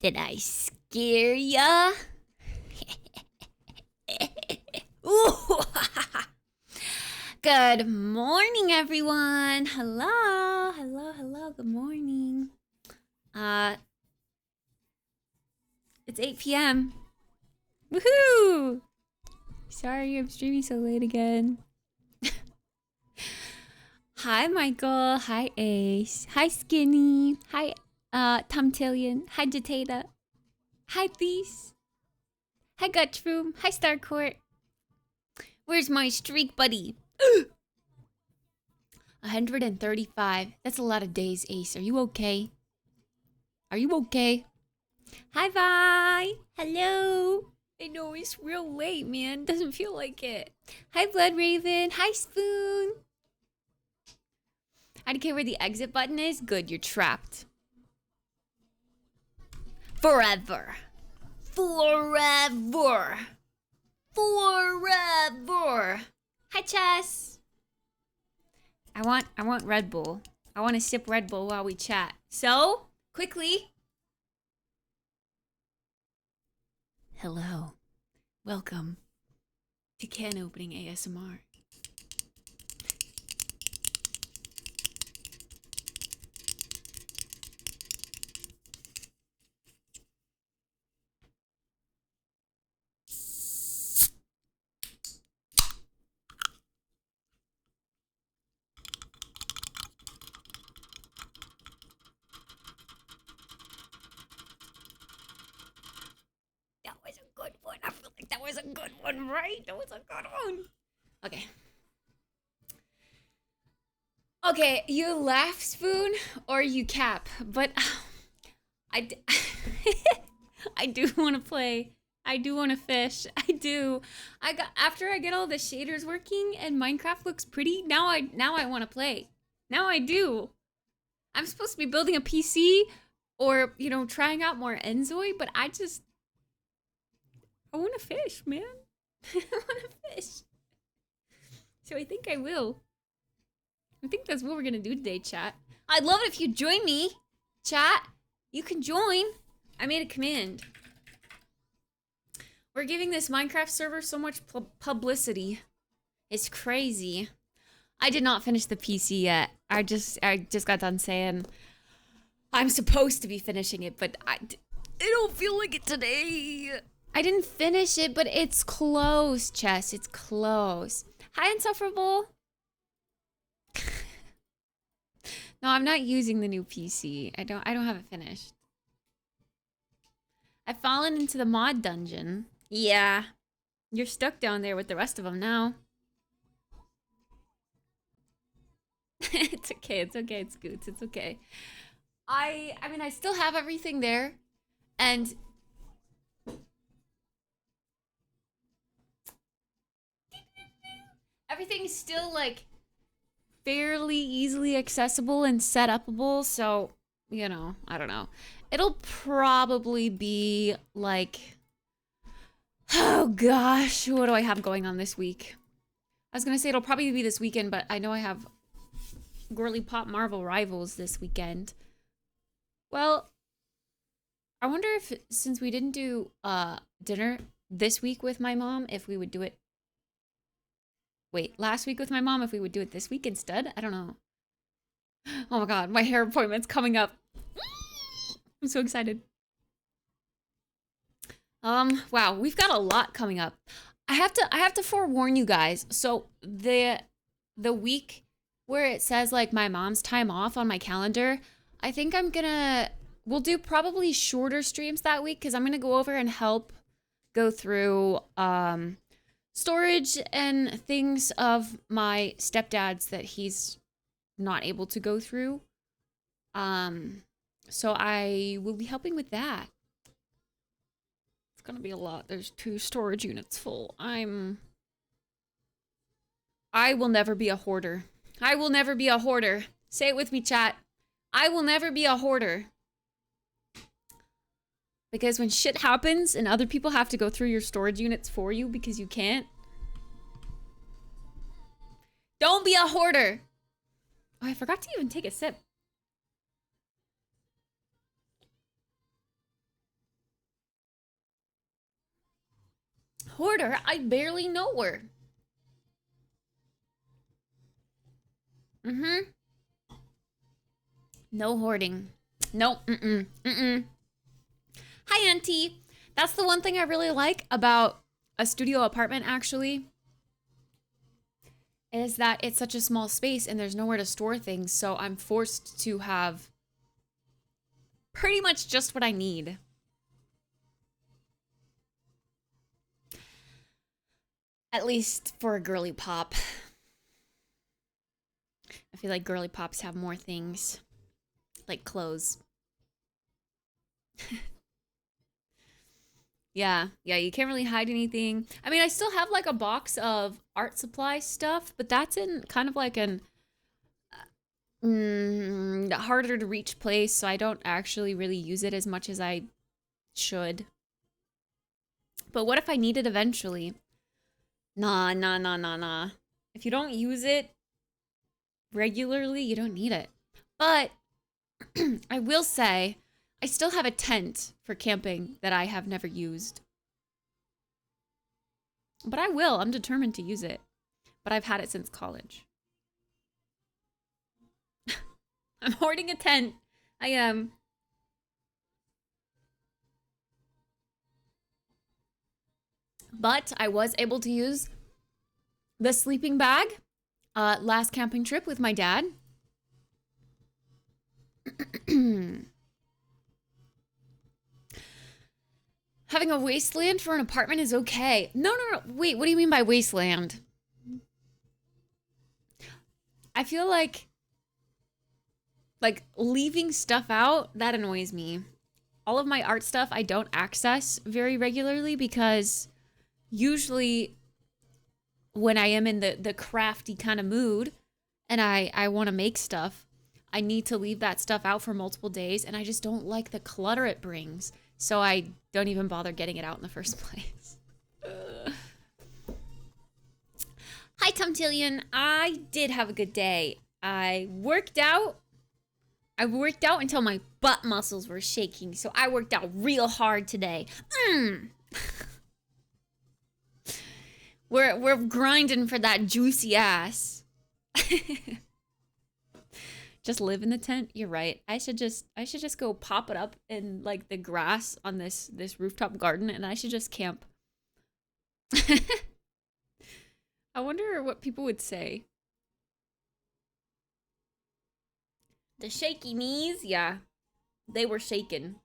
Did I scare ya? Ooh. Good morning, everyone. Hello, hello, hello. Good morning. It's 8 p.m. Woohoo! Sorry, I'm streaming so late again. Hi, Michael. Hi, Ace. Hi, Skinny. Hi, Tomtillion. Hi, Jatata. Hi, Thies. Hi, Gutchroom. Hi, Starcourt. Where's my streak buddy? 135. That's a lot of days, Ace. Are you okay? Are you okay? Hi, Vi. Hello. I know it's real late, man. Doesn't feel like it. Hi, Blood Raven. Hi, Spoon. I don't care where the exit button is. Good, you're trapped. Forever. Forever. Forever. Hi, Chess. I want Red Bull. I want to sip Red Bull while we chat. So, quickly. Hello. Welcome to can opening ASMR. That was a good one. I feel like that was a good one, right? That was a good one. Okay. Okay, you laugh, Spoon, or you cap, but I do want to play. I do want to fish. I do. After I get all the shaders working and Minecraft looks pretty. Now I want to play. Now I do. I'm supposed to be building a PC or, you know, trying out more Enzoi, but I want to fish, man. I want to fish. So I think I will. I think that's what we're gonna do today, chat. I'd love it if you join me, chat. You can join. I made a command. We're giving this Minecraft server so much publicity. It's crazy. I did not finish the PC yet. I just got done saying I'm supposed to be finishing it, but I don't feel like it today. I didn't finish it, but it's close, Chess. It's close. Hi, Insufferable. No, I'm not using the new PC. I don't have it finished. I've fallen into the mod dungeon. Yeah. You're stuck down there with the rest of them now. It's okay. It's okay. It's good. It's okay. I mean, I still have everything there. And everything's still like fairly easily accessible and set upable, so, you know, I don't know. It'll probably be like, oh gosh, what do I have going on this week? I was gonna say it'll probably be this weekend, but I know I have Gorly Pop Marvel Rivals this weekend. Well, I wonder if, since we didn't do dinner this week with my mom, if we would do it last week with my mom, if we would do it this week instead? I don't know. Oh my god, my hair appointment's coming up. I'm so excited. Wow, we've got a lot coming up. I have to forewarn you guys. So the week where it says like my mom's time off on my calendar, I think we'll do probably shorter streams that week because I'm gonna go over and help go through storage and things of my stepdad's that he's not able to go through. So I will be helping with that. It's gonna be a lot. There's 2 storage units full. I will never be a hoarder. I will never be a hoarder. Say it with me, chat. I will never be a hoarder. Because when shit happens and other people have to go through your storage units for you because you can't, don't be a hoarder. Oh, I forgot to even take a sip. Hoarder? I barely know her. Mm-hmm. No hoarding. No, Hi, Auntie. That's the one thing I really like about a studio apartment, actually, is that it's such a small space and there's nowhere to store things, so I'm forced to have pretty much just what I need. At least for a girly pop. I feel like girly pops have more things, like clothes. Yeah, you can't really hide anything. I mean, I still have like a box of art supply stuff, but that's in kind of like an harder to reach place, so I don't actually really use it as much as I should. But what if I need it eventually? Nah. If you don't use it regularly, you don't need it. But I will say, I still have a tent for camping that I have never used. But I will. I'm determined to use it. But I've had it since college. I'm hoarding a tent. I am. But I was able to use the sleeping bag last camping trip with my dad. Having a wasteland for an apartment is okay. No. Wait, what do you mean by wasteland? I feel like leaving stuff out, that annoys me. All of my art stuff I don't access very regularly because usually when I am in the crafty kind of mood and I want to make stuff, I need to leave that stuff out for multiple days, and I just don't like the clutter it brings. So I don't even bother getting it out in the first place. Hi, Tomtillion. I did have a good day. I worked out until my butt muscles were shaking, so I worked out real hard today. We're grinding for that juicy ass. Just live in the tent. You're right. I should just go pop it up in like the grass on this rooftop garden, and I should just camp. I wonder what people would say. The shaky knees, yeah. They were shaken.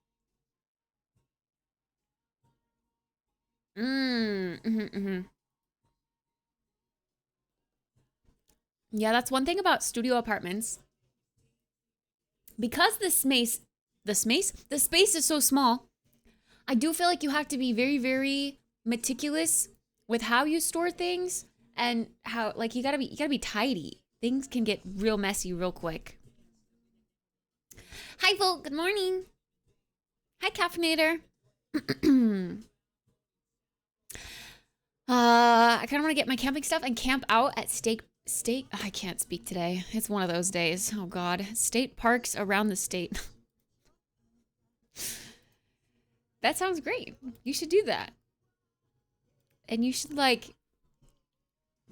Yeah, that's one thing about studio apartments. Because the space is so small, I do feel like you have to be very, very meticulous with how you store things and how, like, you gotta be tidy. Things can get real messy real quick. Hi, Volt. Good morning. Hi, Caffeinator. I kind of want to get my camping stuff and camp out at state. I can't speak today. It's one of those days. Oh God, state parks around the state. That sounds great. You should do that. And you should like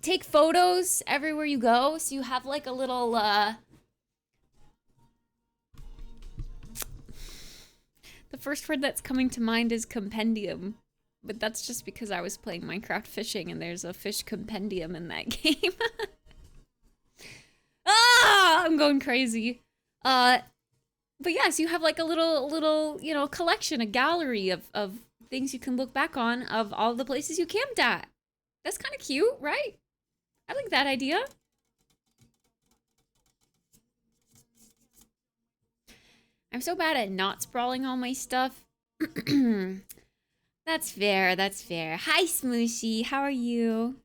take photos everywhere you go, so you have like a little the first word that's coming to mind is compendium. But that's just because I was playing Minecraft fishing and there's a fish compendium in that game. Ah, I'm going crazy. But yes, you have like a little, you know, collection, a gallery of things you can look back on of all the places you camped at. That's kind of cute, right? I like that idea. I'm so bad at not sprawling all my stuff. That's fair, that's fair. Hi, Smooshy, how are you?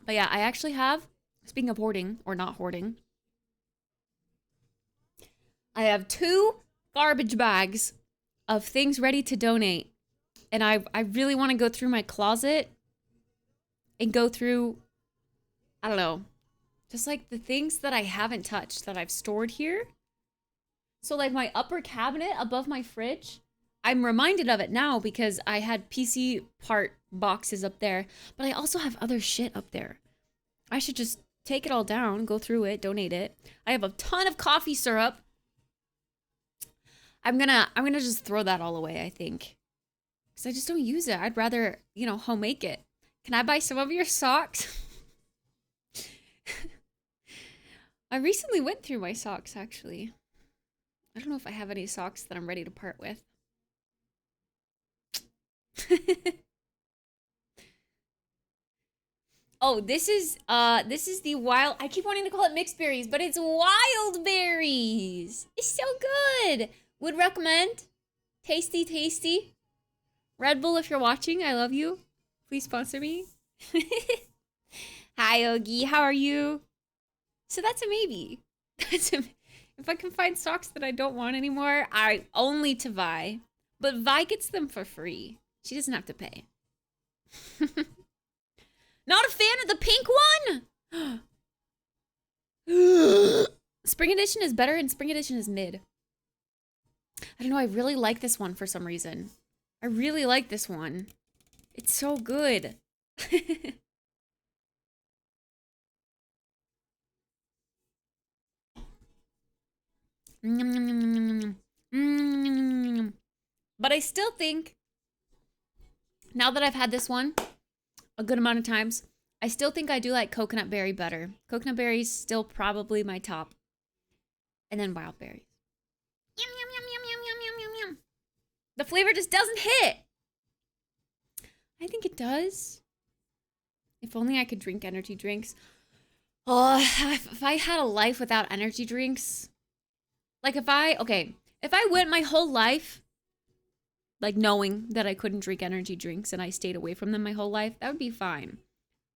But yeah, I actually have, speaking of hoarding, or not hoarding, I have 2 garbage bags of things ready to donate. And I really want to go through my closet and go through, I don't know, Just like the things that I haven't touched that I've stored here. So like my upper cabinet above my fridge, I'm reminded of it now because I had PC part boxes up there, but I also have other shit up there. I should just take it all down, go through it, donate it. I have a ton of coffee syrup. I'm gonna just throw that all away, I think. Because I just don't use it. I'd rather, you know, home make it. Can I buy some of your socks? I recently went through my socks, actually. I don't know if I have any socks that I'm ready to part with. Oh, this is the wild, I keep wanting to call it mixed berries, but it's wild berries. It's so good. Would recommend. Tasty, tasty. Red Bull, if you're watching, I love you. Please sponsor me. Hi, Ogie. How are you? So that's a maybe. That's a, if I can find socks that I don't want anymore, I only to Vi. But Vi gets them for free. She doesn't have to pay. Not a fan of the pink one? Spring Edition is better and Spring Edition is mid. I don't know, I really like this one for some reason. I really like this one. It's so good. But I still think, now that I've had this one a good amount of times, I still think I do like coconut berry better. Coconut berries still probably my top. And then wild berries. Yum, yum, yum, yum, yum, yum, yum, yum, yum. The flavor just doesn't hit. I think it does. If only I could drink energy drinks. Oh, if I had a life without energy drinks. Like if I went my whole life like knowing that I couldn't drink energy drinks and I stayed away from them my whole life, that would be fine.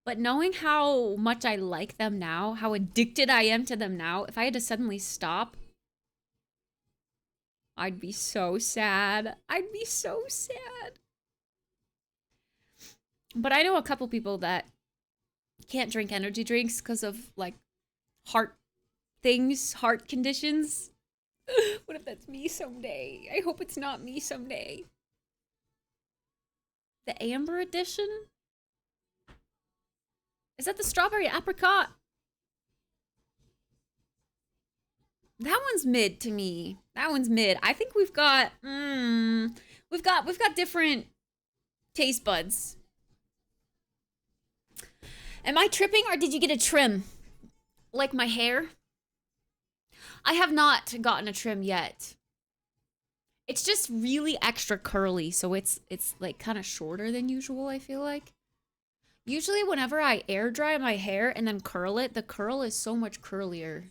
But knowing how much I like them now, how addicted I am to them now, if I had to suddenly stop, I'd be so sad. I'd be so sad. But I know a couple people that can't drink energy drinks because of like heart things, heart conditions. What if that's me someday? I hope it's not me someday. The Amber Edition? Is that the strawberry apricot? That one's mid to me. That one's mid. I think we've got different taste buds. Am I tripping or did you get a trim? Like my hair? I have not gotten a trim yet. It's just really extra curly, so it's like kind of shorter than usual, I feel like. Usually whenever I air dry my hair and then curl it, the curl is so much curlier.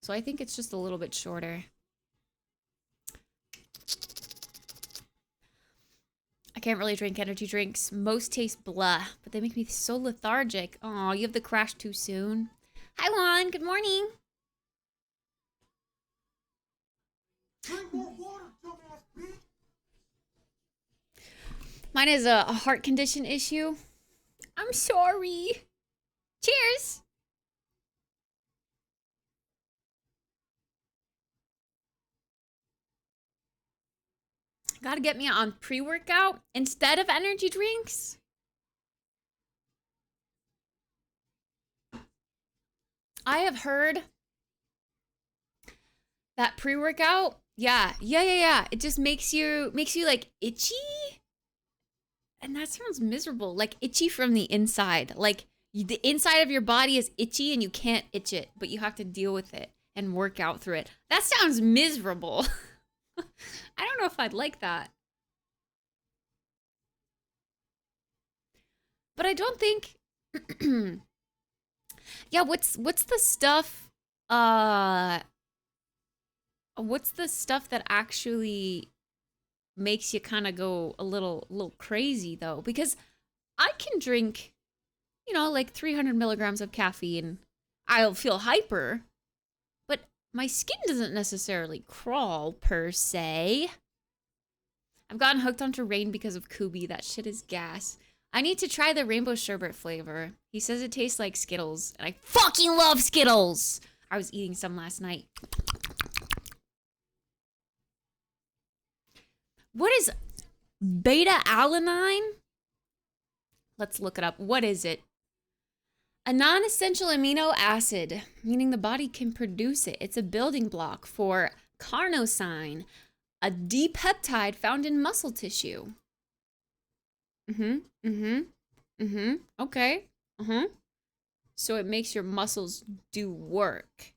So I think it's just a little bit shorter. I can't really drink energy drinks. Most taste blah, but they make me so lethargic. Aw, you have the crash too soon. Hi, Juan. Good morning. Drink more water, dumbass bitch. Mine is a heart condition issue. I'm sorry. Cheers. Gotta get me on pre-workout instead of energy drinks. I have heard that pre-workout, yeah. It just makes you like itchy. And that sounds miserable. Like itchy from the inside. Like the inside of your body is itchy and you can't itch it, but you have to deal with it and work out through it. That sounds miserable. I don't know if I'd like that. But I don't think yeah, what's the stuff what's the stuff that actually makes you kind of go a little crazy though? Because I can drink, you know, like 300 milligrams of caffeine. I'll feel hyper, but my skin doesn't necessarily crawl per se. I've gotten hooked onto Rain because of Kubi. That shit is gas. I need to try the rainbow sherbet flavor. He says it tastes like Skittles, and I fucking love Skittles. I was eating some last night. What is beta-alanine? Let's look it up. What is it? A non-essential amino acid, meaning the body can produce it. It's a building block for carnosine, a dipeptide found in muscle tissue. Okay. So it makes your muscles do work.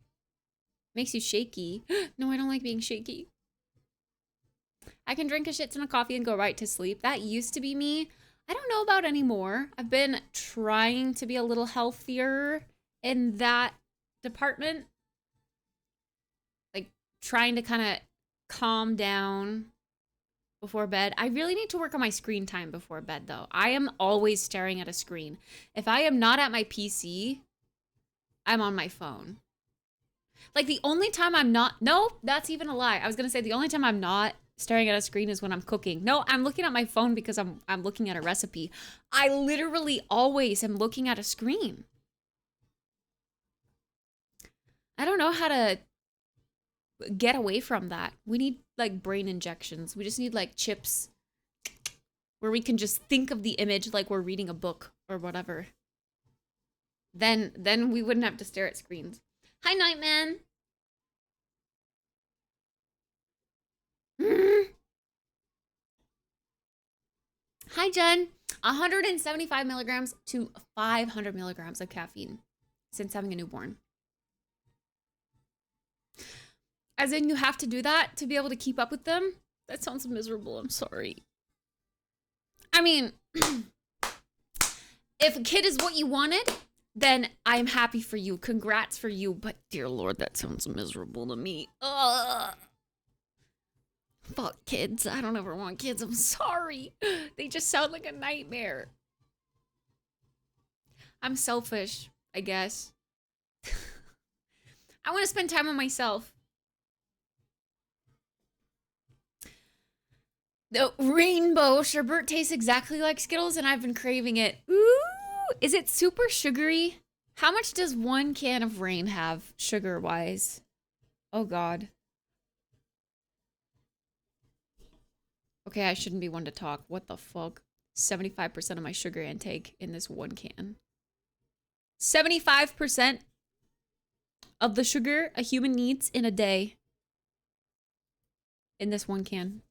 Makes you shaky. No, I don't like being shaky. I can drink a shit ton of coffee and go right to sleep. That used to be me. I don't know about anymore. I've been trying to be a little healthier in that department. Like trying to kind of calm down before bed. I really need to work on my screen time before bed though. I am always staring at a screen. If I am not at my PC, I'm on my phone. Like the only time I'm not, no, that's even a lie. I was gonna say the only time I'm not staring at a screen is when I'm cooking. No, I'm looking at my phone because I'm looking at a recipe. I literally always am looking at a screen. I don't know how to get away from that. We need like brain injections. We just need like chips where we can just think of the image like we're reading a book or whatever. Then we wouldn't have to stare at screens. Hi, Nightman. Hi, Jen. 175 milligrams to 500 milligrams of caffeine since having a newborn. As in, you have to do that to be able to keep up with them? That sounds miserable. I'm sorry. I mean, if a kid is what you wanted, then I'm happy for you. Congrats for you. But dear Lord, that sounds miserable to me. Ugh. Fuck kids. I don't ever want kids. I'm sorry. They just sound like a nightmare. I'm selfish, I guess. I want to spend time on myself. The rainbow sherbet tastes exactly like Skittles and I've been craving it. Ooh, is it super sugary? How much does one can of rain have sugar-wise? Oh God. Okay, I shouldn't be one to talk. What the fuck? 75% of my sugar intake in this one can. 75% of the sugar a human needs in a day in this one can.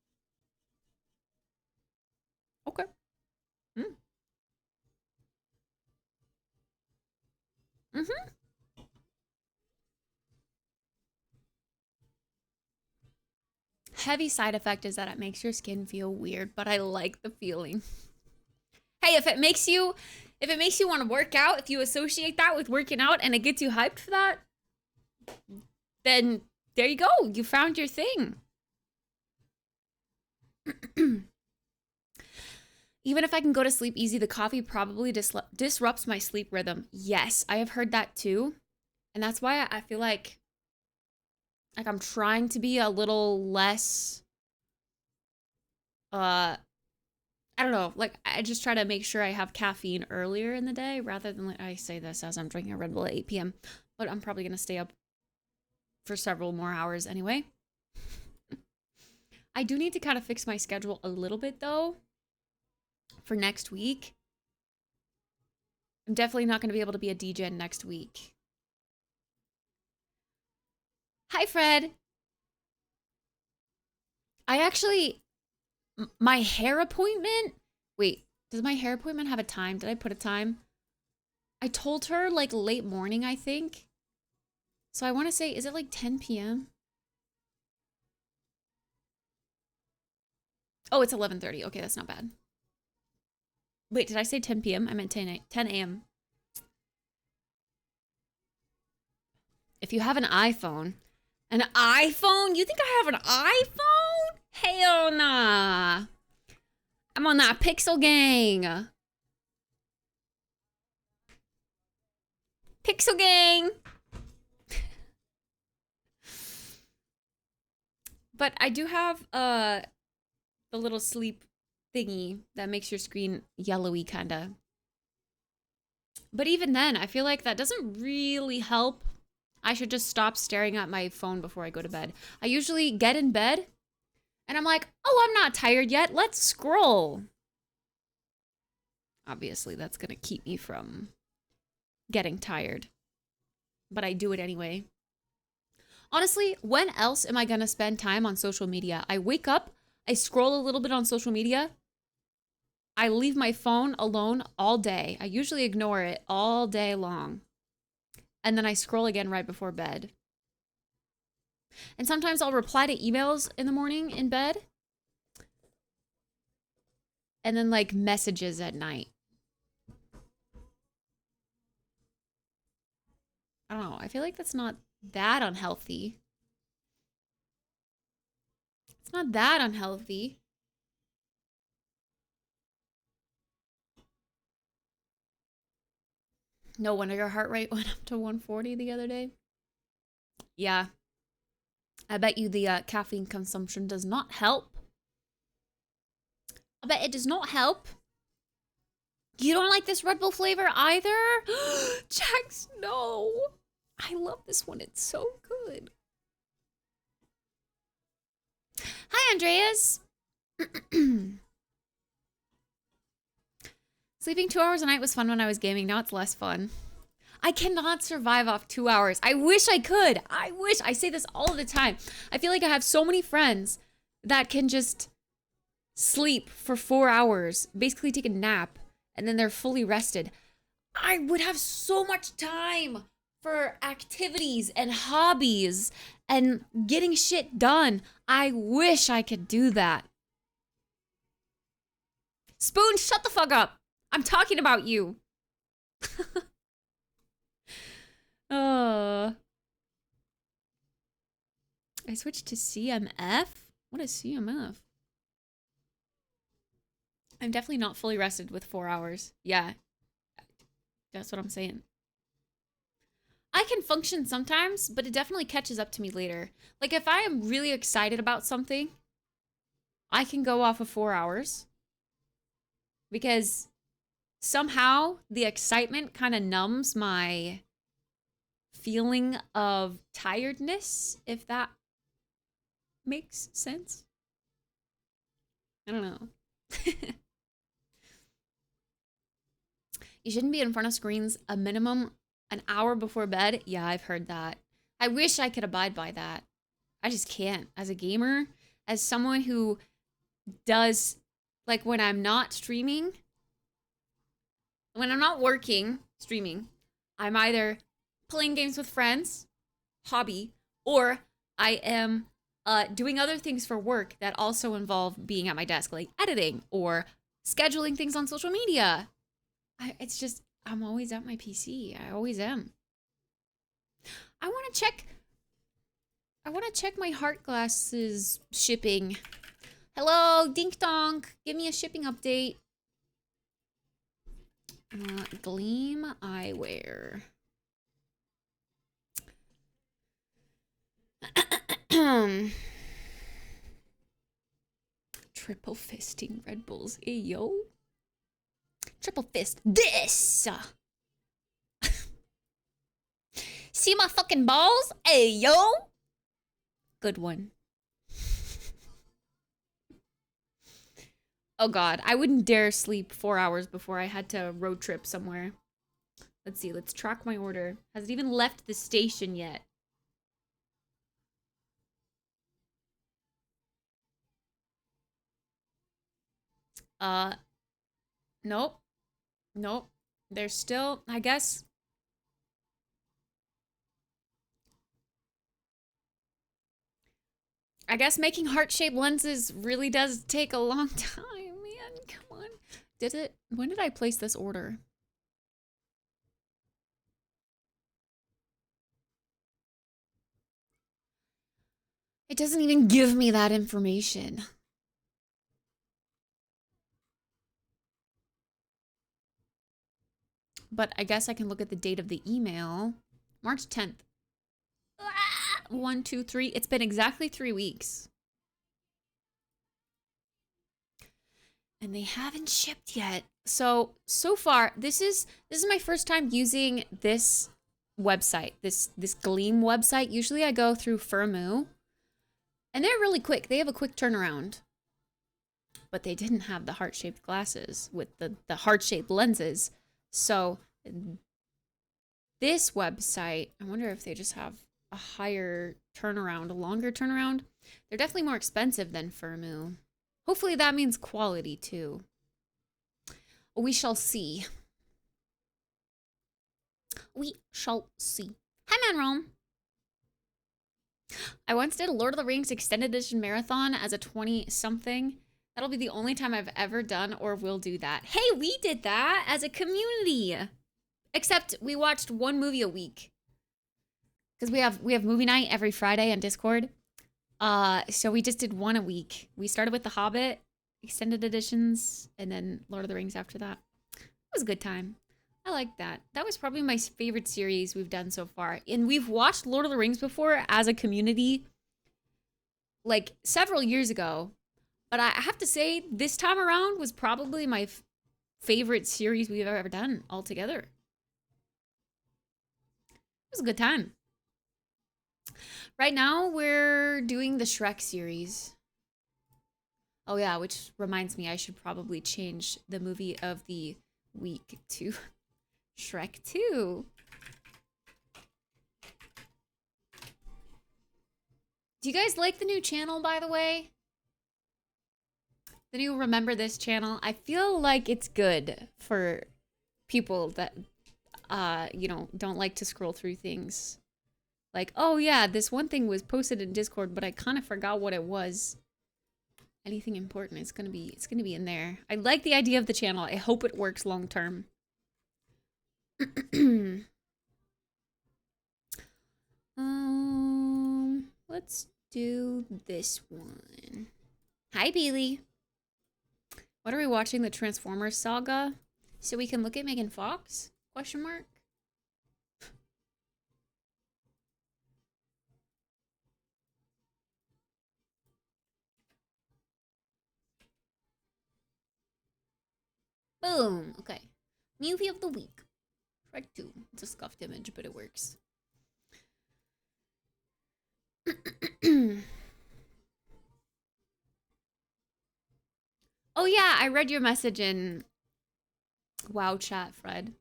Okay. Heavy side effect is that it makes your skin feel weird, but I like the feeling. Hey, if it makes you want to work out, if you associate that with working out and it gets you hyped for that, then there you go. You found your thing. Even if I can go to sleep easy, the coffee probably disrupts my sleep rhythm. Yes, I have heard that too. And that's why I feel like I'm trying to be a little less, I don't know, like I just try to make sure I have caffeine earlier in the day rather than, like, I say this as I'm drinking a Red Bull at 8 p.m., but I'm probably going to stay up for several more hours anyway. I do need to kind of fix my schedule a little bit though for next week. I'm definitely not going to be able to be a DJ next week. Hi, Fred. I actually, my hair appointment, wait, does my hair appointment have a time? Did I put a time? I told her like late morning, I think. So I want to say, is it like 10 p.m.? Oh, it's 11:30. Okay, that's not bad. Wait, did I say 10 p.m.? I meant 10 a.m. If you have an iPhone, you think I have an iPhone? Hell nah. I'm on that Pixel gang. Pixel gang. But I do have the little sleep thingy that makes your screen yellowy, kind of. But even then, I feel like that doesn't really help. I should just stop staring at my phone before I go to bed. I usually get in bed and I'm like, oh, I'm not tired yet. Let's scroll. Obviously, that's going to keep me from getting tired. But I do it anyway. Honestly, when else am I going to spend time on social media? I wake up, I scroll a little bit on social media. I leave my phone alone all day. I usually ignore it all day long. And then I scroll again right before bed. And sometimes I'll reply to emails in the morning in bed. And then like messages at night. I don't know. I feel like that's not that unhealthy. It's not that unhealthy. No wonder your heart rate went up to 140 the other day. Yeah. I bet you the caffeine consumption does not help. I bet it does not help. You don't like this Red Bull flavor either? Jax, no. I love this one. It's so good. Hi, Andreas. Sleeping 2 hours a night was fun when I was gaming. Now it's less fun. I cannot survive off 2 hours. I wish I could. I wish. I say this all the time. I feel like I have so many friends that can just sleep for 4 hours, basically take a nap, and then they're fully rested. I would have so much time for activities and hobbies and getting shit done. I wish I could do that. Spoon, shut the fuck up. I'm talking about you. I switched to CMF? What is CMF? I'm definitely not fully rested with 4 hours. Yeah. That's what I'm saying. I can function sometimes, but it definitely catches up to me later. Like if I am really excited about something, I can go off of 4 hours. Because somehow the excitement kind of numbs my feeling of tiredness, if that makes sense. I don't know. You shouldn't be in front of screens a minimum an hour before bed. Yeah, I've heard that. I wish I could abide by that. I just can't. As a gamer, as someone who does, like when I'm not streaming, when I'm not working, streaming, I'm either playing games with friends, hobby, or I am doing other things for work that also involve being at my desk, like editing or scheduling things on social media. It's just, I'm always at my PC. I always am. I want to check my heart glasses shipping. Hello, Dink Donk. Give me a shipping update. Gleam Eyewear. Triple fisting Red Bulls. Hey, yo. Triple fist this. See my fucking balls? Hey, yo. Good one. Oh god, I wouldn't dare sleep 4 hours before I had to road trip somewhere. Let's see, let's track my order. Has it even left the station yet? Nope. Nope. There's still, I guess. I guess making heart-shaped lenses really does take a long time, man. Come on. Did it? When did I place this order? It doesn't even give me that information. But I guess I can look at the date of the email. March 10th. 1, 2, 3. It's been exactly 3 weeks. And they haven't shipped yet. So far, this is my first time using this website, this Gleam website. Usually I go through Firmoo, and they're really quick. They have a quick turnaround. But they didn't have the heart-shaped glasses with the heart-shaped lenses. So this website, I wonder if they just have a higher turnaround, a longer turnaround. They're definitely more expensive than Firmoo. Hopefully that means quality too. We shall see. We shall see. Hi, Manrome. I once did a Lord of the Rings Extended Edition Marathon as a 20-something. That'll be the only time I've ever done or will do that. Hey, we did that as a community. Except we watched one movie a week. Because we have movie night every Friday on Discord. So we just did one a week. We started with The Hobbit, Extended Editions, and then Lord of the Rings after that. It was a good time. I like that. That was probably my favorite series we've done so far. And we've watched Lord of the Rings before as a community, like several years ago. But I have to say, this time around was probably my favorite series we've ever done altogether. It was a good time. Right now, we're doing the Shrek series. Oh yeah, which reminds me, I should probably change the movie of the week to Shrek 2. Do you guys like the new channel, by the way? The new Remember This channel? I feel like it's good for people that, you know, don't like to scroll through things. Like, oh yeah, this one thing was posted in Discord, but I kind of forgot what it was. Anything important, it's gonna be in there. I like the idea of the channel. I hope it works long term. Let's do this one. Hi, Beely. What are we watching? The Transformers saga? So we can look at Megan Fox? Question mark. Boom. Okay. Movie of the week. Shrek 2. It's a scuffed image, but it works. Oh yeah, I read your message in WoW chat, Fred.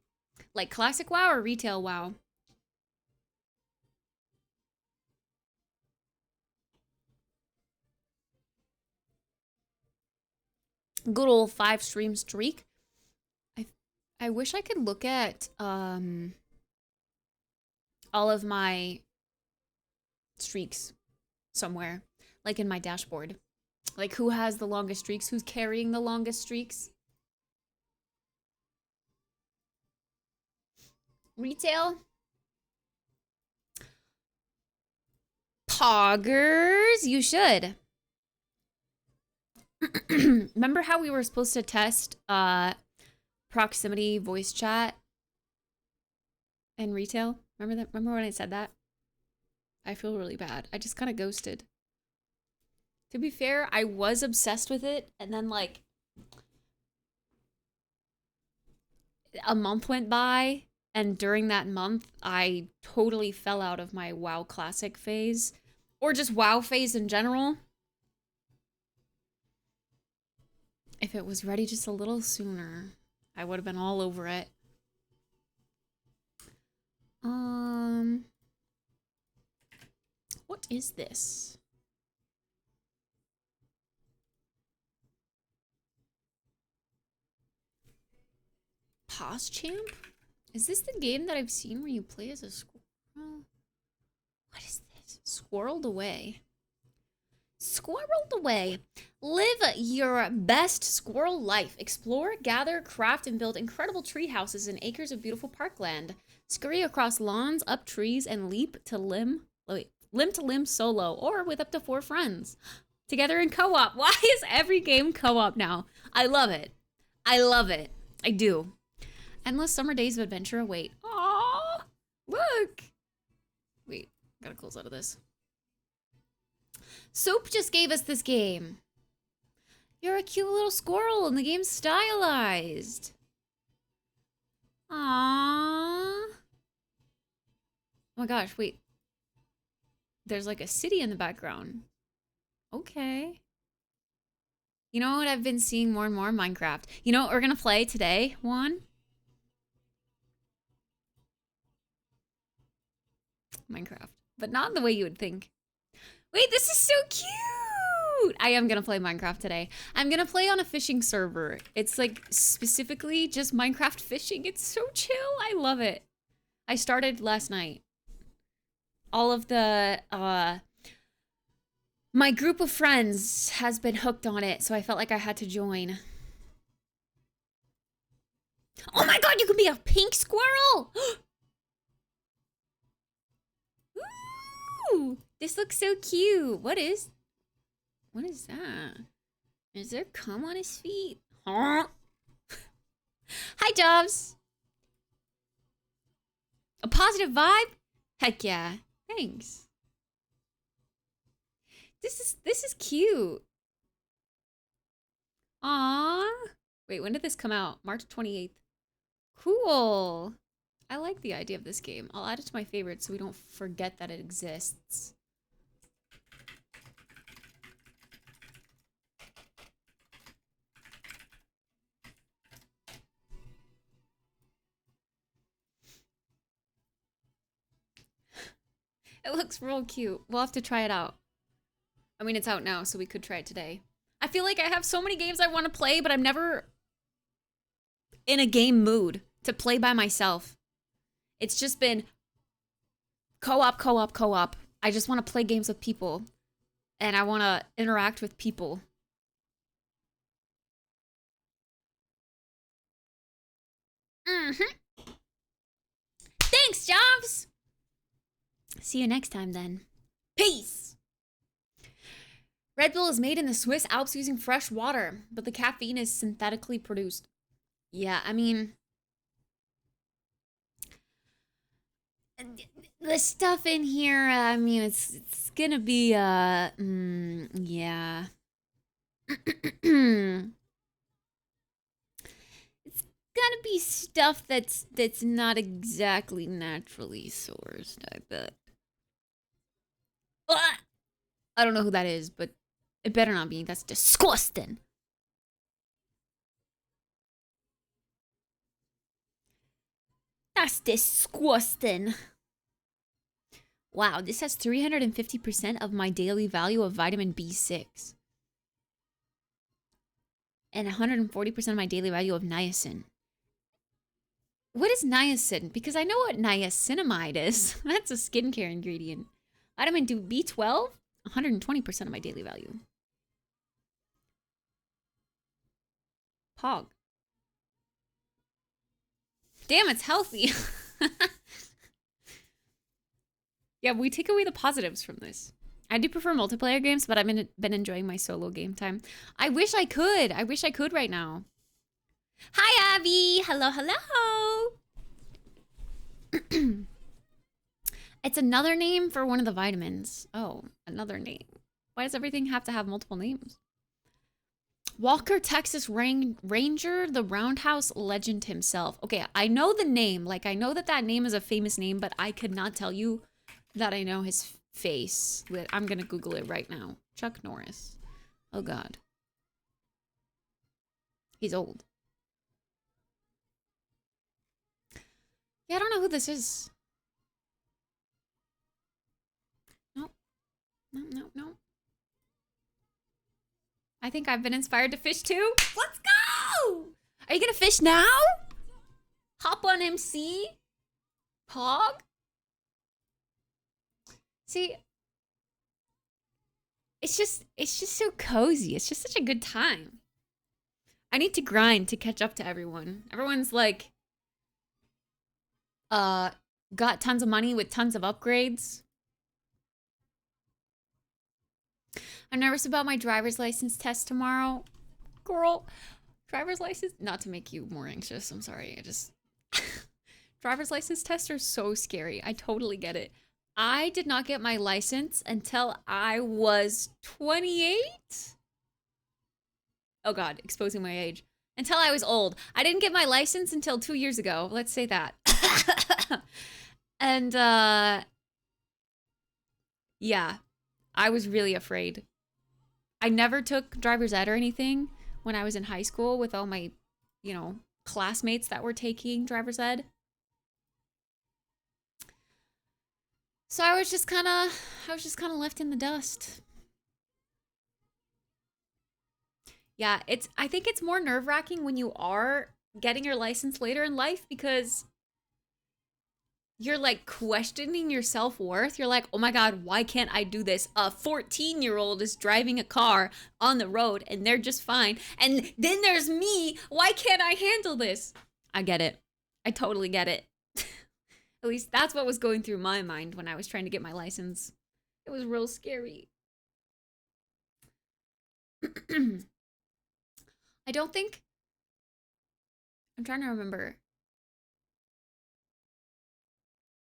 Like classic WoW or retail WoW? Good old 5-stream streak. I wish I could look at all of my streaks somewhere, like in my dashboard. Like who has the longest streaks, who's carrying the longest streaks. Retail. Poggers, you should. Remember how we were supposed to test proximity voice chat in retail? Remember that? Remember when I said that? I feel really bad. I just kind of ghosted. To be fair, I was obsessed with it, and then like a month went by, and during that month, I totally fell out of my WoW Classic phase, or just WoW phase in general. If it was ready just a little sooner, I would have been all over it. What is this? Pause Champ? Is this the game that I've seen where you play as a squirrel? What is this? Squirreled away. Squirreled away. Live your best squirrel life. Explore, gather, craft, and build incredible tree houses in acres of beautiful parkland. Scurry across lawns, up trees, and leap to limb to limb solo or with up to 4 friends. Together in co-op. Why is every game co-op now? I love it. I love it. I do. Endless summer days of adventure await. Aww, look. Wait, gotta close out of this. Soap just gave us this game. You're a cute little squirrel and the game's stylized. Aww. Oh my gosh, wait. There's like a city in the background. Okay. You know what I've been seeing more and more? Minecraft. You know what we're gonna play today, Juan? Minecraft. But not in the way you would think. Wait, this is so cute! I am gonna play Minecraft today. I'm gonna play on a fishing server. It's like specifically just Minecraft fishing. It's so chill. I love it. I started last night. All of the, my group of friends has been hooked on it, so I felt like I had to join. Oh my god, you can be a pink squirrel! Ooh, this looks so cute. What is that? Is there cum on his feet? Huh? Hi, Jobs. A positive vibe? Heck yeah. Thanks. This is cute. Aww. Wait, when did this come out? March 28th. Cool. I like the idea of this game. I'll add it to my favorites so we don't forget that it exists. It looks real cute. We'll have to try it out. I mean, it's out now, so we could try it today. I feel like I have so many games I want to play, but I'm never in a game mood to play by myself. It's just been co-op, co-op, co-op. I just want to play games with people. And I want to interact with people. Mm-hmm. Thanks, Jobs! See you next time, then. Peace! Red Bull is made in the Swiss Alps using fresh water, but the caffeine is synthetically produced. Yeah, I mean... the stuff in here, I mean, it's gonna be, yeah. It's gonna be stuff that's not exactly naturally sourced, I bet. I don't know who that is, but it better not be. That's disgusting. That's disgusting. Wow, this has 350% of my daily value of vitamin B6. And 140% of my daily value of niacin. What is niacin? Because I know what niacinamide is. That's a skincare ingredient. Vitamin B12, 120% of my daily value. Pog. Damn, it's healthy. Yeah, we take away the positives from this. I do prefer multiplayer games, but I've been enjoying my solo game time. I wish I could. I wish I could right now. Hi, Abby. Hello, hello. It's another name for one of the vitamins. Oh, another name. Why does everything have to have multiple names? Walker, Texas Ranger, the Roundhouse Legend himself. Okay, I know the name. Like, I know that name is a famous name, but I could not tell you that I know his face. I'm gonna Google it right now. Chuck Norris. Oh, God. He's old. Yeah, I don't know who this is. Nope. No. I think I've been inspired to fish too. Let's go! Are you gonna fish now? Hop on MC? Pog? See, it's just so cozy. It's just such a good time. I need to grind to catch up to everyone. Everyone's like, got tons of money with tons of upgrades. I'm nervous about my driver's license test tomorrow. Girl, driver's license, not to make you more anxious. I'm sorry. I just, driver's license tests are so scary. I totally get it. I did not get my license until I was 28. Oh God, exposing my age. Until I was old. I didn't get my license until 2 years ago. Let's say that. And yeah, I was really afraid. I never took driver's ed or anything when I was in high school with all my, you know, classmates that were taking driver's ed. So I was just kind of left in the dust. Yeah, I think it's more nerve-wracking when you are getting your license later in life because you're like questioning your self-worth. You're like, oh my God, why can't I do this? A 14-year-old is driving a car on the road and they're just fine. And then there's me. Why can't I handle this? I get it. I totally get it. At least that's what was going through my mind when I was trying to get my license. It was real scary. I don't think... I'm trying to remember.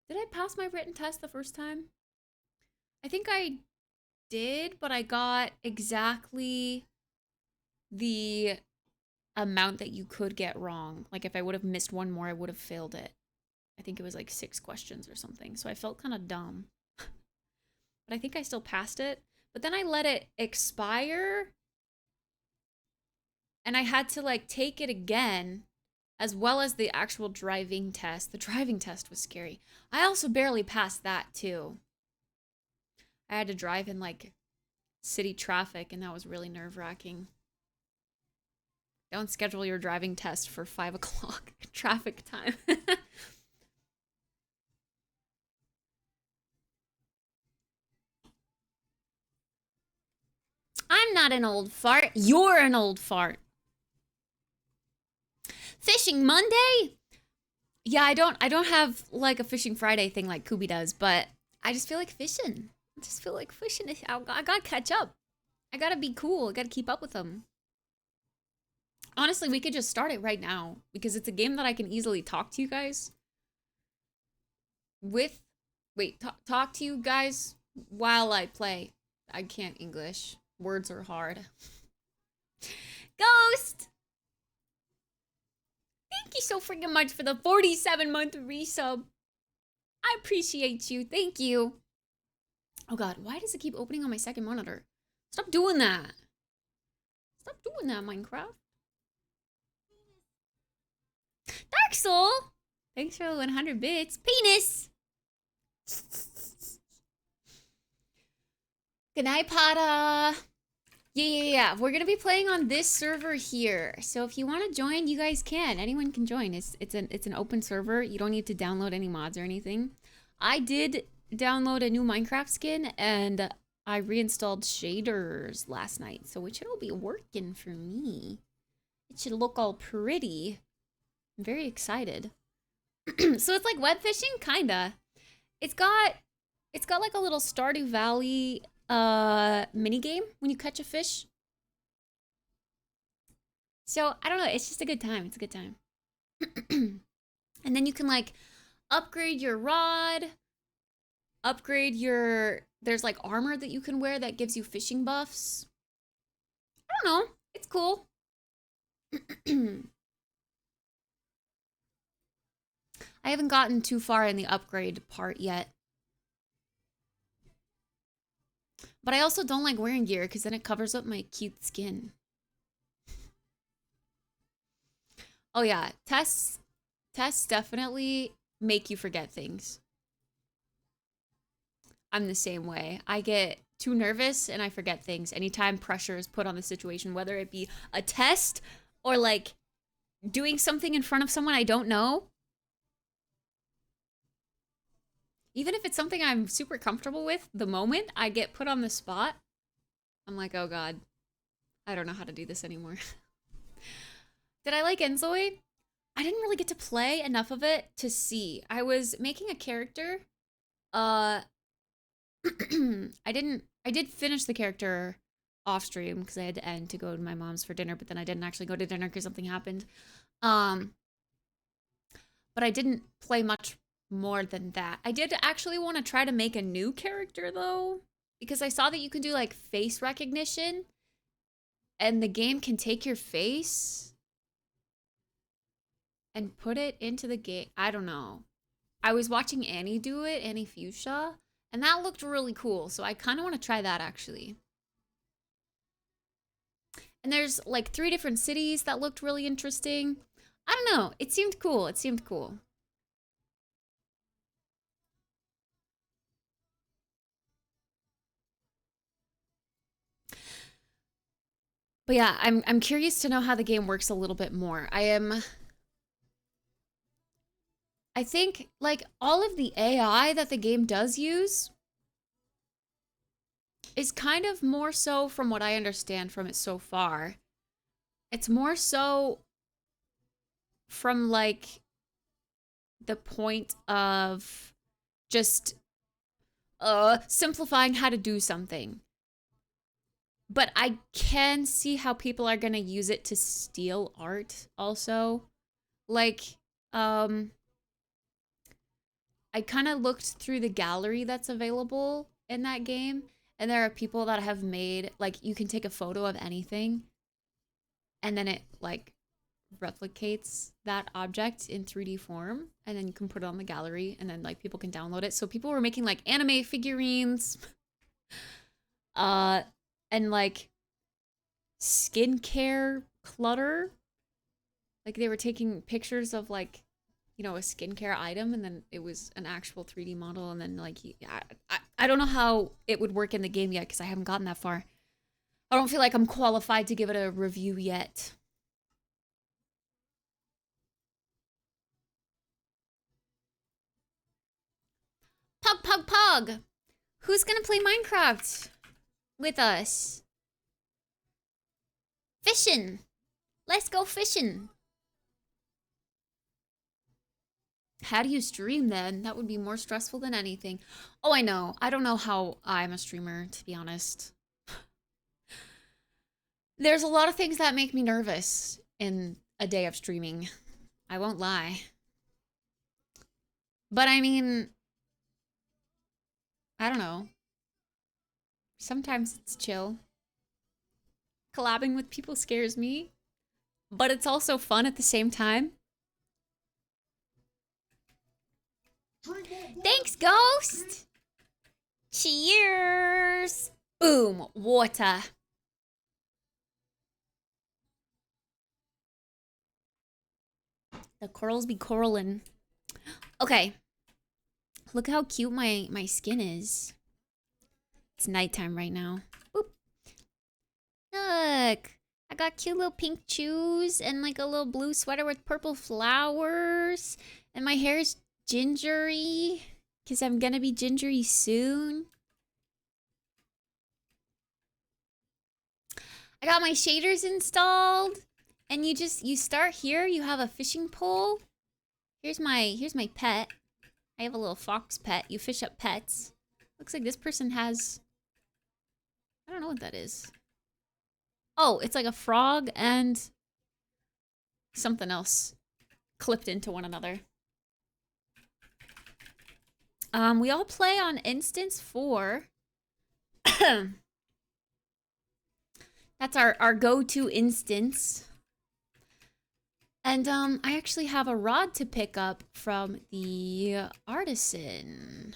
Did I pass my written test the first time? I think I did, but I got exactly the amount that you could get wrong. Like if I would have missed one more, I would have failed it. I think it was like 6 questions or something. So I felt kind of dumb. But I think I still passed it. But then I let it expire. And I had to like take it again, as well as the actual driving test. The driving test was scary. I also barely passed that too. I had to drive in like city traffic and that was really nerve-wracking. Don't schedule your driving test for 5 o'clock traffic time. I'm not an old fart. You're an old fart. Fishing Monday? Yeah, I don't have like a fishing Friday thing like Kubi does, but I just feel like fishing. I just feel like fishing. I gotta catch up. I gotta be cool. I gotta keep up with them. Honestly, we could just start it right now because it's a game that I can easily talk to you guys with. Wait, talk to you guys while I play. I can't English. Words are hard. Ghost! Thank you so freaking much for the 47-month resub. I appreciate you. Thank you. Oh God, why does it keep opening on my second monitor? Stop doing that. Stop doing that, Minecraft. Dark Soul! Thanks for the 100 bits. Penis! Good night, Pada. Yeah. We're gonna be playing on this server here. So if you want to join, you guys can. Anyone can join. It's an open server. You don't need to download any mods or anything. I did download a new Minecraft skin and I reinstalled shaders last night. So it should all be working for me. It should look all pretty. I'm very excited. So it's like web fishing, kinda. It's got like a little Stardew Valley mini game when you catch a fish. So I don't know, it's just a good time. It's a good time. And then you can like upgrade your rod, upgrade your, there's like armor that you can wear that gives you fishing buffs. I don't know, it's cool. I haven't gotten too far in the upgrade part yet. But I also don't like wearing gear because then it covers up my cute skin. Oh yeah, tests definitely make you forget things. I'm the same way. I get too nervous and I forget things anytime pressure is put on the situation, whether it be a test or like doing something in front of someone I don't know. Even if it's something I'm super comfortable with, the moment I get put on the spot, I'm like, oh God, I don't know how to do this anymore. Did I like Enzoid? I didn't really get to play enough of it to see. I was making a character. I did finish the character off stream because I had to end to go to my mom's for dinner, but then I didn't actually go to dinner because something happened. But I didn't play much more than that. I did actually want to try to make a new character though, because I saw that you can do like face recognition And the game can take your face and put it into the game. I don't know. I was watching Annie do it, Annie Fuchsia, and that looked really cool. So I kind of want to try that actually. And there's like 3 different cities that looked really interesting. I don't know. It seemed cool. It seemed cool. But yeah, I'm curious to know how the game works a little bit more. I think like all of the AI that the game does use is kind of more so from what I understand from it so far. It's more so from like the point of just simplifying how to do something. But I can see how people are going to use it to steal art also. Like I kind of looked through the gallery that's available in that game, and there are people that have made like you can take a photo of anything and then it like replicates that object in 3D form, and then you can put it on the gallery, and then like people can download it. So people were making like anime figurines and like skincare clutter. Like they were taking pictures of like, you know, a skincare item, and then it was an actual 3D model, and then like I don't know how it would work in the game yet because I haven't gotten that far. I don't feel like I'm qualified to give it a review yet. Pug, pug, pug! Who's gonna play Minecraft with us? Fishing! Let's go fishing! How do you stream then? That would be more stressful than anything. Oh, I know. I don't know how I'm a streamer, to be honest. There's a lot of things that make me nervous in a day of streaming. I won't lie. But I mean, I don't know. Sometimes it's chill. Collabing with people scares me, but it's also fun at the same time. Thanks, Ghost! Cheers! Boom, water. The corals be coralin'. Okay. Look how cute my skin is. It's nighttime right now. Boop. Look. I got cute little pink shoes and like a little blue sweater with purple flowers. And my hair is gingery. Because I'm gonna be gingery soon. I got my shaders installed. And you start here. You have a fishing pole. Here's my pet. I have a little fox pet. You fish up pets. Looks like this person has... I don't know what that is. Oh, it's like a frog and something else clipped into one another. We all play on instance 4. That's our go-to instance. And I actually have a rod to pick up from the artisan.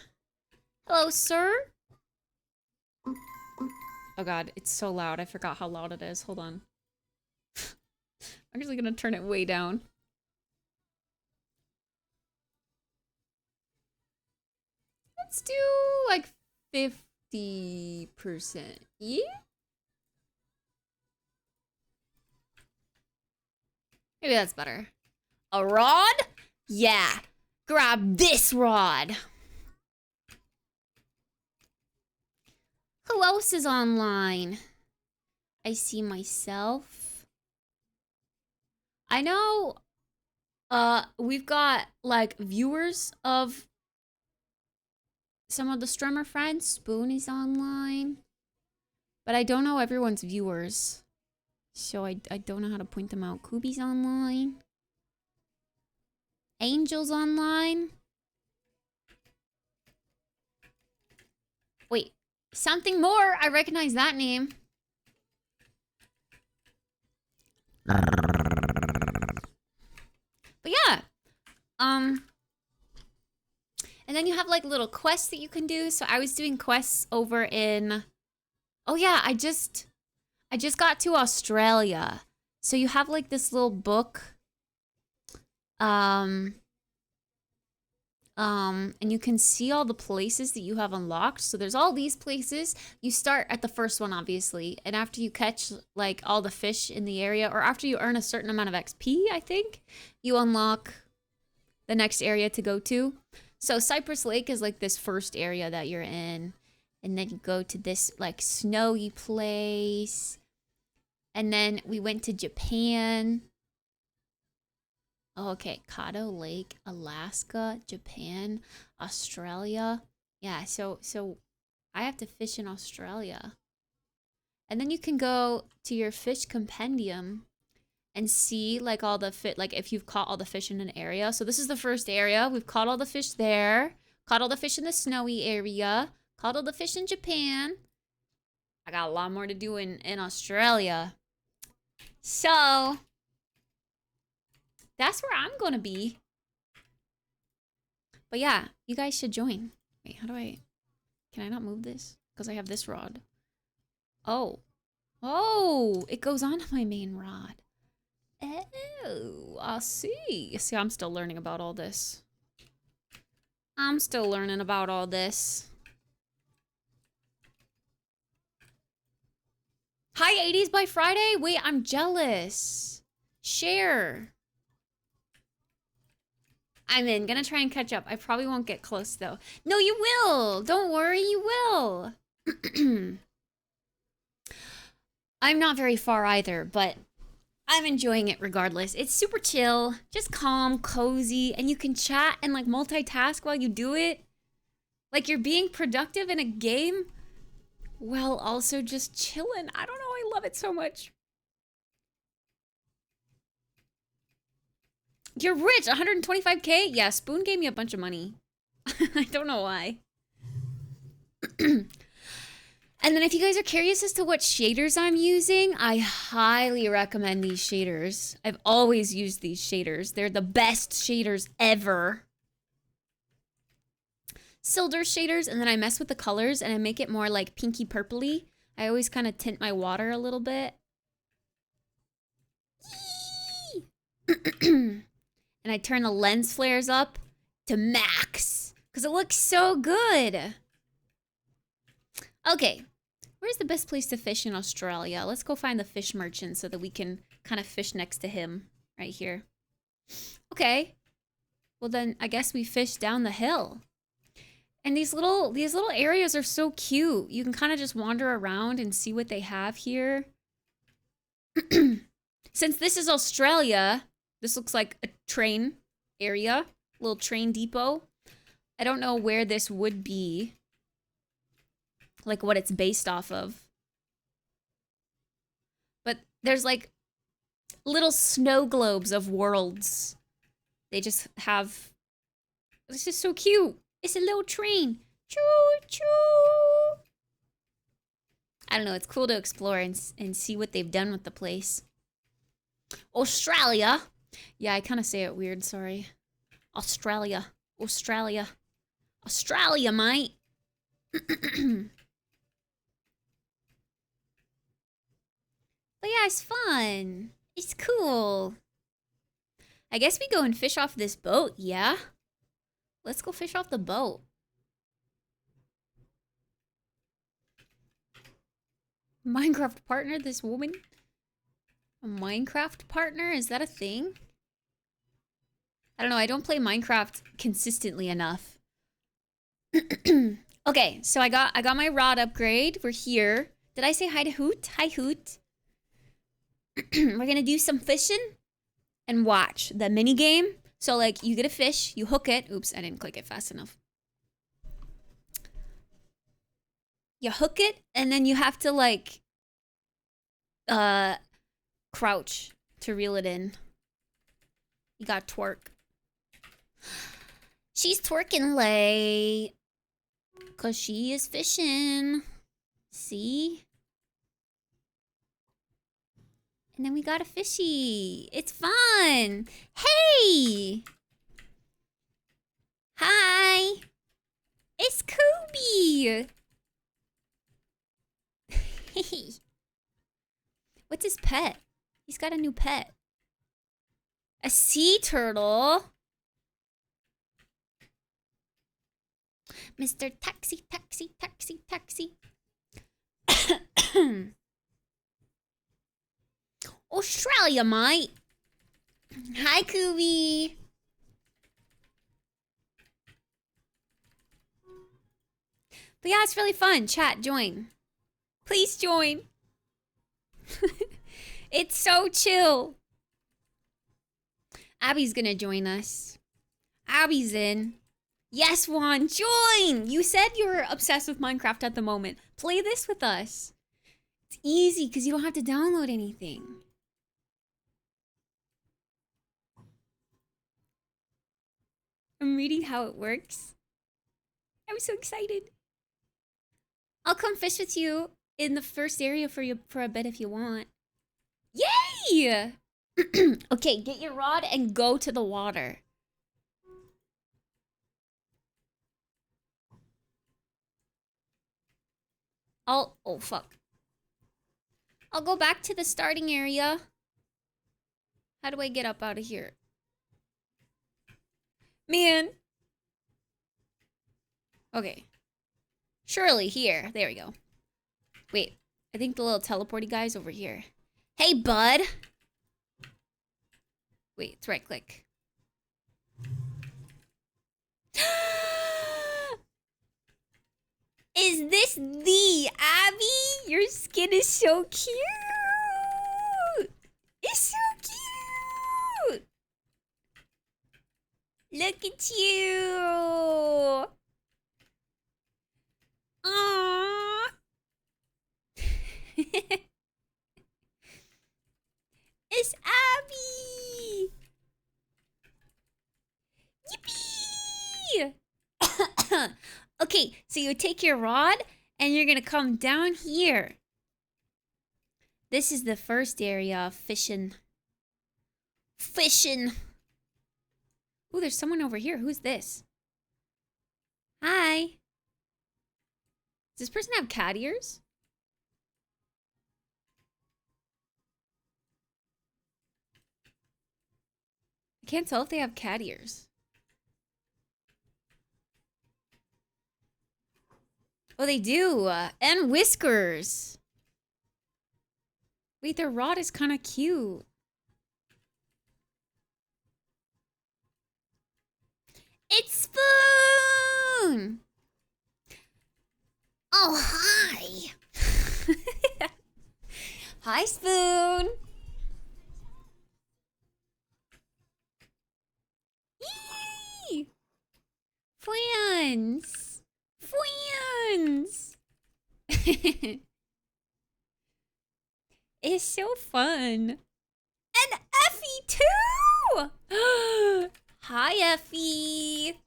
Hello, sir. Oh god, it's so loud. I forgot how loud it is. Hold on. I'm actually gonna turn it way down. Let's do like 50%. Yeah? Maybe that's better. A rod? Yeah. Grab this rod. Who else is online? I see myself. I know we've got like viewers of some of the streamer friends. Spoon is online. But I don't know everyone's viewers. So I don't know how to point them out. Kubi's online. Angel's online. Wait, something more. I recognize that name. But yeah. And then you have like little quests that you can do. So I was doing quests over in... Oh yeah, I just got to Australia. So you have like this little book. And you can see all the places that you have unlocked. So there's all these places. You start at the first one, obviously. And after you catch like all the fish in the area, or after you earn a certain amount of XP, I think, you unlock the next area to go to. So Cypress Lake is like this first area that you're in. And then you go to this like snowy place. And then we went to Japan. Oh, okay. Kato Lake, Alaska, Japan, Australia. Yeah, so I have to fish in Australia. And then you can go to your fish compendium and see like all the like if you've caught all the fish in an area. So this is the first area. We've caught all the fish there. Caught all the fish in the snowy area. Caught all the fish in Japan. I got a lot more to do in Australia. So that's where I'm gonna be. But yeah, you guys should join. Wait, how do I... Can I not move this? Because I have this rod. Oh. Oh, it goes on my main rod. Oh, I see. See, I'm still learning about all this. I'm still learning about all this. Hi, 80s by Friday? Wait, I'm jealous. Share. I'm in. Gonna try and catch up. I probably won't get close, though. No, you will. Don't worry, you will. I'm not very far either, but I'm enjoying it regardless. It's super chill, just calm, cozy, and you can chat and like multitask while you do it. Like you're being productive in a game while also just chilling. I don't know. I love it so much. You're rich, 125K? Yeah, Spoon gave me a bunch of money. I don't know why. And then if you guys are curious as to what shaders I'm using, I highly recommend these shaders. I've always used these shaders. They're the best shaders ever. Silder shaders, and then I mess with the colors and I make it more like pinky purpley. I always kind of tint my water a little bit. And I turn the lens flares up to max because it looks so good. Okay, where's the best place to fish in Australia? Let's go find the fish merchant so that we can kind of fish next to him right here. Okay, well then I guess we fish down the hill. And these little areas are so cute. You can kind of just wander around and see what they have here. Since this is Australia, this looks like a train area, little train depot. I don't know where this would be, like what it's based off of. But there's like little snow globes of worlds. They just have, this is so cute. It's a little train. Choo choo. I don't know, it's cool to explore and see what they've done with the place. Australia. Yeah, I kind of say it weird, sorry. Australia. Australia. Australia, mate. But yeah, it's fun. It's cool. I guess we go and fish off this boat, yeah? Let's go fish off the boat. Minecraft partner, this woman? A Minecraft partner? Is that a thing? I don't know, I don't play Minecraft consistently enough. Okay, so I got my rod upgrade. We're here. Did I say hi to Hoot? Hi, Hoot. We're gonna do some fishing and watch the mini game. So like you get a fish, you hook it. Oops, I didn't click it fast enough. You hook it and then you have to like crouch to reel it in. You got twerk. She's twerking late. Cause she is fishing. See? And then we got a fishy. It's fun. Hey! Hi! It's Kobe! Hey. What's his pet? He's got a new pet. A sea turtle? Mr. Taxi, taxi, taxi, taxi. Australia, mate. Hi, Kobe. But yeah, it's really fun. Chat, join. Please join. It's so chill. Abby's gonna join us. Abby's in. Yes, Juan, join! You said you were obsessed with Minecraft at the moment. Play this with us. It's easy because you don't have to download anything. I'm reading how it works. I'm so excited. I'll come fish with you in the first area for you for a bit if you want. Yay! Okay, get your rod and go to the water. Oh fuck. I'll go back to the starting area. How do I get up out of here? Man. Okay. Surely here. There we go. Wait. I think the little teleporty guy's over here. Hey, bud. Wait, it's right click. Is this the Abby? Your skin is so cute. It's so cute. Look at you. Aww. It's Abby. Yippee. Okay, so you take your rod and you're gonna come down here. This is the first area of fishing. Fishing. Ooh, there's someone over here. Who's this? Hi. Does this person have cat ears? I can't tell if they have cat ears. Oh, they do. And whiskers. Wait, their rod is kind of cute. It's Spoon! Oh, hi. Hi, Spoon. Yay! Friends. Friends. It's so fun. And Effie too! Hi, Effie.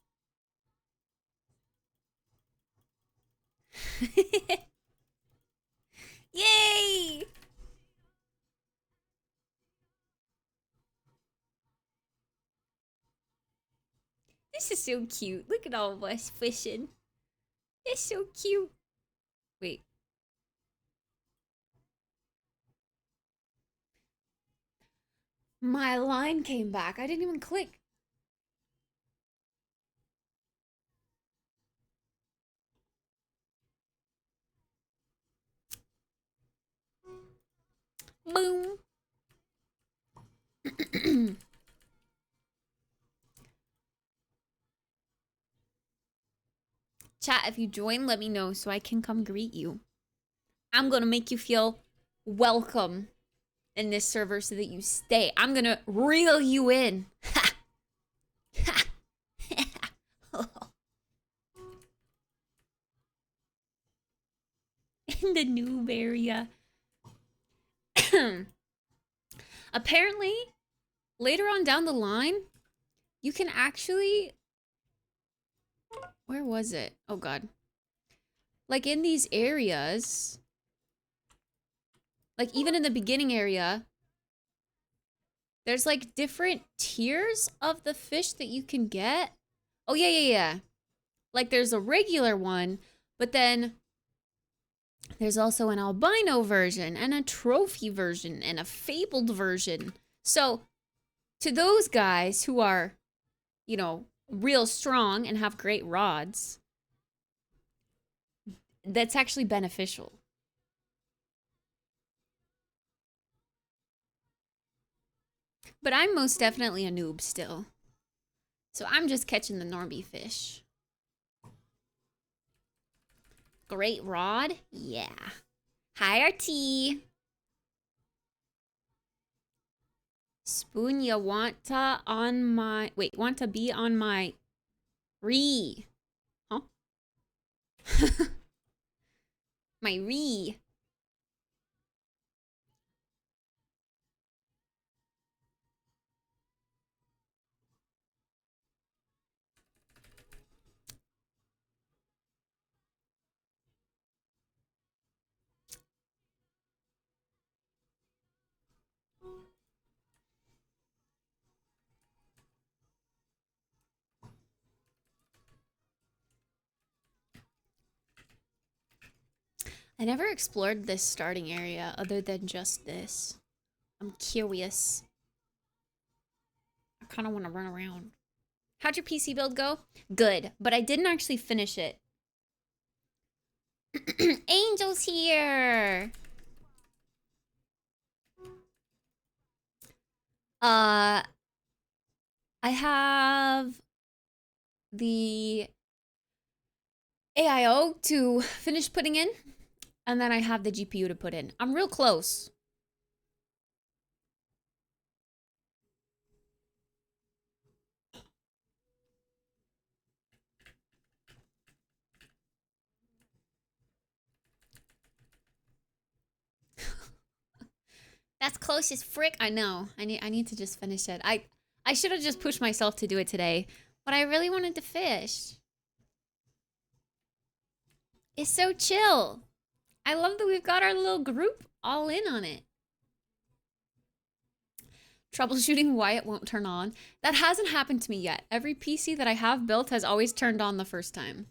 Yay! This is so cute. Look at all of us fishing. It's so cute. Wait. My line came back. I didn't even click. Boom. Chat, if you join, let me know so I can come greet you. I'm gonna make you feel welcome in this server so that you stay. I'm gonna reel you in. Ha! Ha! In the noob area. Apparently, later on down the line, you can actually... Where was it? Oh, God. Like, in these areas... Like, even in the beginning area, There's like different tiers of the fish that you can get. Oh, yeah, yeah, yeah. Like there's a regular one, but then there's also an albino version and a trophy version and a fabled version. So to those guys who are, you know, real strong and have great rods, that's actually beneficial. But I'm most definitely a noob still. So I'm just catching the normie fish. Great rod? Yeah. Hi, RT. Spoon, you want to on my... Wait, want to be on my... Re. Huh? My re. I never explored this starting area other than just this. I'm curious. I kind of want to run around. How'd your PC build go? Good, but I didn't actually finish it. Angel's here! I have the AIO to finish putting in, and then I have the GPU to put in. I'm real close. That's close as frick. I know. I need to just finish it. I should have just pushed myself to do it today, but I really wanted to fish. It's so chill. I love that we've got our little group all in on it. Troubleshooting why it won't turn on. That hasn't happened to me yet. Every PC that I have built has always turned on the first time.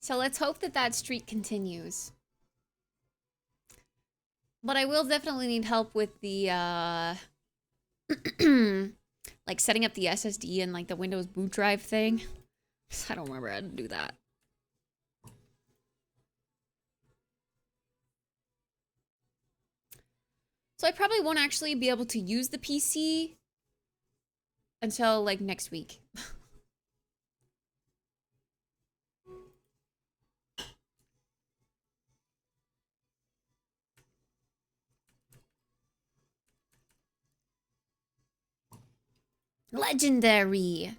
So let's hope that that streak continues. But I will definitely need help with the, like setting up the SSD and like the Windows boot drive thing. I don't remember how to do that. So I probably won't actually be able to use the PC until like next week. Legendary.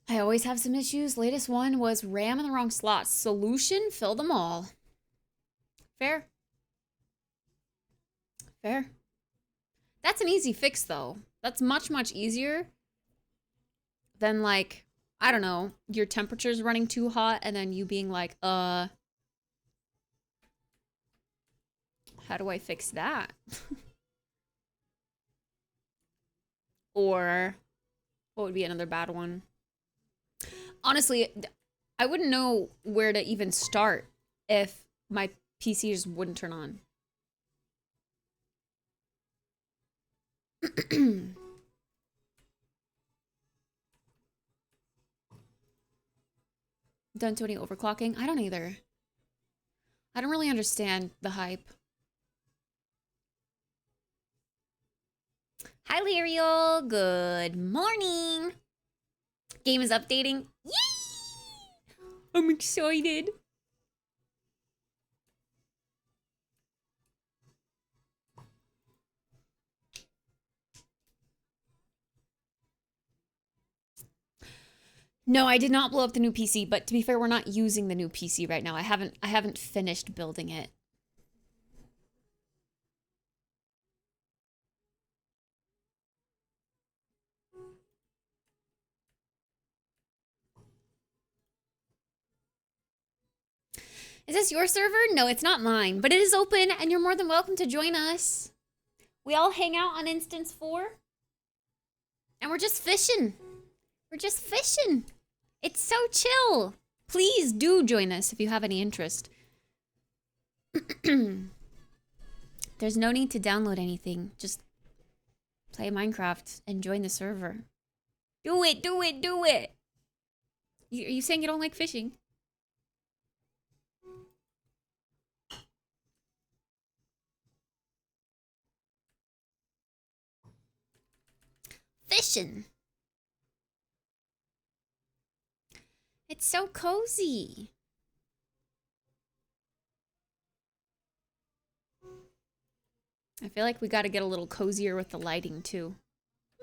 I always have some issues. Latest one was RAM in the wrong slots. Solution, fill them all. Fair. Fair. That's an easy fix though. That's much, much easier than like, I don't know, your temperature's running too hot and then you being like, how do I fix that? Or what would be another bad one? Honestly, I wouldn't know where to even start if my PC just wouldn't turn on. Don't do any overclocking? I don't either. I don't really understand the hype. Hi, Lariel. Good morning. Game is updating. Yay! I'm excited. No, I did not blow up the new PC, but to be fair, we're not using the new PC right now. I haven't finished building it. Is this your server? No, it's not mine, but it is open and you're more than welcome to join us. We all hang out on instance 4 and we're just fishing. We're just fishing. It's so chill. Please do join us if you have any interest. There's no need to download anything. Just play Minecraft and join the server. Do it, do it, do it. Are you saying you don't like fishing? Fishing. It's so cozy. I feel like we got to get a little cozier with the lighting too.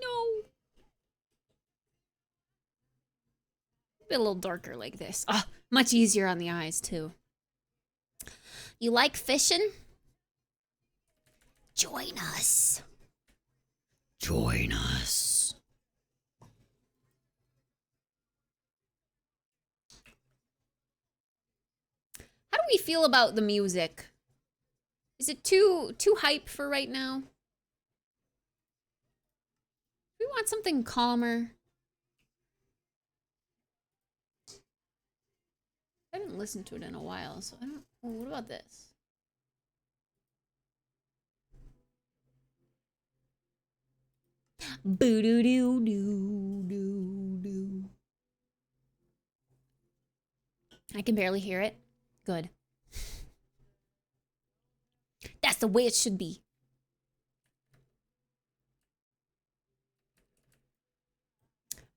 No. Be a little darker like this. Oh, much easier on the eyes too. You like fishing? Join us. Join us. How do we feel about the music? Is it too hype for right now? We want something calmer. I haven't listened to it in a while, so I don't. Oh, what about this? Boo doo doo doo doo doo. I can barely hear it. Good. That's the way it should be.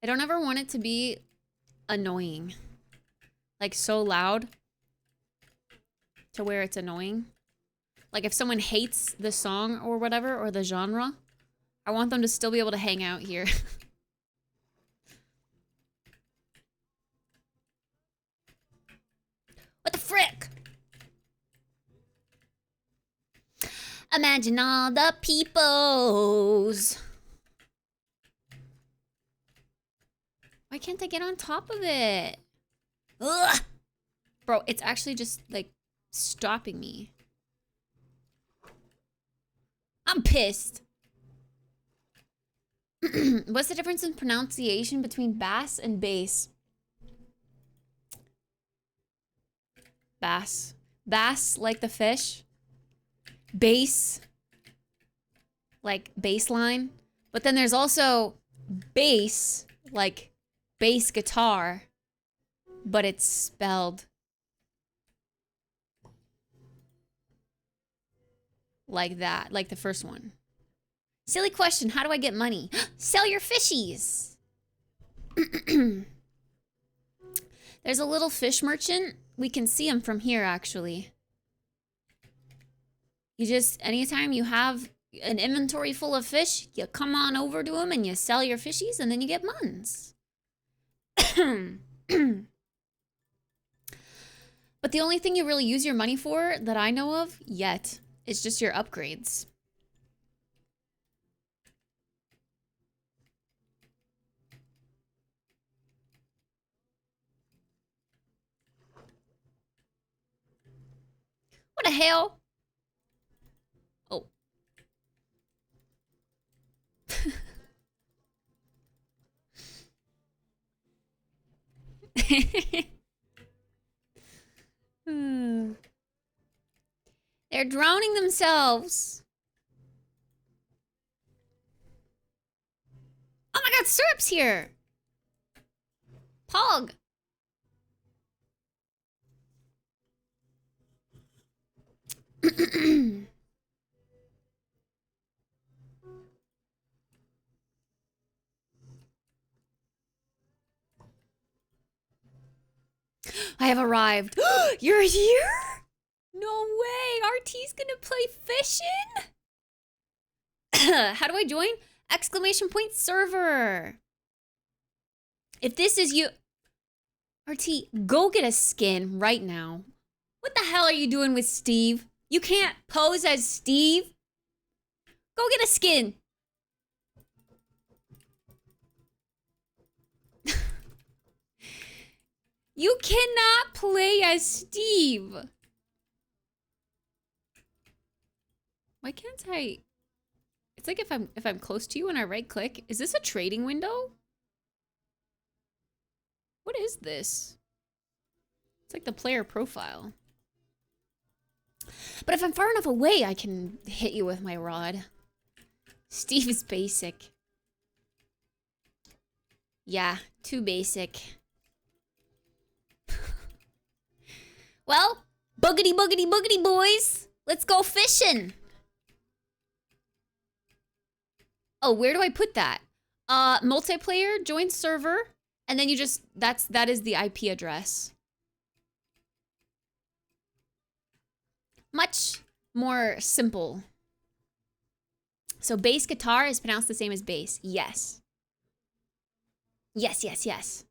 I don't ever want it to be annoying. Like so loud to where it's annoying. Like if someone hates the song or whatever, or the genre, I want them to still be able to hang out here. What the frick? Imagine all the peoples. Why can't I get on top of it? Ugh! Bro, it's actually just like stopping me. I'm pissed. What's the difference in pronunciation between bass and bass? Bass. Bass, like the fish. Bass, like baseline. But then there's also bass, like bass guitar, but it's spelled like that, like the first one. Silly question, how do I get money? Sell your fishies. There's a little fish merchant. We can see him from here, actually. You just, anytime you have an inventory full of fish, you come on over to him and you sell your fishies and then you get muns. But the only thing you really use your money for that I know of yet is just your upgrades. What the hell? Oh. They're drowning themselves. Oh my god, Syrup's here. Pog. I have arrived. You're here? No way. RT's gonna play fishing? How do I join? Exclamation point server. If this is you, RT, go get a skin right now. What the hell are you doing with Steve? You can't pose as Steve. Go get a skin. You cannot play as Steve. Why can't I? It's like if I'm close to you and I right click. Is this a trading window? What is this? It's like the player profile. But if I'm far enough away, I can hit you with my rod. Steve is basic. Yeah, too basic. Well, boogity boogity boogity boys. Let's go fishing. Oh, where do I put that? Multiplayer, join server, and then you just, that is the IP address. Much more simple. So bass guitar is pronounced the same as bass. Yes. Yes, yes, yes.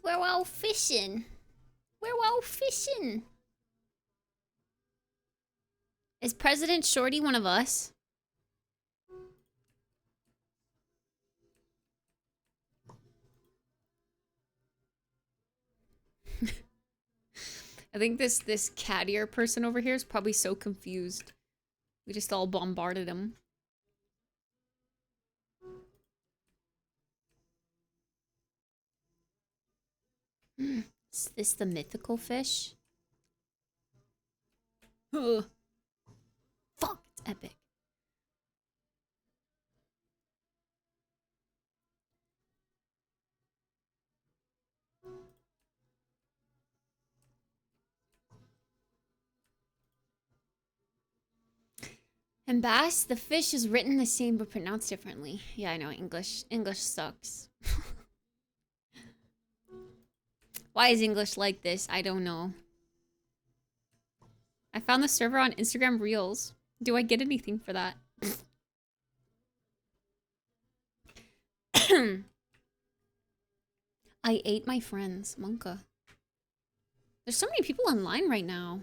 We're all fishing. We're all fishing. Is President Shorty one of us? I think this cat ear person over here is probably so confused. We just all bombarded him. Is this the mythical fish? Ugh. Fuck, it's epic. And bass, the fish is written the same but pronounced differently. Yeah, I know, English sucks. Why is English like this? I don't know. I found the server on Instagram Reels. Do I get anything for that? I ate my friends, Monka. There's so many people online right now.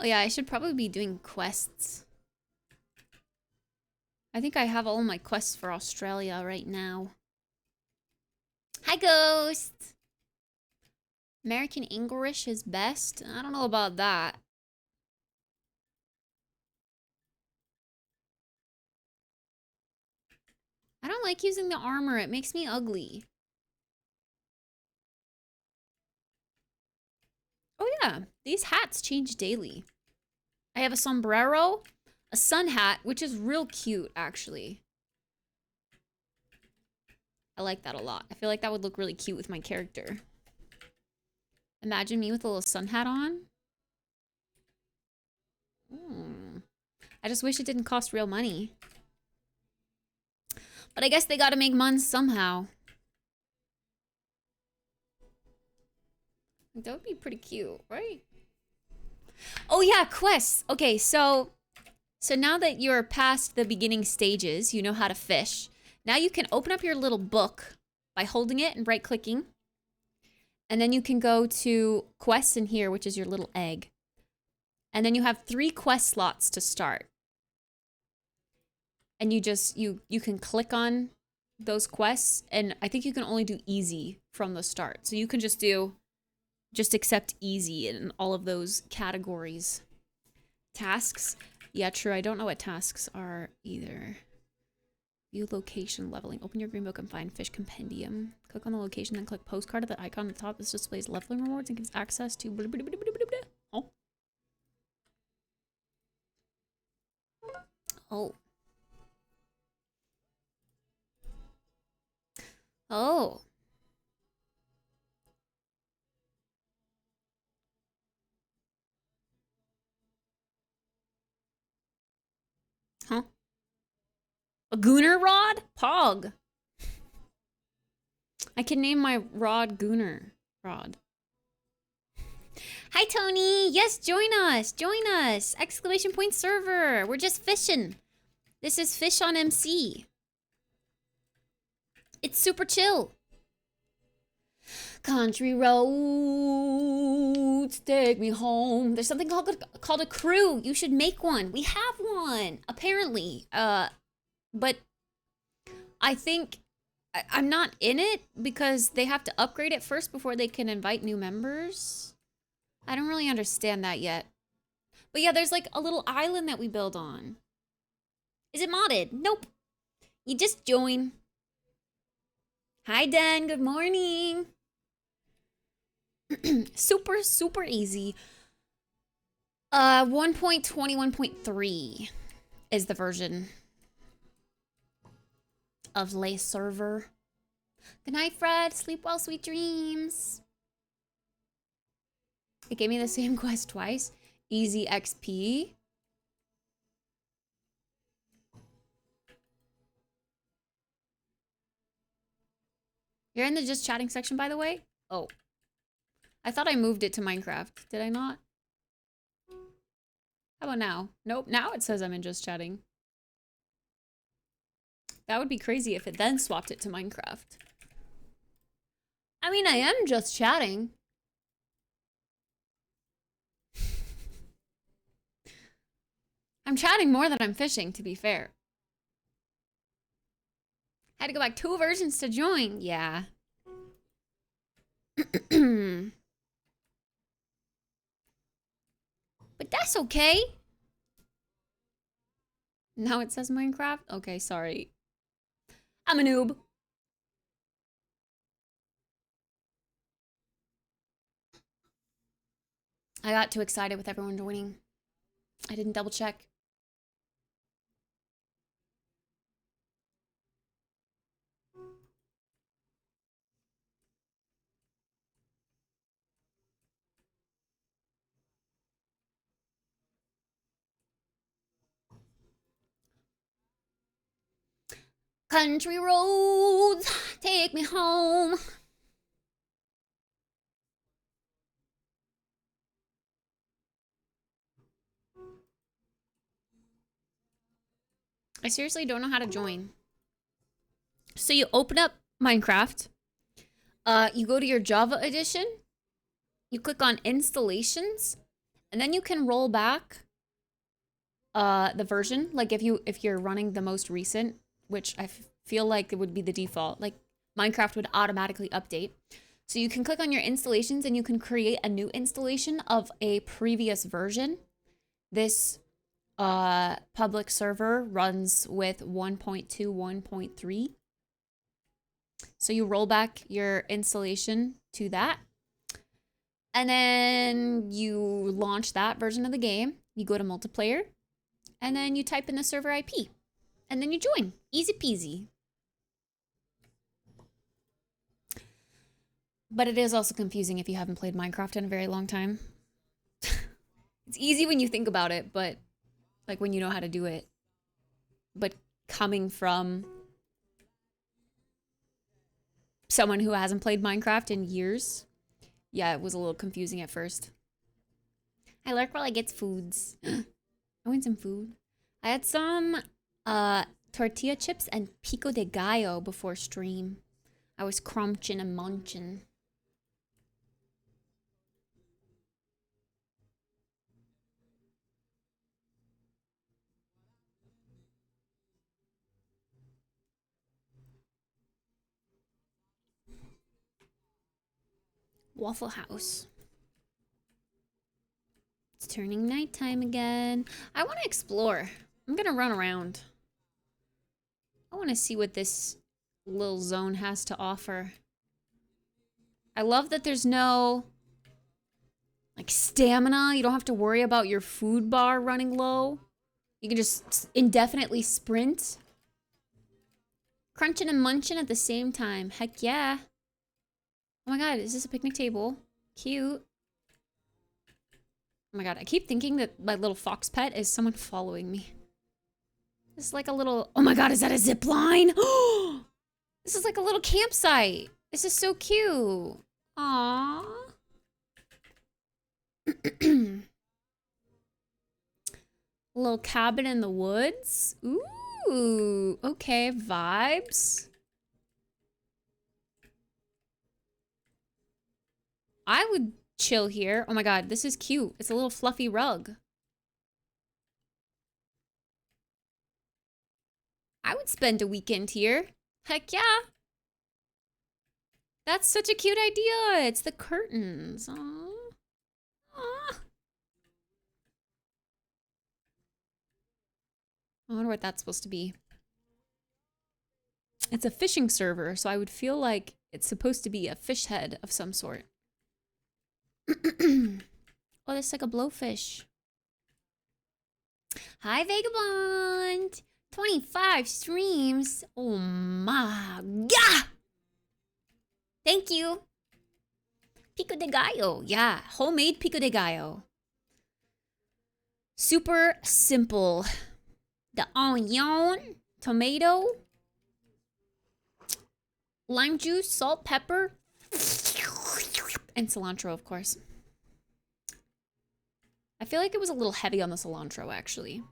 Oh yeah, I should probably be doing quests. I think I have all my quests for Australia right now. Hi, Ghost! American English is best? I don't know about that. I don't like using the armor. It makes me ugly. Oh yeah, these hats change daily. I have a sombrero, a sun hat, which is real cute, actually. I like that a lot. I feel like that would look really cute with my character. Imagine me with a little sun hat on. I just wish it didn't cost real money. But I guess they gotta make muns somehow. That would be pretty cute, right? Oh yeah, quests. Okay, so now that you're past the beginning stages, you know how to fish. Now you can open up your little book by holding it and right-clicking. And then you can go to quests in here, which is your little egg. And then you have 3 quest slots to start. And you just, you can click on those quests, and I think you can only do easy from the start. So you can just accept easy in all of those categories. Tasks? Yeah, true. I don't know what tasks are either. View location leveling. Open your green book and find fish compendium. Click on the location, then click postcard at the icon at the top. This displays leveling rewards and gives access to... Oh. Oh. Oh. Huh? A Gooner rod? Pog. I can name my rod Gooner rod. Hi, Tony. Yes, join us. Join us. Exclamation point server. We're just fishing. This is Fish on MC. It's super chill. Country roads take me home. There's something called a crew. You should make one. We have one, apparently. But I think I'm not in it because they have to upgrade it first before they can invite new members. I don't really understand that yet. But yeah, there's like a little island that we build on. Is it modded? Nope. You just join. Hi, Dan. Good morning. Super easy. 1.21.3 is the version of Lay server. Good night, Fred. Sleep well, sweet dreams. It gave me the same quest twice. Easy XP. You're in the just chatting section, by the way? Oh. I thought I moved it to Minecraft. Did I not? How about now? Nope, now it says I'm in just chatting. That would be crazy if it then swapped it to Minecraft. I mean, I am just chatting. I'm chatting more than I'm fishing, to be fair. Had to go back 2 versions to join. Yeah. But that's okay. Now it says Minecraft? Okay, sorry. I'm a noob. I got too excited with everyone joining. I didn't double check. Country roads, take me home. I seriously don't know how to join. So you open up Minecraft. You go to your Java edition. You click on installations. And then you can roll back the version. Like if you're running the most recent, which I feel like it would be the default. Like Minecraft would automatically update. So you can click on your installations and you can create a new installation of a previous version. This public server runs with 1.21.3. So you roll back your installation to that. And then you launch that version of the game. You go to multiplayer. And then you type in the server IP. And then you join. Easy peasy. But it is also confusing if you haven't played Minecraft in a very long time. It's easy when you think about it, but like when you know how to do it. But coming from someone who hasn't played Minecraft in years, yeah, it was a little confusing at first. I lurk while I get foods. I want some food. I had some tortilla chips and pico de gallo before stream. I was crunching and munching. Waffle House. It's turning nighttime again. I want to explore. I'm gonna run around. I want to see what this little zone has to offer. I love that there's no like stamina. You don't have to worry about your food bar running low. You can just indefinitely sprint. Crunching and munching at the same time. Heck yeah. Oh my god, is this a picnic table? Cute. Oh my god, I keep thinking that my little fox pet is someone following me. This is like a little... Oh my god, is that a zip line? This is like a little campsite. This is so cute. Aww. Little cabin in the woods. Ooh, okay, vibes. I would chill here. Oh my god, this is cute. It's a little fluffy rug. I would spend a weekend here. Heck yeah. That's such a cute idea. It's the curtains. Aww. Aww. I wonder what that's supposed to be. It's a fishing server, so I would feel like it's supposed to be a fish head of some sort. Oh, that's like a blowfish. Hi, Vagabond. 25 streams. Oh my god. Thank you. Pico de gallo. Yeah, homemade pico de gallo. Super simple. The onion, tomato, lime juice, salt, pepper, and cilantro, of course. I feel like it was a little heavy on the cilantro, actually,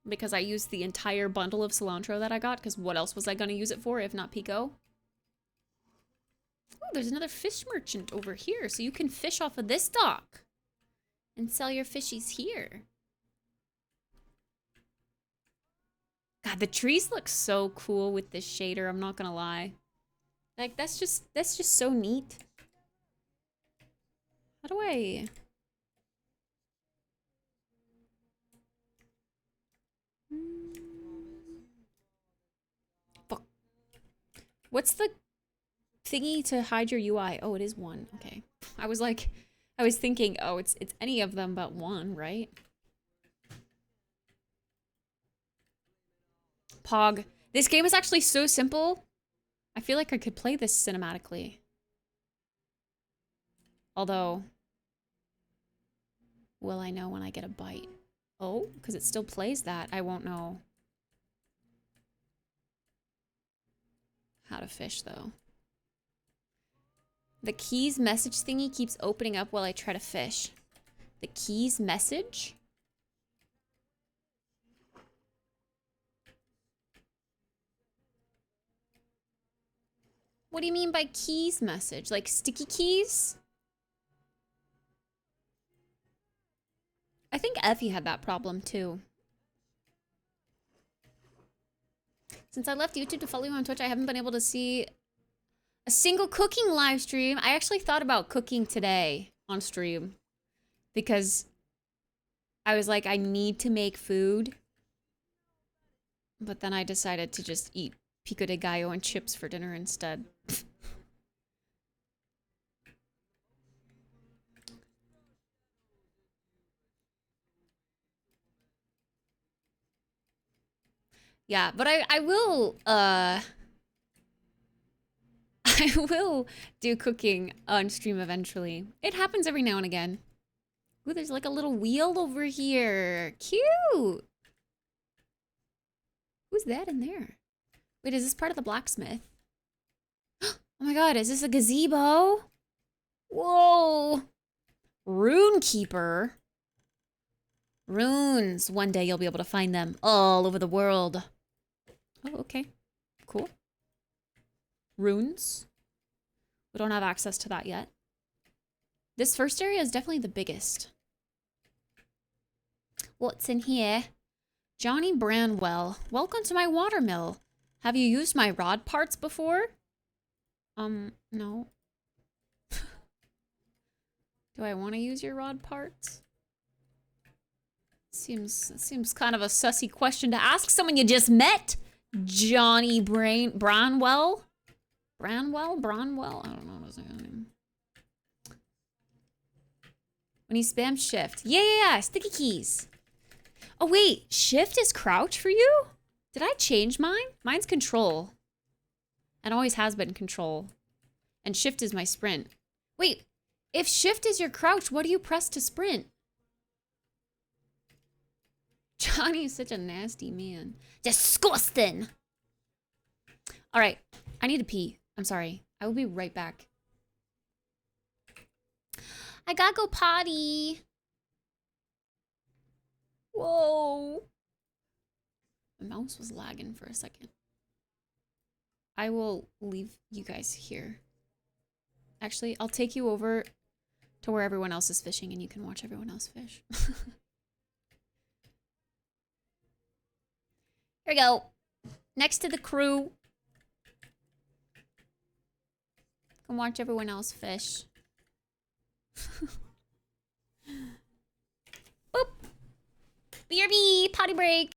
because I used the entire bundle of cilantro that I got, because what else was I going to use it for if not pico? Oh, there's another fish merchant over here, so you can fish off of this dock and sell your fishies here. God, the trees look so cool with this shader, I'm not gonna lie. Like, that's just so neat. How do I... Fuck. What's the thingy to hide your UI? Oh, it is one. Okay. I was thinking, oh, it's any of them but one, right? Pog. This game is actually so simple. I feel like I could play this cinematically. Although, will I know when I get a bite? Oh, because it still plays that. I won't know how to fish, though. The keys message thingy keeps opening up while I try to fish. The keys message? What do you mean by keys message? Like sticky keys? I think Effie had that problem too. Since I left YouTube to follow you on Twitch, I haven't been able to see a single cooking live stream. I actually thought about cooking today on stream because I was like, I need to make food. But then I decided to just eat pico de gallo and chips for dinner instead. Yeah, but I will I will do cooking on stream eventually. It happens every now and again. Ooh, there's like a little wheel over here. Cute. Who's that in there? Wait, is this part of the blacksmith? Oh my god, is this a gazebo? Whoa. Rune keeper. Runes. One day you'll be able to find them all over the world. Oh, okay. Cool. Runes. We don't have access to that yet. This first area is definitely the biggest. What's in here? Johnny Branwell. Welcome to my watermill. Have you used my rod parts before? No. Do I want to use your rod parts? Seems kind of a sussy question to ask someone you just met. Johnny Branwell? Branwell? I don't know what his name. When you spam shift. Yeah, sticky keys. Oh wait, shift is crouch for you? Did I change mine? Mine's control. And always has been control. And shift is my sprint. Wait, if shift is your crouch, what do you press to sprint? Johnny is such a nasty man. Disgusting! Alright, I need to pee. I'm sorry. I will be right back. I gotta go potty. Whoa. My mouse was lagging for a second. I will leave you guys here. Actually, I'll take you over to where everyone else is fishing and you can watch everyone else fish. Here we go. Next to the crew. Come watch everyone else fish. Boop. BRB, potty break.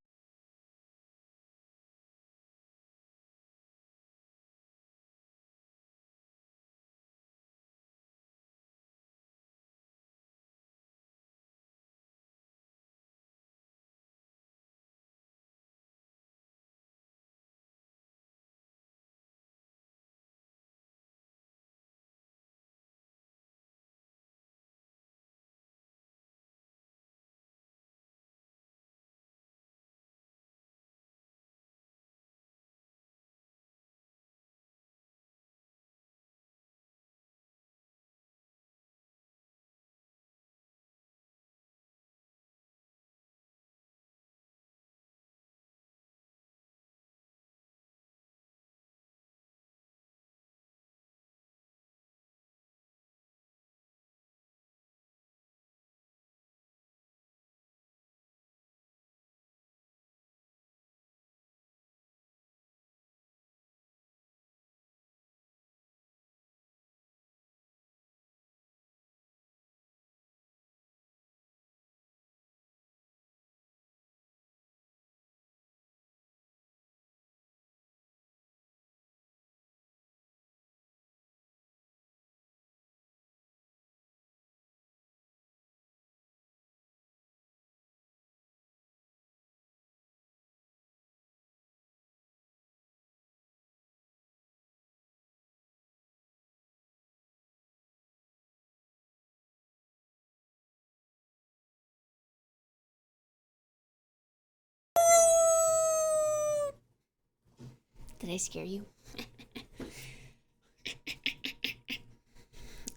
Did I scare you?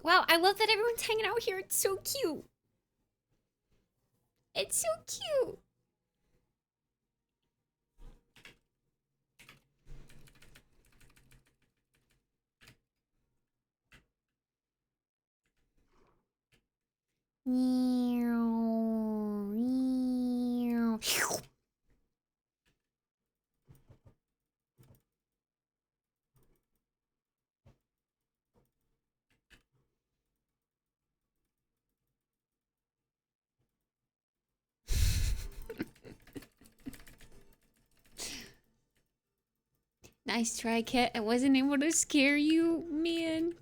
Wow, I love that everyone's hanging out here. It's so cute. It's so cute. Nice try, Kit. I wasn't able to scare you, man.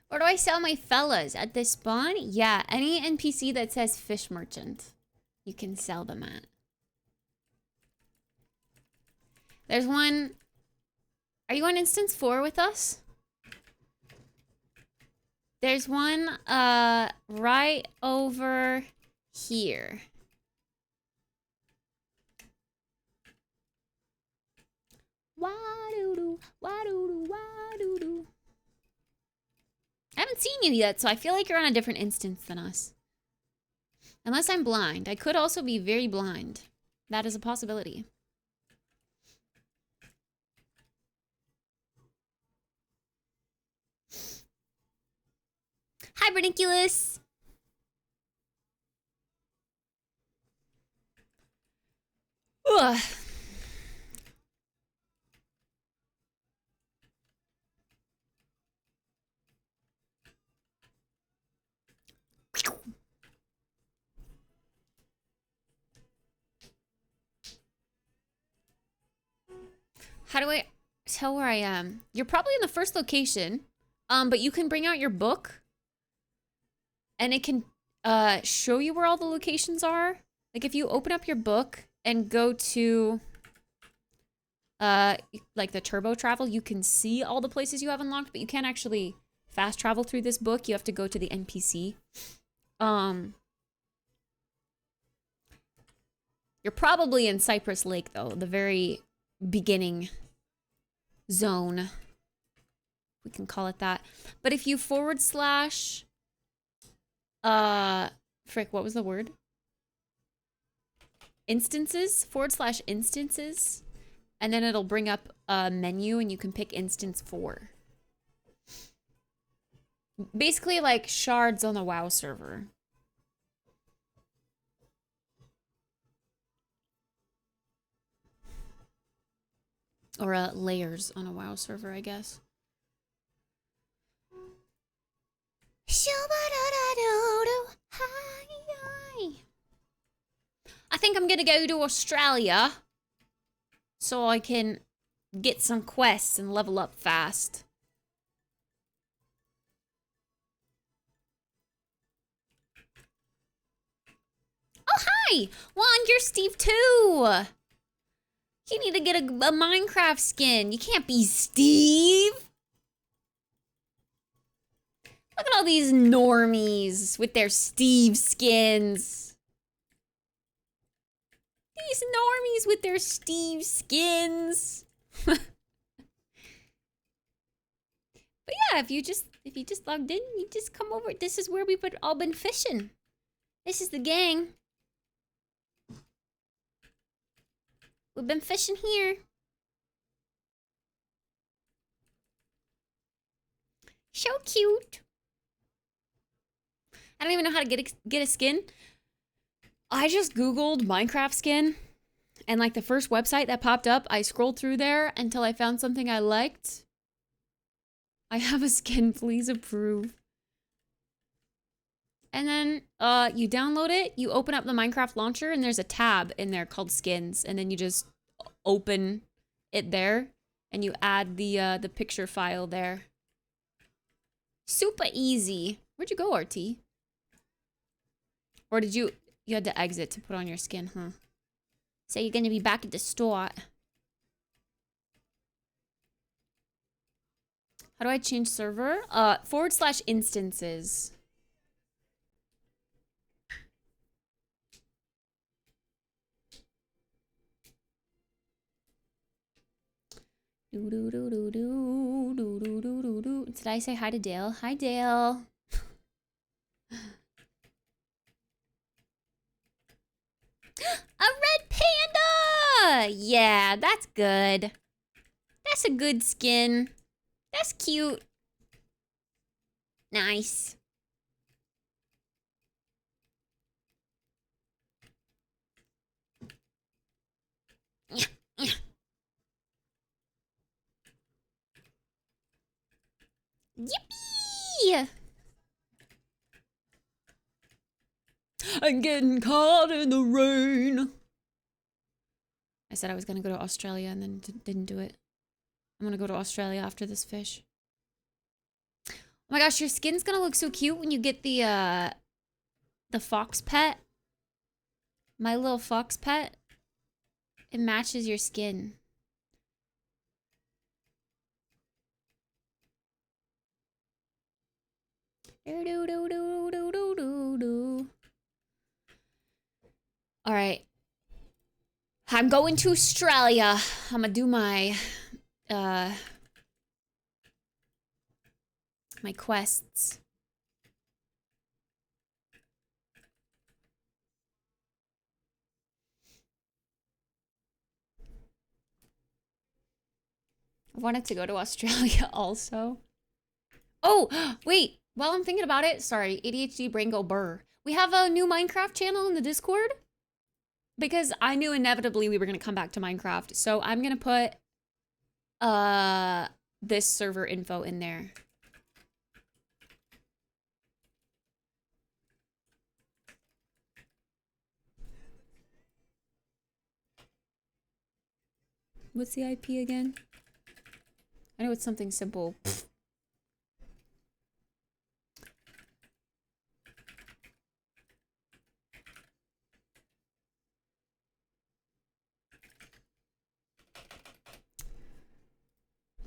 Where do I sell my fellas? At this spawn? Yeah, any NPC that says fish merchant, you can sell them at. There's one. Are you on instance 4 with us? There's one right over here. Wah-doo-doo, wah-doo-doo, wah-doo-doo. I haven't seen you yet, so I feel like you're on a different instance than us. Unless I'm blind. I could also be very blind. That is a possibility. Hi, Berniculus! Ugh. How do I tell where I am? You're probably in the first location, but you can bring out your book, and it can show you where all the locations are. Like if you open up your book and go to like the turbo travel, you can see all the places you have unlocked, but you can't actually fast travel through this book. You have to go to the NPC. You're probably in Cypress Lake, though, the very beginning zone. We can call it that. But if you forward slash... frick, what was the word? Instances? Forward slash instances. And then it'll bring up a menu and you can pick instance 4. Basically like shards on the WoW server. Or layers on a WoW server, I guess. I think I'm gonna go to Australia so I can get some quests and level up fast. Oh, hi! Juan, you're Steve too! You need to get a Minecraft skin. You can't be Steve! Look at all these normies with their Steve skins. These normies with their Steve skins. But yeah, if you just logged in, you just come over. This is where we've all been fishing. This is the gang. We've been fishing here. So cute. I don't even know how to get a skin. I just Googled Minecraft skin. And like the first website that popped up, I scrolled through there until I found something I liked. I have a skin, please approve. And then you download it, you open up the Minecraft launcher, and there's a tab in there called skins. And then you just open it there, and you add the picture file there. Super easy. Where'd you go, RT? Or did you had to exit to put on your skin, huh? So you're gonna be back at the store. How do I change server? Forward slash instances. Did I say hi to Dale? Hi, Dale. A red panda! Yeah, that's good. That's a good skin. That's cute. Nice. Yippee! I'm getting caught in the rain. I said I was gonna go to Australia and then didn't do it. I'm gonna go to Australia after this fish. Oh my gosh, your skin's gonna look so cute when you get the fox pet. My little fox pet. It matches your skin. All right. I'm going to Australia. I'm gonna do my my quests. I wanted to go to Australia also. Oh, wait. While I'm thinking about it, sorry, ADHD brain go burr. We have a new Minecraft channel in the Discord because I knew inevitably we were going to come back to Minecraft. So I'm going to put this server info in there. What's the IP again? I know it's something simple.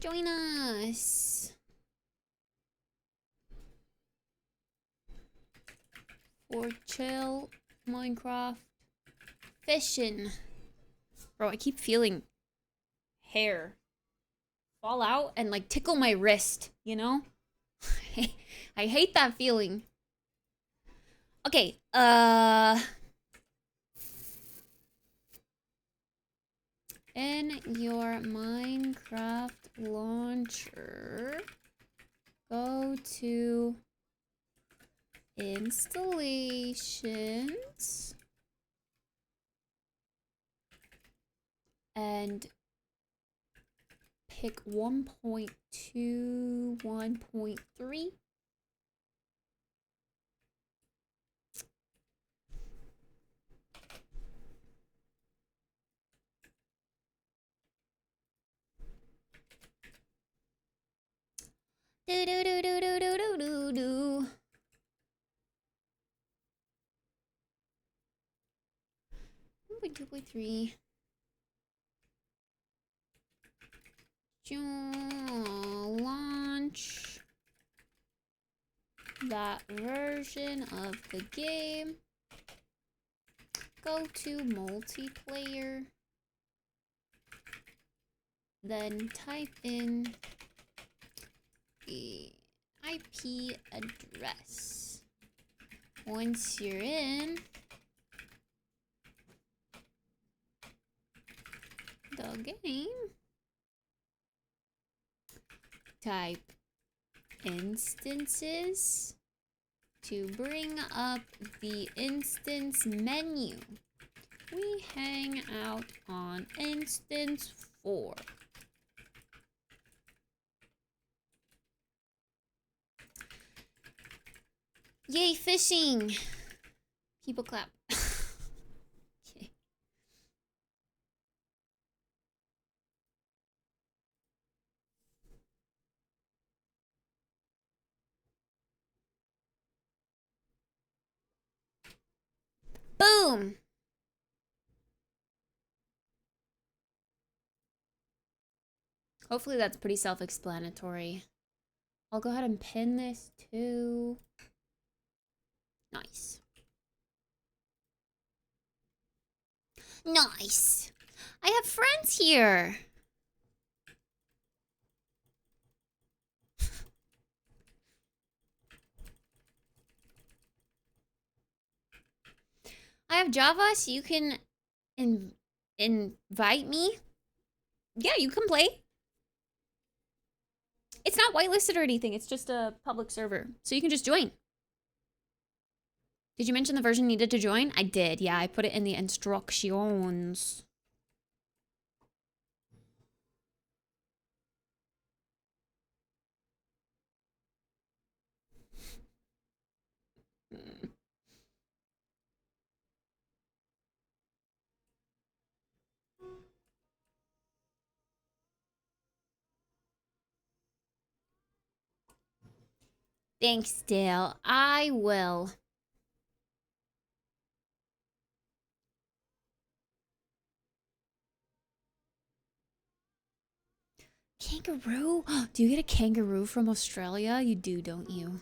Join us. For chill Minecraft fishing. Bro, I keep feeling hair fall out and like tickle my wrist, you know? I hate that feeling. Okay, in your Minecraft launcher, go to installations and pick 1.2, 1.3. Do do do do do do do do do. 1.2.3. Launch that version of the game. Go to multiplayer. Then type in the IP address. Once you're in the game, type instances to bring up the instance menu. We hang out on instance 4. Yay, fishing! People clap. Okay. Boom! Hopefully that's pretty self-explanatory. I'll go ahead and pin this too. Nice. Nice. I have friends here. I have Java, so you can invite me. Yeah, you can play. It's not whitelisted or anything. It's just a public server. So you can just join. Did you mention the version needed to join? I did. Yeah, I put it in the instructions. Thanks, Dale. I will. Kangaroo? Do you get a kangaroo from Australia? You do, don't you?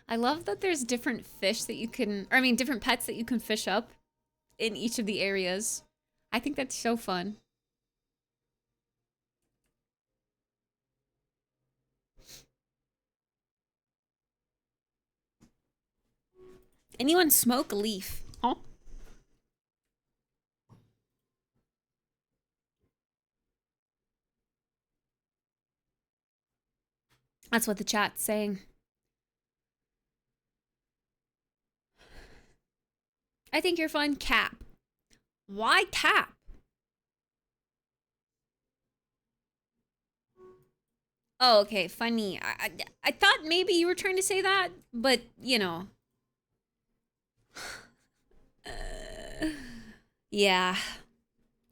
I love that there's different fish that you can, or I mean, different pets that you can fish up in each of the areas. I think that's so fun. Anyone smoke a leaf? Huh? That's what the chat's saying. I think you're fun. Cap. Why cap? Oh, okay. Funny. I thought maybe you were trying to say that, but, you know. Yeah.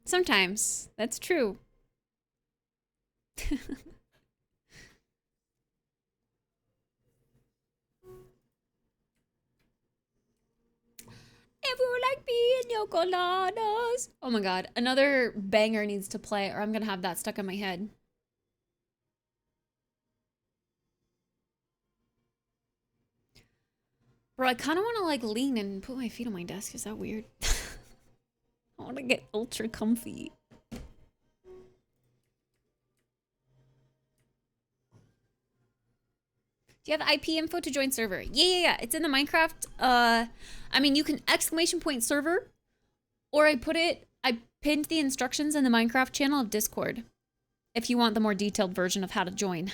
Sometimes. That's true. If you like pina coladas. Oh my god, another banger needs to play or I'm gonna have that stuck in my head. Bro, I kind of want to like lean and put my feet on my desk. Is that weird? I want to get ultra comfy. Do you have IP info to join server? Yeah. It's in the Minecraft. I mean, you can exclamation point server, or I pinned the instructions in the Minecraft channel of Discord. If you want the more detailed version of how to join.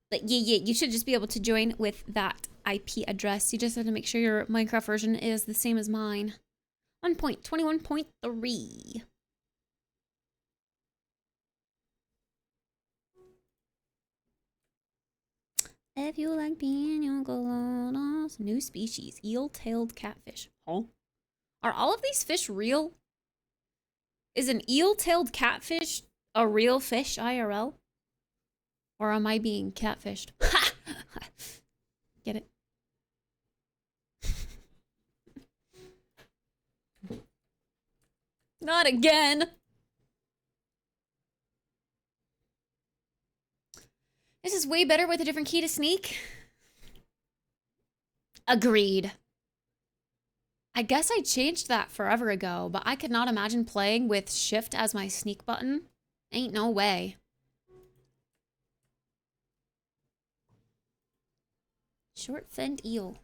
But yeah, you should just be able to join with that IP address. You just have to make sure your Minecraft version is the same as mine. 1.21.3. If you like pina coladas. New species, eel-tailed catfish. Huh? Are all of these fish real? Is an eel-tailed catfish a real fish IRL? Or am I being catfished? Get it? Not again! This is way better with a different key to sneak. Agreed. I guess I changed that forever ago, but I could not imagine playing with shift as my sneak button. Ain't no way. Short-finned eel.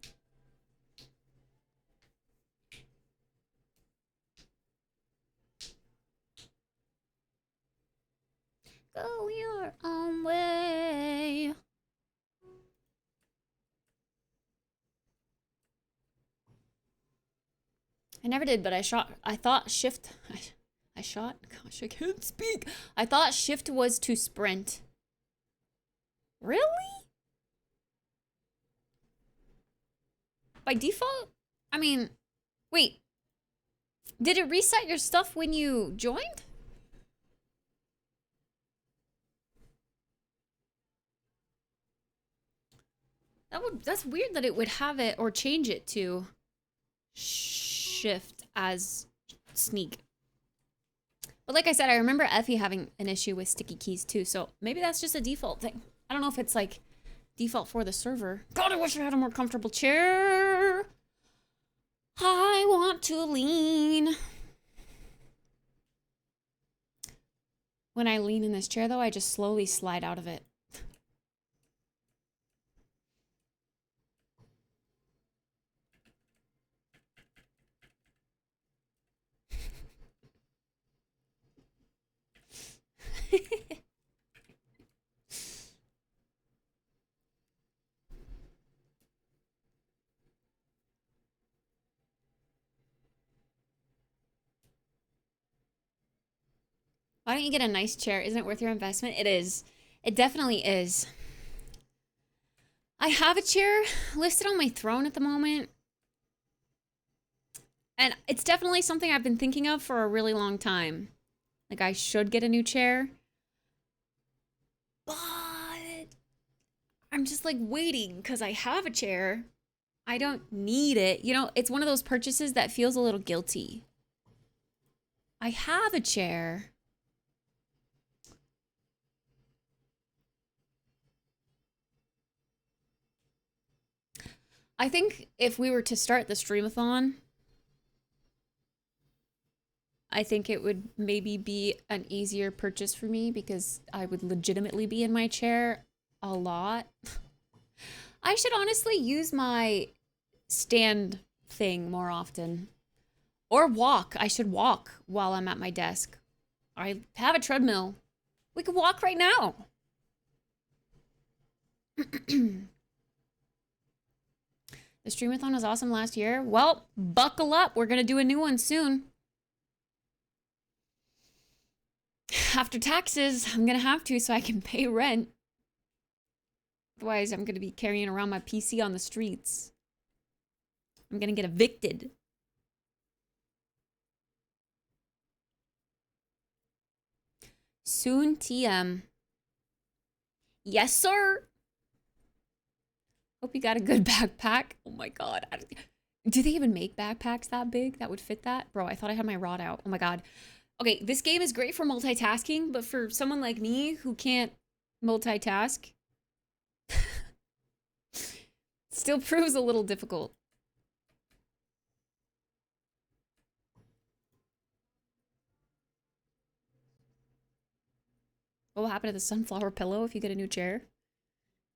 Go your own way. I never did, but I thought shift, I shot, gosh, I can't speak. I thought shift was to sprint. Really? By default? I mean, wait. Did it reset your stuff when you joined? That's weird that it would have it or change it to shift as sneak. But like I said, I remember Effie having an issue with sticky keys too, so maybe that's just a default thing. I don't know if it's like default for the server. God, I wish I had a more comfortable chair. I want to lean. When I lean in this chair though, I just slowly slide out of it. Why don't you get a nice chair? Isn't it worth your investment? It is. It definitely is. I have a chair listed on my throne at the moment. And it's definitely something I've been thinking of for a really long time. Like, I should get a new chair. But I'm just like waiting because I have a chair. I don't need it. You know, it's one of those purchases that feels a little guilty. I have a chair. I think if we were to start the streamathon, I think it would maybe be an easier purchase for me because I would legitimately be in my chair a lot. I should honestly use my stand thing more often. Or walk. I should walk while I'm at my desk. I have a treadmill. We could walk right now. The streamathon was awesome last year. Well, buckle up. We're going to do a new one soon. After taxes, I'm going to have to so I can pay rent. Otherwise, I'm going to be carrying around my PC on the streets. I'm going to get evicted. Soon TM. Yes, sir. Hope you got a good backpack. Oh my god. Do they even make backpacks that big that would fit that? Bro, I thought I had my rod out. Oh my god. Okay, this game is great for multitasking, but for someone like me who can't multitask, still proves a little difficult. What will happen to the sunflower pillow if you get a new chair?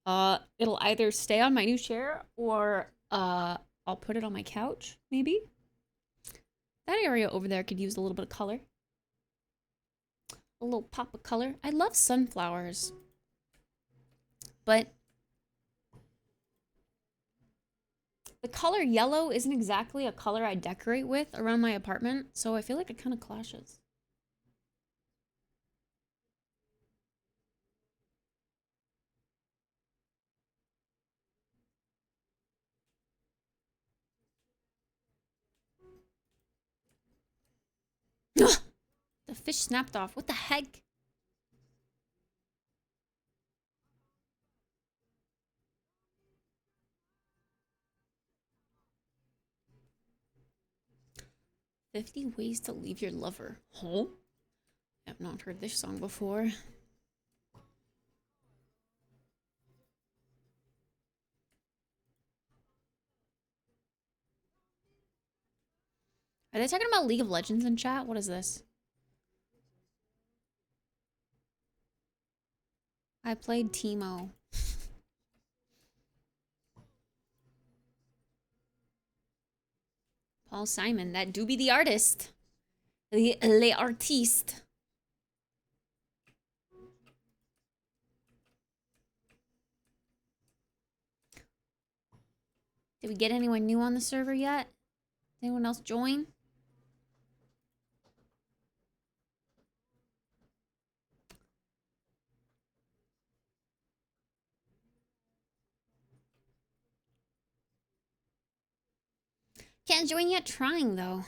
It'll either stay on my new chair or I'll put it on my couch, maybe. That area over there could use a little bit of color. A little pop of color. I love sunflowers. But the color yellow isn't exactly a color I decorate with around my apartment, so I feel like it kind of clashes. The fish snapped off. What the heck? "50 Ways to Leave Your Lover." Huh? I've not heard this song before. Are they talking about League of Legends in chat? What is this? I played Teemo. Paul Simon, that do be the artist. Le artiste. Did we get anyone new on the server yet? Anyone else join? Can't join yet, trying though.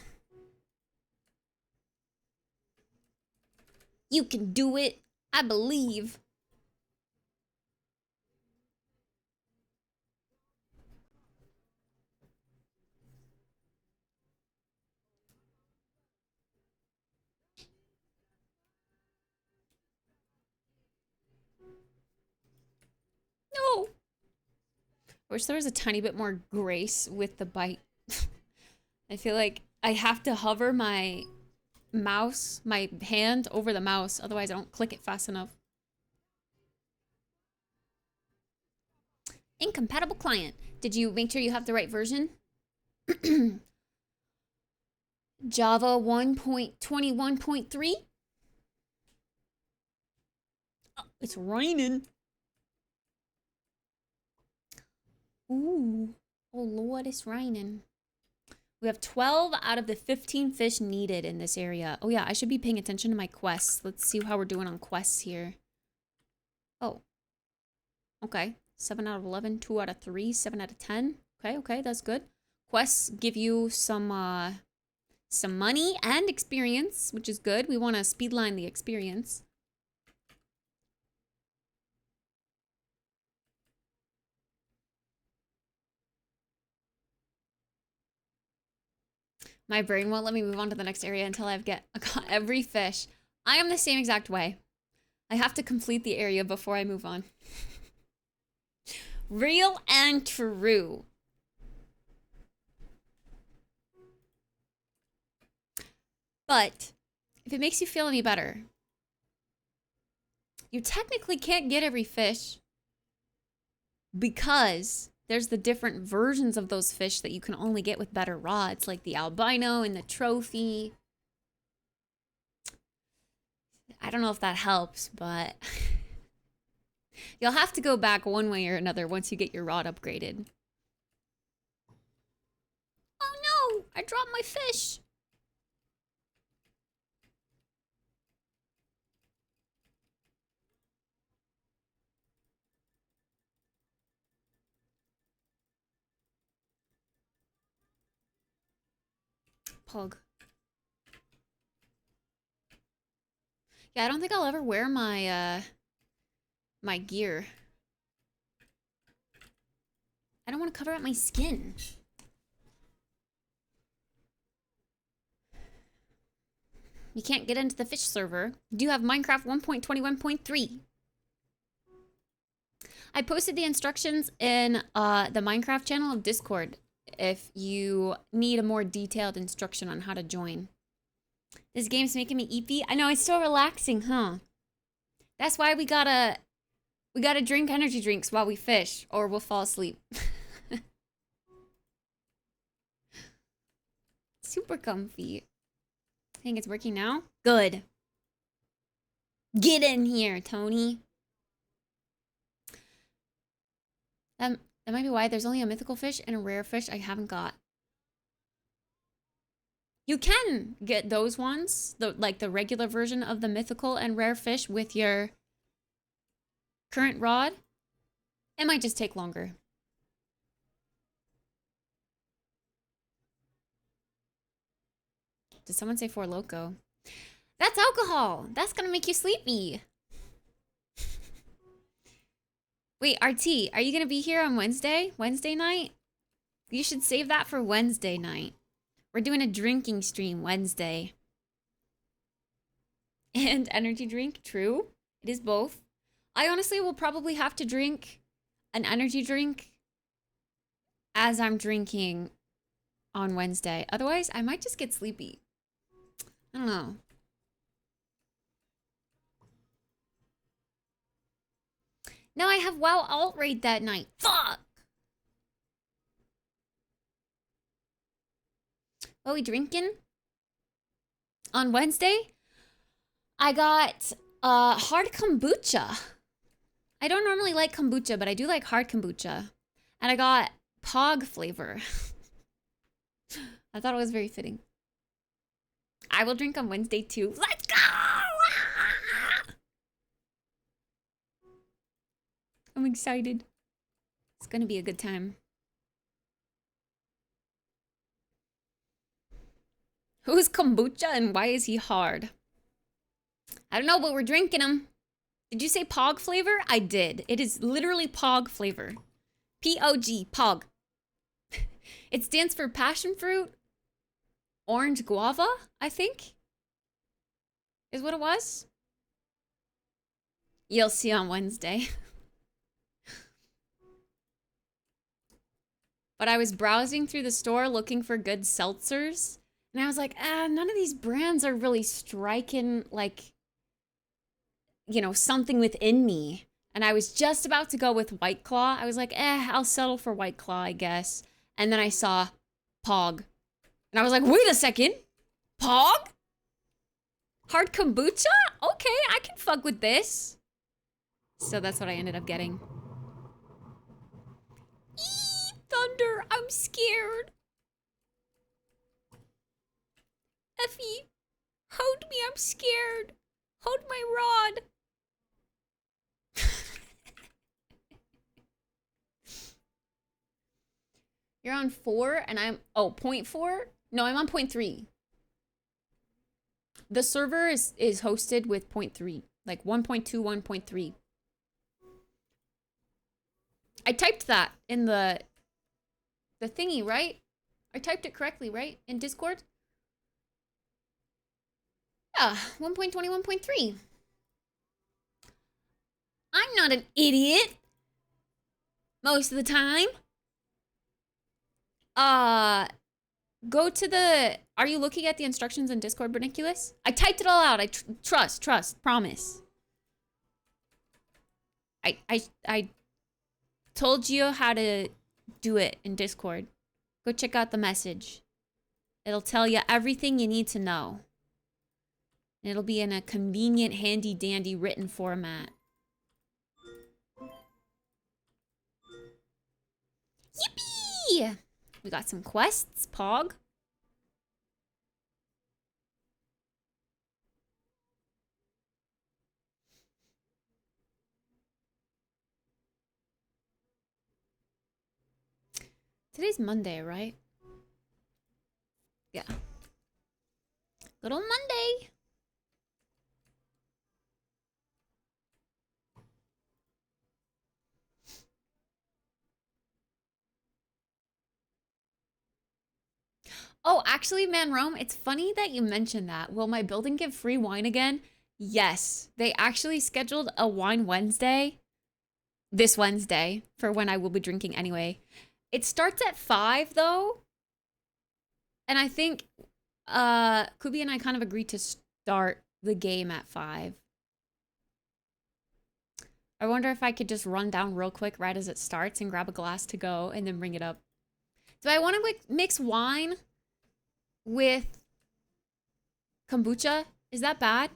You can do it. I believe. No. I wish there was a tiny bit more grace with the bite. I feel like I have to hover my mouse, my hand over the mouse, otherwise I don't click it fast enough. Incompatible client. Did you make sure you have the right version? Java 1.21.3? Oh, it's raining. Ooh. Oh Lord, it's raining. We have 12 out of the 15 fish needed in this area. Oh yeah, I should be paying attention to my quests. Let's see how we're doing on quests here. Oh. Okay. 7 out of 11, 2 out of 3, 7 out of 10. Okay, okay, that's good. Quests give you some money and experience, which is good. We want to speedline the experience. My brain won't let me move on to the next area until I've got every fish. I am the same exact way. I have to complete the area before I move on. Real and true. But if it makes you feel any better, you technically can't get every fish because there's the different versions of those fish that you can only get with better rods, like the albino and the trophy. I don't know if that helps, but you'll have to go back one way or another once you get your rod upgraded. Oh no, I dropped my fish. Pug. Yeah, I don't think I'll ever wear my my gear. I don't want to cover up my skin. You can't get into the fish server. You do have Minecraft 1.21.3. I posted the instructions in the Minecraft channel of Discord if you need a more detailed instruction on how to join. This game's making me eepy. I know, it's so relaxing, huh? That's why we gotta drink energy drinks while we fish, or we'll fall asleep. Super comfy. I think it's working now. Good. Get in here, Tony. That might be why there's only a mythical fish and a rare fish I haven't got. You can get those ones, like the regular version of the mythical and rare fish with your current rod. It might just take longer. Did someone say Four Loko? That's alcohol. That's gonna make you sleepy. Wait, RT, are you gonna be here on Wednesday? Wednesday night? You should save that for Wednesday night. We're doing a drinking stream Wednesday. And energy drink, true. It is both. I honestly will probably have to drink an energy drink as I'm drinking on Wednesday. Otherwise, I might just get sleepy. I don't know. No, I have WoW alt raid that night. Fuck! What are we drinking? On Wednesday, I got hard kombucha. I don't normally like kombucha, but I do like hard kombucha. And I got Pog flavor. I thought it was very fitting. I will drink on Wednesday too. Let's go! I'm excited. It's gonna be a good time. Who's kombucha and why is he hard? I don't know, but we're drinking them. Did you say Pog flavor? I did. It is literally Pog flavor. P-O-G, Pog. It stands for passion fruit, orange guava, I think, is what it was. You'll see on Wednesday. But I was browsing through the store looking for good seltzers, and I was like, none of these brands are really striking, like, you know, something within me. And I was just about to go with White Claw. I was like, I'll settle for White Claw, I guess. And then I saw Pog. And I was like, wait a second. Pog? Hard kombucha? Okay, I can fuck with this. So that's what I ended up getting. Eee, thunder, I'm scared. Effie, hold me, I'm scared. Hold my rod. You're on 4 and I'm, 0.4? No, I'm on 0.3. The server is hosted with 0.3, like 1.2, 1.3. I typed that in the thingy, right? I typed it correctly, right? In Discord? Yeah, 1.21.3. I'm not an idiot. Most of the time. Go to the... Are you looking at the instructions in Discord, Berniculus? I typed it all out. I trust, promise. I told you how to do it in Discord. Go check out the message. It'll tell you everything you need to know. It'll be in a convenient, handy-dandy written format. Yippee! We got some quests, Pog. Today's Monday, right? Yeah. Good old Monday. Oh, actually, man, Rome, it's funny that you mentioned that. Will my building give free wine again? Yes. They actually scheduled a wine Wednesday this Wednesday for when I will be drinking anyway. It starts at 5 though. And I think Kubi and I kind of agreed to start the game at 5. I wonder if I could just run down real quick right as it starts and grab a glass to go and then bring it up. Do I want to mix wine with kombucha? Is that bad?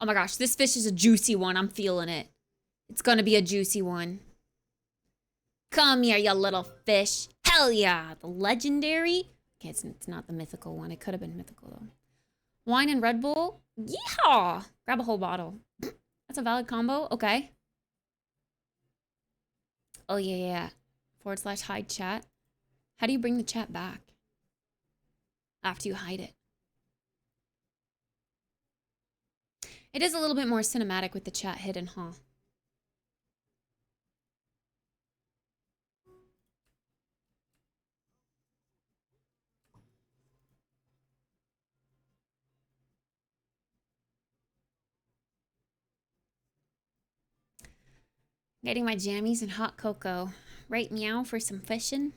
Oh my gosh, this fish is a juicy one. I'm feeling it. It's gonna be a juicy one. Come here, you little fish. Hell yeah. The legendary. Okay, it's not the mythical one. It could have been mythical though. Wine and Red Bull. Yeehaw! Grab a whole bottle. That's a valid combo. Okay. Oh, yeah. / hide chat. How do you bring the chat back? After you hide it. It is a little bit more cinematic with the chat hidden, huh? Getting my jammies and hot cocoa. Right, meow, for some fishing?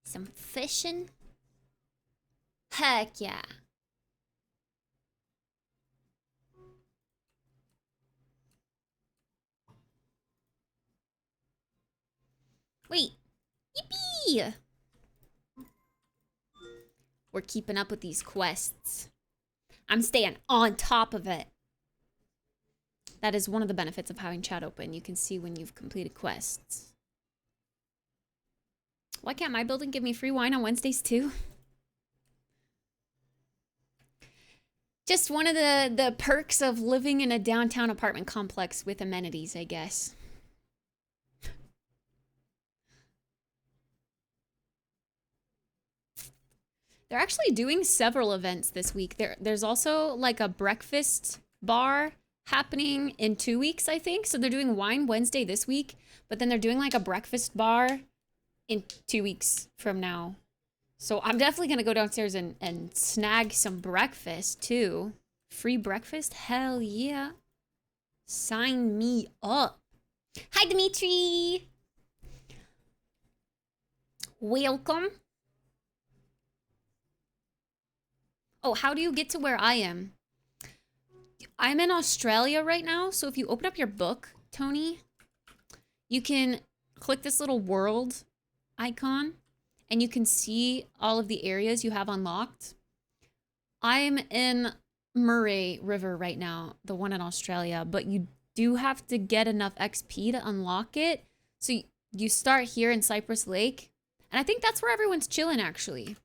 Some fishing? Heck yeah. Wait. Yippee! We're keeping up with these quests. I'm staying on top of it. That is one of the benefits of having chat open. You can see when you've completed quests. Why can't my building give me free wine on Wednesdays too? Just one of the perks of living in a downtown apartment complex with amenities, I guess. They're actually doing several events this week. There's also like a breakfast bar happening in 2 weeks, I think. So they're doing Wine Wednesday this week, but then they're doing like a breakfast bar in 2 weeks from now. So I'm definitely gonna go downstairs and snag some breakfast too. Free breakfast? Hell yeah. Sign me up. Hi, Dimitri. Welcome. Oh, how do you get to where I am? I'm in Australia right now, so if you open up your book, Tony, you can click this little world icon, and you can see all of the areas you have unlocked. I'm in Murray River right now, the one in Australia, but you do have to get enough XP to unlock it. So you start here in Cypress Lake, and I think that's where everyone's chilling, actually.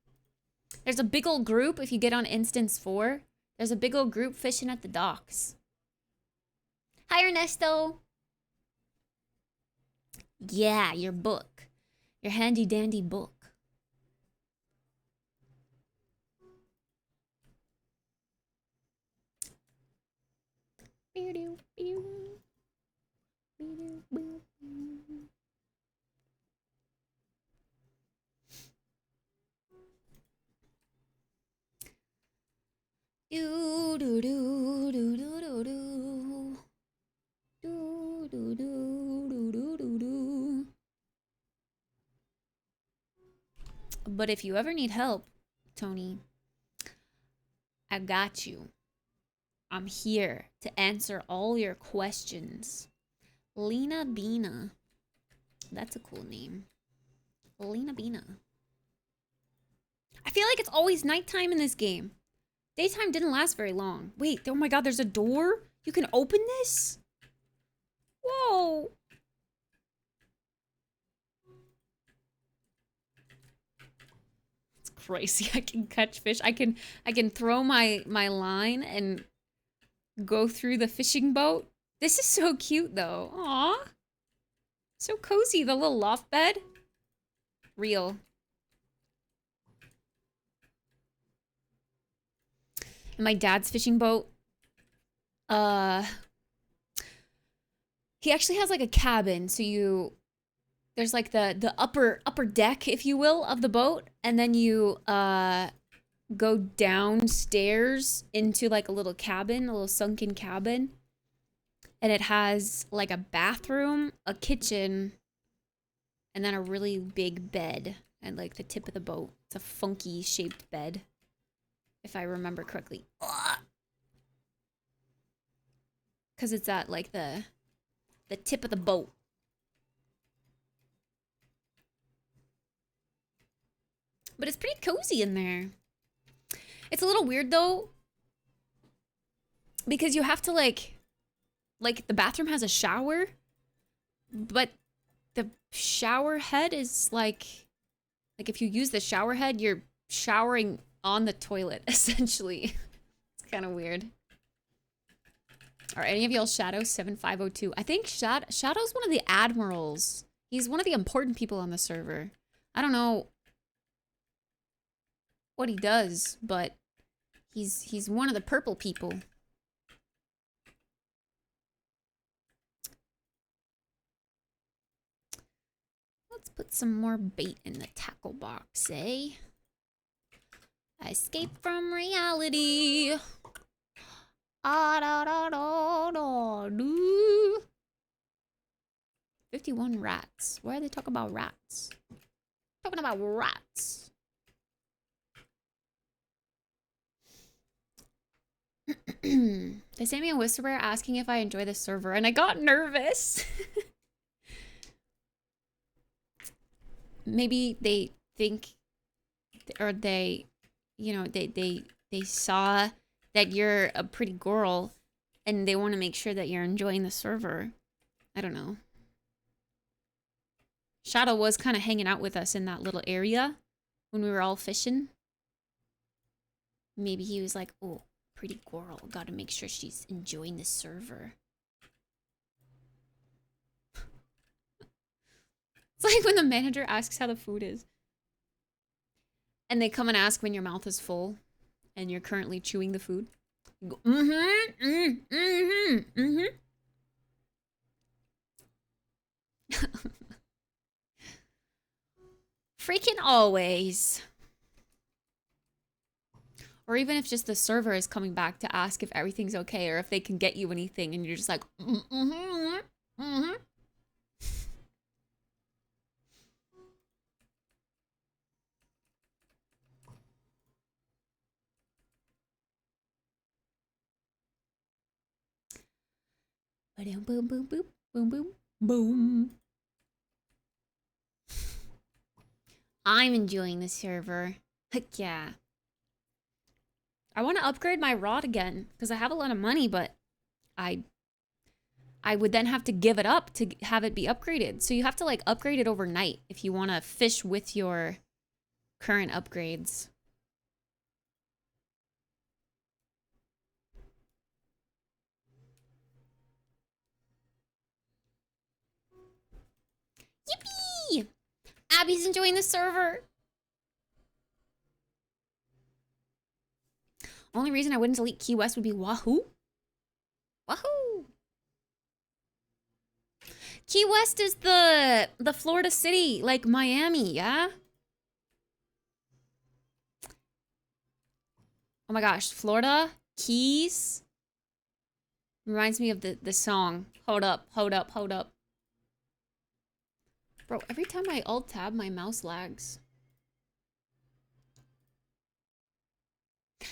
There's a big old group, if you get on Instance 4, there's a big old group fishing at the docks. Hi, Ernesto. Yeah, your book. Your handy dandy book. Do do do do do do do. Do do do do do do do. But if you ever need help, Tony, I got you. I'm here to answer all your questions. Lena Bina. That's a cool name. Lena Bina. I feel like it's always nighttime in this game. Daytime didn't last very long. Wait, oh my god, there's a door? You can open this? Whoa. It's crazy. I can catch fish. I can throw my line and go through the fishing boat. This is so cute though. Aw. So cozy, the little loft bed. Real. And my dad's fishing boat. he actually has like a cabin, so there's like the upper deck, if you will, of the boat, and then you go downstairs into like a little cabin, a little sunken cabin. And it has like a bathroom, a kitchen, and then a really big bed and like the tip of the boat. It's a funky shaped bed, if I remember correctly. Because it's at like the tip of the boat. But it's pretty cozy in there. It's a little weird though, because you have to like the bathroom has a shower, but the shower head is like if you use the shower head, you're showering on the toilet, essentially. It's kind of weird. Are any of y'all Shadow 7502? I think Shadow's one of the admirals. He's one of the important people on the server. I don't know what he does, but he's one of the purple people. Let's put some more bait in the tackle box, eh? Escape from reality. Ah, da, da, da, da, doo. 51 rats. Why are they talking about rats? Talking about rats. They sent me a whisper asking if I enjoy the server, and I got nervous. Maybe they think, or they, you know, they saw that you're a pretty girl, and they want to make sure that you're enjoying the server. I don't know. Shadow was kind of hanging out with us in that little area when we were all fishing. Maybe he was like, oh, pretty girl, gotta make sure she's enjoying the server. It's like when the manager asks how the food is. And they come and ask when your mouth is full and you're currently chewing the food. You go, Freaking always. Or even if just the server is coming back to ask if everything's okay or if they can get you anything and you're just like, Boom, boom, boom, boom, boom, boom, boom. I'm enjoying the server. Heck yeah. I want to upgrade my rod again because I have a lot of money, but I would then have to give it up to have it be upgraded. So you have to like upgrade it overnight if you want to fish with your current upgrades. Yippee! Abby's enjoying the server. Only reason I wouldn't delete Key West would be Wahoo. Wahoo! Key West is the Florida city, like Miami, yeah? Oh my gosh, Florida, Keys. Reminds me of the song. Hold up, hold up, hold up. Bro, every time I alt-tab, my mouse lags.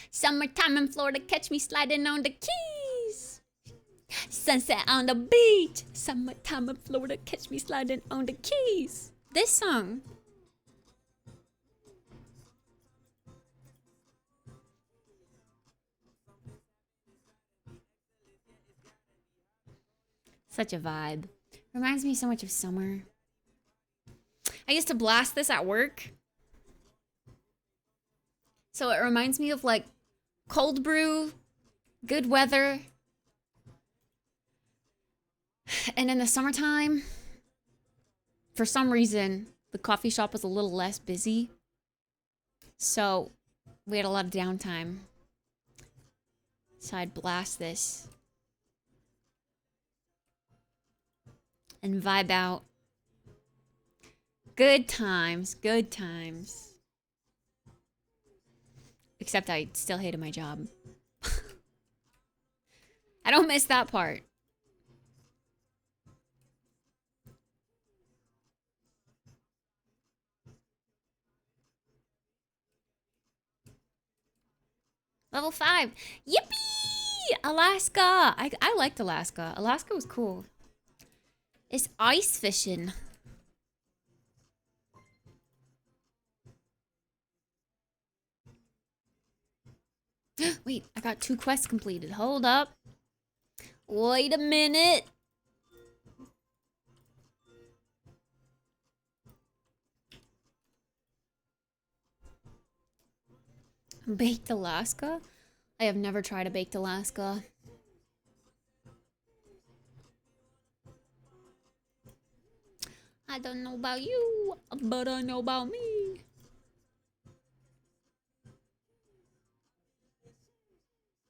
Summertime in Florida, catch me sliding on the Keys. Sunset on the beach. Summertime in Florida, catch me sliding on the Keys. This song. Such a vibe. Reminds me so much of summer. I used to blast this at work. So it reminds me of like cold brew, good weather. And in the summertime, for some reason, the coffee shop was a little less busy. So we had a lot of downtime. So I'd blast this. and vibe out. Good times, good times. Except I still hated my job. I don't miss that part. Level 5. Yippee! Alaska. I liked Alaska. Alaska was cool. It's ice fishing. Wait, I got 2 quests completed. Hold up. Wait a minute. Baked Alaska? I have never tried a baked Alaska. I don't know about you, but I know about me.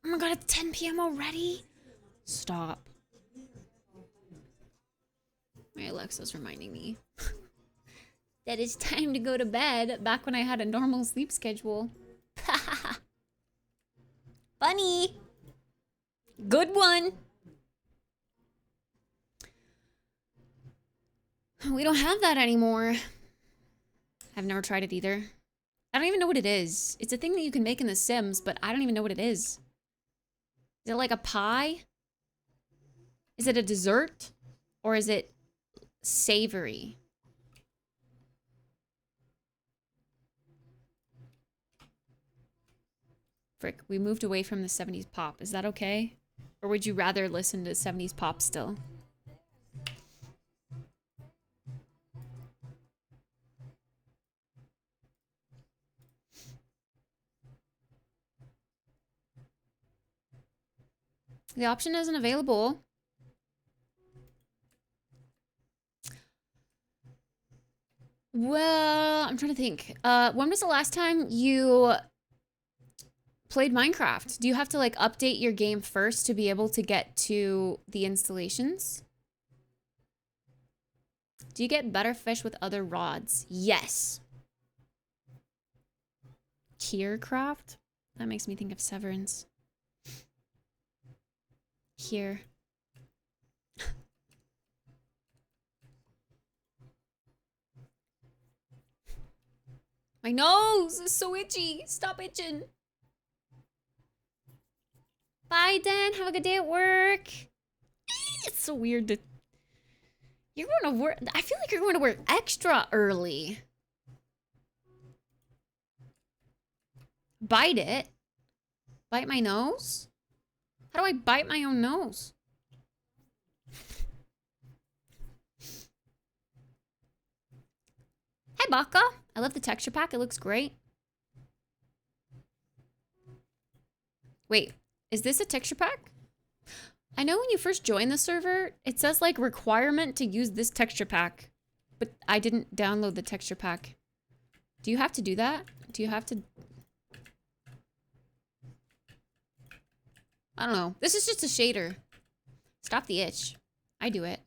Oh my god, it's 10 p.m. already? Stop. My Alexa's reminding me that it's time to go to bed back when I had a normal sleep schedule. Funny. Good one. We don't have that anymore. I've never tried it either. I don't even know what it is. It's a thing that you can make in The Sims, but I don't even know what it is. Is it like a pie? Is it a dessert? Or is it savory? Frick, we moved away from the 70s pop. Is that okay? Or would you rather listen to 70s pop still? The option isn't available. Well, I'm trying to think. When was the last time you played Minecraft? Do you have to like update your game first to be able to get to the installations? Do you get better fish with other rods? Yes. Kiercraft? That makes me think of Severance. Here. My nose is so itchy. Stop itching. Bye, Dan. Have a good day at work. It's so weird to... You're going to work... I feel like you're going to work extra early. Bite it. Bite my nose? How do I bite my own nose? Hey, Baka. I love the texture pack. It looks great. Wait, is this a texture pack? I know when you first join the server, it says like requirement to use this texture pack, but I didn't download the texture pack. Do you have to do that? Do you have to? I don't know. This is just a shader. Stop the itch. I do it.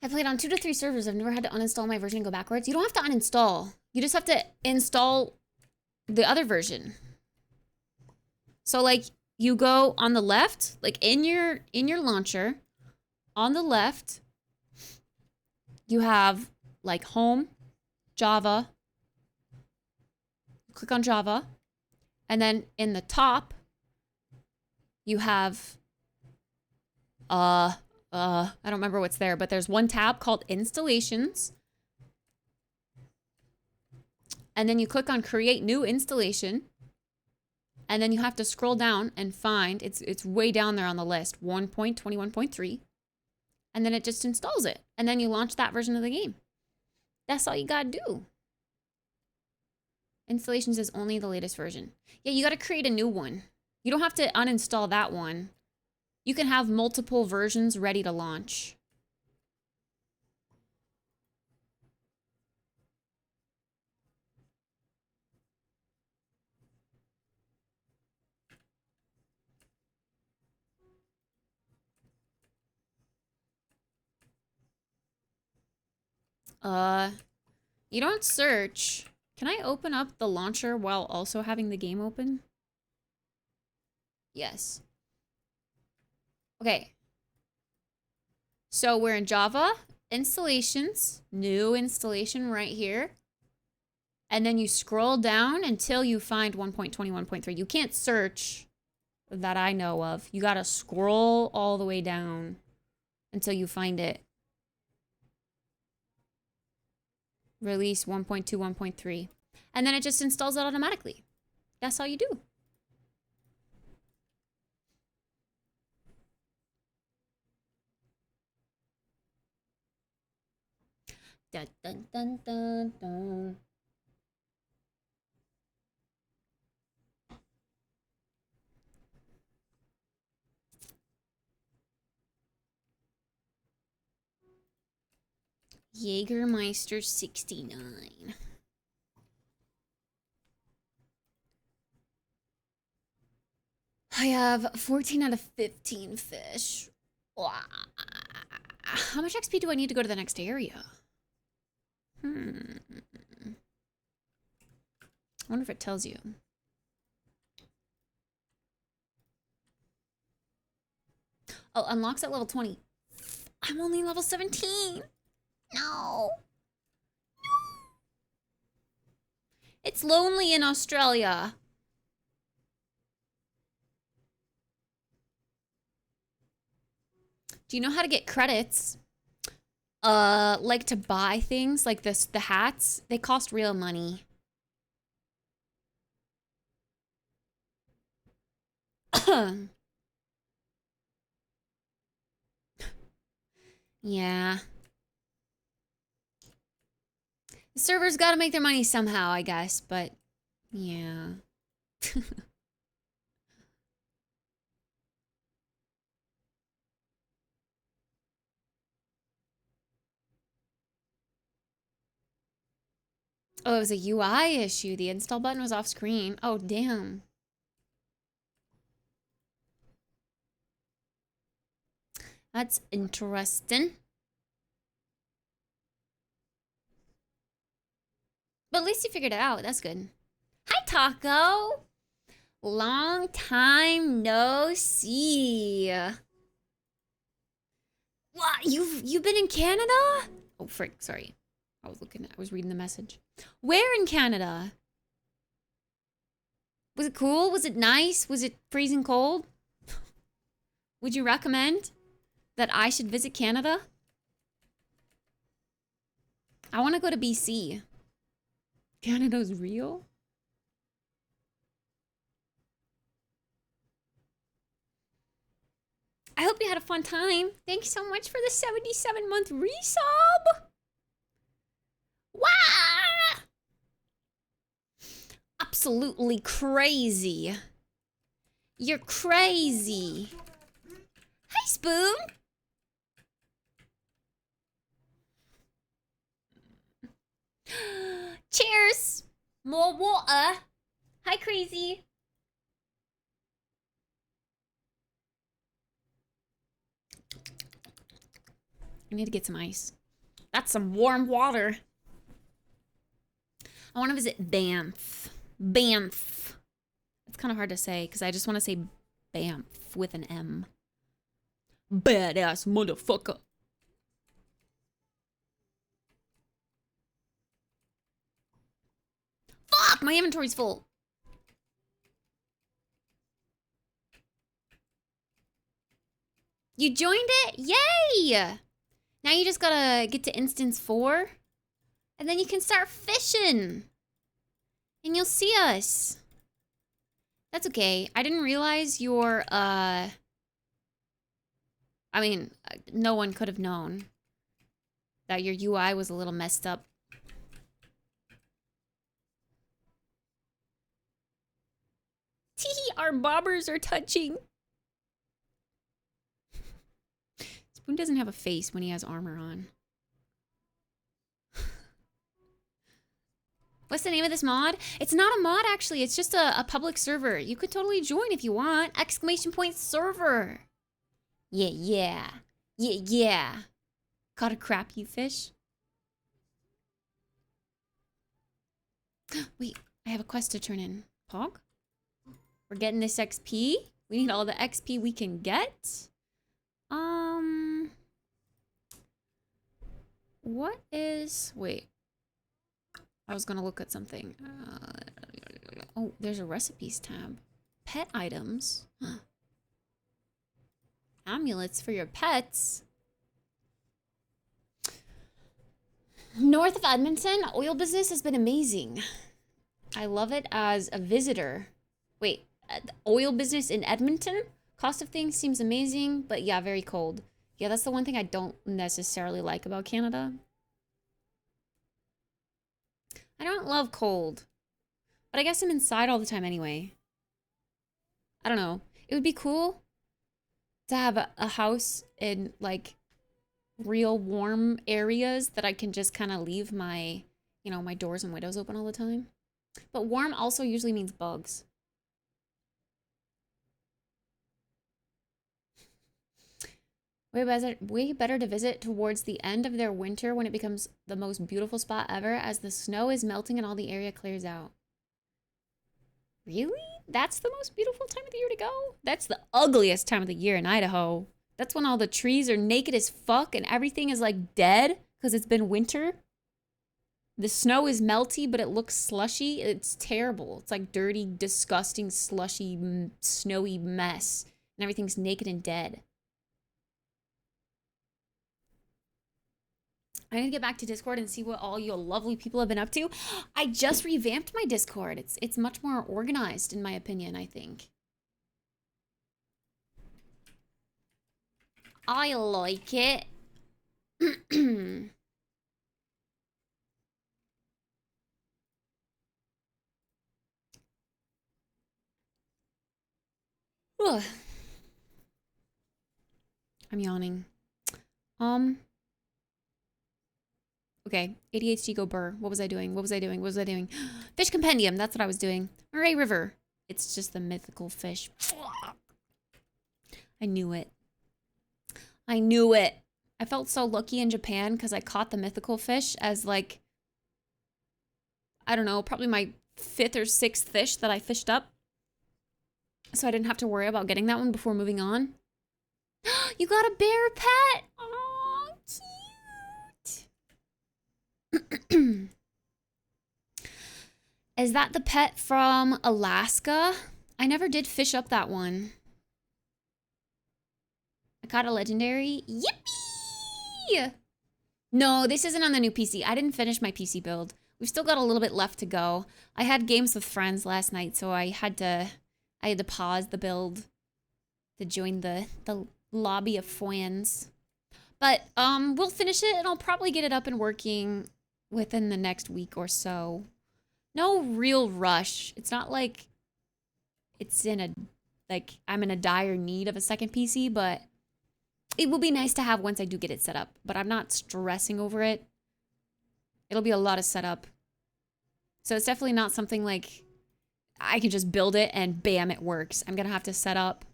I played on 2 to 3 servers. I've never had to uninstall my version and go backwards. You don't have to uninstall. You just have to install the other version. So like you go on the left, like in your launcher, on the left, you have like home, Java. Click on Java. And then in the top, you have I don't remember what's there, but there's one tab called Installations. And then you click on Create New Installation. And then you have to scroll down and find, it's way down there on the list, 1.21.3. And then it just installs it. And then you launch that version of the game. That's all you gotta do. Installations is only the latest version. Yeah, you gotta create a new one. You don't have to uninstall that one. You can have multiple versions ready to launch. You don't search. Can I open up the launcher while also having the game open? Yes. Okay. So we're in Java, installations, new installation right here. And then you scroll down until you find 1.21.3. You can't search that I know of. You gotta scroll all the way down until you find it. Release 1.2, and then it just installs it automatically. That's all you do. Dun, dun, dun, dun, dun. Jägermeister 69. I have 14 out of 15 fish. Wow. How much XP do I need to go to the next area? I wonder if it tells you. Oh, unlocks at level 20. I'm only level 17. No. It's lonely in Australia. Do you know how to get credits? Like to buy things like this, the hats, they cost real money. Yeah. The servers gotta make their money somehow, I guess, but yeah. Oh, it was a UI issue. The install button was off screen. Oh, damn. That's interesting. But at least you figured it out. That's good. Hi, Taco. Long time no see. What? You've been in Canada? Oh, frick. Sorry. I was reading the message. Where in Canada? Was it cool? Was it nice? Was it freezing cold? Would you recommend that I should visit Canada? I want to go to BC. Canada's real? I hope you had a fun time. Thank you so much for the 77-month resub. Wow! Absolutely crazy. You're crazy. Hi, Spoon. Cheers. More water. Hi, Crazy. I need to get some ice. That's some warm water. I want to visit Banff. Banff. It's kind of hard to say because I just want to say Banff with an M. Badass motherfucker. Fuck, my inventory's full. You joined it? Yay! Now you just gotta get to instance 4. And then you can start fishing. And you'll see us. That's okay. I didn't realize your, I mean, no one could have known that your UI was a little messed up. Teehee, our bobbers are touching. Spoon doesn't have a face when he has armor on. What's the name of this mod? It's not a mod, actually. It's just a public server. You could totally join if you want. ! server. Yeah, yeah. Yeah, yeah. Caught a crappie fish? Wait, I have a quest to turn in. Pog? We're getting this XP. We need all the XP we can get. What is... Wait. I was gonna look at something. Oh, there's a recipes tab. Pet items. Amulets for your pets. North of Edmonton, oil business has been amazing. I love it as a visitor. Wait, oil business in Edmonton? Cost of things seems amazing, but yeah, very cold. Yeah, that's the one thing I don't necessarily like about Canada. I don't love cold. But I guess I'm inside all the time anyway. I don't know. It would be cool to have a house in, like, real warm areas that I can just kind of leave my, you know, my doors and windows open all the time. But warm also usually means bugs. Way better to visit towards the end of their winter when it becomes the most beautiful spot ever as the snow is melting and all the area clears out. Really? That's the most beautiful time of the year to go? That's the ugliest time of the year in Idaho. That's when all the trees are naked as fuck and everything is like dead because it's been winter. The snow is melty, but it looks slushy. It's terrible. It's like dirty, disgusting, slushy, snowy mess. And everything's naked and dead. I need to get back to Discord and see what all you lovely people have been up to. I just revamped my Discord. It's much more organized, in my opinion, I think. I like it. I'm yawning. Okay, ADHD go burr. What was I doing? What was I doing? What was I doing? Fish Compendium, that's what I was doing. Murray River. It's just the mythical fish. I knew it. I knew it. I felt so lucky in Japan because I caught the mythical fish as like, I don't know, probably my 5th or 6th fish that I fished up. So I didn't have to worry about getting that one before moving on. You got a bear pet! Aw, cute! Is that the pet from Alaska? I never did fish up that one. I caught a legendary. Yippee! No, this isn't on the new PC. I didn't finish my PC build. We've still got a little bit left to go. I had games with friends last night, so I had to pause the build to join the lobby of friends. But we'll finish it and I'll probably get it up and working within the next week or so. No real rush. It's not like it's in a, like I'm in a dire need of a second PC, but it will be nice to have once I do get it set up. But I'm not stressing over it. It'll be a lot of setup. So it's definitely not something like I can just build it and bam, it works. I'm gonna have to set up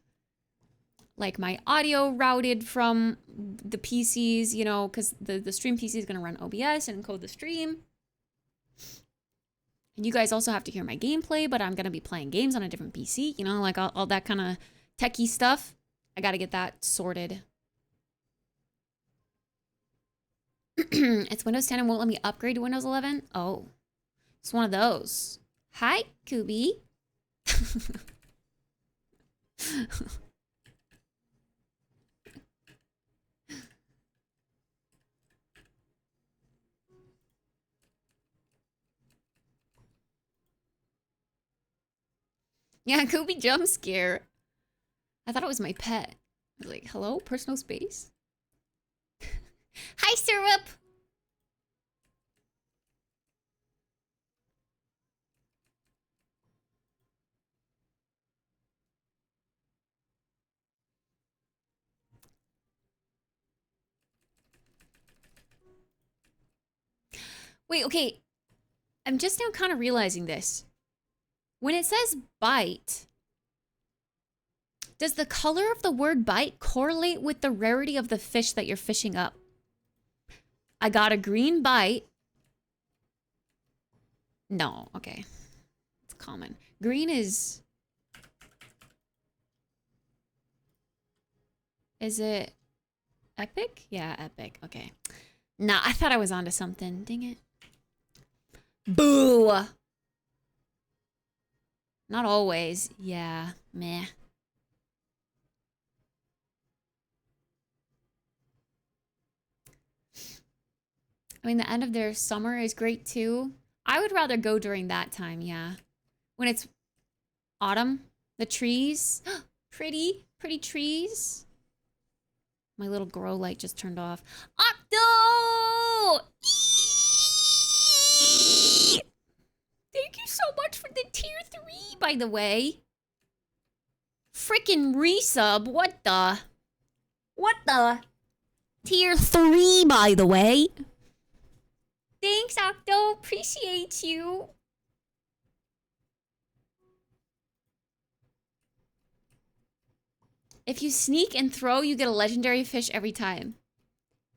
like my audio routed from the PCs, you know, because the stream PC is gonna run OBS and encode the stream. And you guys also have to hear my gameplay, but I'm gonna be playing games on a different PC, you know, like all that kind of techie stuff. I gotta get that sorted. It's Windows 10 and won't let me upgrade to Windows 11. Oh, it's one of those. Hi, Kubi. Yeah, Kubi jump scare. I thought it was my pet. I was like, hello, personal space? Hi, Syrup! Wait, okay. I'm just now kind of realizing this. When it says bite, does the color of the word bite correlate with the rarity of the fish that you're fishing up? I got a green bite. No, okay. It's common. Green is... Is it epic? Yeah, epic. Okay. Nah, I thought I was onto something. Dang it. Boo! Not always. Yeah, meh. I mean, the end of their summer is great too. I would rather go during that time, yeah. When it's autumn, the trees. Pretty, pretty trees. My little grow light just turned off. Octo! Thank you so much for the tier 3, by the way. Frickin' resub, what the? What the? Tier 3, by the way. Thanks, Octo. Appreciate you. If you sneak and throw, you get a legendary fish every time.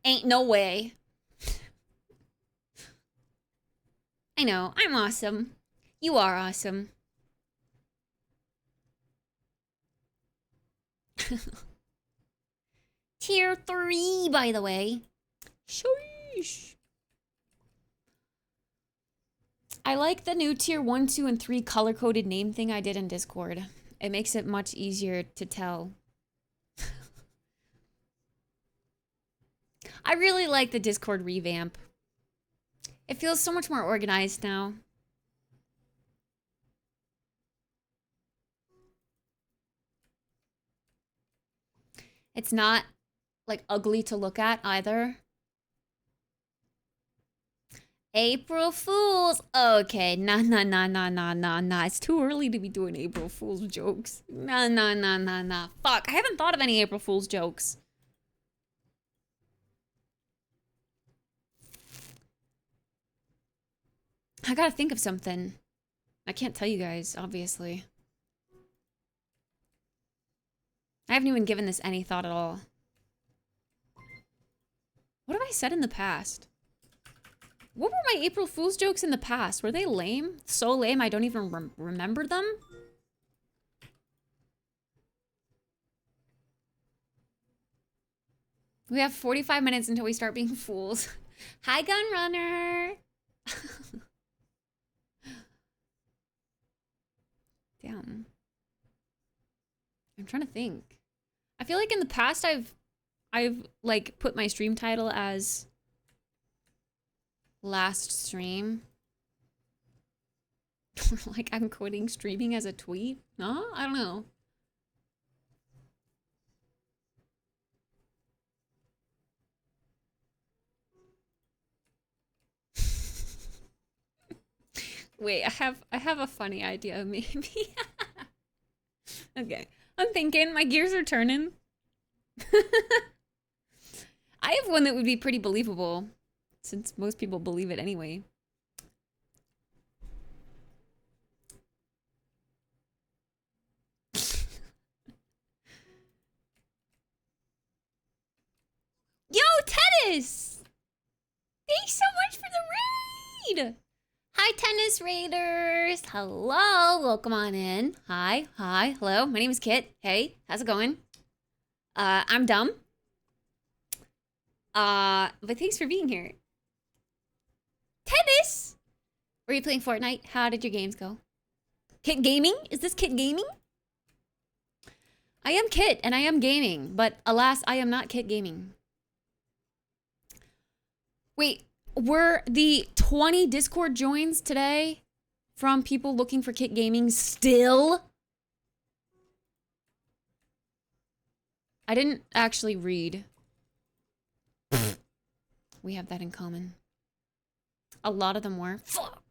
Ain't no way. I know, I'm awesome. You are awesome. Tier 3, by the way. Sheesh. I like the new tier 1, 2, and 3 color-coded name thing I did in Discord. It makes it much easier to tell. I really like the Discord revamp. It feels so much more organized now. It's not, like, ugly to look at either. April Fools! Okay, nah. It's too early to be doing April Fools jokes. Nah. Fuck, I haven't thought of any April Fools jokes. I gotta think of something. I can't tell you guys, obviously. I haven't even given this any thought at all. What have I said in the past? What were my April Fool's jokes in the past? Were they lame? So lame I don't even remember them? We have 45 minutes until we start being fools. Hi, Gun Runner! Damn. I'm trying to think. I feel like in the past I've like put my stream title as last stream. Like I'm quitting streaming as a tweet? No, I don't know. Wait, I have a funny idea maybe. Okay. I'm thinking my gears are turning. I have one that would be pretty believable since most people believe it anyway. Yo, Tennis! Thanks so much for the raid! Hi, Tennis Raiders! Hello, welcome on in. Hi, hello. My name is Kit. Hey, how's it going? I'm dumb. But thanks for being here. Tennis! Were you playing Fortnite? How did your games go? Kit Gaming? Is this Kit Gaming? I am Kit, and I am gaming, but alas, I am not Kit Gaming. Wait, were the 20 Discord joins today from people looking for Kit Gaming still? I didn't actually read. We have that in common. A lot of them were. Fuck.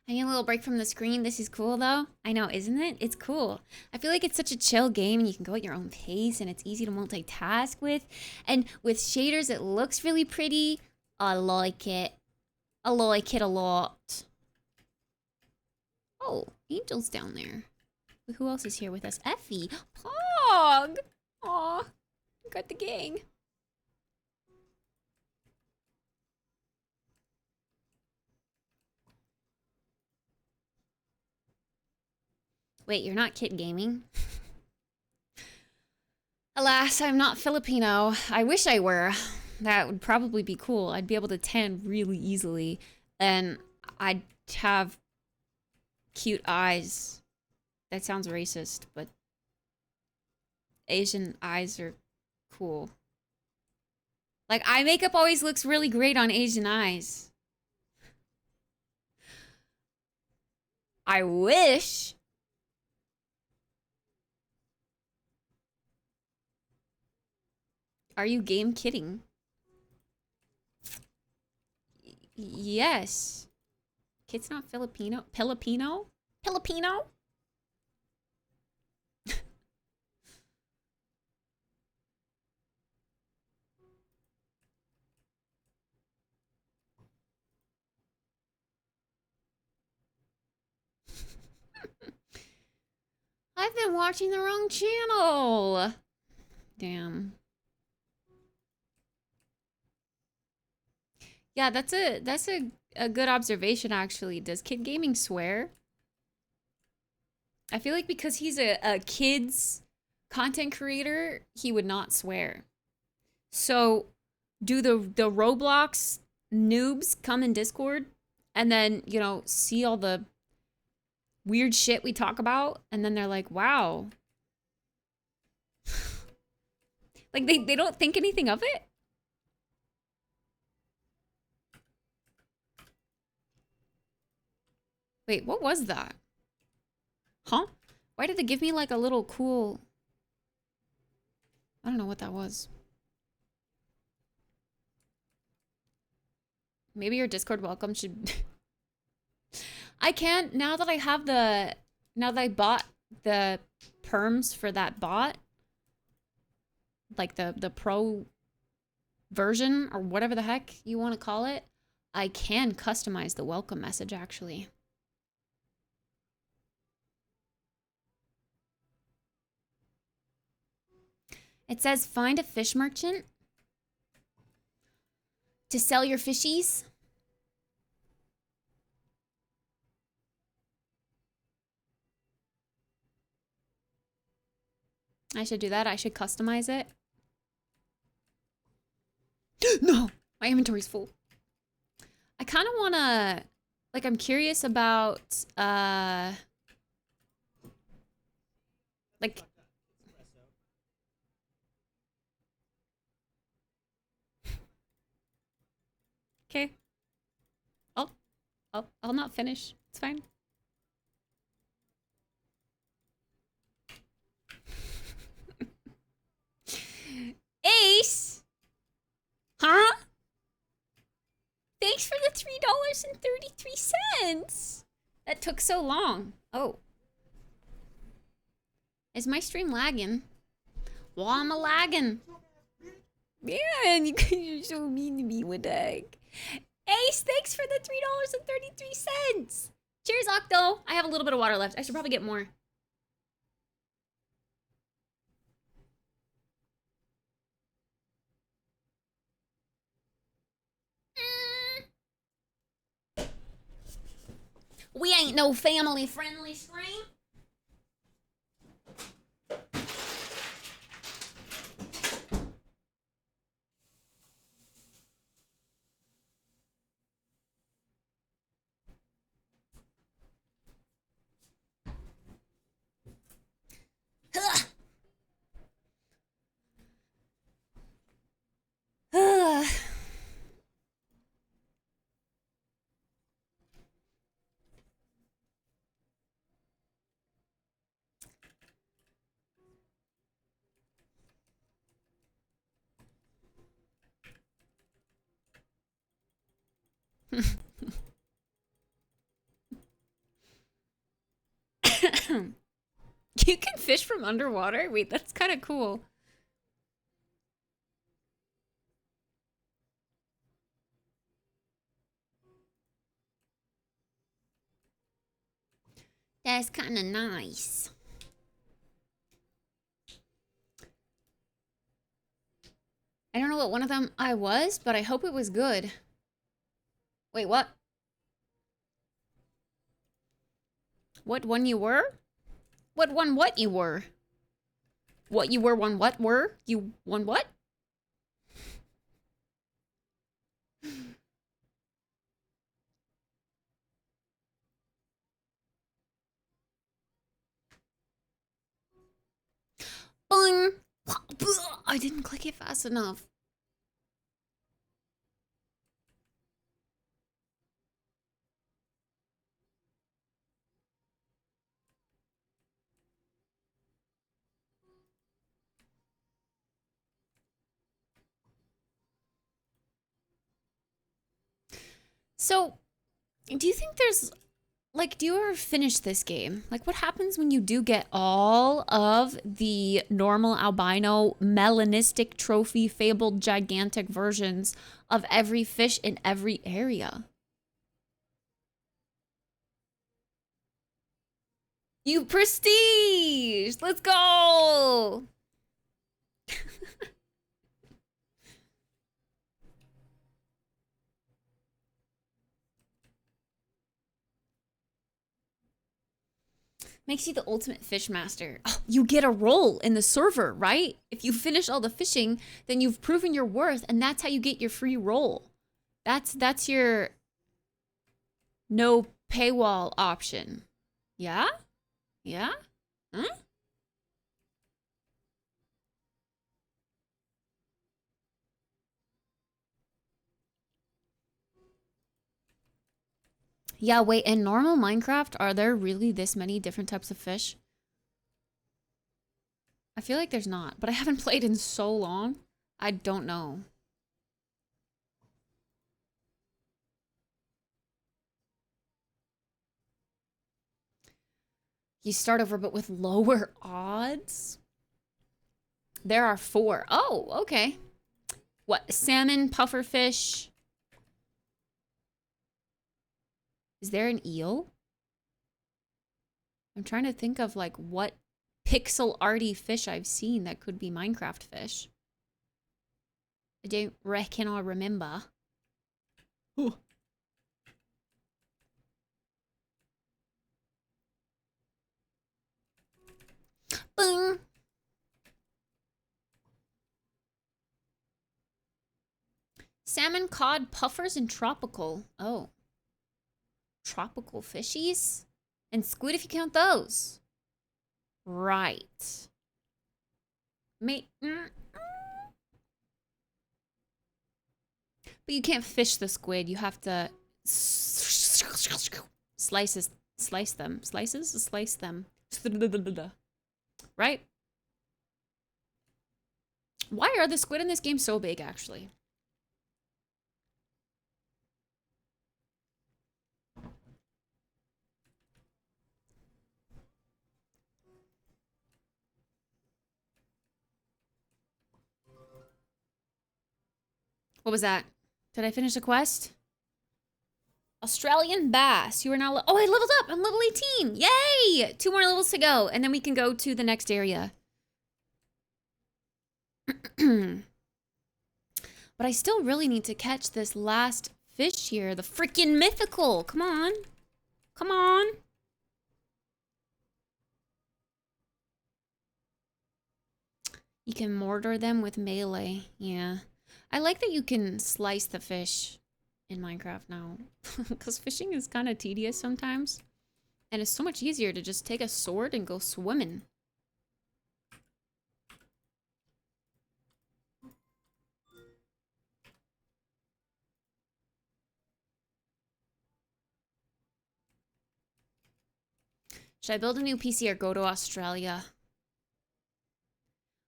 I need a little break from the screen. This is cool though. I know, isn't it? It's cool. I feel like it's such a chill game and you can go at your own pace and it's easy to multitask with. And with shaders, it looks really pretty. I like it. I like it a lot. Oh, Angel's down there. Who else is here with us? Effie. Pog! Aw, got the gang. Wait, you're not kit gaming? Alas, I'm not Filipino. I wish I were. That would probably be cool. I'd be able to tan really easily. And I'd have cute eyes. That sounds racist, but Asian eyes are cool. Like, eye makeup always looks really great on Asian eyes. I wish. Are you game kidding? Yes. Kid's not Filipino. Filipino? Filipino? I've been watching the wrong channel. Damn. Yeah, that's a good observation actually. Does Kid Gaming swear? I feel like because he's a kids content creator, he would not swear. So, do the Roblox noobs come in Discord and then, you know, see all the weird shit we talk about and then they're like, "Wow." Like they don't think anything of it? Wait, what was that? Huh? Why did it give me like a little cool... I don't know what that was. Maybe your Discord welcome should... I can't, now that I have the... Now that I bought the perms for that bot, like the pro version, or whatever the heck you want to call it, I can customize the welcome message, actually. It says, find a fish merchant to sell your fishies. I should do that. I should customize it. No! My inventory's full. I kind of want to... Like, I'm curious about... Like... Okay. I'll not finish. It's fine. Ace! Huh? Thanks for the $3.33. That took so long. Oh. Is my stream lagging? Well, I'm a lagging. Man, you guys are so mean to me, what the heck? Ace, thanks for the $3.33. Cheers, Octo. I have a little bit of water left. I should probably get more. We ain't no family-friendly stream. You can fish from underwater? Wait, that's kind of cool. That's kind of nice. I don't know what one of them I was, but I hope it was good. Wait, what? What one you were? What one what you were? What you were one what were? You one what? Boing! I didn't click it fast enough. So, do you think there's, like, do you ever finish this game? Like, what happens when you do get all of the normal albino melanistic trophy fabled gigantic versions of every fish in every area? You prestige! Let's go! Makes you the ultimate fish master. Oh, you get a role in the server, right? If you finish all the fishing, then you've proven your worth, and that's how you get your free role. That's your no paywall option. Yeah? Yeah? Huh? Yeah, wait, in normal Minecraft, are there really this many different types of fish? I feel like there's not, but I haven't played in so long. I don't know. You start over, but with lower odds? There are 4. Oh, okay. What? Salmon, pufferfish. Is there an eel? I'm trying to think of like what pixel arty fish I've seen that could be Minecraft fish. I don't reckon I remember. Ooh. Boom. Salmon, cod, puffers, and tropical. Oh. Tropical fishies? And squid if you count those. Right. But you can't fish the squid. You have to slice them. Slice them. Right? Why are the squid in this game so big, actually? What was that? Did I finish the quest? Australian bass. You are now... Oh, I leveled up. I'm level 18. Yay! 2 more levels to go. And then we can go to the next area. But I still really need to catch this last fish here. The freaking mythical. Come on. Come on. You can mortar them with melee. Yeah. I like that you can slice the fish in Minecraft now. Because fishing is kind of tedious sometimes. And it's so much easier to just take a sword and go swimming. Should I build a new PC or go to Australia?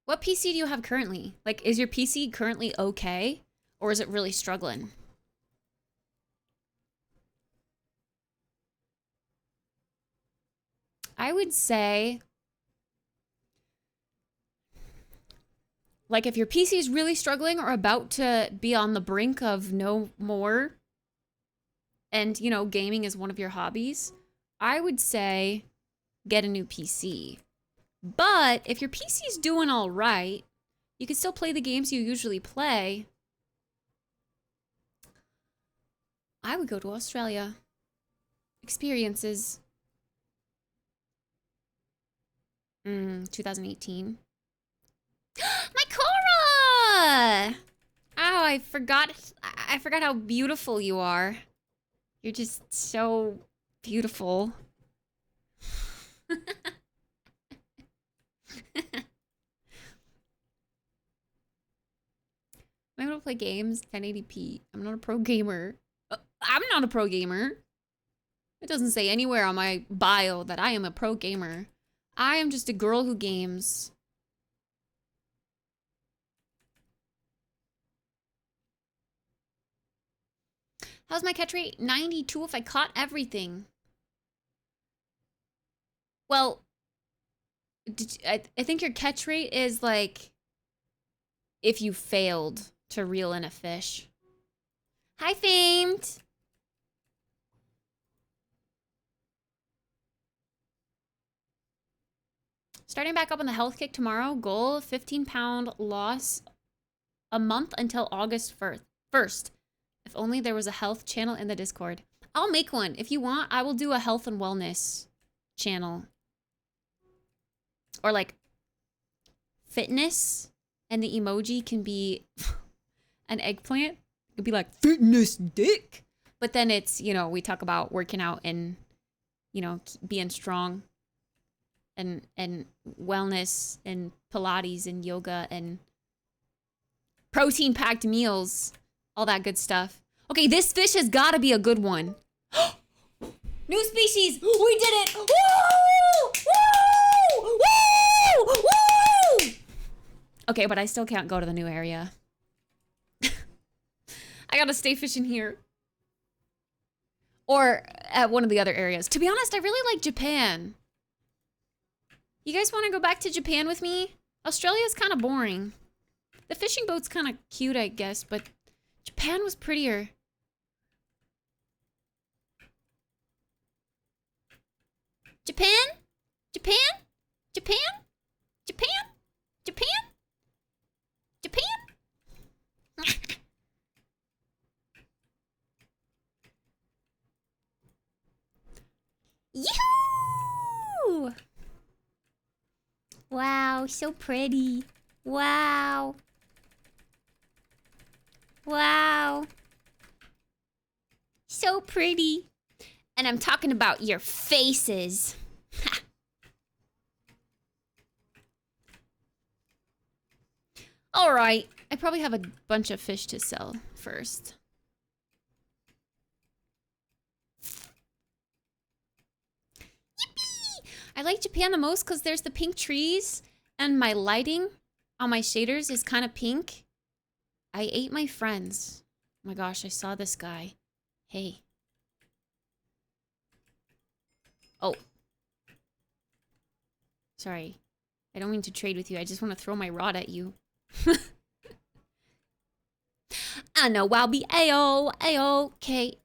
What PC do you have currently? Like, is your PC currently okay? Or is it really struggling? I would say, like, if your PC is really struggling or about to be on the brink of no more, and, you know, gaming is one of your hobbies, I would say get a new PC. But if your PC's doing all right, you can still play the games you usually play. I would go to Australia. Experiences. 2018. My Cora! Oh, I forgot how beautiful you are. You're just so beautiful. I'm able to play games 1080p. I'm not a pro gamer. I'm not a pro gamer. It doesn't say anywhere on my bio that I am a pro gamer. I am just a girl who games. How's my catch rate? 92 if I caught everything. Well, I think your catch rate is like if you failed to reel in a fish. Hi, Famed. Starting back up on the health kick tomorrow. Goal, 15-pound loss a month until August 1st. If only there was a health channel in the Discord. I'll make one. If you want, I will do a health and wellness channel. Or like fitness, and the emoji can be an eggplant. It could be like fitness dick. But then it's, you know, we talk about working out and, you know, being strong and wellness and Pilates and yoga and protein packed meals, all that good stuff. Okay, this fish has got to be a good one. New species. We did it. Woo! Woo! Woo! Woo! Okay, but I still can't go to the new area. I gotta stay fishing here. Or at one of the other areas. To be honest, I really like Japan. You guys want to go back to Japan with me? Australia's kind of boring. The fishing boat's kind of cute, I guess, but Japan was prettier. Japan? Japan? Japan? Japan? Japan? Japan? Yoo-hoo! Wow, so pretty. Wow. Wow. So pretty. And I'm talking about your faces. All right. I probably have a bunch of fish to sell first. Yippee! I like Japan the most because there's the pink trees and my lighting on my shaders is kind of pink. I ate my friends. Oh my gosh, I saw this guy. Hey. Oh. Sorry. I don't mean to trade with you. I just want to throw my rod at you. I know I'll be A-OK.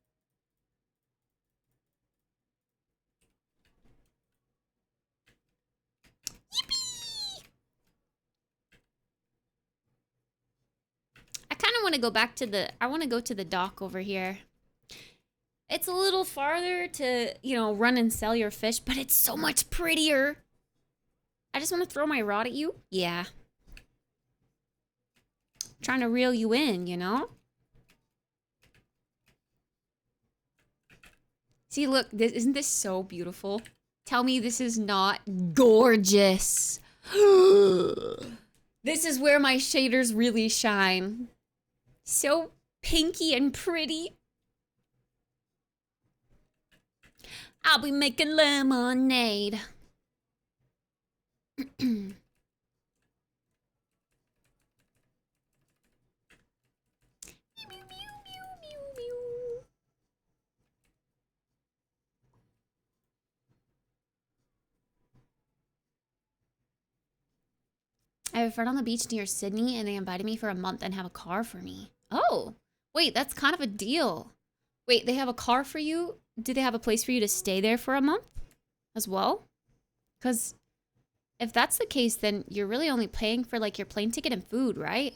Yippee! I kind of want to go back to I want to go to the dock over here. It's a little farther to, you know, run and sell your fish, but it's so much prettier. I just want to throw my rod at you. Yeah. Trying to reel you in, you know? See, look, isn't this so beautiful? Tell me this is not gorgeous. This is where my shaders really shine. So pinky and pretty. I'll be making lemonade. I have a friend on the beach near Sydney, and they invited me for a month and have a car for me. Oh, wait, that's kind of a deal. Wait, they have a car for you? Do they have a place for you to stay there for a month as well? Because if that's the case, then you're really only paying for like your plane ticket and food, right?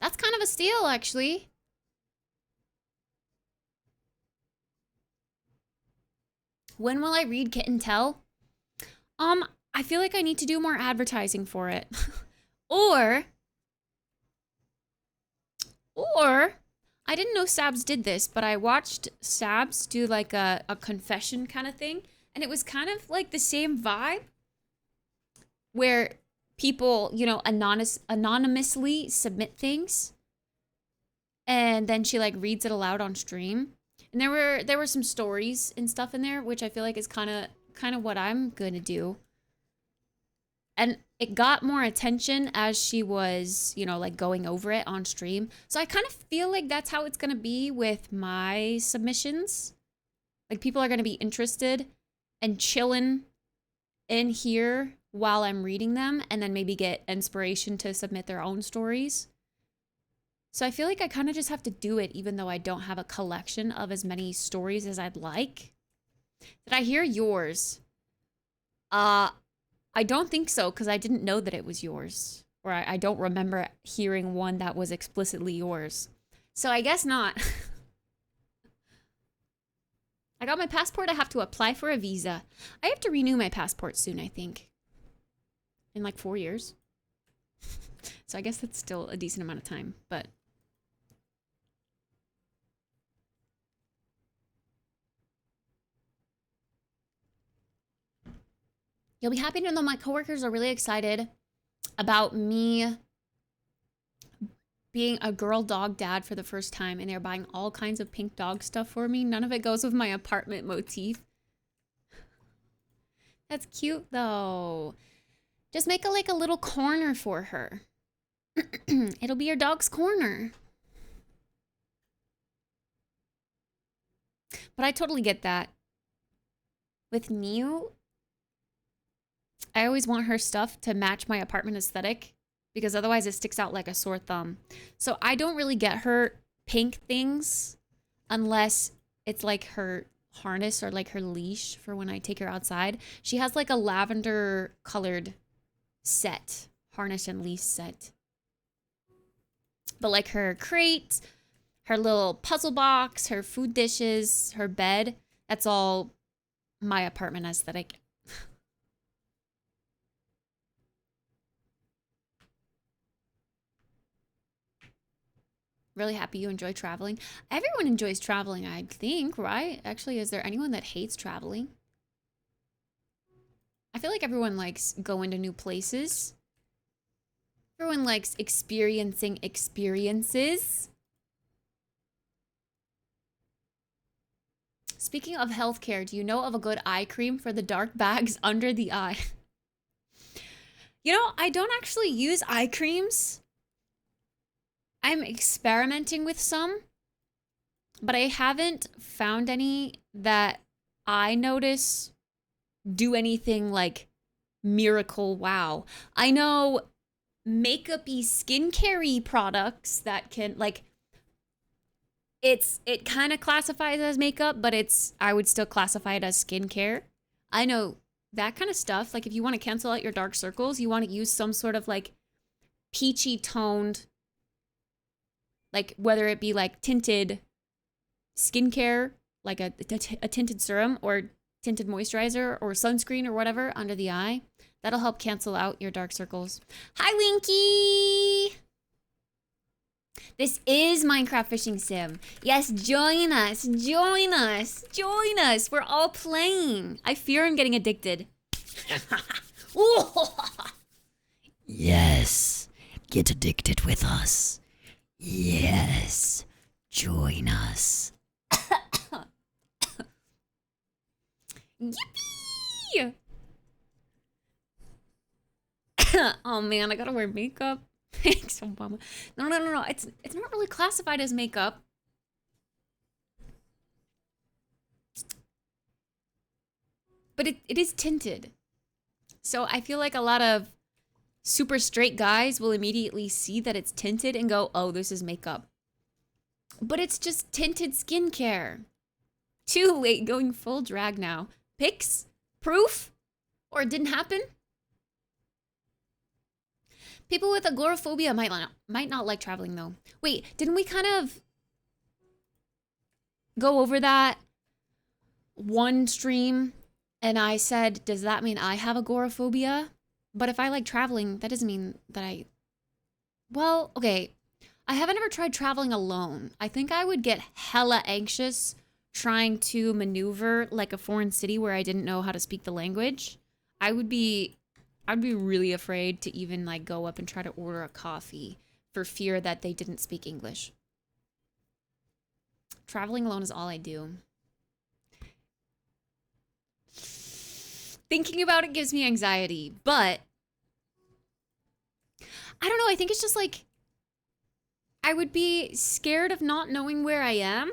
That's kind of a steal, actually. When will I read Kit and Tell? I feel like I need to do more advertising for it. or Or I didn't know Sabs did this, but I watched Sabs do like a confession kind of thing. And it was kind of like the same vibe where people, you know, anonymously submit things. And then she like reads it aloud on stream. And there were some stories and stuff in there, which I feel like is kind of what I'm gonna do. And it got more attention as she was, you know, like going over it on stream. So I kind of feel like that's how it's going to be with my submissions. Like people are going to be interested and chilling in here while I'm reading them and then maybe get inspiration to submit their own stories. So I feel like I kind of just have to do it even though I don't have a collection of as many stories as I'd like. Did I hear yours? I don't think so, because I didn't know that it was yours. Or I don't remember hearing one that was explicitly yours. So I guess not. I got my passport. I have to apply for a visa. I have to renew my passport soon, I think. In like 4 years. So I guess that's still a decent amount of time, but... You'll be happy to know my coworkers are really excited about me being a girl dog dad for the first time, and they're buying all kinds of pink dog stuff for me. None of it goes with my apartment motif. That's cute though. Just make like a little corner for her. It'll be your dog's corner. But I totally get that. With Mew, I always want her stuff to match my apartment aesthetic because otherwise it sticks out like a sore thumb. So I don't really get her pink things unless it's like her harness or like her leash for when I take her outside. She has like a lavender colored set, harness and leash set. But like her crate, her little puzzle box, her food dishes, her bed, that's all my apartment aesthetic. Really happy you enjoy traveling. Everyone enjoys traveling, I think, right? Actually, is there anyone that hates traveling? I feel like everyone likes going to new places. Everyone likes experiencing experiences. Speaking of healthcare, do you know of a good eye cream for the dark bags under the eye? You know, I don't actually use eye creams. I'm experimenting with some, but I haven't found any that I notice do anything like miracle wow. I know makeup-y skincare-y products that can like it kind of classifies as makeup, but I would still classify it as skincare. I know that kind of stuff. Like if you want to cancel out your dark circles, you want to use some sort of like peachy toned, like whether it be like tinted skincare, like a tinted serum or tinted moisturizer or sunscreen or whatever under the eye. That'll help cancel out your dark circles. Hi, Winky! This is Minecraft Fishing Sim. Yes, join us, join us, join us. We're all playing. I fear I'm getting addicted. Yes, get addicted with us. Yes, join us. Yippee! Oh man, I gotta wear makeup. Thanks, Obama. No. It's not really classified as makeup. But it is tinted. So I feel like a lot of super straight guys will immediately see that it's tinted and go, oh, this is makeup. But it's just tinted skincare. Too late, going full drag now. Pics? Proof? Or it didn't happen? People with agoraphobia might not like traveling though. Wait, didn't we kind of go over that one stream And I said, does that mean I have agoraphobia? But if I like traveling, that doesn't mean that well, okay. I haven't ever tried traveling alone. I think I would get hella anxious trying to maneuver like a foreign city where I didn't know how to speak the language. I'd be really afraid to even like go up and try to order a coffee for fear that they didn't speak English. Traveling alone is all I do. Thinking about it gives me anxiety, but I don't know. I think it's just like I would be scared of not knowing where I am.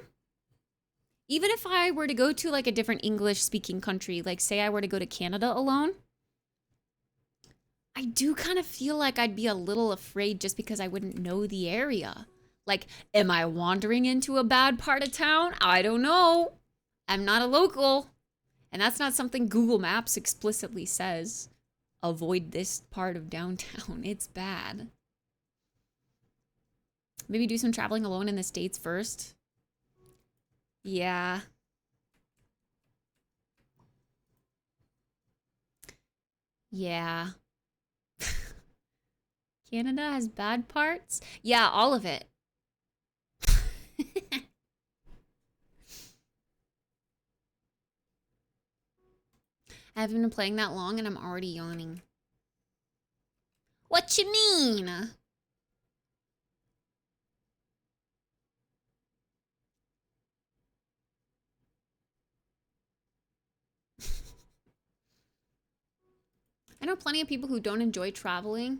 Even if I were to go to like a different English speaking country, like say I were to go to Canada alone, I do kind of feel like I'd be a little afraid just because I wouldn't know the area. Like, am I wandering into a bad part of town? I don't know. I'm not a local. And that's not something Google Maps explicitly says. Avoid this part of downtown. It's bad. Maybe do some traveling alone in the States first. Yeah. Yeah. Canada has bad parts? Yeah, all of it. I haven't been playing that long and I'm already yawning. What you mean? I know plenty of people who don't enjoy traveling.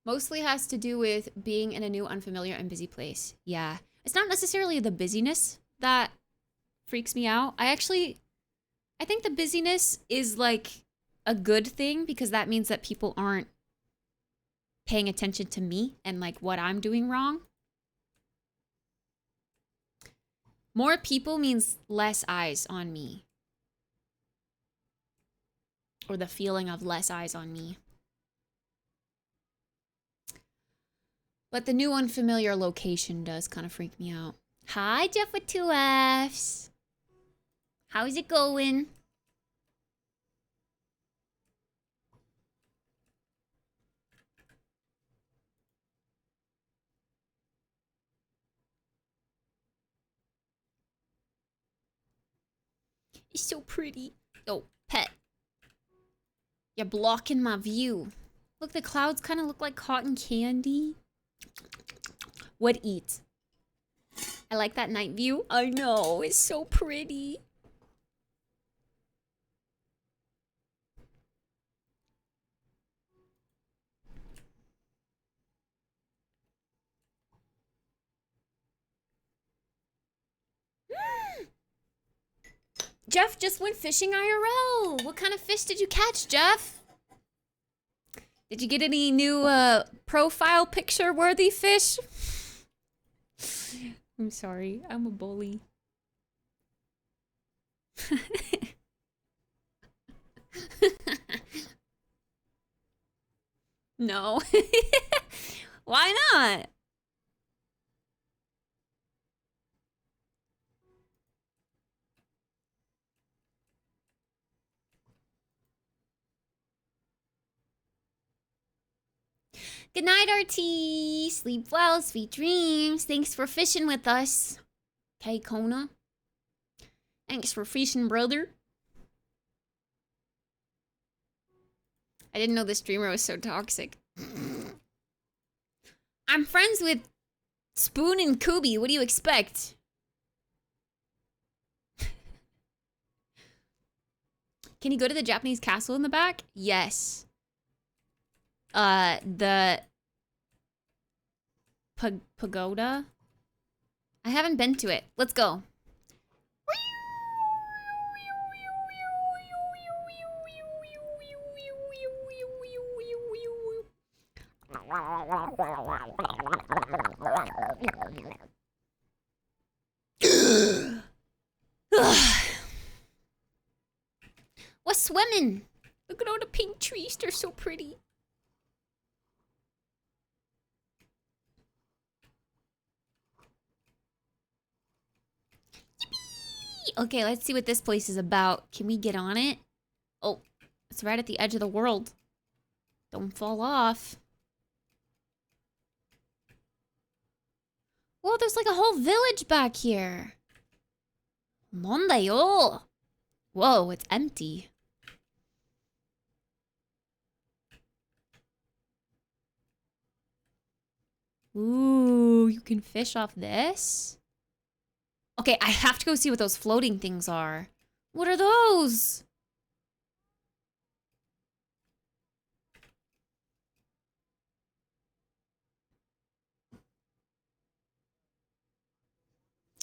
Mostly has to do with being in a new, unfamiliar, and busy place. Yeah. It's not necessarily the busyness that freaks me out. I think the busyness is like a good thing because that means that people aren't paying attention to me and like what I'm doing wrong. More people means less eyes on me. Or the feeling of less eyes on me. But the new unfamiliar location does kind of freak me out. Hi, Jeff with 2Fs. How's it going? It's so pretty. Oh, pet. You're blocking my view. Look, the clouds kind of look like cotton candy. Would eat. I like that night view. I know, it's so pretty. Jeff just went fishing IRL. What kind of fish did you catch, Jeff? Did you get any new profile picture worthy fish? I'm sorry, I'm a bully. No. Why not? Good night, RT. Sleep well, sweet dreams. Thanks for fishing with us. Okay, Kona. Thanks for fishing, brother. I didn't know this streamer was so toxic. I'm friends with Spoon and Kubi. What do you expect? Can you go to the Japanese castle in the back? Yes. The pagoda? I haven't been to it. Let's go. What's swimming? Look at all the pink trees. They're so pretty. Yippee! Okay, let's see what this place is about. Can we get on it? It's right at the edge of the world. Don't fall off. Whoa, there's like a whole village back here. Mondayo. Whoa, it's empty. Ooh, you can fish off this? Okay, I have to go see what those floating things are. What are those?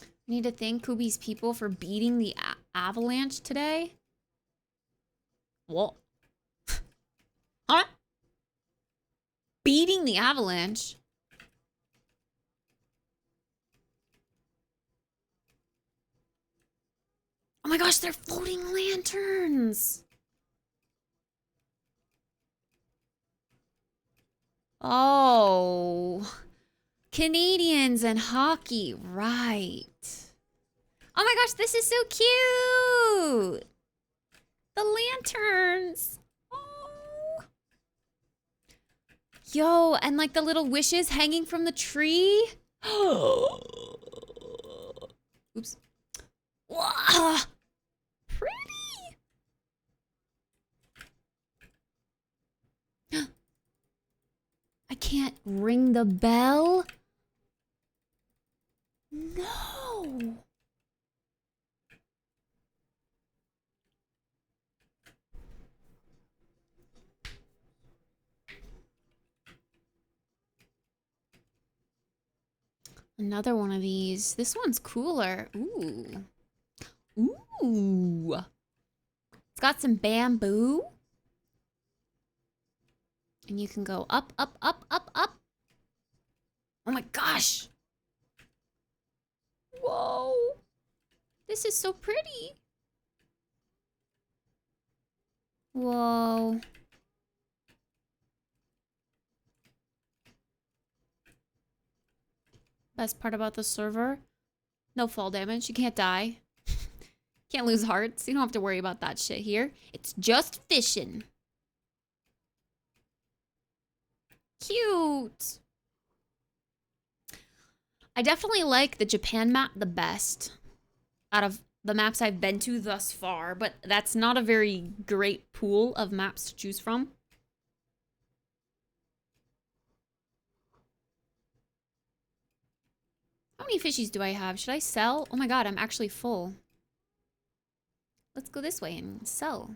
I need to thank Kubi's people for beating the avalanche today. What? Huh? Beating the avalanche? Oh my gosh, they're floating lanterns. Oh. Canadians and hockey, right. Oh my gosh, this is so cute. The lanterns. Oh. Yo, and like the little wishes hanging from the tree. Oops. Wow. Pretty. I can't ring the bell. No. Another one of these. This one's cooler. Ooh. Ooh. It's got some bamboo. And you can go up, up, up, up, up. Oh my gosh. Whoa. This is so pretty. Whoa. Best part about the server, no fall damage. You can't die. Can't lose hearts. You don't have to worry about that shit here. It's just fishing. Cute. I definitely like the Japan map the best out of the maps I've been to thus far, but that's not a very great pool of maps to choose from. How many fishies do I have? Should I sell? Oh my god, I'm actually full. Let's go this way and sell.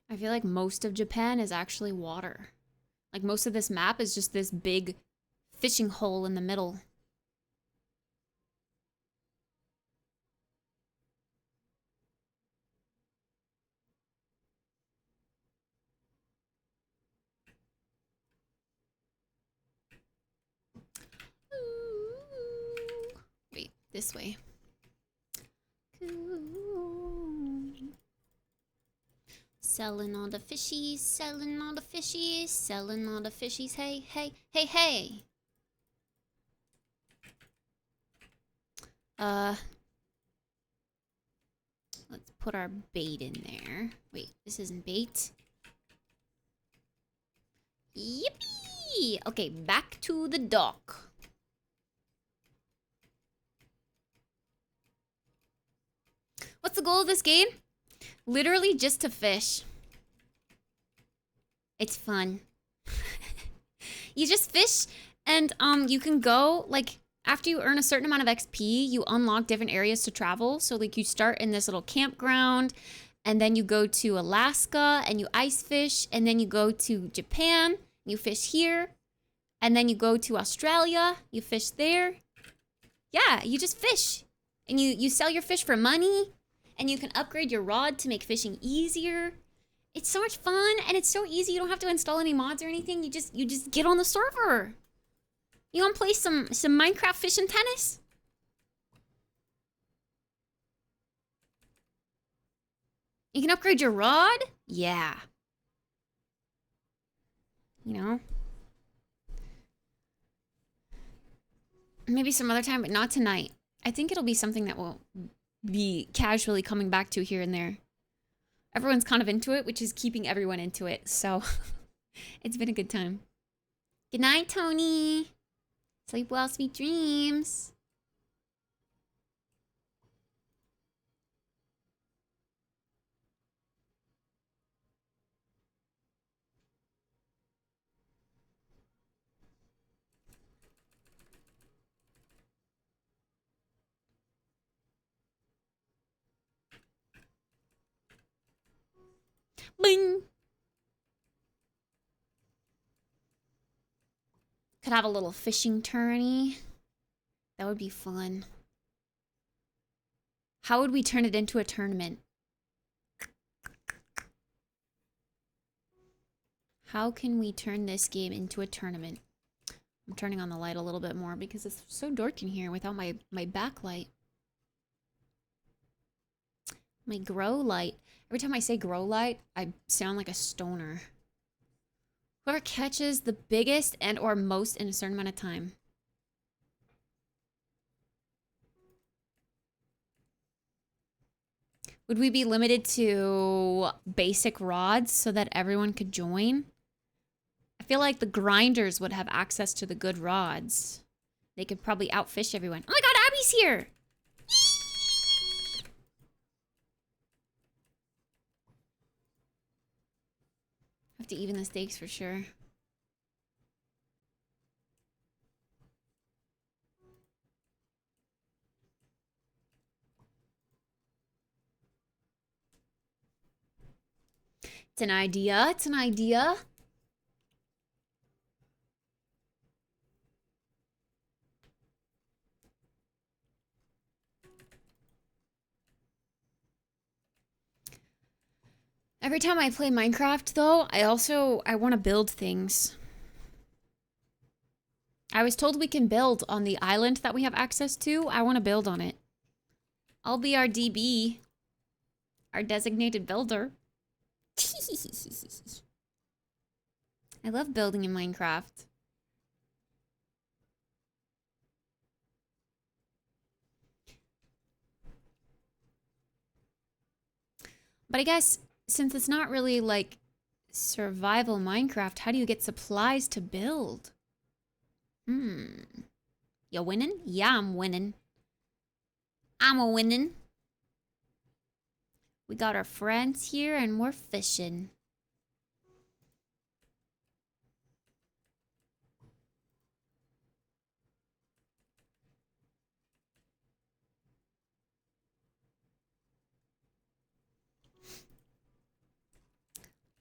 I feel like most of Japan is actually water. Like most of this map is just this big fishing hole in the middle. Wait, this way. Selling all the fishies, selling all the fishies, selling all the fishies. Hey, hey, hey, hey. Let's put our bait in there. Wait, this isn't bait. Yippee! Okay, back to the dock. What's the goal of this game? Literally just to fish. It's fun. You just fish and you can go like after you earn a certain amount of XP, you unlock different areas to travel. So like you start in this little campground and then you go to Alaska and you ice fish and then you go to Japan, you fish here, and then you go to Australia, you fish there. Yeah, you just fish. And you sell your fish for money. And you can upgrade your rod to make fishing easier. It's so much fun, and it's so easy. You don't have to install any mods or anything. You just get on the server. You wanna play some Minecraft fishing tennis? You can upgrade your rod? Yeah. You know? Maybe some other time, but not tonight. I think it'll be something that we'll be casually coming back to here and there. Everyone's kind of into it, which is keeping everyone into it, so it's been a good time. Good night, Tony. Sleep well, sweet dreams. Bing! Could have a little fishing tourney. That would be fun. How would we turn it into a tournament? How can we turn this game into a tournament? I'm turning on the light a little bit more because it's so dark in here without my backlight. My grow light. Every time I say grow light, I sound like a stoner. Whoever catches the biggest and or most in a certain amount of time. Would we be limited to basic rods so that everyone could join? I feel like the grinders would have access to the good rods. They could probably outfish everyone. Oh my god, Abby's here! Have to even the stakes for sure. It's an idea. It's an idea. Every time I play Minecraft, though, I want to build things. I was told we can build on the island that we have access to. I want to build on it. I'll be our DB. Our designated builder. I love building in Minecraft. But I guess since it's not really like survival Minecraft, how do you get supplies to build? You winning? Yeah, I'm winning. I'm a winning. We got our friends here and we're fishing.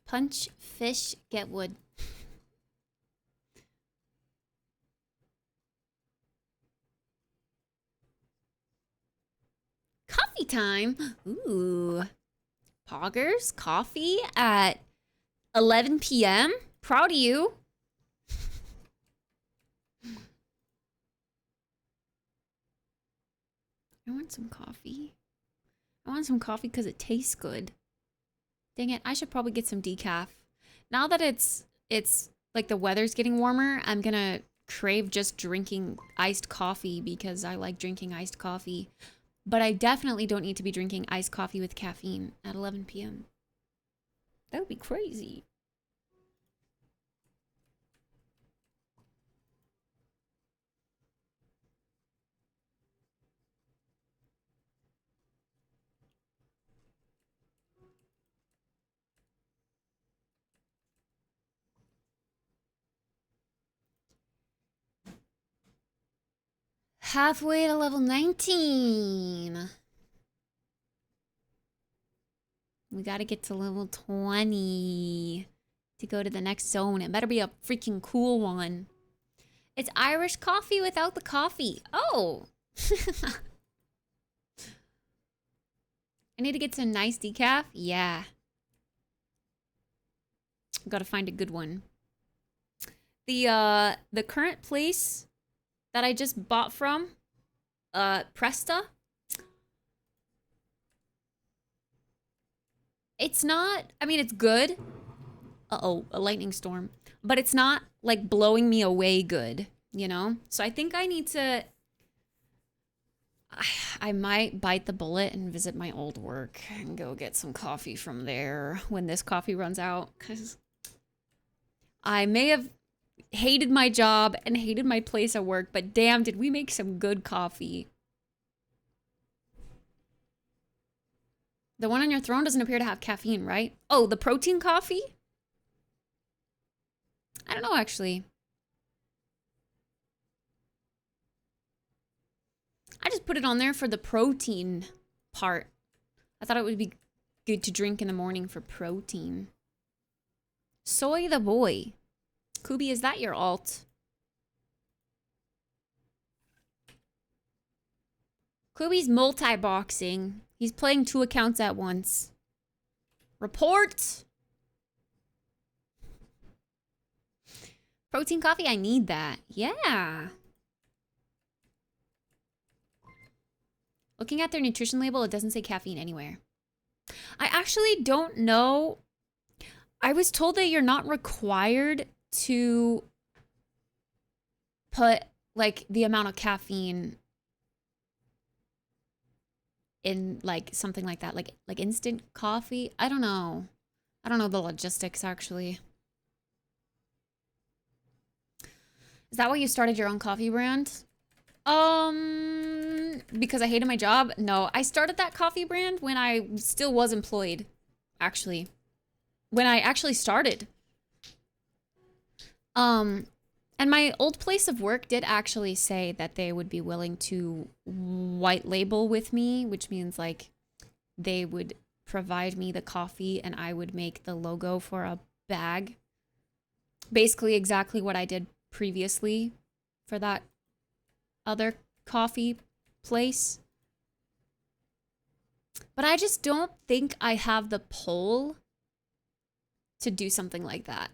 Punch, fish, get wood. Coffee time? Ooh. Poggers, coffee at 11 p.m.? Proud of you. I want some coffee. I want some coffee because it tastes good. Dang it, I should probably get some decaf. Now that it's like the weather's getting warmer, I'm gonna crave just drinking iced coffee because I like drinking iced coffee. But I definitely don't need to be drinking iced coffee with caffeine at 11 p.m. That would be crazy. Halfway to level 19. We gotta get to level 20 to go to the next zone. It better be a freaking cool one. It's Irish coffee without the coffee. Oh. I need to get some nice decaf. Yeah. Gotta find a good one. The current place that I just bought from Presta. It's not, I mean, it's good. Uh-oh, a lightning storm. But it's not like blowing me away good, you know? So I think I need to, I might bite the bullet and visit my old work and go get some coffee from there when this coffee runs out. Because I may have hated my job and hated my place of work, but damn, did we make some good coffee. The one on your throne doesn't appear to have caffeine, right? Oh, the protein coffee? I don't know, actually. I just put it on there for the protein part. I thought it would be good to drink in the morning for protein. Soy the boy. Kubi, is that your alt? Kubi's multi-boxing. He's playing 2 accounts at once. Report! Protein coffee, I need that. Yeah. Looking at their nutrition label, it doesn't say caffeine anywhere. I actually don't know. I was told that you're not required to put like the amount of caffeine in like something like that, like instant coffee. I don't know. I don't know the logistics actually. Is that why you started your own coffee brand? Because I hated my job? No, I started that coffee brand when I still was employed, actually. When I actually started. And my old place of work did actually say that they would be willing to white label with me, which means like they would provide me the coffee and I would make the logo for a bag. Basically exactly what I did previously for that other coffee place. But I just don't think I have the pull to do something like that.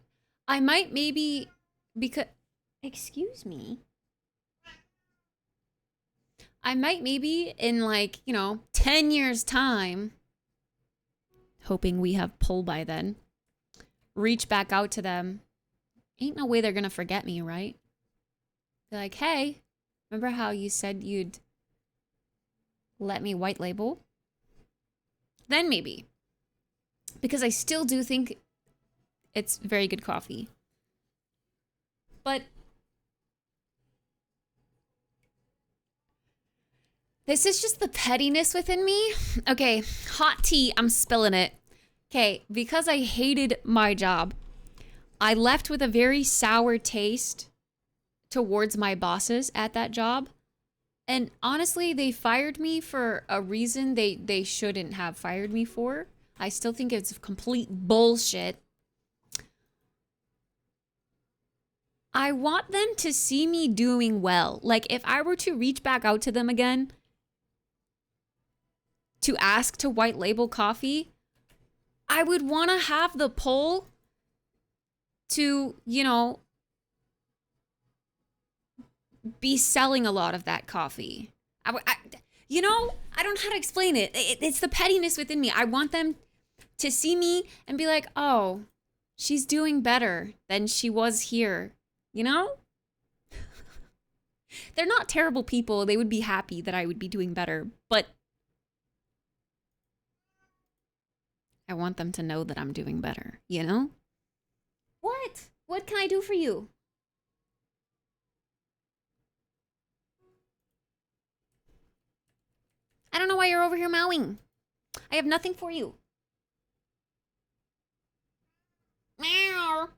I might maybe because, excuse me. I might maybe in like, 10 years time, hoping we have pull by then, reach back out to them. Ain't no way they're gonna forget me, right? Be like, hey, remember how you said you'd let me white label? Then maybe. Because I still do think it's very good coffee. But this is just the pettiness within me. Okay, hot tea, I'm spilling it. Okay, because I hated my job, I left with a very sour taste towards my bosses at that job. And honestly, they fired me for a reason they shouldn't have fired me for. I still think it's complete bullshit. I want them to see me doing well. Like, if I were to reach back out to them again to ask to white label coffee, I would want to have the pull to, be selling a lot of that coffee. I don't know how to explain it. It's the pettiness within me. I want them to see me and be like, oh, she's doing better than she was here. They're not terrible people. They would be happy that I would be doing better, but I want them to know that I'm doing better, What? What can I do for you? I don't know why you're over here mowing. I have nothing for you. Meow.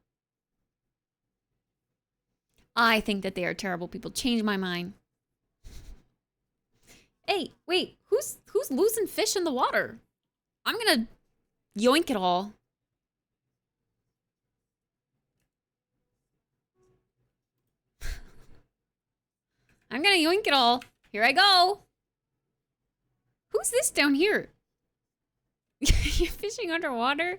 I think that they are terrible people. Change my mind. Hey, wait, who's losing fish in the water? I'm gonna yoink it all. I'm gonna yoink it all. Here I go. Who's this down here? You're fishing underwater?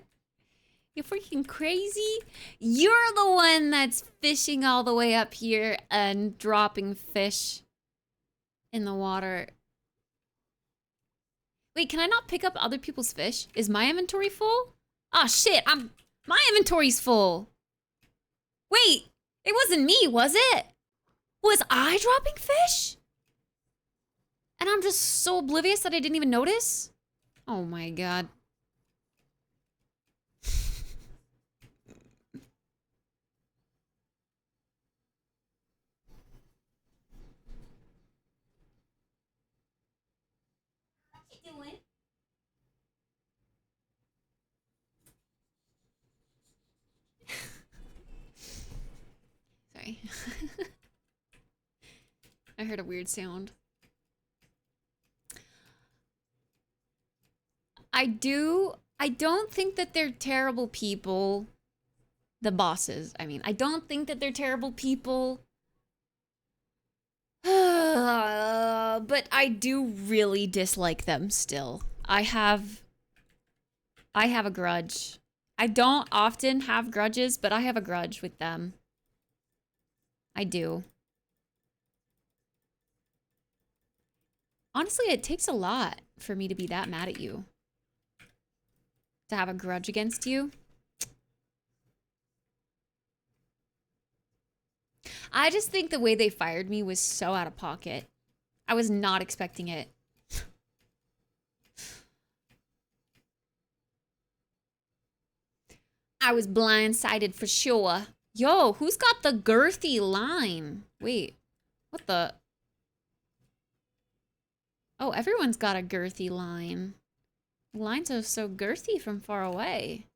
You freaking crazy? You're the one that's fishing all the way up here and dropping fish in the water. Wait, can I not pick up other people's fish? Is my inventory full? Oh shit, my inventory's full. Wait, it wasn't me, was it? Was I dropping fish? And I'm just so oblivious that I didn't even notice? Oh my god. Sorry. I heard a weird sound. I don't think that they're terrible people. The bosses, I mean. I don't think that they're terrible people. But I do really dislike them still. I have a grudge. I don't often have grudges, but I have a grudge with them. I do. Honestly, it takes a lot for me to be that mad at you. To have a grudge against you. I just think the way they fired me was so out of pocket. I was not expecting it. I was blindsided for sure. Yo, who's got the girthy line? Wait, what the? Oh, everyone's got a girthy line. The lines are so girthy from far away.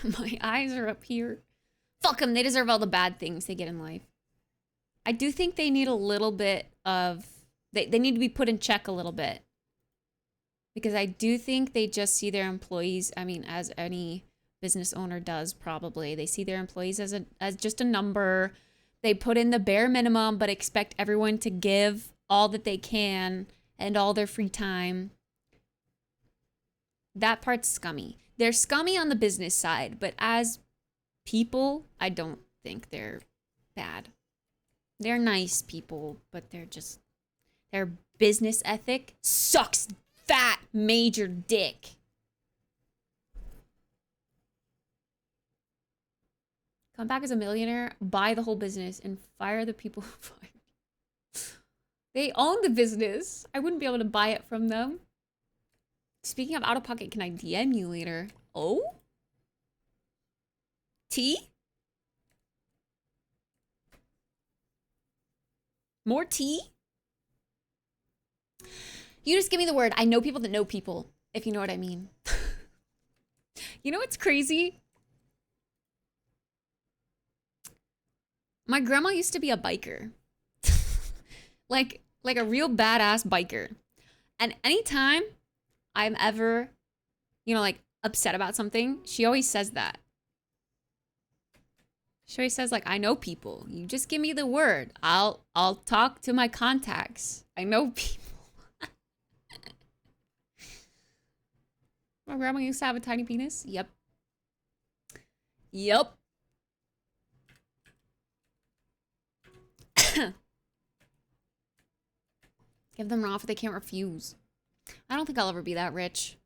My eyes are up here. Fuck them, they deserve all the bad things they get in life. I do think they need a little bit of... They need to be put in check a little bit. Because I do think they just see their employees, I mean, as any business owner does probably. They see their employees as just a number. They put in the bare minimum, but expect everyone to give all that they can and all their free time. That part's scummy. They're scummy on the business side, but as people, I don't think they're bad. They're nice people, but they're just... Their business ethic sucks fat major dick. Come back as a millionaire, buy the whole business, and fire the people who fired. They own the business. I wouldn't be able to buy it from them. Speaking of out of pocket, can I DM you later? Oh? Tea? More tea? You just give me the word. I know people that know people, if you know what I mean. You know what's crazy? My grandma used to be a biker. like a real badass biker. And anytime I'm ever, you know, like upset about something, she always says that. She always says, like, I know people. You just give me the word. I'll talk to my contacts. I know people. My grandma used to have a tiny penis? Yep. Yep. Give them an offer they can't refuse. I don't think I'll ever be that rich.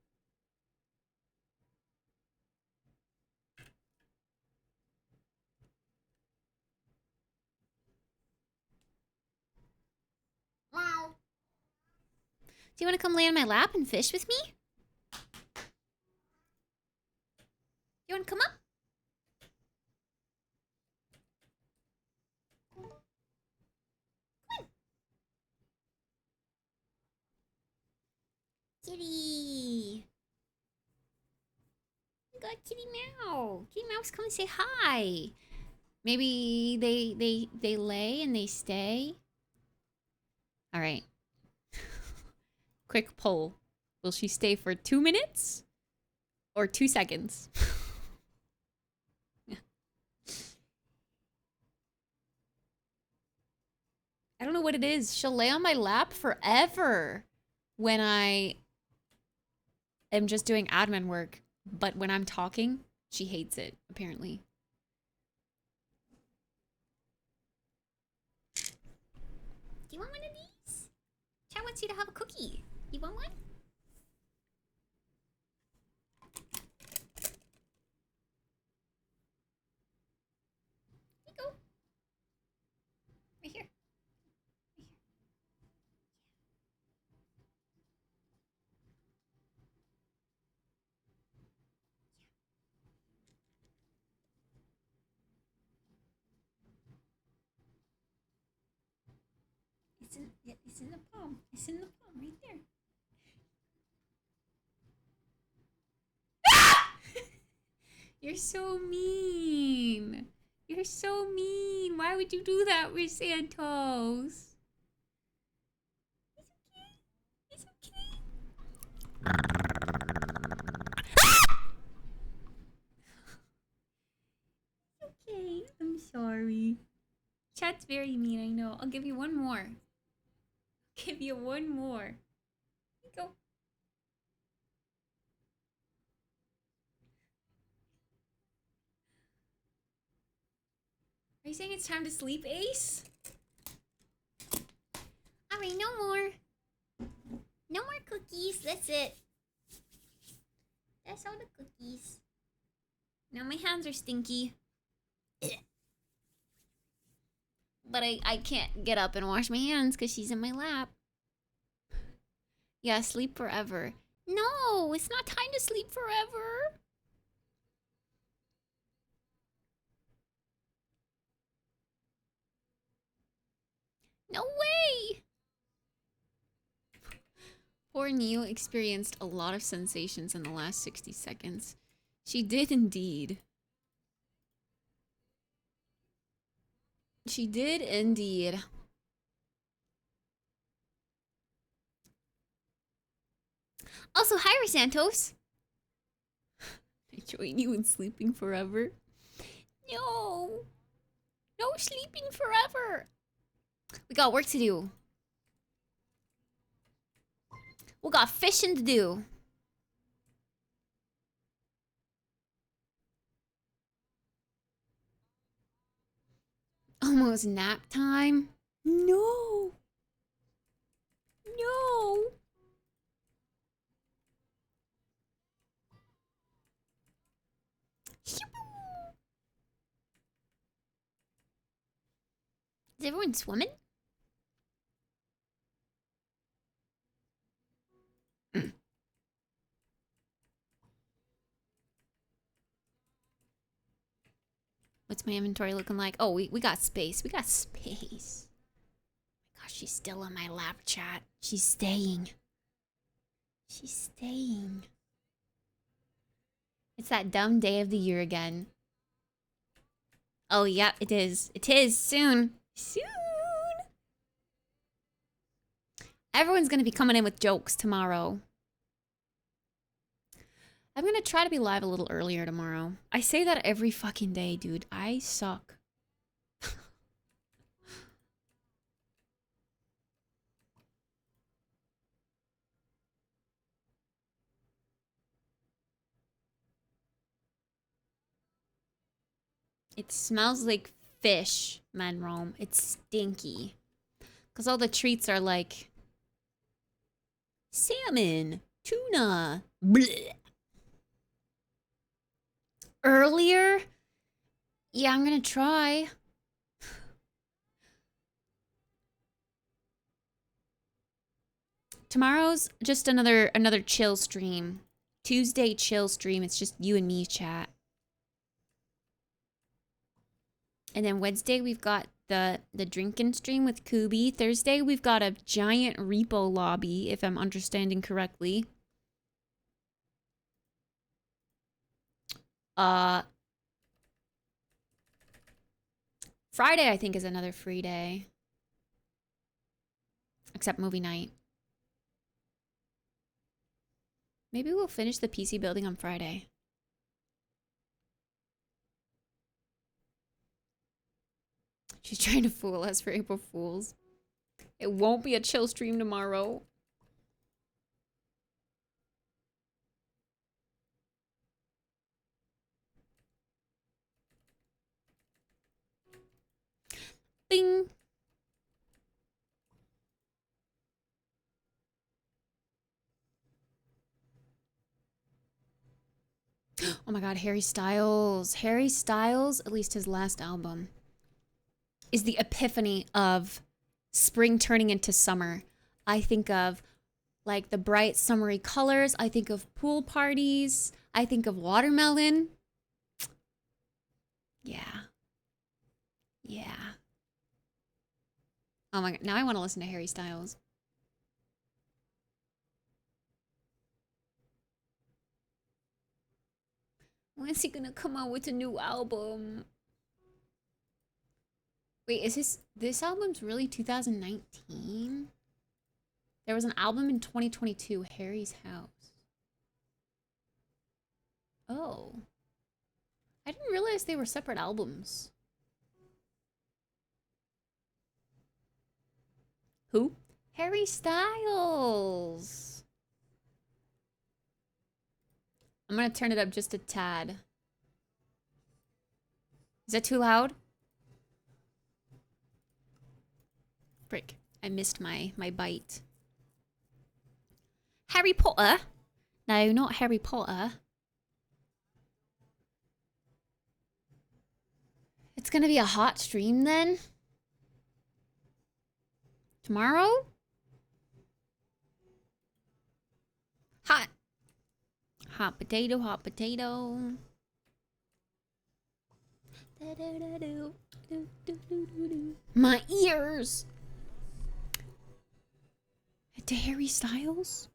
Wow. Do you want to come lay on my lap and fish with me? You want to come up? Kitty. We got Kitty Meow. Kitty Meow's come and say hi. Maybe they lay and they stay. All right. Quick poll. Will she stay for 2 minutes or 2 seconds? I don't know what it is. She'll lay on my lap forever when I am just doing admin work. But when I'm talking, she hates it, apparently. Do you want one of these? Chat wants you to have a cookie. You want one? Here you go. Right here. It's in the palm. It's in the palm right there. You're so mean. You're so mean. Why would you do that with Santos? It's okay. It's okay. I'm sorry. Chat's very mean, I know. I'll give you one more. Give you one more. Here you go. Are you saying it's time to sleep, Ace? Alright, no more. No more cookies. That's it. That's all the cookies. Now my hands are stinky. But I can't get up and wash my hands because she's in my lap. Yeah, sleep forever. No, it's not time to sleep forever. No way! Poor Neo experienced a lot of sensations in the last 60 seconds. She did indeed. She did indeed. Also, hi, Santos. I join you in sleeping forever. No. No sleeping forever. We got work to do. We got fishing to do. Almost nap time. No. No. Is everyone swimming? What's my inventory looking like? Oh, we got space. We got space. Oh my gosh, she's still on my lap, chat. She's staying. She's staying. It's that dumb day of the year again. Oh, yeah, it is. It is. Soon. Soon. Everyone's gonna be coming in with jokes tomorrow. I'm gonna try to be live a little earlier tomorrow. I say that every fucking day, dude. I suck. It smells like fish, Manrome. It's stinky. Because all the treats are like salmon, tuna, bleh. Earlier? Yeah, I'm gonna try. Tomorrow's just another chill stream. Tuesday chill stream. It's just you and me, chat. And then Wednesday we've got the drinking stream with Kubi. Thursday we've got a giant repo lobby, if I'm understanding correctly. Friday I think is another free day. Except movie night. Maybe we'll finish the PC building on Friday. She's trying to fool us for April Fools. It won't be a chill stream tomorrow. Bing. Oh my god, Harry Styles. Harry Styles, at least his last album, is the epiphany of spring turning into summer. I think of like the bright summery colors. I think of pool parties. I think of watermelon. Yeah. Yeah. Oh my god, now I want to listen to Harry Styles. When's he gonna come out with a new album? Wait, is this album's really 2019? There was an album in 2022, Harry's House. Oh. I didn't realize they were separate albums. Who? Harry Styles. I'm gonna turn it up just a tad. Is that too loud? Frick, I missed my bite. Harry Potter? No, not Harry Potter. It's gonna be a hot stream then? Tomorrow? Hot. Hot potato, hot potato. My ears! To Harry Styles?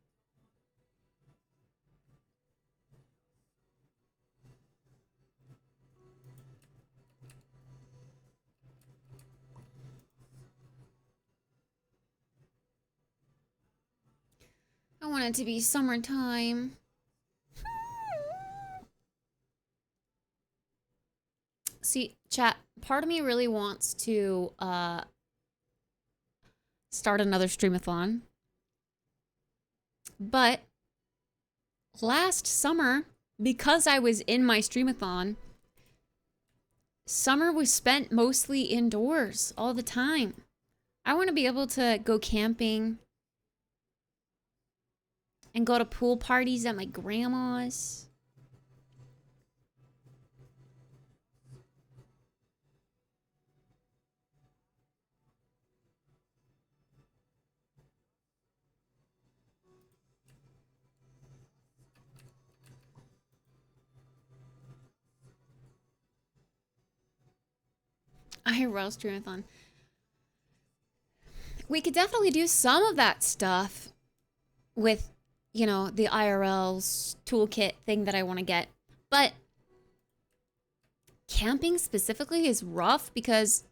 I want it to be summertime. See, chat, part of me really wants to start another streamathon. But last summer, because I was in my streamathon, summer was spent mostly indoors all the time. I want to be able to go camping and go to pool parties at my grandma's. IRL streamathon. We could definitely do some of that stuff with, you know, the IRL's toolkit thing that I want to get. But camping specifically is rough because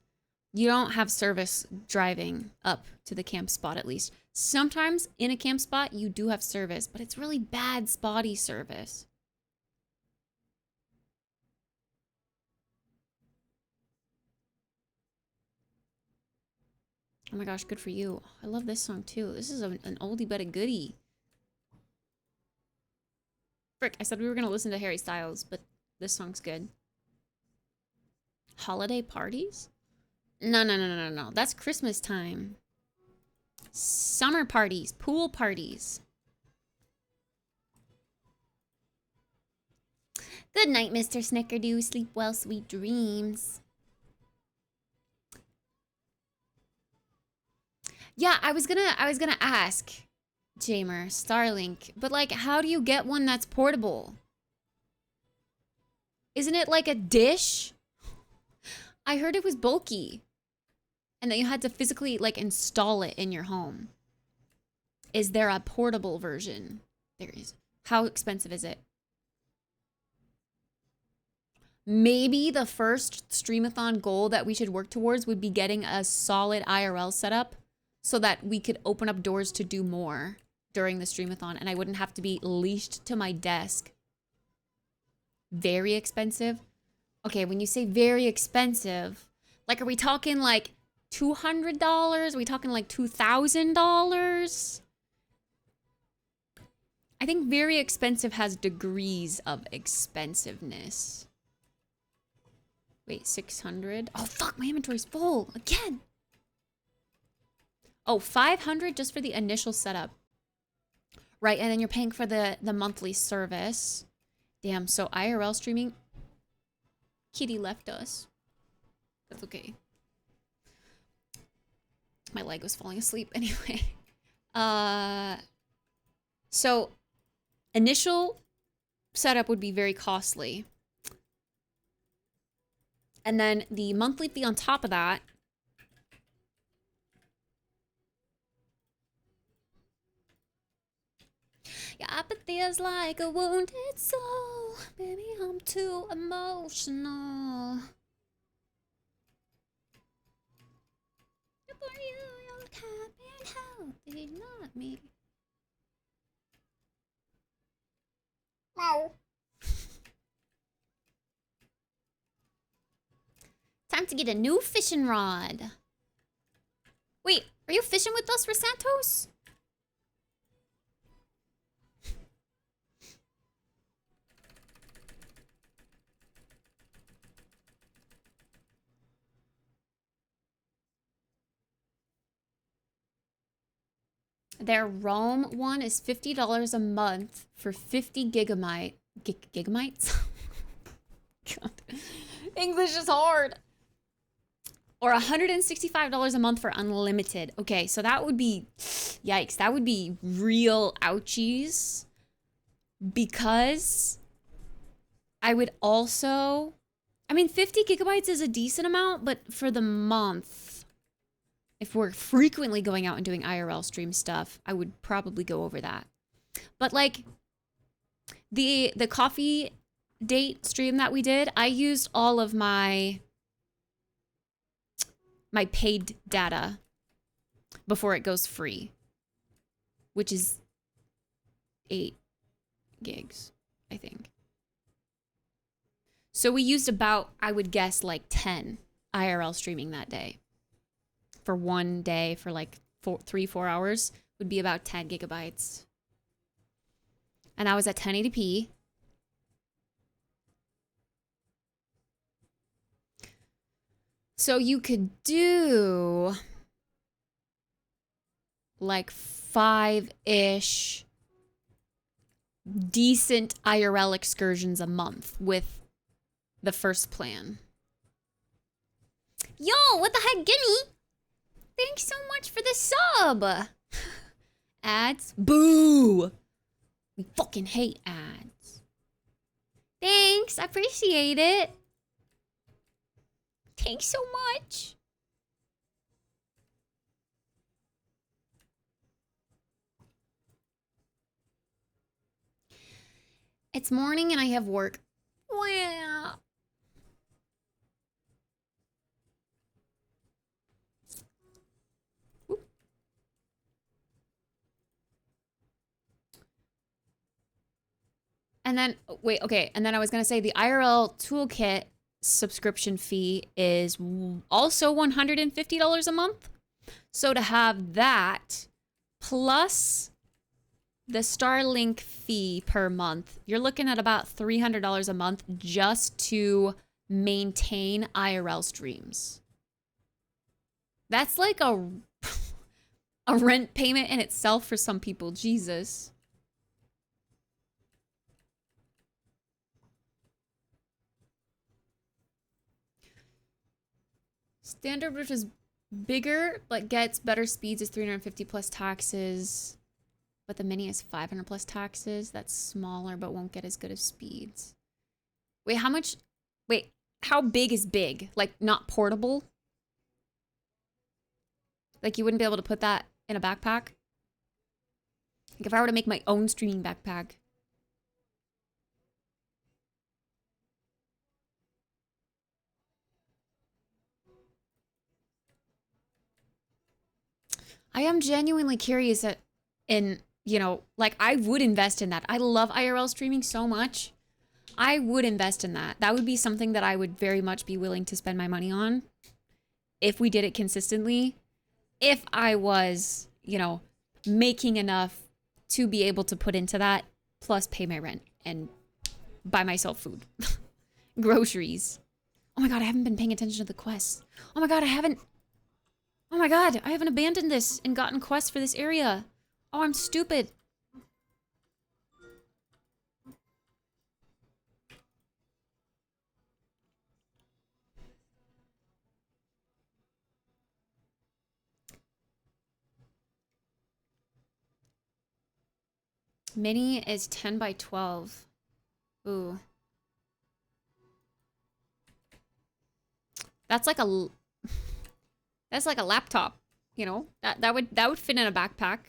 you don't have service driving up to the camp spot, at least. Sometimes in a camp spot, you do have service, but it's really bad, spotty service. Oh my gosh, good for you. I love this song too. This is an oldie but a goodie. Frick, I said we were going to listen to Harry Styles, but this song's good. Holiday parties? No. That's Christmas time. Summer parties, pool parties. Good night, Mr. Snickerdo. Sleep well, sweet dreams. Yeah, I was gonna ask, Jamer, Starlink, but like, how do you get one that's portable? Isn't it like a dish? I heard it was bulky, and that you had to physically like install it in your home. Is there a portable version? There is. How expensive is it? Maybe the first streamathon goal that we should work towards would be getting a solid IRL setup, so that we could open up doors to do more during the streamathon and I wouldn't have to be leashed to my desk. Very expensive? Okay, when you say very expensive, like, are we talking like $200? Are we talking like $2,000? I think very expensive has degrees of expensiveness. Wait, 600? Oh, fuck, my inventory's full again. Oh, 500 just for the initial setup. Right, and then you're paying for the monthly service. Damn, so IRL streaming. Kitty left us. That's okay. My leg was falling asleep anyway. So initial setup would be very costly. And then the monthly fee on top of that. Your apathy is like a wounded soul. Baby, I'm too emotional. For you, you're happy and healthy, not me. Wow. Time to get a new fishing rod. Wait, are you fishing with us for Santos? Their Roam one is $50 a month for 50 gigabytes? God. English is hard. Or $165 a month for unlimited. Okay, so that would be, yikes, that would be real ouchies. Because I would also, I mean, 50 gigabytes is a decent amount, but for the month, if we're frequently going out and doing IRL stream stuff, I would probably go over that. But like the coffee date stream that we did, I used all of my paid data before it goes free, which is 8 gigs, I think. So we used about, I would guess, like 10 IRL streaming that day. For one day, for like 3-4 hours, would be about 10 gigabytes. And I was at 1080p. So you could do like 5-ish decent IRL excursions a month with the first plan. Yo, what the heck, gimme? Thanks so much for the sub. Ads? Boo! We fucking hate ads. Thanks, I appreciate it. Thanks so much. It's morning and I have work. Wow. And then, wait, okay. And then I was going to say the IRL toolkit subscription fee is also $150 a month. So to have that plus the Starlink fee per month, you're looking at about $300 a month just to maintain IRL streams. That's like a rent payment in itself for some people. Jesus. Standard, which is bigger but gets better speeds, is 350 plus taxes. But the mini is 500 plus taxes. That's smaller but won't get as good of speeds. Wait, how much? Wait, how big is big? Like not portable? Like you wouldn't be able to put that in a backpack? Like if I were to make my own streaming backpack. I am genuinely curious in, you know, like I would invest in that. I love IRL streaming so much. I would invest in that. That would be something that I would very much be willing to spend my money on. if we did it consistently, if I was, you know, making enough to be able to put into that, plus pay my rent and buy myself food, groceries. Oh my god, I haven't been paying attention to the quests. Oh my god, I haven't abandoned this and gotten quests for this area. Oh, I'm stupid. Mini is 10 by 12. Ooh. That's like a laptop, you know? That would fit in a backpack.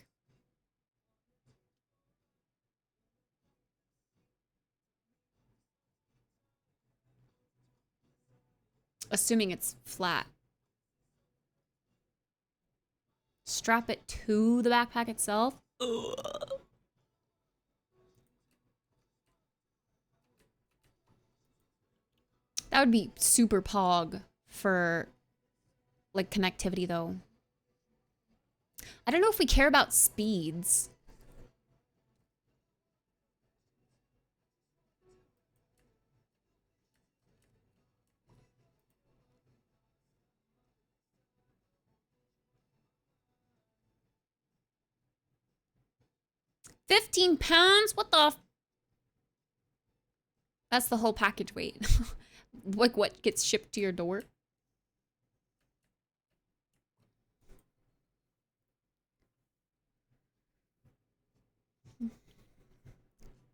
Assuming it's flat. Strap it to the backpack itself. Ugh. That would be super pog for, like, connectivity, though. I don't know if we care about speeds. £15? What the? That's the whole package weight. Like what gets shipped to your door?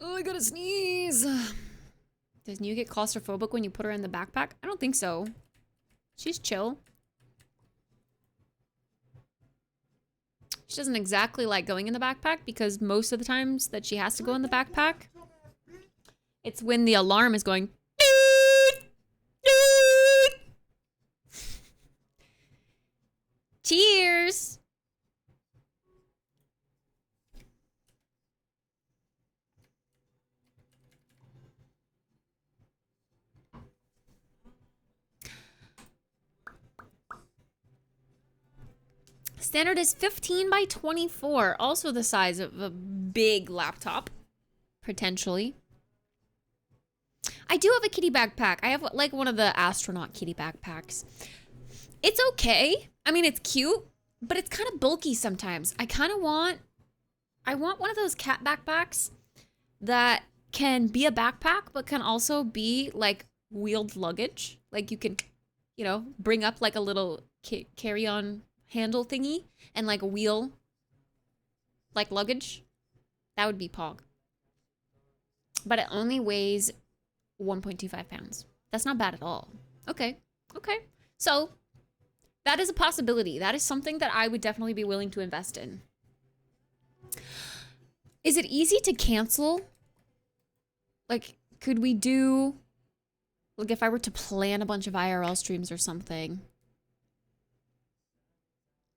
Oh, I gotta sneeze. Does New get claustrophobic when you put her in the backpack? I don't think so. She's chill. She doesn't exactly like going in the backpack because most of the times that she has to go in the backpack, it's when the alarm is going. Cheers. Standard is 15 by 24, also the size of a big laptop, potentially. I do have a kitty backpack. I have like one of the astronaut kitty backpacks. It's okay. I mean, it's cute, but it's kind of bulky sometimes. I want one of those cat backpacks that can be a backpack, but can also be like wheeled luggage. Like you can, you know, bring up like a little carry-on handle thingy and like wheel like luggage. That would be pog. But it only weighs 1.25 pounds. That's not bad at all. Okay. Okay. So that is a possibility. That is something that I would definitely be willing to invest in. Is it easy to cancel? Like, could we do, like if I were to plan a bunch of IRL streams or something,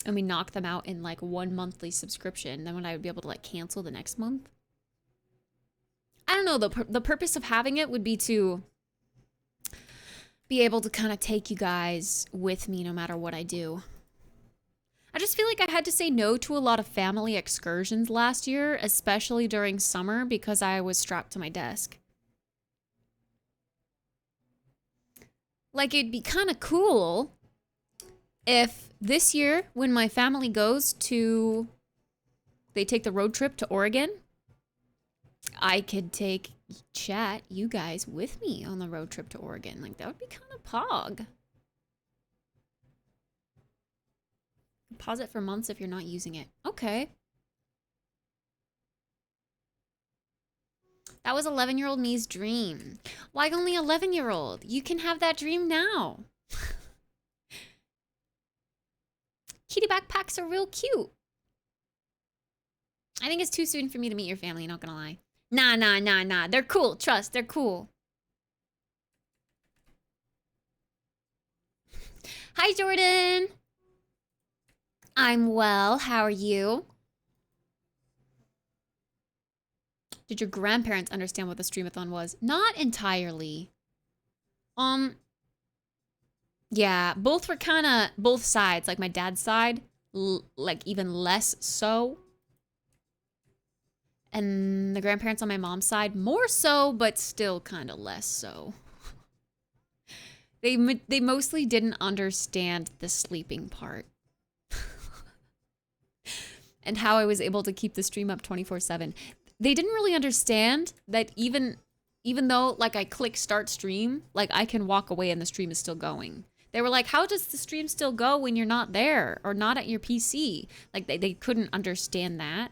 and we knock them out in like one monthly subscription, then would I be able to like cancel the next month? I don't know. The purpose of having it would be to be able to kind of take you guys with me no matter what I do. I just feel like I had to say no to a lot of family excursions last year, especially during summer because I was strapped to my desk. Like, it'd be kind of cool if this year, when my family goes to, they take the road trip to Oregon, I could take chat, you guys, with me on the road trip to Oregon. Like, that would be kind of pog. Pause it for months if you're not using it. Okay. That was 11-year-old me's dream. Why only 11-year-old? You can have that dream now. Kitty backpacks are real cute. I think it's too soon for me to meet your family, not gonna lie. Nah. They're cool. Trust, they're cool. Hi, Jordan. I'm well. How are you? Did your grandparents understand what the streamathon was? Not entirely. Yeah, both were kind of both sides. Like my dad's side, like even less so. And the grandparents on my mom's side, more so, but still kind of less so. They mostly didn't understand the sleeping part. And how I was able to keep the stream up 24/7. They didn't really understand that even though like I click start stream, like I can walk away and the stream is still going. They were like, how does the stream still go when you're not there or not at your PC? Like they couldn't understand that.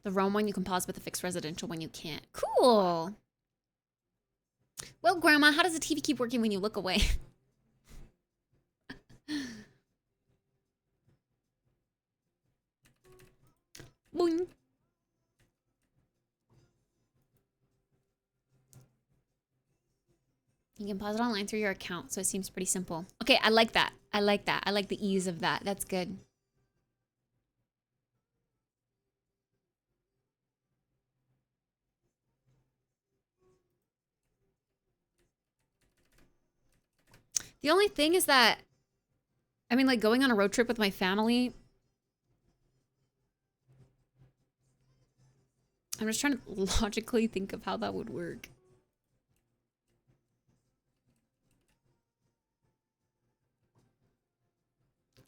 The Roam one you can pause, but the fixed residential one you can't. Cool. Well, Grandma, how does the TV keep working when you look away? Boing. You can pause it online through your account, so it seems pretty simple. Okay, I like that. I like that. I like the ease of that. That's good. The only thing is that, I mean, like going on a road trip with my family, I'm just trying to logically think of how that would work.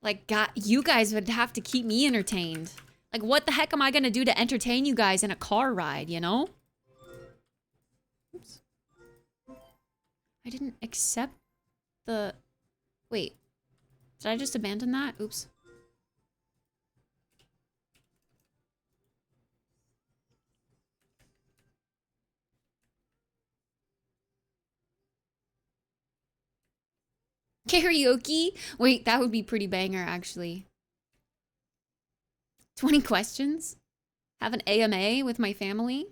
Like, God, you guys would have to keep me entertained. Like, what the heck am I gonna do to entertain you guys in a car ride, you know? Oops. I didn't accept the... Wait. Did I just abandon that? Oops. Karaoke? Wait, that would be pretty banger, actually. 20 questions? Have an AMA with my family?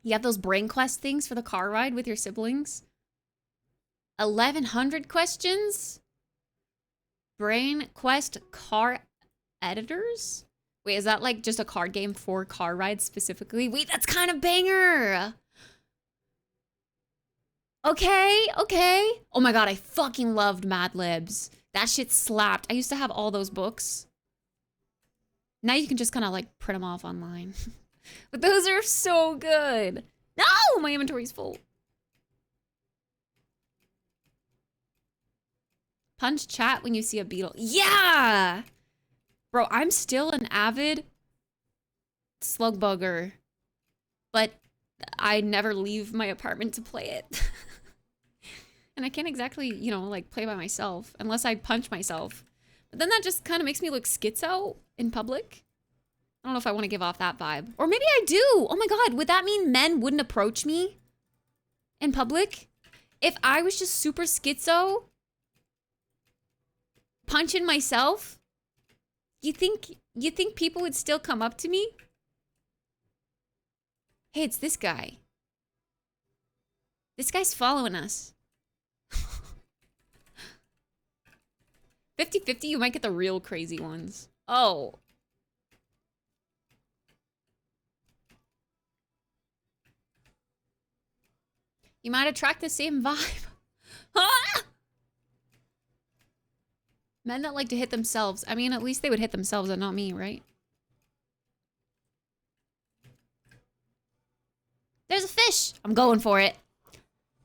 You have those brain quest things for the car ride with your siblings? 1,100 questions? Brain quest car editors? Wait, is that like just a card game for car rides specifically? Wait, that's kind of banger! Okay, okay. Oh my god, I fucking loved Mad Libs. That shit slapped. I used to have all those books. Now you can just kind of like print them off online. But those are so good. No, my inventory's full. Punch chat when you see a beetle. Yeah! Bro, I'm still an avid slug bugger. But I never leave my apartment to play it. And I can't exactly, you know, like play by myself unless I punch myself. But then that just kind of makes me look schizo in public. I don't know if I want to give off that vibe. Or maybe I do. Oh my god, would that mean men wouldn't approach me in public? If I was just super schizo, punching myself, you think people would still come up to me? Hey, it's this guy. This guy's following us. 50-50, you might get the real crazy ones. Oh. You might attract the same vibe. Ah! Men that like to hit themselves. I mean, at least they would hit themselves and not me, right? There's a fish. I'm going for it.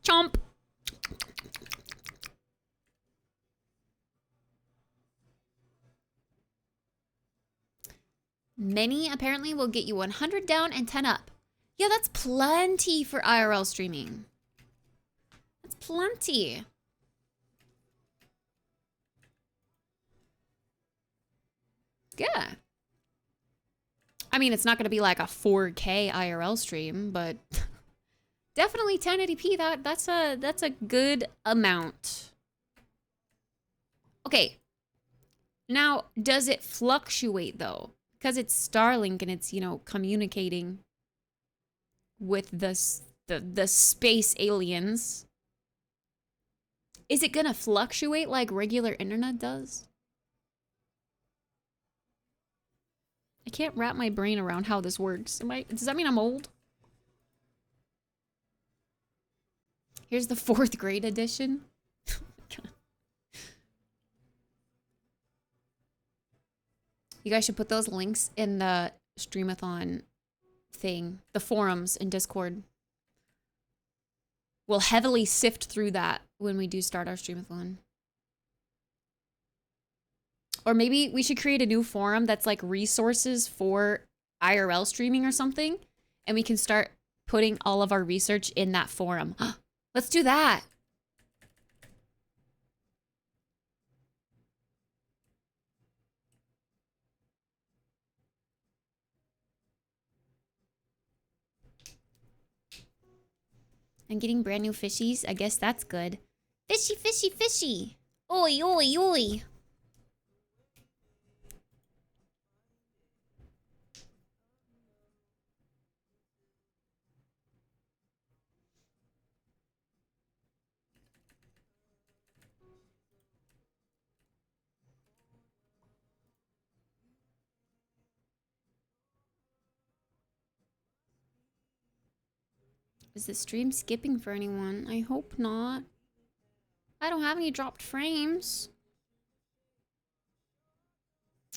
Chomp. Many apparently will get you 100 down and 10 up. Yeah, that's plenty for IRL streaming. That's plenty. Yeah. I mean, it's not going to be like a 4K IRL stream, but definitely 1080p. That's a good amount. Okay. Now, does it fluctuate though? Because it's Starlink and it's, you know, communicating with the space aliens. Is it gonna fluctuate like regular internet does? can't wrap my brain around how this works. Does that mean I'm old? Here's the 4th grade edition. Oh my God. You guys should put those links in the Streamathon thing, the forums in Discord. We'll heavily sift through that when we do start our Streamathon. Or maybe we should create a new forum that's like resources for IRL streaming or something. And we can start putting all of our research in that forum. Let's do that. I'm getting brand new fishies. I guess that's good. Fishy, fishy, fishy. Oi, oi, oi. Is the stream skipping for anyone? I hope not. I don't have any dropped frames.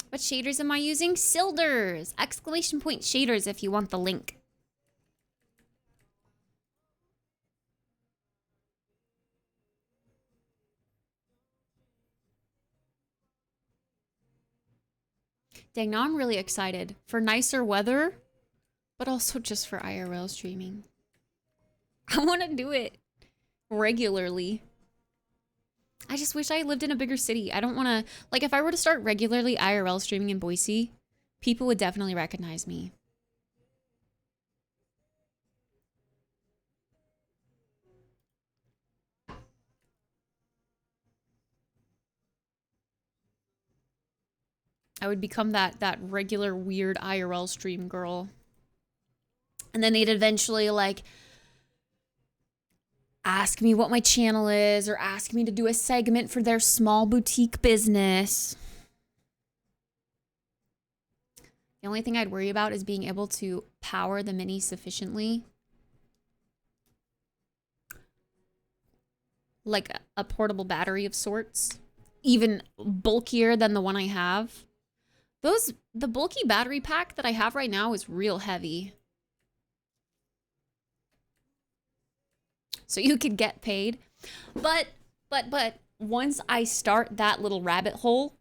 What shaders am I using? Silders! Exclamation point shaders if you want the link. Dang, now I'm really excited for nicer weather, but also just for IRL streaming. I want to do it regularly. I just wish I lived in a bigger city. I don't want to... Like, if I were to start regularly IRL streaming in Boise, people would definitely recognize me. I would become that regular weird IRL stream girl. And then they'd eventually, like... ask me what my channel is or ask me to do a segment for their small boutique business. The only thing I'd worry about is being able to power the Mini sufficiently. Like a portable battery of sorts. Even bulkier than the one I have. The bulky battery pack that I have right now is real heavy. So you could get paid. But once I start that little rabbit hole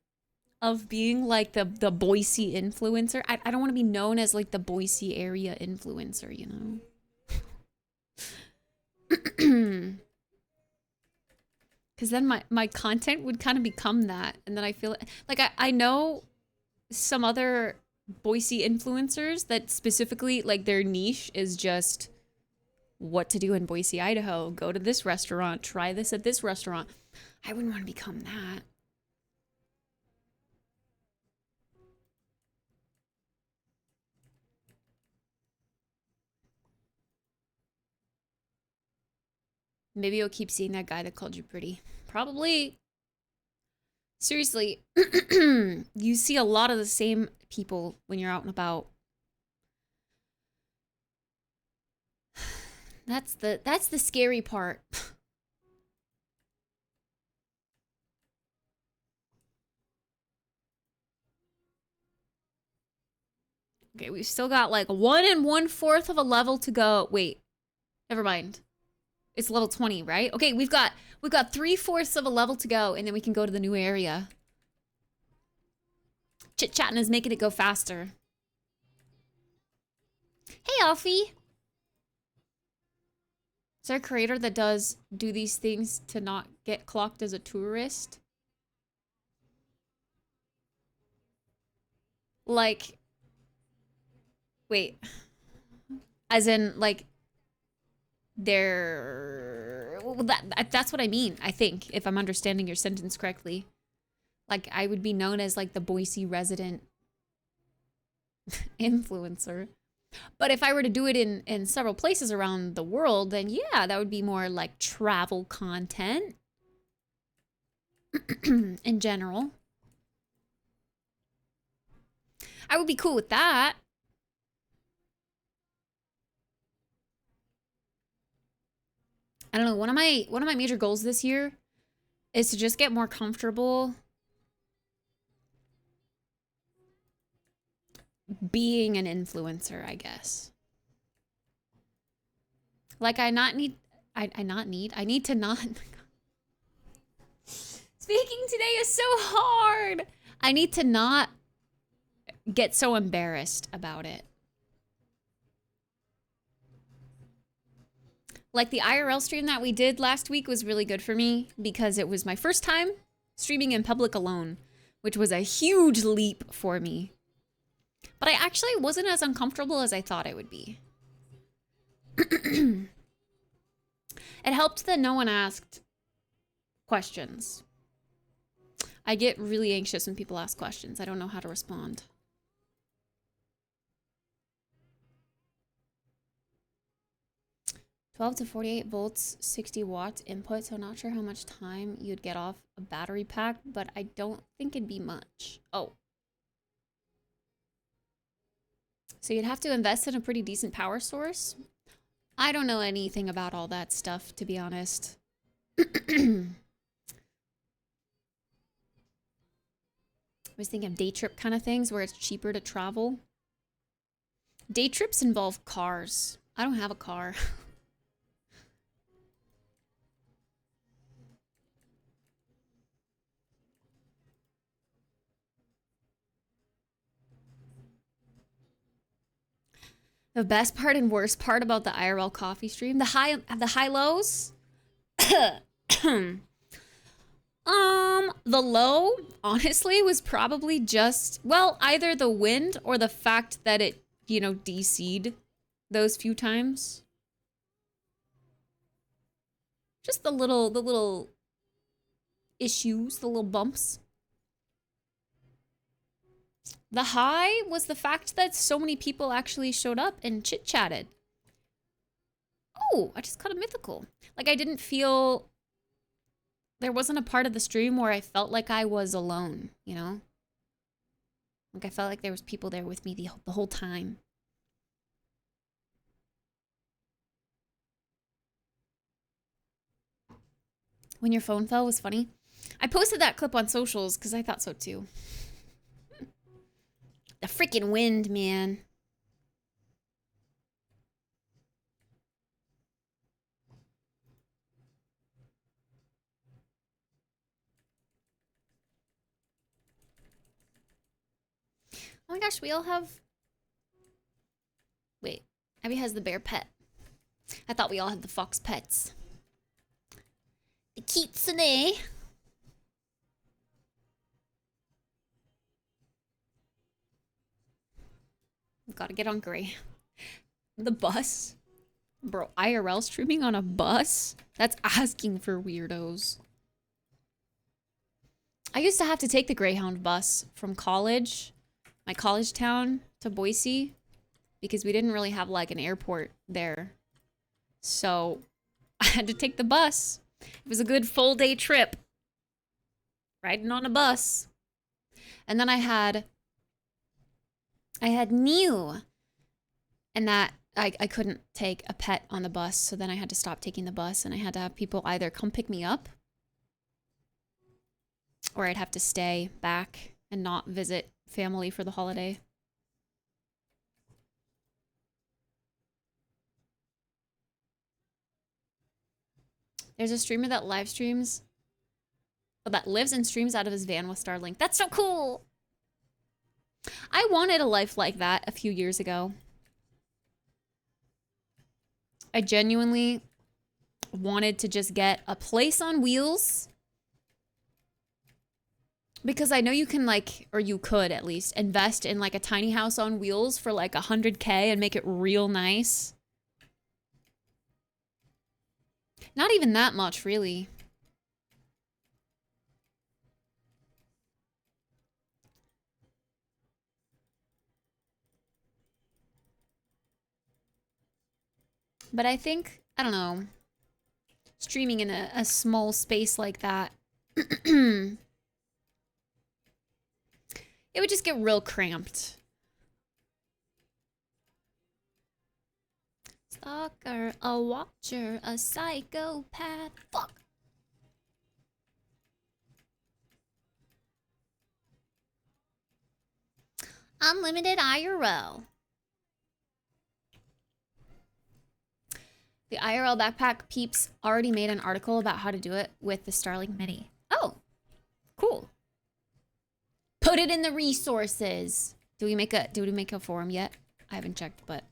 of being like the Boise influencer, I don't want to be known as like the Boise area influencer, you know? Because then my content would kind of become that. And then I feel like I know some other Boise influencers that specifically like their niche is just what to do in Boise, Idaho. Go to this restaurant. Try this at this restaurant. I wouldn't want to become that. Maybe you'll keep seeing that guy that called you pretty. Probably. Seriously, you see a lot of the same people when you're out and about. That's the scary part. Okay, we've still got like 1 1/4 of a level to go. Wait, never mind. It's level 20, right? Okay, we've got 3/4 of a level to go, and then we can go to the new area. Chit-chatting is making it go faster. Hey, Alfie. Is there a creator that do these things to not get clocked as a tourist? Like, wait. As in, like, they're... Well, that's what I mean, I think, if I'm understanding your sentence correctly. Like, I would be known as, like, the Boise resident influencer. But if I were to do it in several places around the world, then yeah, that would be more like travel content in general. I would be cool with that. I don't know. One of my major goals this year is to just get more comfortable being an influencer, I guess. Like I need to not Speaking today is so hard. I need to not get so embarrassed about it. Like the IRL stream that we did last week was really good for me because it was my first time streaming in public alone, which was a huge leap for me. But I actually wasn't as uncomfortable as I thought I would be. It helped that no one asked questions. I get really anxious when people ask questions. I don't know how to respond. "12 to 48 volts, 60 watts input, so not sure how much time you'd get off a battery pack, but I don't think it'd be much." Oh. So you'd have to invest in a pretty decent power source? I don't know anything about all that stuff, to be honest. I was thinking of day trip kind of things where it's cheaper to travel. Day trips involve cars. I don't have a car. The best part and worst part about the IRL coffee stream, the high lows. The low, honestly, was probably just, well, either the wind or the fact that it, you know, DC'd those few times. Just the little issues, the little bumps. The high was the fact that so many people actually showed up and chit-chatted. Oh, I just caught a mythical. Like, I didn't feel... There wasn't a part of the stream where I felt like I was alone, you know? Like, I felt like there was people there with me the whole time. When your phone fell was funny. I posted that clip on socials because I thought so too. The freaking wind, man. Oh my gosh, we all have... Wait, Abby has the bear pet. I thought we all had the fox pets. The kitsune. Gotta get on Gray. The bus? Bro, IRL streaming on a bus? That's asking for weirdos. I used to have to take the Greyhound bus from college, my college town, to Boise, because we didn't really have like an airport there. So I had to take the bus. It was a good full day trip. Riding on a bus. And then I had Neil, and that I couldn't take a pet on the bus, so then I had to stop taking the bus, and I had to have people either come pick me up, or I'd have to stay back and not visit family for the holiday. There's a streamer that live streams, that lives and streams out of his van with Starlink. That's so cool! I wanted a life like that a few years ago. I genuinely wanted to just get a place on wheels. Because I know you can like, or you could at least, invest in like a tiny house on wheels for like 100K and make it real nice. Not even that much, really. But I think, I don't know, streaming in a small space like that, it would just get real cramped. Stalker, a watcher, a psychopath. Fuck. Unlimited IRL. The IRL backpack peeps already made an article about how to do it with the Starlink Mini. Oh, cool. Put it in the resources. Do we make a forum yet? I haven't checked, but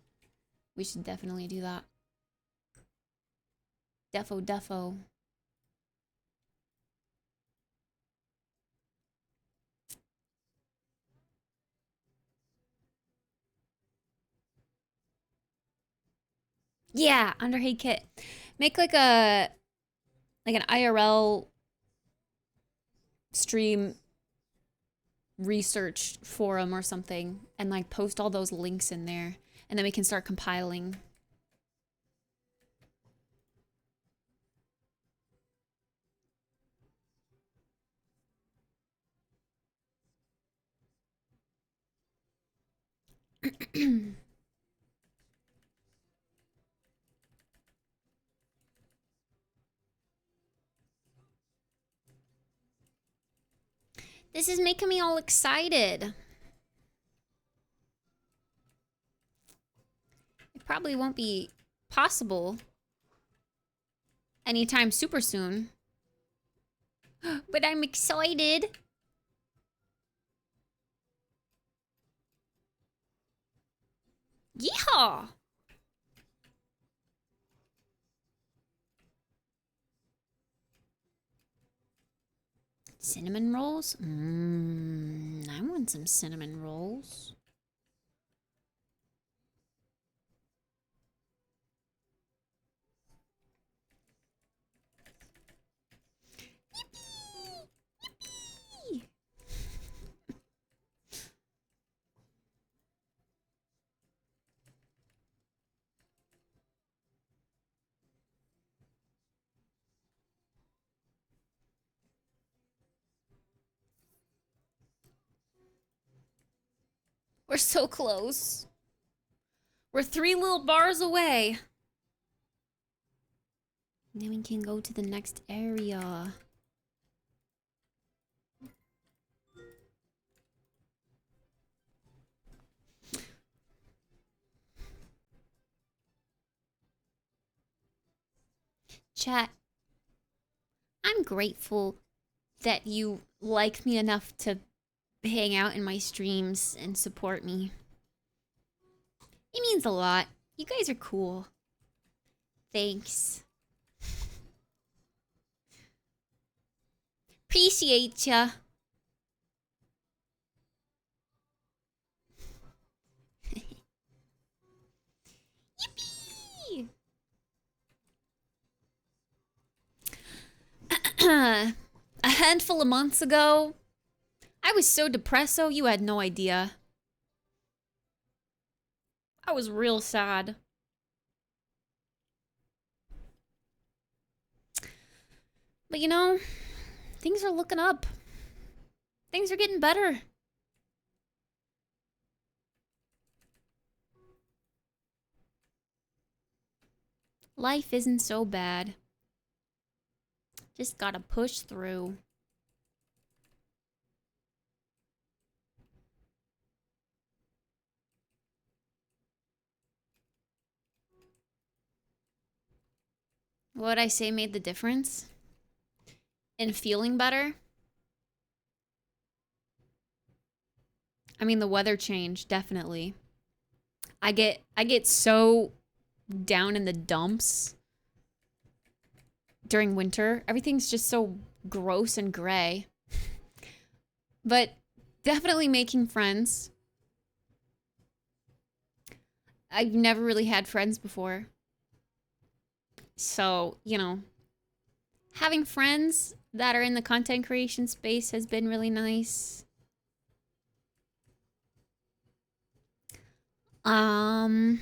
we should definitely do that. Defo. Yeah, under Hey Kit. Make like an IRL stream research forum or something and like post all those links in there and then we can start compiling. This is making me all excited. It probably won't be possible anytime super soon. But I'm excited. Yeehaw! Cinnamon rolls? I want some cinnamon rolls. Yippee! Yippee! We're so close. We're 3 little bars away. Then we can go to the next area. Chat, I'm grateful that you like me enough to hang out in my streams and support me. It means a lot. You guys are cool. Thanks. Appreciate ya. Yippee! A handful of months ago, I was so depresso, you had no idea. I was real sad. But you know, things are looking up. Things are getting better. Life isn't so bad. Just gotta push through. What I say made the difference in feeling better? I mean, the weather change, definitely. I get so down in the dumps during winter. Everything's just so gross and gray. But definitely making friends. I've never really had friends before. So, you know, having friends that are in the content creation space has been really nice. And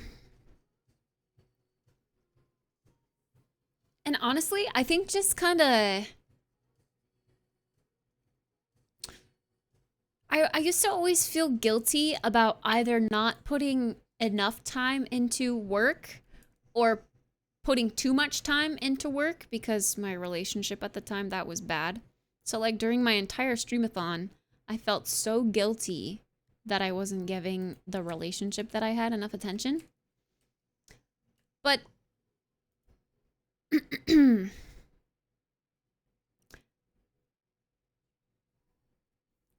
honestly, I think just kind of... I used to always feel guilty about either not putting enough time into work or putting too much time into work because my relationship at the time, that was bad. So like during my entire streamathon, I felt so guilty that I wasn't giving the relationship that I had enough attention. But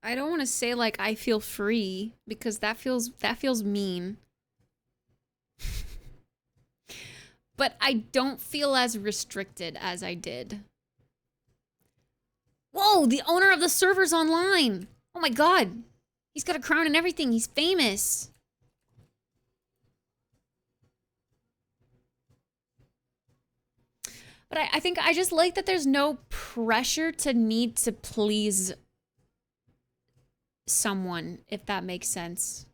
I don't want to say like I feel free because that feels mean. But I don't feel as restricted as I did. Whoa, the owner of the server's online. Oh my god. He's got a crown and everything. He's famous. But I think I just like that there's no pressure to need to please someone, if that makes sense.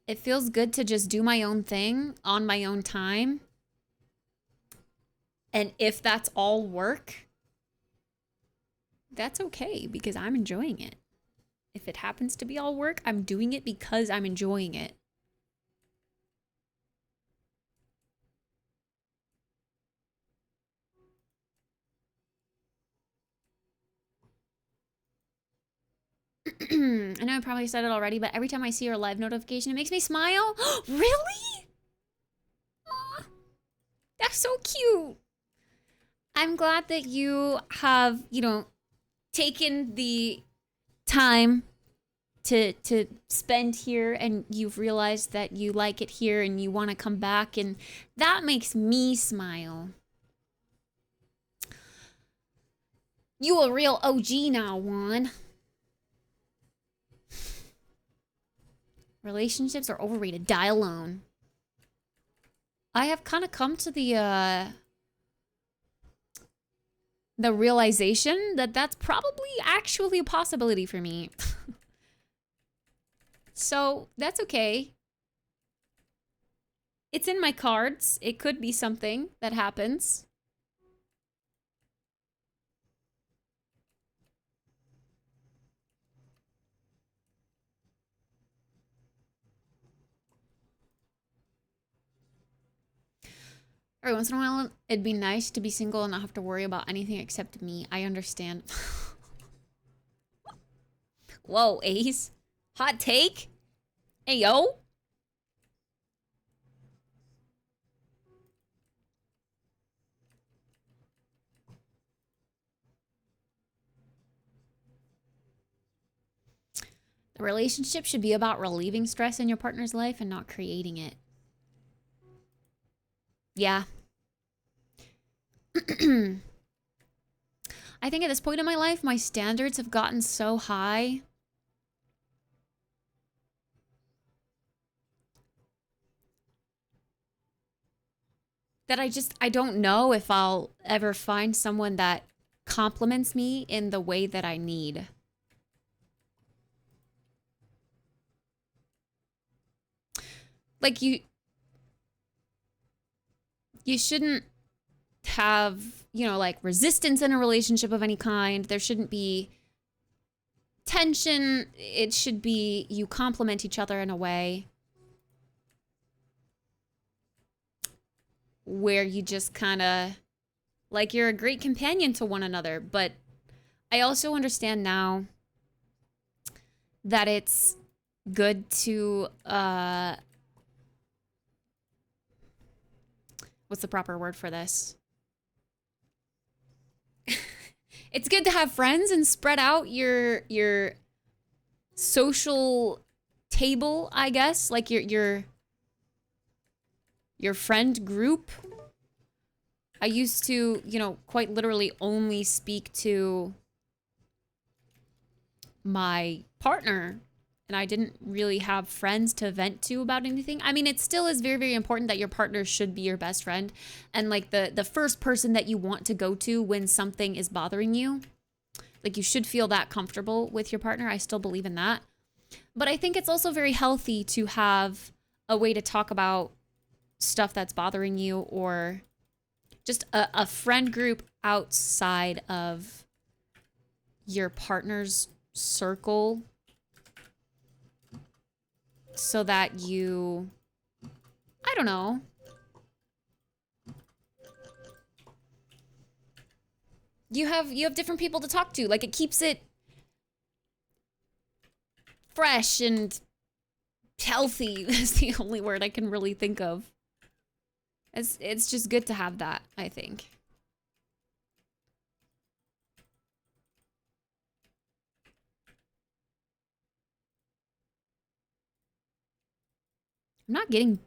It feels good to just do my own thing on my own time. And if that's all work, that's okay because I'm enjoying it. If it happens to be all work, I'm doing it because I'm enjoying it. I know I probably said it already, but every time I see your live notification, it makes me smile. Really? Aw, that's so cute. I'm glad that you have, you know, taken the time to spend here and you've realized that you like it here and you want to come back, and that makes me smile. You a real OG now, Juan. Relationships are overrated. Die alone. I have kind of come to the realization that that's probably actually a possibility for me. So that's okay. It's in my cards. It could be something that happens. Every once in a while, it'd be nice to be single and not have to worry about anything except me. I understand. Whoa, Ace. Hot take? Hey, yo. The relationship should be about relieving stress in your partner's life and not creating it. Yeah. I think at this point in my life, my standards have gotten so high that I don't know if I'll ever find someone that compliments me in the way that I need. Like you shouldn't have, you know, like resistance in a relationship of any kind. There shouldn't be tension. It should be you complement each other in a way where you just kind of like you're a great companion to one another. But I also understand now that it's good to what's the proper word for this? It's good to have friends and spread out your social table, I guess, like your friend group. I used to, you know, quite literally only speak to my partner, and I didn't really have friends to vent to about anything. I mean, it still is very, very important that your partner should be your best friend and like the first person that you want to go to when something is bothering you. Like you should feel that comfortable with your partner. I still believe in that. But I think it's also very healthy to have a way to talk about stuff that's bothering you, or just a friend group outside of your partner's circle, so that you don't know. You have different people to talk to. Like, it keeps it fresh and healthy. That's the only word I can really think of. It's just good to have that, I think. I'm not getting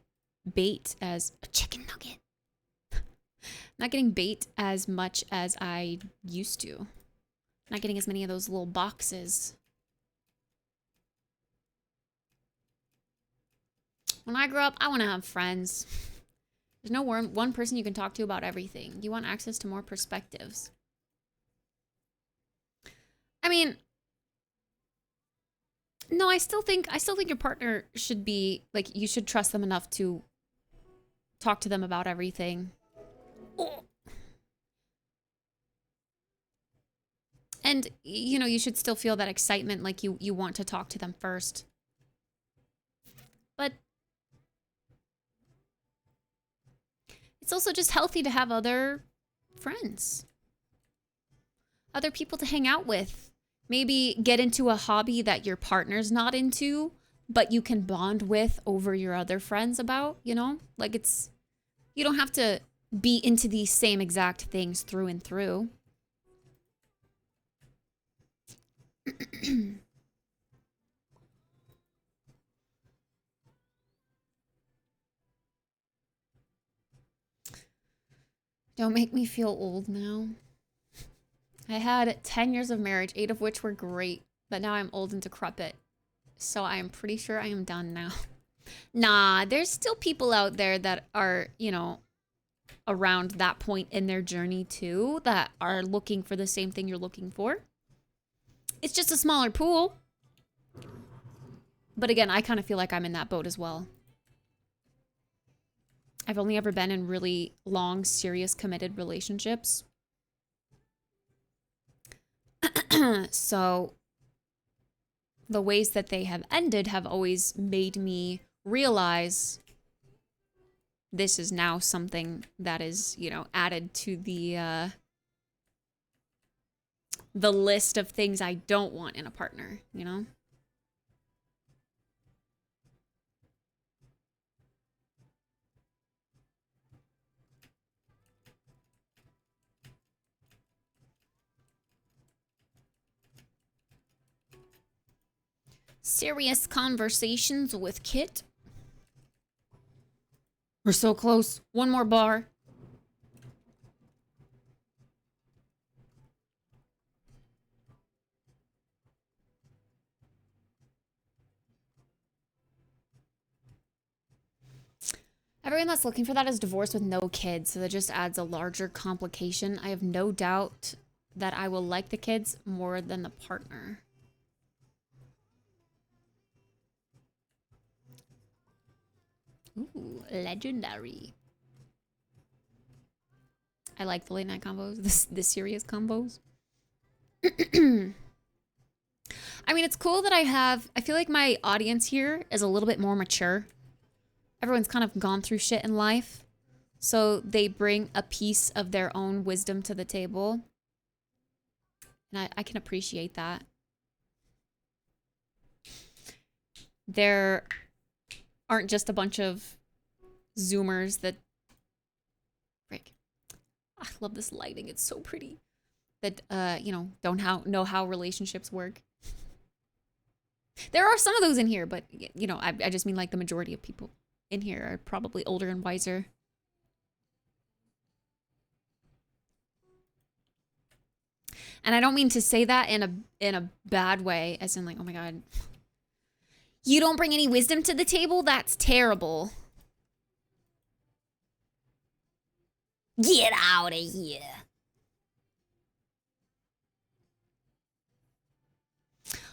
bait as a chicken nugget. I'm not getting bait as much as I used to. Not getting as many of those little boxes. When I grow up, I want to have friends. There's no one person you can talk to about everything. You want access to more perspectives. I mean, no, I still think your partner should be, like, you should trust them enough to talk to them about everything. Oh. And, you know, you should still feel that excitement, like you want to talk to them first. But it's also just healthy to have other friends. Other people to hang out with. Maybe get into a hobby that your partner's not into, but you can bond with over your other friends about, you know? Like, it's, you don't have to be into these same exact things through and through. Don't make me feel old now. I had 10 years of marriage, 8 of which were great, but now I'm old and decrepit. So I am pretty sure I am done now. Nah, there's still people out there that are, you know, around that point in their journey too, that are looking for the same thing you're looking for. It's just a smaller pool. But again, I kind of feel like I'm in that boat as well. I've only ever been in really long, serious, committed relationships. So the ways that they have ended have always made me realize this is now something that is, you know, added to the list of things I don't want in a partner, you know? Serious conversations with Kit. We're so close. One more bar. Everyone that's looking for that is divorced with no kids, so that just adds a larger complication. I have no doubt that I will like the kids more than the partner. Ooh, legendary. I like the late night combos, the serious combos. I mean, it's cool that I feel like my audience here is a little bit more mature. Everyone's kind of gone through shit in life, so they bring a piece of their own wisdom to the table. And I can appreciate that. There aren't just a bunch of Zoomers that... Frick. I love this lighting. It's so pretty. That, you know, don't know how relationships work. There are some of those in here, but, you know, I just mean like the majority of people in here are probably older and wiser. And I don't mean to say that in a bad way, as in like, oh my God, you don't bring any wisdom to the table? That's terrible. Get out of here.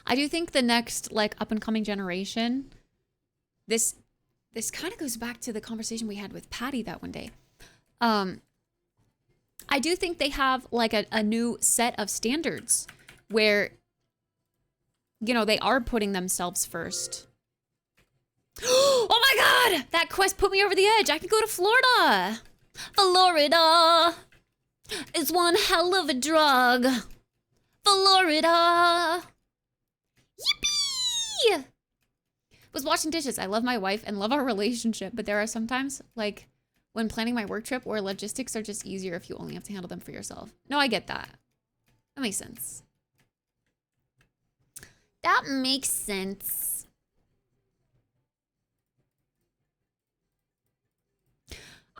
I do think the next, like, up-and-coming generation, this kind of goes back to the conversation we had with Patty that one day. I do think they have, like, a new set of standards where, you know, they are putting themselves first. Oh my god! That quest put me over the edge. I can go to Florida. Florida is one hell of a drug. Florida. Yippee! Was washing dishes. I love my wife and love our relationship, but there are sometimes, like, when planning my work trip where logistics are just easier if you only have to handle them for yourself. No, I get that. That makes sense. That makes sense.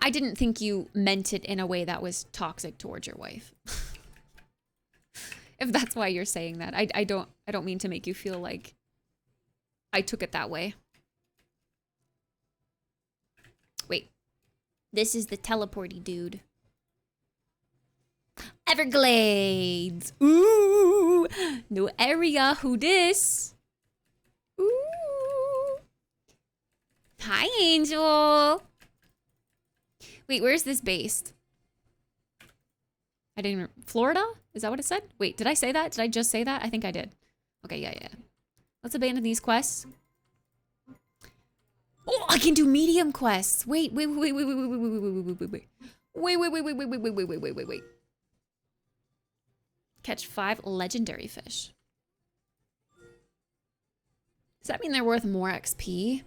I didn't think you meant it in a way that was toxic towards your wife. If that's why you're saying that. I don't mean to make you feel like I took it that way. Wait. This is the teleporty dude. Everglades. Ooh. No area. Who dis? Ooh. Hi, Angel. Wait, where's this based? I didn't even... Florida? Is that what it said? Wait, did I say that? Did I just say that? I think I did. Okay, yeah. Let's abandon these quests. Oh, I can do medium quests. Wait. Catch 5 legendary fish. Does that mean they're worth more XP?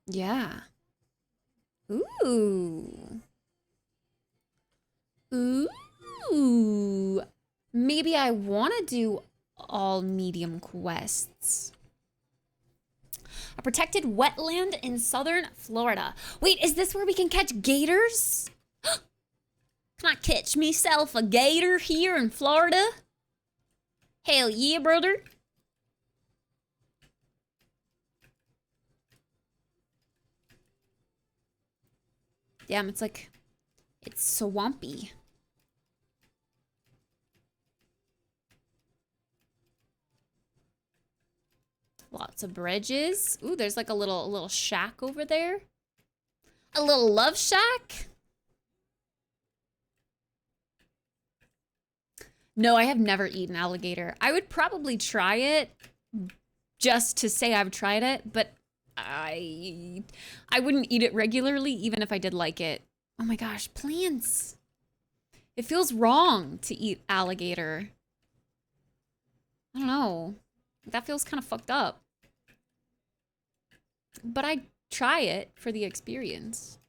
Yeah. Ooh. Ooh. Maybe I want to do all medium quests. A protected wetland in southern Florida. Wait, is this where we can catch gators? Can I catch myself a gator here in Florida? Hell yeah, brother. Damn, it's like, it's swampy. Lots of bridges. Ooh, there's like a little shack over there. A little love shack. No, I have never eaten alligator. I would probably try it just to say I've tried it, but I wouldn't eat it regularly even if I did like it. Oh my gosh, plants. It feels wrong to eat alligator. I don't know. That feels kind of fucked up. But I'd try it for the experience.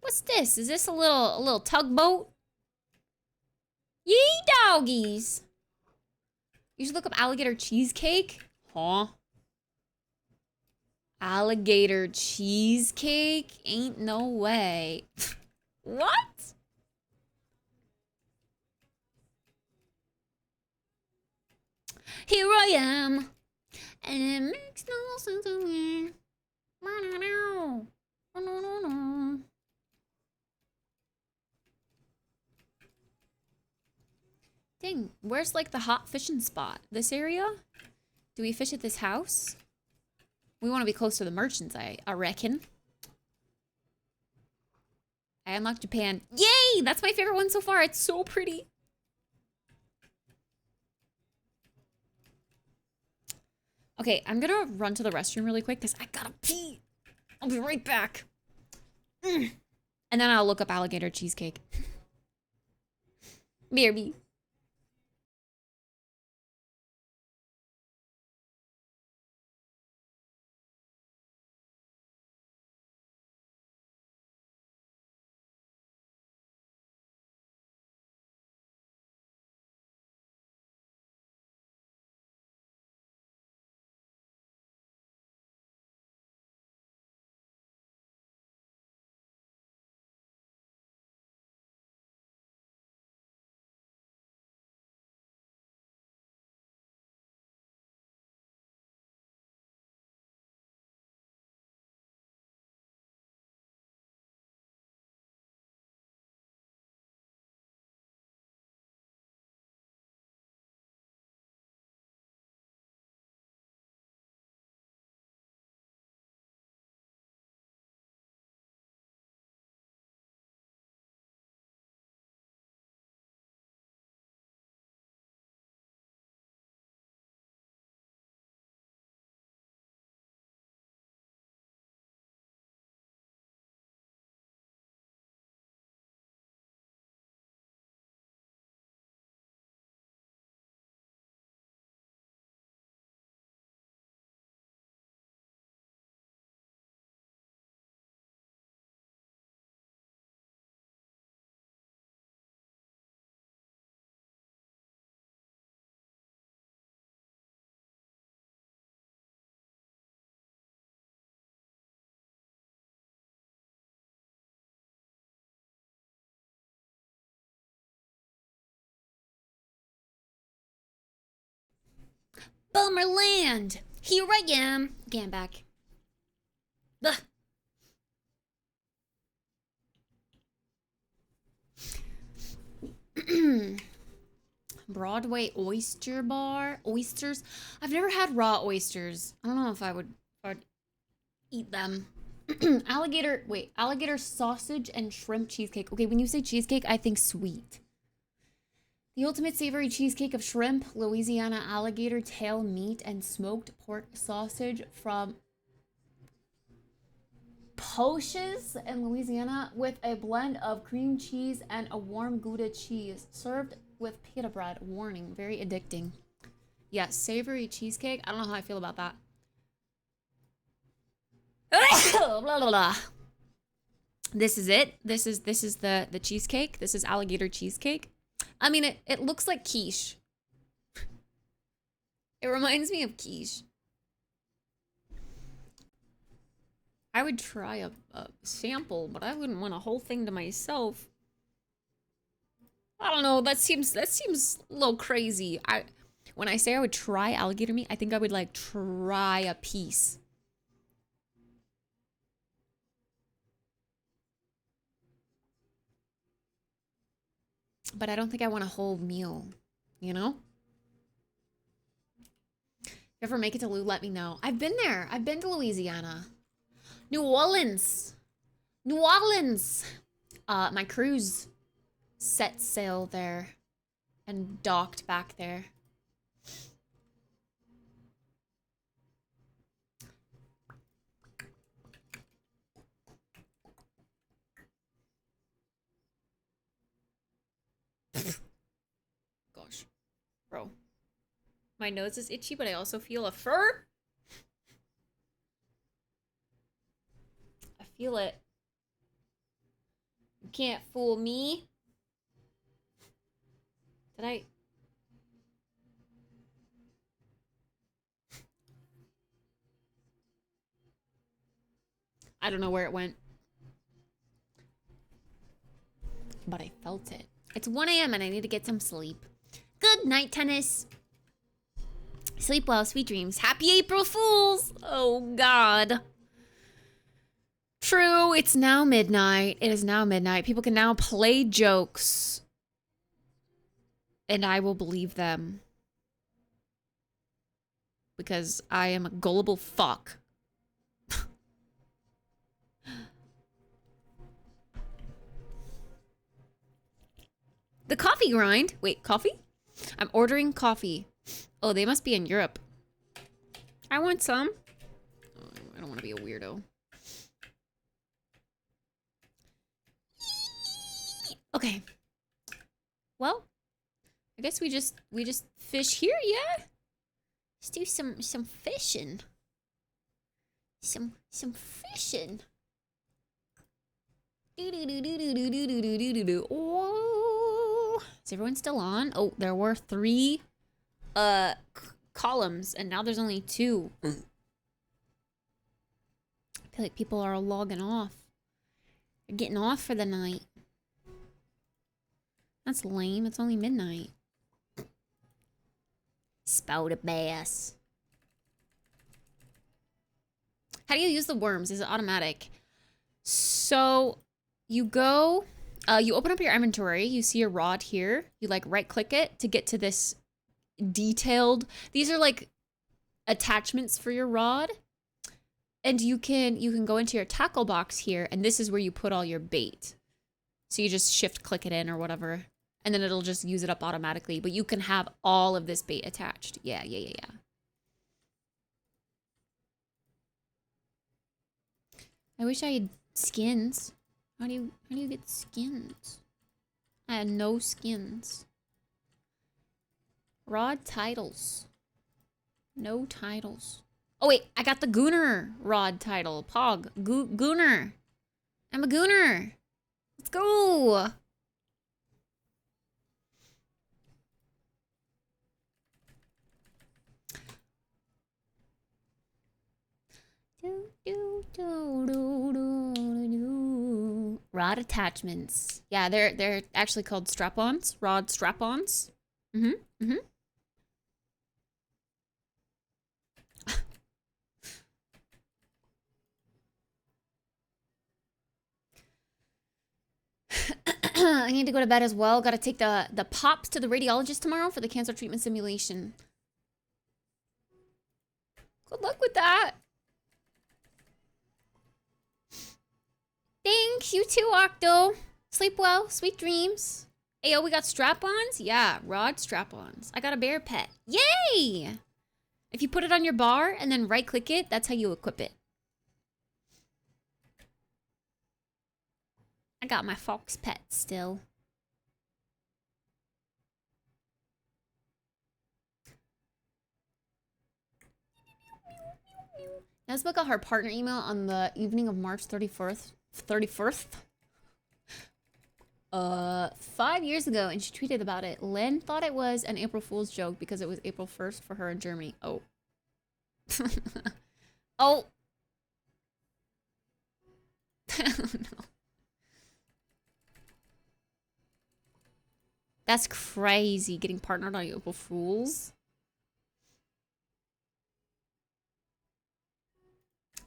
What's this? Is this a little tugboat? Yee doggies. You should look up alligator cheesecake. Huh? Alligator cheesecake? Ain't no way. What? Here I am. And it makes no sense to me. Dang, where's like the hot fishing spot? This area? Do we fish at this house? We want to be close to the merchants, I reckon. I unlocked Japan. Yay! That's my favorite one so far. It's so pretty. Okay, I'm gonna run to the restroom really quick because I gotta pee. I'll be right back. And then I'll look up alligator cheesecake. BRB. Bummerland! Here I am! Okay, I'm back. Ugh. Broadway oyster bar? Oysters? I've never had raw oysters. I don't know if I'd eat them. Alligator sausage and shrimp cheesecake. Okay, when you say cheesecake, I think sweet. The ultimate savory cheesecake of shrimp, Louisiana alligator tail meat, and smoked pork sausage from Poches in Louisiana with a blend of cream cheese and a warm Gouda cheese, served with pita bread. Warning, very addicting. Yes, savory cheesecake. I don't know how I feel about that. Blah, blah, blah. This is it. This is the cheesecake. This is alligator cheesecake. I mean, it looks like quiche. It reminds me of quiche. I would try a sample, but I wouldn't want a whole thing to myself. I don't know. That seems a little crazy. When I say I would try alligator meat, I think I would like try a piece. But I don't think I want a whole meal, you know? If you ever make it to Lou, let me know. I've been there. I've been to Louisiana. New Orleans. New Orleans. My cruise set sail there and docked back there. Gosh, bro. My nose is itchy, but I also feel a fur. I feel it. You can't fool me. Did I? I don't know where it went. But I felt it. It's 1 a.m. and I need to get some sleep. Good night, tennis. Sleep well, sweet dreams. Happy April Fools! Oh, God. True, it's now midnight. It is now midnight. People can now play jokes. And I will believe them. Because I am a gullible fuck. The coffee grind. Wait, coffee? I'm ordering coffee. Oh, they must be in Europe. I want some. Oh, I don't want to be a weirdo. Okay. Well, I guess we just fish here, yeah? Let's do some fishing. Some fishing. Oh, is everyone still on? Oh, there were 3 columns and now there's only 2. I feel like people are logging off. They're getting off for the night. That's lame. It's only midnight. Spout a bass. How do you use the worms? Is it automatic? So you go, you open up your inventory. You see a rod here. You like right click it to get to this detailed. These are like attachments for your rod. And you can go into your tackle box here. And this is where you put all your bait. So you just shift click it in or whatever. And then it'll just use it up automatically. But you can have all of this bait attached. Yeah. I wish I had skins. How do you get skins? I had no skins. Rod titles. No titles. Oh wait, I got the Gooner rod title. Pog. Gooner. I'm a Gooner. Let's go. Rod attachments. Yeah, they're actually called strap-ons. Rod strap-ons. I need to go to bed as well. Got to take the pops to the radiologist tomorrow for the cancer treatment simulation. Good luck with that. Thanks, you too, Octo. Sleep well, sweet dreams. Ayo, we got strap-ons? Yeah, rod strap-ons. I got a bear pet. Yay! If you put it on your bar and then right-click it, that's how you equip it. I got my fox pet still. Nesba got her partner email on the evening of March 31st. 5 years ago, and she tweeted about it. Len thought it was an April Fool's joke because it was April 1st for her in Germany. Oh. Oh. I don't know. That's crazy, getting partnered on April Fools.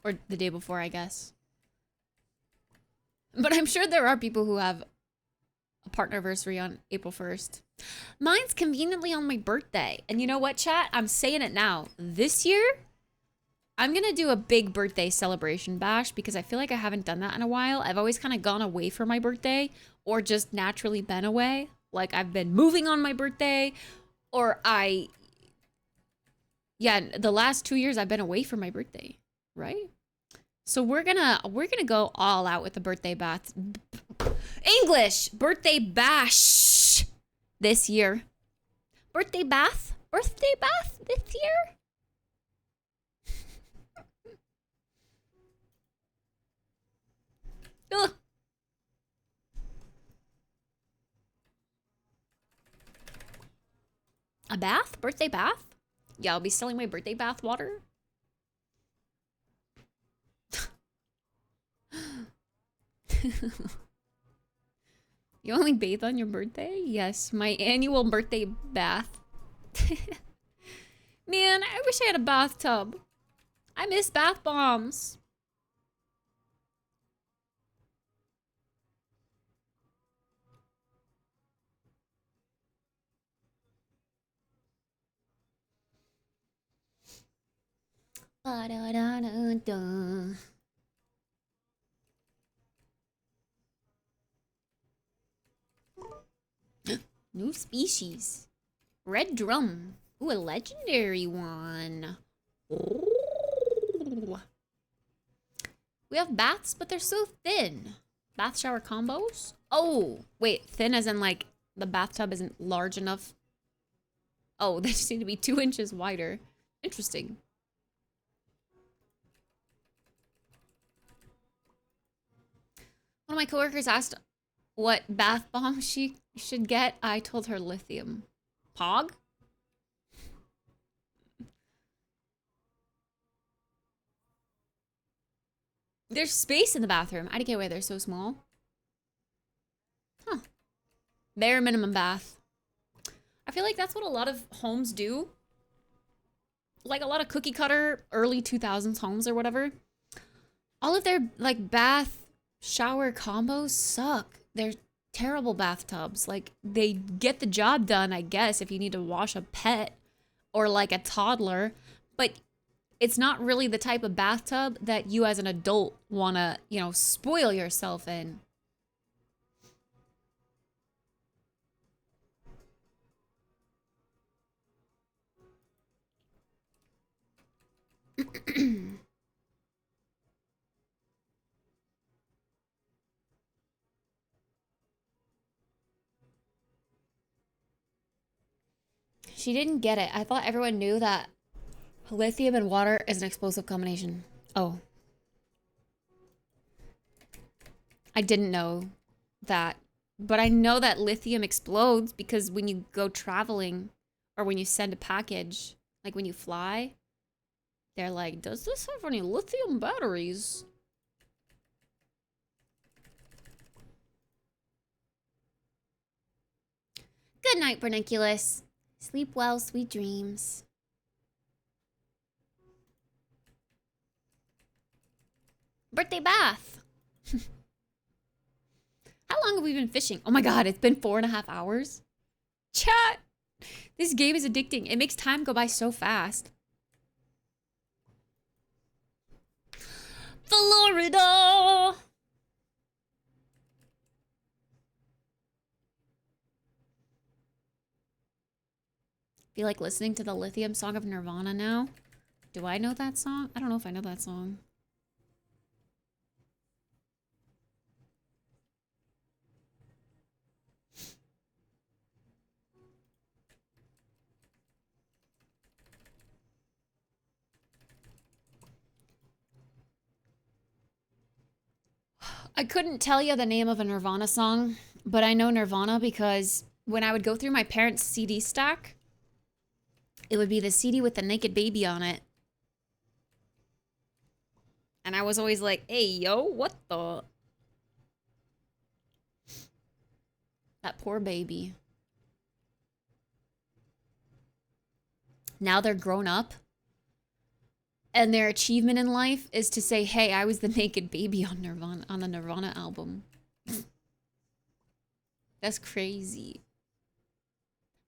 Or the day before, I guess. But I'm sure there are people who have a partnerversary on April 1st. Mine's conveniently on my birthday. And you know what, chat? I'm saying it now. This year, I'm gonna do a big birthday celebration bash because I feel like I haven't done that in a while. I've always kind of gone away for my birthday or just naturally been away. Like I've been moving on my birthday or yeah, the last 2 years I've been away for my birthday, right? So we're gonna go all out with the birthday bath. English birthday bash this year. Birthday bath this year. Ugh. A bath? Birthday bath? Yeah, I'll be selling my birthday bath water. You only bathe on your birthday? Yes, my annual birthday bath. Man, I wish I had a bathtub. I miss bath bombs. Ba-da-da-da-da. New species. Red drum. Ooh, a legendary one. Ooh. We have baths, but they're so thin. Bath shower combos? Oh, wait, thin as in like the bathtub isn't large enough. Oh, they just need to be 2 inches wider. Interesting. One of my coworkers asked what bath bomb she should get. I told her lithium. Pog? There's space in the bathroom. I don't get why they're so small. Huh. Bare minimum bath. I feel like that's what a lot of homes do. Like a lot of cookie cutter early 2000s homes or whatever. All of their like bath shower combos suck. They're terrible bathtubs. Like they get the job done, I guess, if you need to wash a pet or like a toddler, but it's not really the type of bathtub that you as an adult want to, you know, spoil yourself in. She didn't get it. I thought everyone knew that lithium and water is an explosive combination. Oh. I didn't know that. But I know that lithium explodes because when you go traveling or when you send a package, like when you fly, they're like, does this have any lithium batteries? Good night, Berniculus. Sleep well, sweet dreams. Birthday bath. How long have we been fishing? Oh my god, it's been 4.5 hours. Chat! This game is addicting. It makes time go by so fast. Florida! Feel like listening to the Lithium song of Nirvana now? Do I know that song? I don't know if I know that song. I couldn't tell you the name of a Nirvana song, but I know Nirvana because when I would go through my parents' CD stack, it would be the CD with the naked baby on it. And I was always like, hey, yo, what the? That poor baby. Now they're grown up. And their achievement in life is to say, hey, I was the naked baby on Nirvana, on the Nirvana album. That's crazy.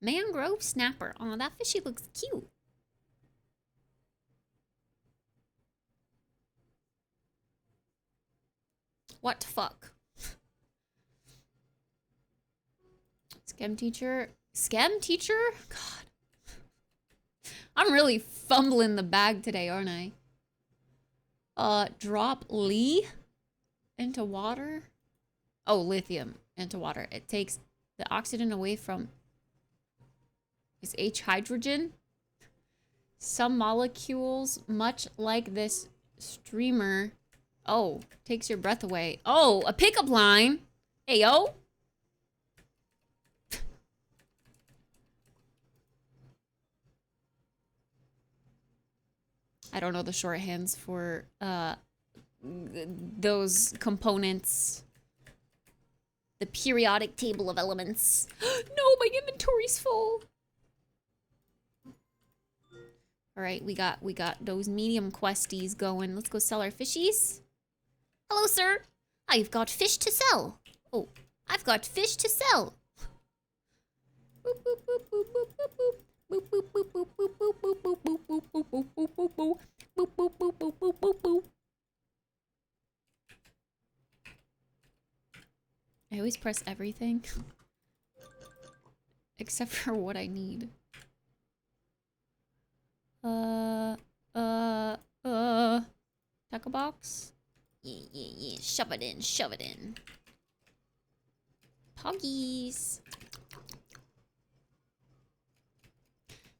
Mangrove snapper. Oh, that fishy looks cute. What the fuck? Schem teacher? Schem teacher? God. I'm really fumbling the bag today, aren't I? Drop Lee into water. Oh, lithium into water. It takes the oxygen away from its H hydrogen. Some molecules, much like this streamer. Oh, takes your breath away. Oh, a pickup line. Hey, yo. I don't know the shorthands for those components. The periodic table of elements. No, my inventory's full. All right, we got those medium questies going. Let's go sell our fishies. Hello, sir. I've got fish to sell. Oh, I've got fish to sell. Boop, boop, boop, boop, boop, boop, boop. Boop, boop, boop, boop, boop, boop, boop, boop, boop, boop, boop, boop, boop, boop, boop. Boop, boop, boop, boop, boop, boop, boop. I always press everything. Except for what I need. Tackle box? Yeah, yeah, yeah. Shove it in, shove it in. Poggies.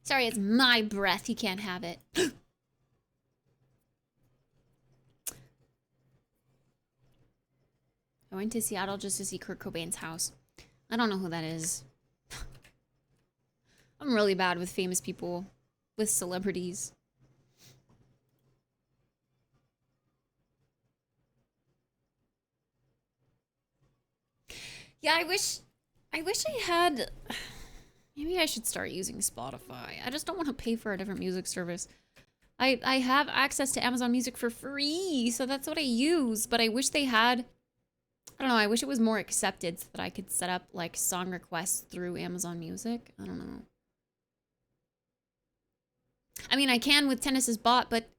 Sorry, it's my breath. You can't have it. I went to Seattle just to see Kurt Cobain's house. I don't know who that is. I'm really bad with famous people, with celebrities. Yeah, I wish I had... Maybe I should start using Spotify. I just don't want to pay for a different music service. I have access to Amazon Music for free, so that's what I use. But I wish they had... I don't know, I wish it was more accepted so that I could set up, like, song requests through Amazon Music. I don't know. I mean, I can with Tennis's bot, but...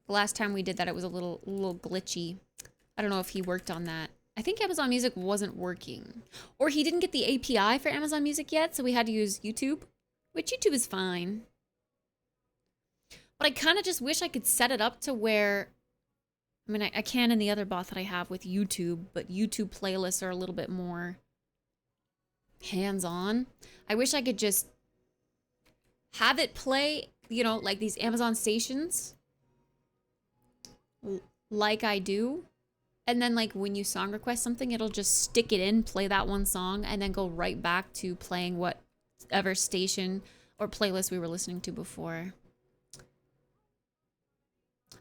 the last time we did that, it was a little glitchy. I don't know if he worked on that. I think Amazon Music wasn't working. Or he didn't get the API for Amazon Music yet, so we had to use YouTube. Which YouTube is fine. But I kind of just wish I could set it up to where... I mean, I can in the other bot that I have with YouTube, but YouTube playlists are a little bit more hands-on. I wish I could just have it play, you know, like these Amazon stations. Like I do. And then, like, when you song request something, it'll just stick it in, play that one song, and then go right back to playing whatever station or playlist we were listening to before.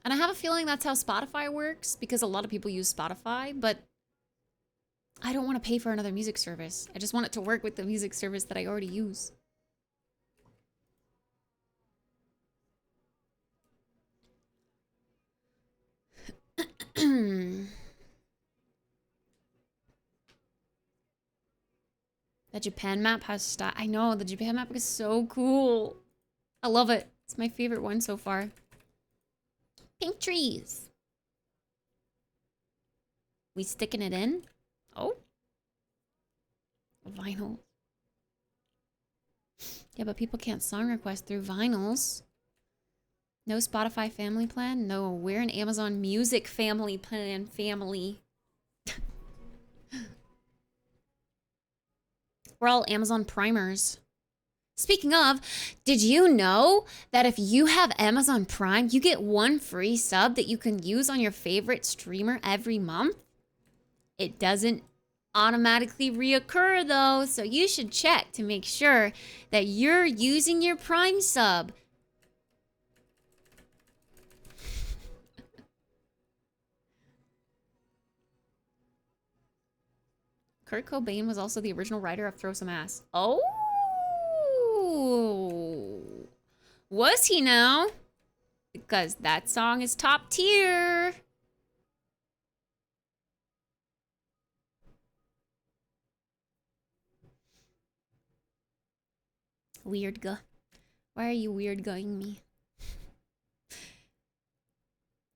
And I have a feeling that's how Spotify works, because a lot of people use Spotify, but I don't want to pay for another music service. I just want it to work with the music service that I already use. The Japan map has style. I know, the Japan map is so cool. I love it. It's my favorite one so far. Pink trees. We sticking it in? Oh. Vinyl. Yeah, but people can't song request through vinyls. No Spotify family plan? No, we're an Amazon Music family plan family. We're all Amazon primers. Speaking of, did you know that if you have Amazon Prime, you get one free sub that you can use on your favorite streamer every month? It doesn't automatically reoccur though, so you should check to make sure that you're using your Prime sub. Kurt Cobain was also the original writer of Throw Some Ass. Oh! Was he now? Because that song is top tier. Weird guy. Why are you weird going me?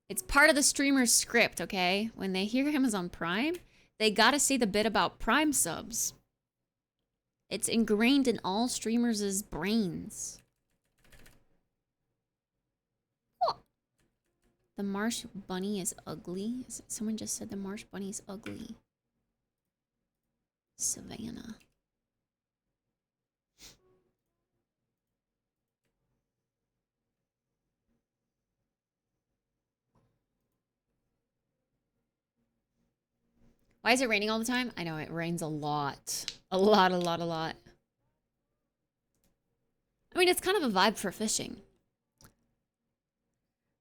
It's part of the streamer's script, okay? When they hear Amazon Prime, they gotta say the bit about Prime subs. It's ingrained in all streamers' brains. Oh. The marsh bunny is ugly. Someone just said the marsh bunny is ugly. Savannah. Why is it raining all the time? I know, it rains a lot. A lot. I mean, it's kind of a vibe for fishing.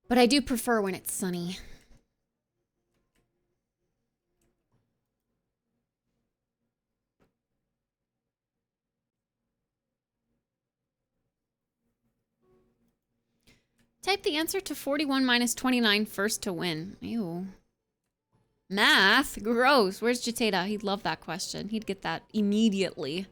But I do prefer when it's sunny. Type the answer to 41 minus 29 first to win. Ew. Math? Gross. Where's Jateda? He'd love that question. He'd get that immediately.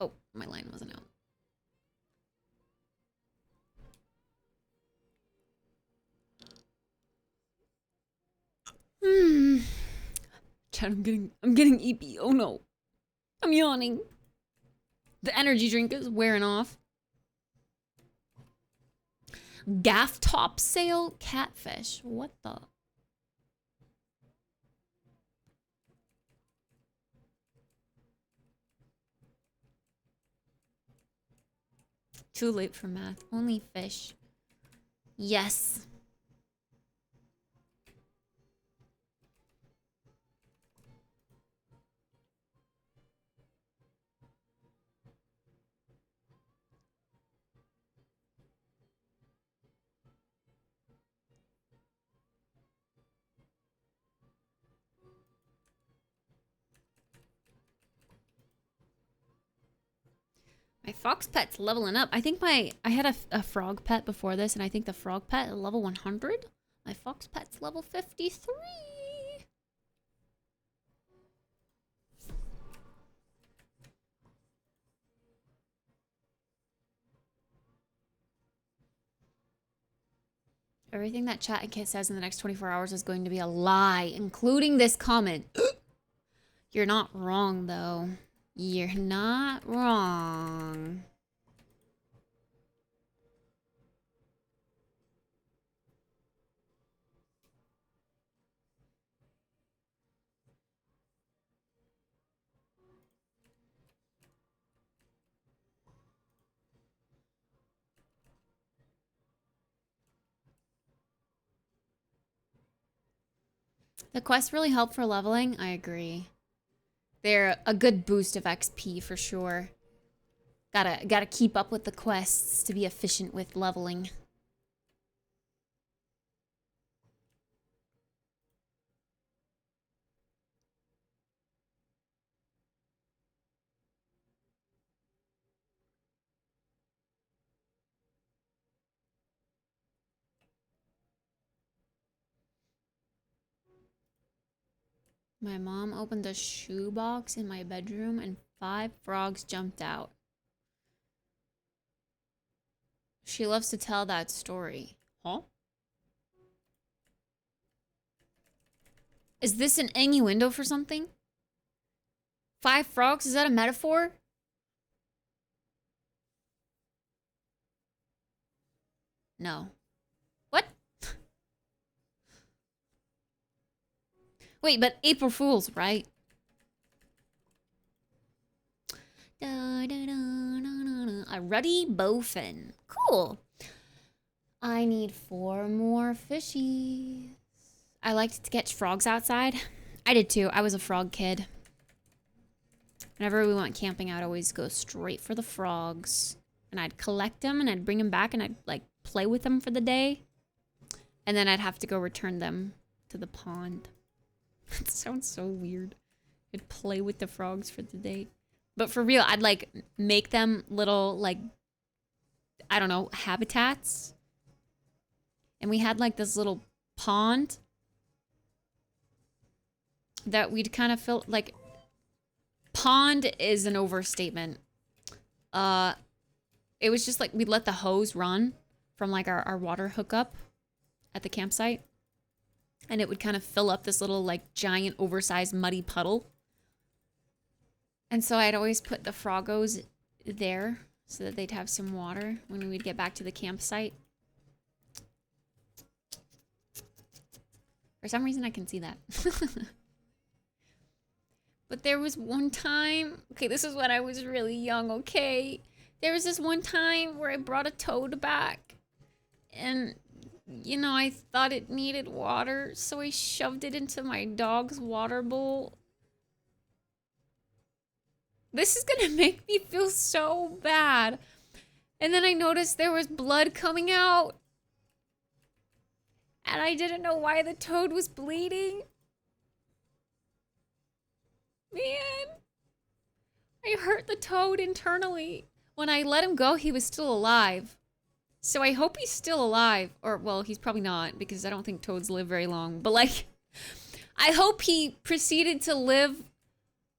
Oh, my line wasn't out. Chad, I'm getting EP. Oh no. I'm yawning. The energy drink is wearing off. Gaff top sale catfish. What the? Too late for math. Only fish. Yes. My fox pet's leveling up. I think I had a frog pet before this, and I think the frog pet is level 100. My fox pet's level 53. Everything that Chat and Kit says in the next 24 hours is going to be a lie, including this comment. You're not wrong, though. You're not wrong. The quests really help for leveling. I agree. They're a good boost of XP for sure. Gotta keep up with the quests to be efficient with leveling. My mom opened a shoebox in my bedroom and 5 frogs jumped out. She loves to tell that story. Huh? Is this an innuendo for something? 5 frogs? Is that a metaphor? No. What? Wait, but April Fool's, right? A ruddy bowfin. Cool. I need 4 more fishies. I liked to catch frogs outside. I did too. I was a frog kid. Whenever we went camping, I'd always go straight for the frogs. And I'd collect them and I'd bring them back and I'd like play with them for the day. And then I'd have to go return them to the pond. That sounds so weird. I'd play with the frogs for the day. But for real, I'd like make them little like, I don't know, habitats. And we had like this little pond that we'd kind of fill, like, pond is an overstatement. It was just like we'd let the hose run from like our water hookup at the campsite. And it would kind of fill up this little like giant oversized muddy puddle. And so I'd always put the froggos there so that they'd have some water when we'd get back to the campsite. For some reason I can see that. But there was one time, okay, this is when I was really young, okay? There was this one time where I brought a toad back. And, you know, I thought it needed water, so I shoved it into my dog's water bowl. This is gonna make me feel so bad. And then I noticed there was blood coming out. And I didn't know why the toad was bleeding. Man, I hurt the toad internally. When I let him go, he was still alive. So I hope he's still alive. Or, well, he's probably not, because I don't think toads live very long. But, like, I hope he proceeded to live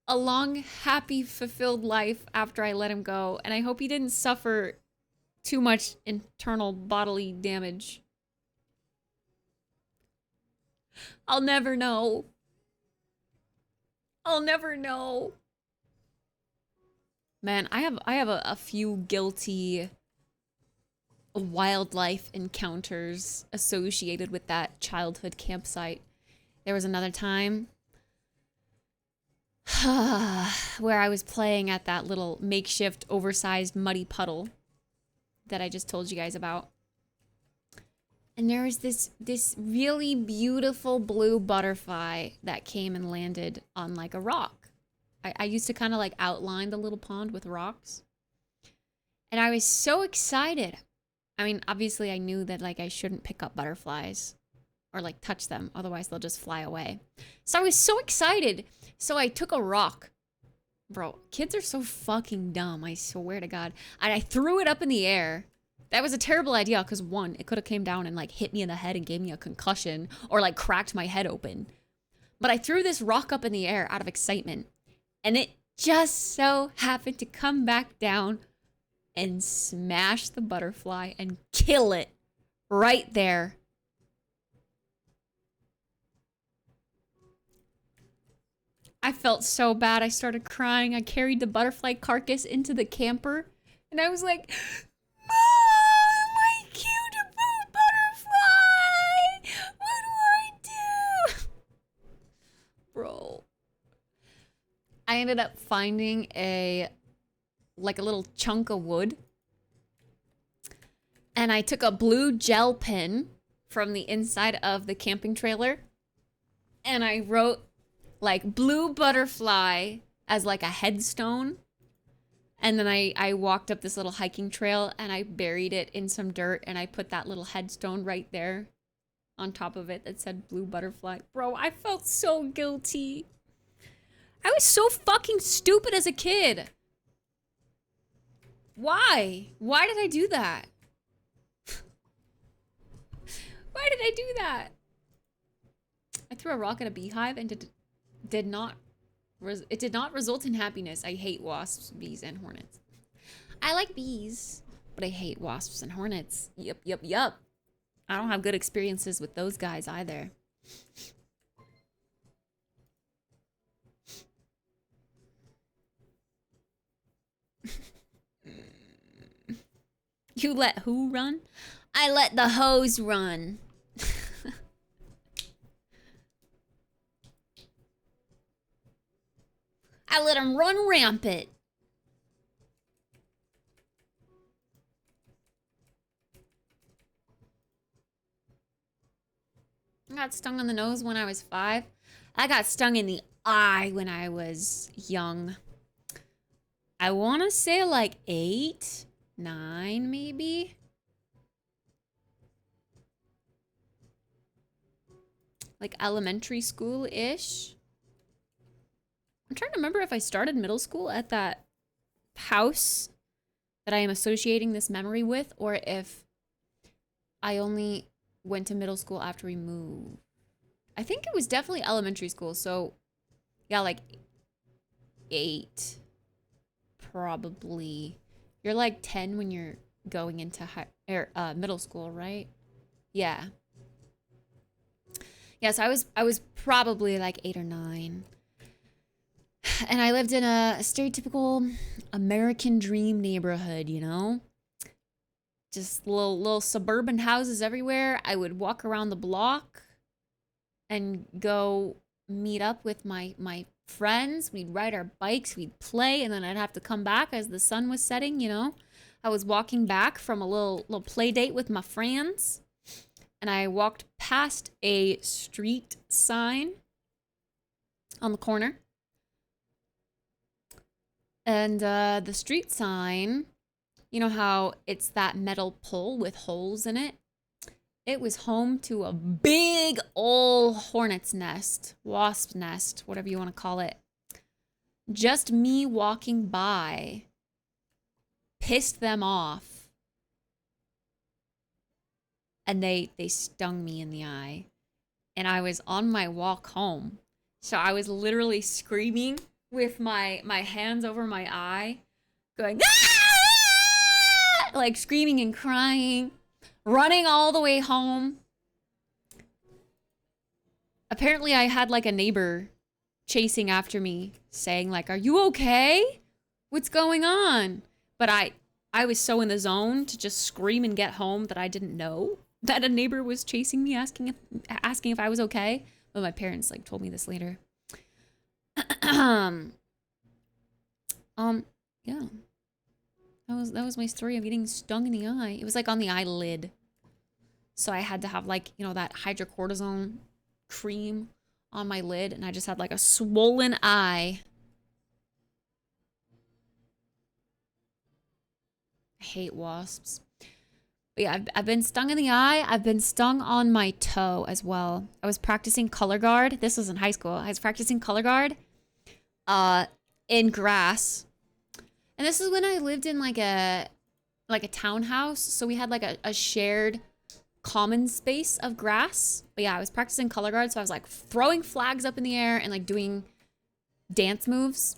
a long, happy, fulfilled life after I let him go. And I hope he didn't suffer too much internal bodily damage. I'll never know. I'll never know. Man, I have a few guilty wildlife encounters associated with that childhood campsite. There was another time where I was playing at that little makeshift oversized muddy puddle that I just told you guys about. And there was this really beautiful blue butterfly that came and landed on like a rock. I used to kind of like outline the little pond with rocks. And I was so excited. I mean, obviously I knew that like I shouldn't pick up butterflies or like touch them, otherwise they'll just fly away. So I was so excited. So I took a rock. Bro, kids are so fucking dumb, I swear to God. And I threw it up in the air. That was a terrible idea because one, it could have came down and like hit me in the head and gave me a concussion or like cracked my head open. But I threw this rock up in the air out of excitement and it just so happened to come back down and smash the butterfly and kill it right there. I felt so bad. I started crying. I carried the butterfly carcass into the camper and I was like, Mom, my cute butterfly! What do I do? Bro. I ended up finding like a little chunk of wood. And I took a blue gel pen from the inside of the camping trailer. And I wrote like blue butterfly as like a headstone. And then I walked up this little hiking trail and I buried it in some dirt and I put that little headstone right there on top of it that said blue butterfly. Bro, I felt so guilty. I was so fucking stupid as a kid. Why? Why did I do that? Why did I do that? I threw a rock at a beehive and Did not it did not result in happiness. I hate wasps, bees, and hornets. I like bees, but I hate wasps and hornets. Yup, yup, yup. I don't have good experiences with those guys either. You let who run? I let the hose run. I let him run rampant. I got stung on the nose when I was 5. I got stung in the eye when I was young. I want to say like 8, 9 maybe. Like elementary school-ish. I'm trying to remember if I started middle school at that house that I am associating this memory with, or if I only went to middle school after we moved. I think it was definitely elementary school, so yeah, like 8 probably. You're like 10 when you're going into middle school, right? Yeah. Yes, I was probably like 8 or 9. And I lived in a stereotypical American dream neighborhood, you know? Just little suburban houses everywhere. I would walk around the block and go meet up with my friends. We'd ride our bikes, we'd play, and then I'd have to come back as the sun was setting, you know? I was walking back from a little play date with my friends, and I walked past a street sign on the corner. And the street sign, you know how it's that metal pole with holes in it? It was home to a big old hornet's nest, wasp nest, whatever you want to call it. Just me walking by pissed them off. And they stung me in the eye. And I was on my walk home. So I was literally screaming with my hands over my eye, going, "Ah!" Like screaming and crying, running all the way home. Apparently I had like a neighbor chasing after me saying like, "Are you okay? What's going on?" But I was so in the zone to just scream and get home that I didn't know that a neighbor was chasing me, asking if I was okay. But my parents like told me this later. Yeah. That was my story of getting stung in the eye. It was like on the eyelid. So I had to have like, you know, that hydrocortisone cream on my lid, and I just had like a swollen eye. I hate wasps. But yeah, I've been stung in the eye. I've been stung on my toe as well. I was practicing color guard. This was in high school. I was practicing color guard in grass. And this is when I lived in like a townhouse. So we had like a shared common space of grass. But yeah, I was practicing color guard. So I was like throwing flags up in the air and like doing dance moves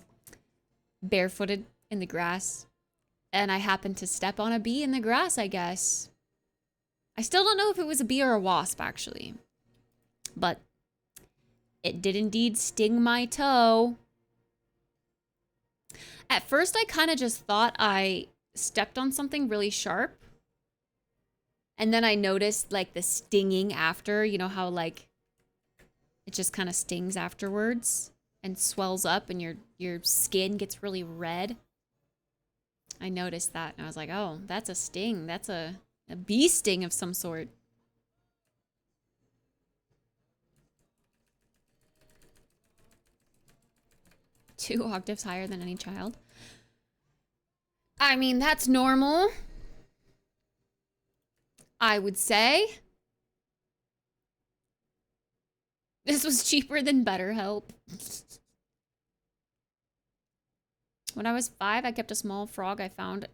barefooted in the grass. And I happened to step on a bee in the grass, I guess. I still don't know if it was a bee or a wasp, actually. But it did indeed sting my toe. At first, I kind of just thought I stepped on something really sharp. And then I noticed, like, the stinging after. You know how, like, it just kind of stings afterwards and swells up and your skin gets really red. I noticed that, and I was like, oh, that's a sting. That's a bee sting of some sort. Two octaves higher than any child. I mean, that's normal, I would say. This was cheaper than BetterHelp. When I was 5, I kept a small frog I found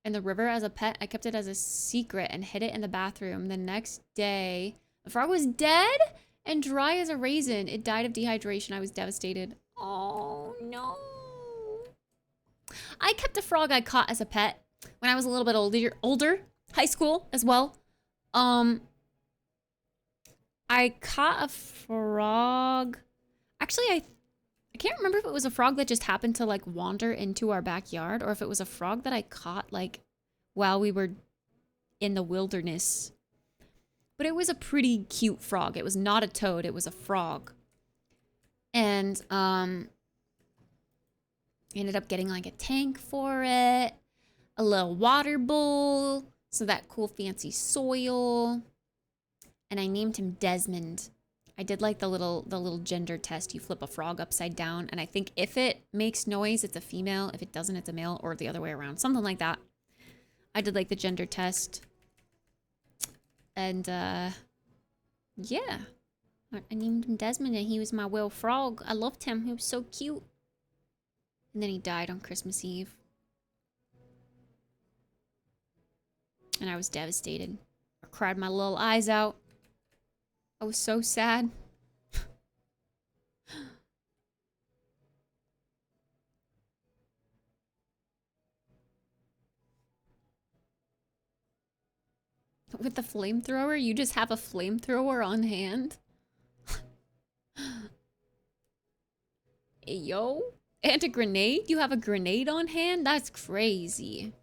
in the river as a pet. I kept it as a secret and hid it in the bathroom. The next day, the frog was dead And dry as a raisin. It died of dehydration. I was devastated. Oh, no. I kept a frog I caught as a pet when I was a little bit older, high school as well. I caught a frog. Actually, I can't remember if it was a frog that just happened to like wander into our backyard or if it was a frog that I caught like while we were in the wilderness. But it was a pretty cute frog. It was not a toad, it was a frog. And ended up getting like a tank for it, a little water bowl, so that cool fancy soil. And I named him Desmond. I did like the little gender test. You flip a frog upside down, and I think if it makes noise, it's a female. If it doesn't, it's a male, or the other way around. Something like that. I did like the gender test. And yeah. I named him Desmond, and he was my little frog. I loved him. He was so cute. And then he died on Christmas Eve. And I was devastated. I cried my little eyes out. I was so sad. With the flamethrower? You just have a flamethrower on hand? Hey, yo. And a grenade? You have a grenade on hand? That's crazy.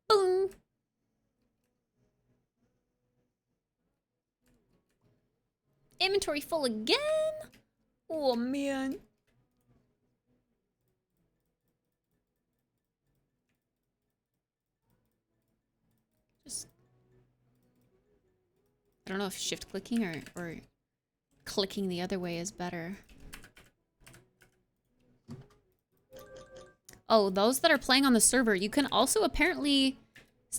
Boom. Inventory full again? Oh, man. Just... I don't know if shift clicking or clicking the other way is better. Oh, those that are playing on the server, you can also apparently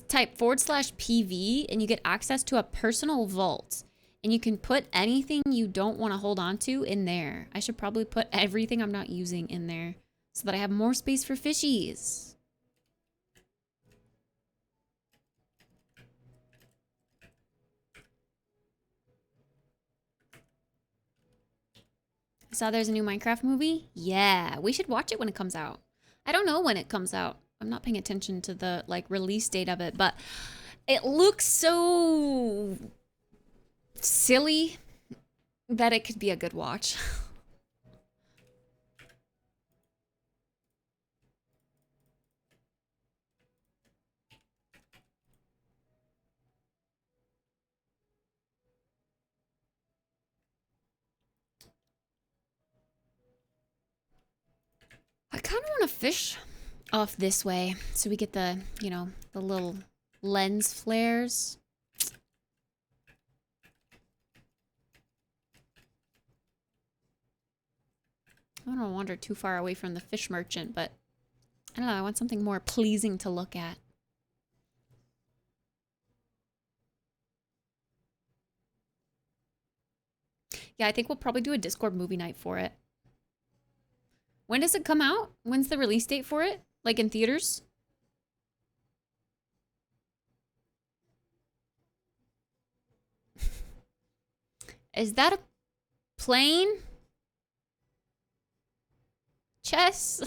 type /PV and you get access to a personal vault. And you can put anything you don't want to hold on to in there. I should probably put everything I'm not using in there so that I have more space for fishies. I saw there's a new Minecraft movie. Yeah, we should watch it when it comes out. I don't know when it comes out. I'm not paying attention to the like release date of it, but it looks so silly that it could be a good watch. I kind of want to fish off this way so we get the, you know, the little lens flares. I don't want to wander too far away from the fish merchant, but I don't know, I want something more pleasing to look at. Yeah, I think we'll probably do a Discord movie night for it. When does it come out? When's the release date for it? Like in theaters? Is that a plane? Chess?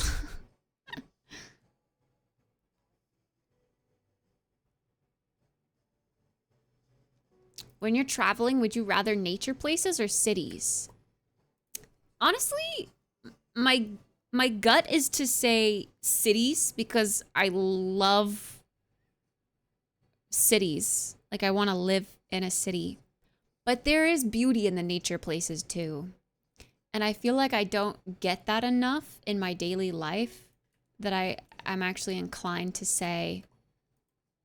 When you're traveling, would you rather nature places or cities? Honestly, my gut is to say cities because I love cities. Like I want to live in a city. But there is beauty in the nature places too. And I feel like I don't get that enough in my daily life that I'm actually inclined to say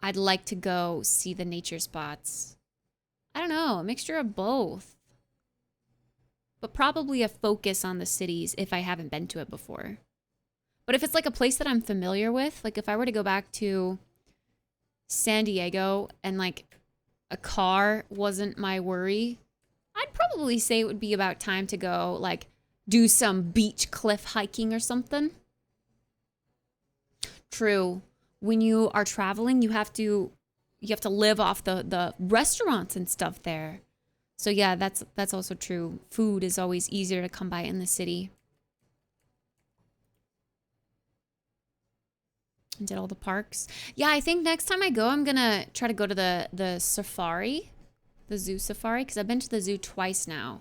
I'd like to go see the nature spots. I don't know, a mixture of both. But probably a focus on the cities if I haven't been to it before. But if it's like a place that I'm familiar with, like if I were to go back to San Diego and like a car wasn't my worry, I'd probably say it would be about time to go, like, do some beach cliff hiking or something. True. When you are traveling, you have to live off the restaurants and stuff there. So yeah, that's also true. Food is always easier to come by in the city. And did all the parks. Yeah, I think next time I go, I'm gonna try to go to the safari, the zoo safari, because I've been to the zoo twice now.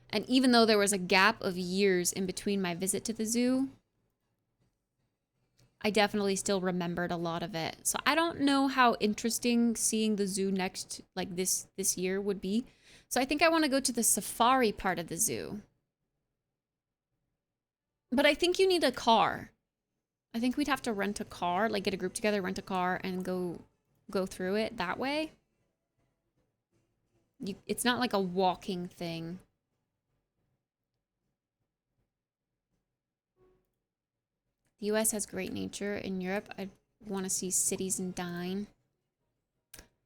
And even though there was a gap of years in between my visit to the zoo, I definitely still remembered a lot of it. So I don't know how interesting seeing the zoo next, like this year would be. So I think I want to go to the safari part of the zoo. But I think you need a car. I think we'd have to rent a car, like get a group together, rent a car, and go through it that way. It's not like a walking thing. The US has great nature. In Europe, I want to see cities and dine.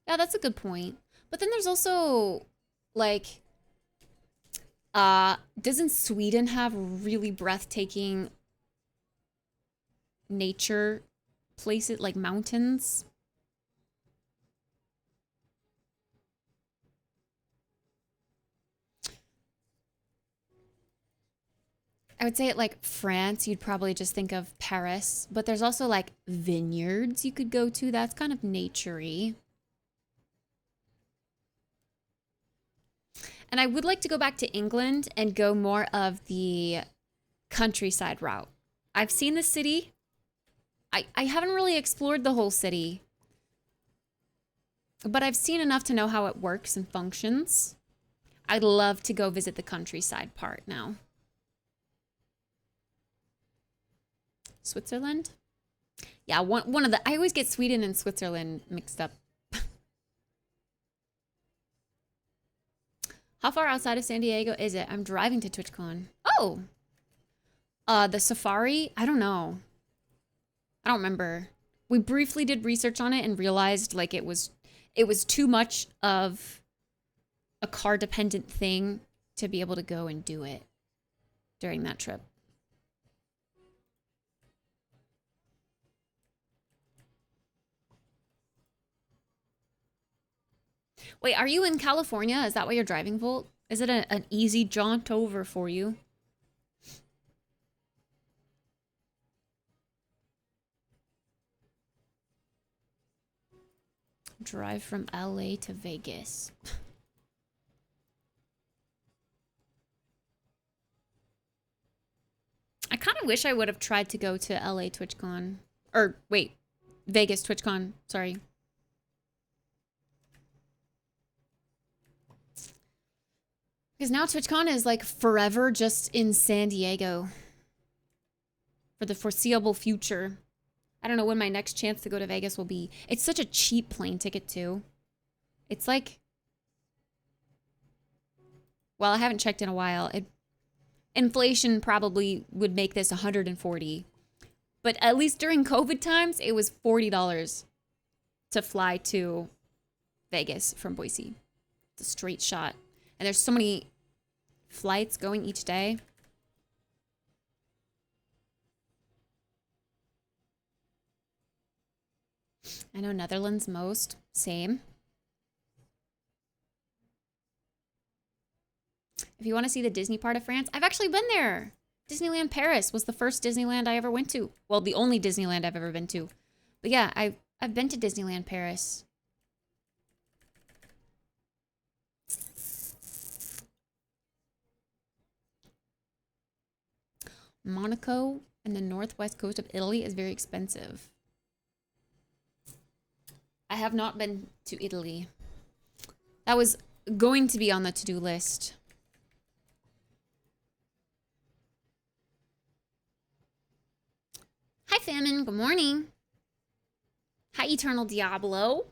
Yeah, that's a good point. But then there's also, like, doesn't Sweden have really breathtaking nature places, like mountains? I would say at like France, you'd probably just think of Paris, but there's also like vineyards you could go to. That's kind of naturey. And I would like to go back to England and go more of the countryside route. I've seen the city. I haven't really explored the whole city, but I've seen enough to know how it works and functions. I'd love to go visit the countryside part now. Switzerland? Yeah, one of the... I always get Sweden and Switzerland mixed up. How far outside of San Diego is it? I'm driving to TwitchCon. Oh! The safari? I don't know. I don't remember. We briefly did research on it and realized like it was too much of a car-dependent thing to be able to go and do it during that trip. Wait, are you in California? Is that why you're driving, Volt? Is it an easy jaunt over for you? Drive from LA to Vegas. I kind of wish I would have tried to go to LA TwitchCon. Or, wait, Vegas TwitchCon. Sorry. Because now TwitchCon is like forever just in San Diego. For the foreseeable future. I don't know when my next chance to go to Vegas will be. It's such a cheap plane ticket too. It's like... Well, I haven't checked in a while. Inflation probably would make this 140. But at least during COVID times, it was $40 to fly to Vegas from Boise. It's a straight shot. And there's so many flights going each day. I know Netherlands most. Same. If you want to see the Disney part of France, I've actually been there. Disneyland Paris was the first Disneyland I ever went to. Well, the only Disneyland I've ever been to. But yeah, I've been to Disneyland Paris. Monaco and the northwest coast of Italy is very expensive. I have not been to Italy. That was going to be on the to-do list. Hi, Famine. Good morning. Hi, Eternal Diablo.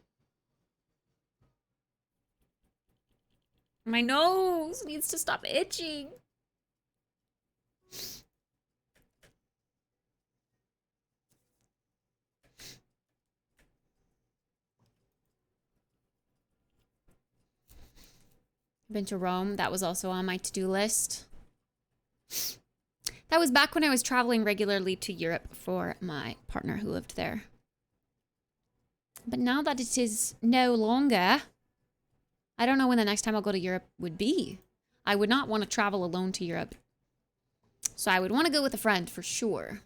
My nose needs to stop itching. Been to Rome. That was also on my to-do list. That was back when I was traveling regularly to Europe for my partner who lived there. But now that it is no longer, I don't know when the next time I'll go to Europe would be. I would not want to travel alone to Europe. So I would want to go with a friend for sure.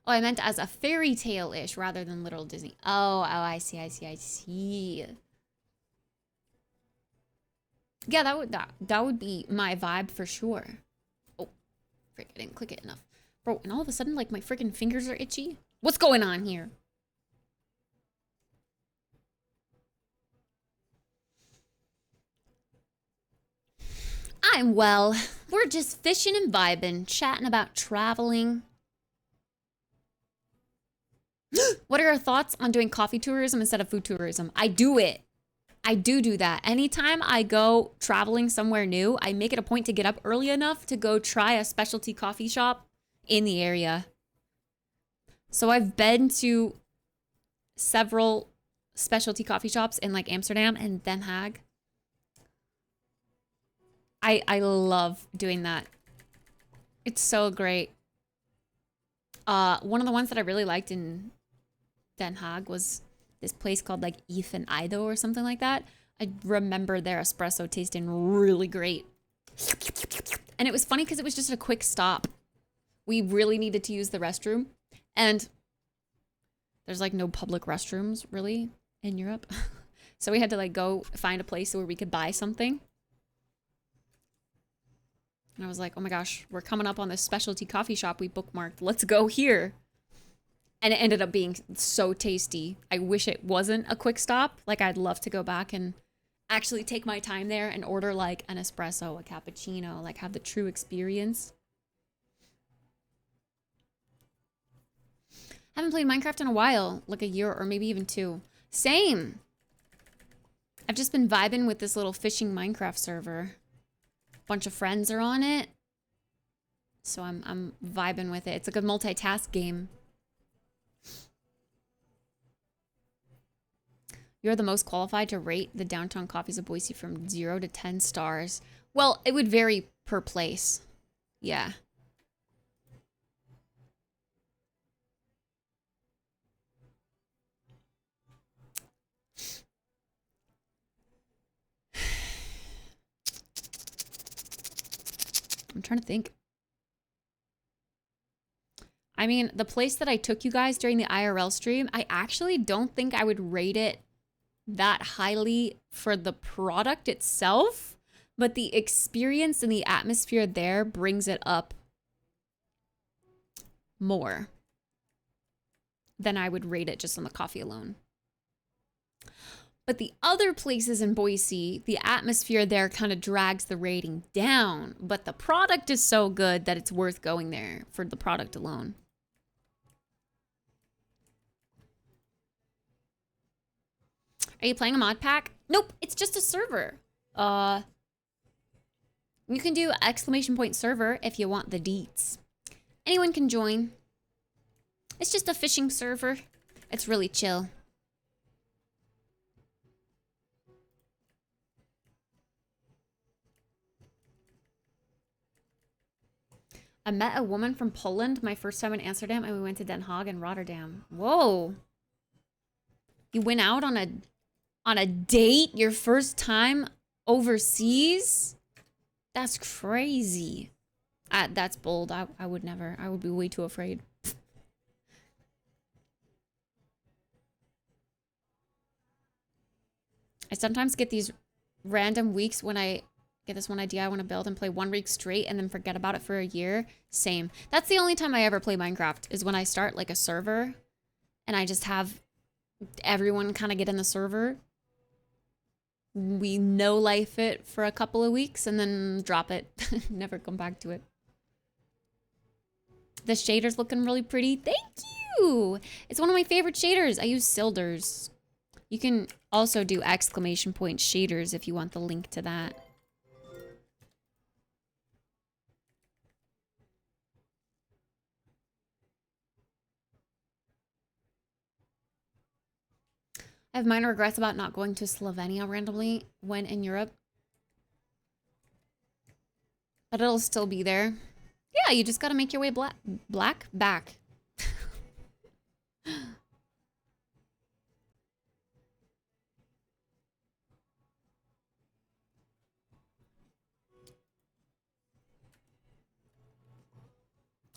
Oh, I meant as a fairy tale-ish rather than literal Disney. Oh, I see. Yeah, that would be my vibe for sure. Oh, frick, I didn't click it enough. Bro, and all of a sudden, like, my freaking fingers are itchy. What's going on here? I'm well. We're just fishing and vibing, chatting about traveling. What are your thoughts on doing coffee tourism instead of food tourism? I do it. I do that. Anytime I go traveling somewhere new, I make it a point to get up early enough to go try a specialty coffee shop in the area. So I've been to several specialty coffee shops in like Amsterdam and Den Haag. I love doing that. It's so great. One of the ones that I really liked in Den Haag was this place called like Ethan Ido or something like that. I remember their espresso tasting really great. And it was funny because it was just a quick stop. We really needed to use the restroom. And there's like no public restrooms really in Europe. So we had to like go find a place where we could buy something. And I was like, oh my gosh, we're coming up on this specialty coffee shop we bookmarked. Let's go here. And it ended up being so tasty. I wish it wasn't a quick stop. Like, I'd love to go back and actually take my time there and order like an espresso, a cappuccino, like have the true experience. Haven't played Minecraft in a while, like a year or maybe even 2. Same. I've just been vibing with this little fishing Minecraft server. Bunch of friends are on it. So I'm vibing with it. It's like a multitask game. You're the most qualified to rate the downtown coffees of Boise from 0 to 10 stars. Well, it would vary per place. Yeah. I'm trying to think. I mean, the place that I took you guys during the IRL stream, I actually don't think I would rate it that highly for the product itself, but the experience and the atmosphere there brings it up more than I would rate it just on the coffee alone. But the other places in Boise, the atmosphere there kind of drags the rating down, but the product is so good that it's worth going there for the product alone. Are you playing a mod pack? Nope, it's just a server. You can do ! server if you want the deets. Anyone can join. It's just a fishing server. It's really chill. I met a woman from Poland my first time in Amsterdam, and we went to Den Haag and Rotterdam. Whoa. You went out on a date your first time overseas? That's crazy. That's bold. I would never. I would be way too afraid. I sometimes get these random weeks when I get this one idea I want to build and play 1 week straight and then forget about it for a year. Same. That's the only time I ever play Minecraft is when I start like a server and I just have everyone kind of get in the server. We no life it for a couple of weeks and then drop it. Never come back to it. The shader's looking really pretty. Thank you. It's one of my favorite shaders. I use Silders. You can also do ! shaders if you want the link to that. I I have minor regrets about not going to Slovenia randomly when in Europe. But it'll still be there. Yeah, you just gotta make your way back.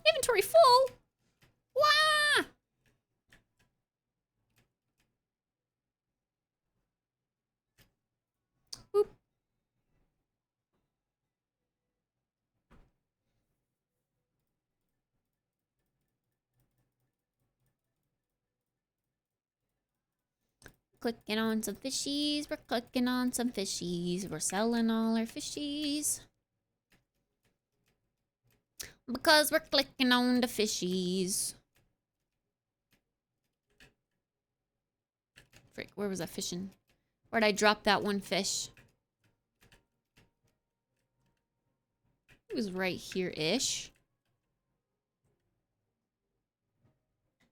Inventory full? Wah! Boop. Clicking on some fishies. We're clicking on some fishies. We're selling all our fishies. Because we're clicking on the fishies. Frick, where was I fishing? Where'd I drop that one fish? It was right here-ish.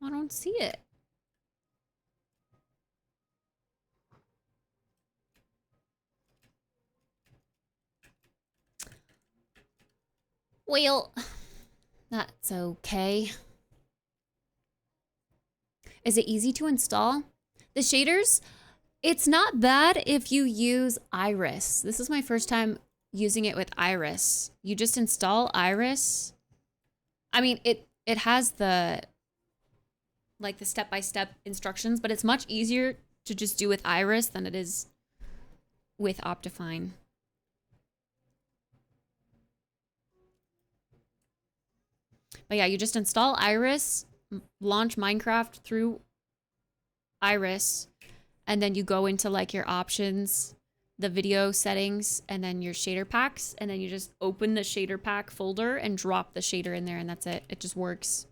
I don't see it. Well, that's okay. Is it easy to install? The shaders, it's not bad if you use Iris. This is my first time using it with Iris. You just install Iris. I mean, it has the like the step-by-step instructions, but it's much easier to just do with Iris than it is with Optifine. But yeah, you just install Iris, launch Minecraft through Iris, and then you go into like your options, the video settings, and then your shader packs, and then you just open the shader pack folder and drop the shader in there, and that's it. It just works.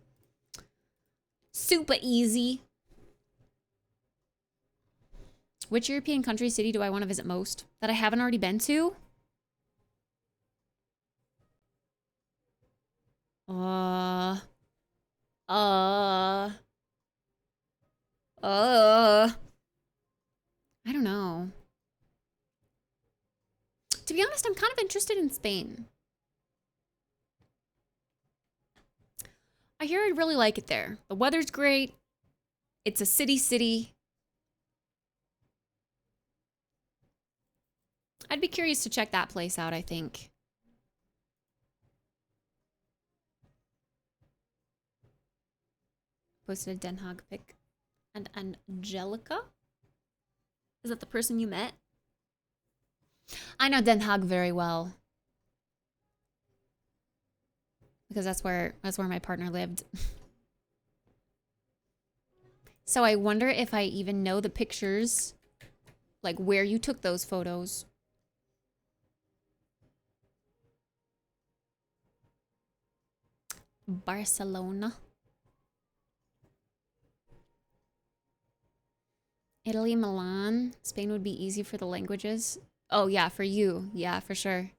Super easy. Which European country, city do I want to visit most that I haven't already been to? I don't know. To be honest, I'm kind of interested in Spain. I hear I really like it there. The weather's great. It's a city. I'd be curious to check that place out, I think. Posted a Den Haag pic. And Angelica? Is that the person you met? I know Den Haag very well. Because that's where my partner lived. So I wonder if I even know the pictures, like where you took those photos. Barcelona. Italy, Milan. Spain would be easy for the languages. Oh yeah, for you. Yeah, for sure.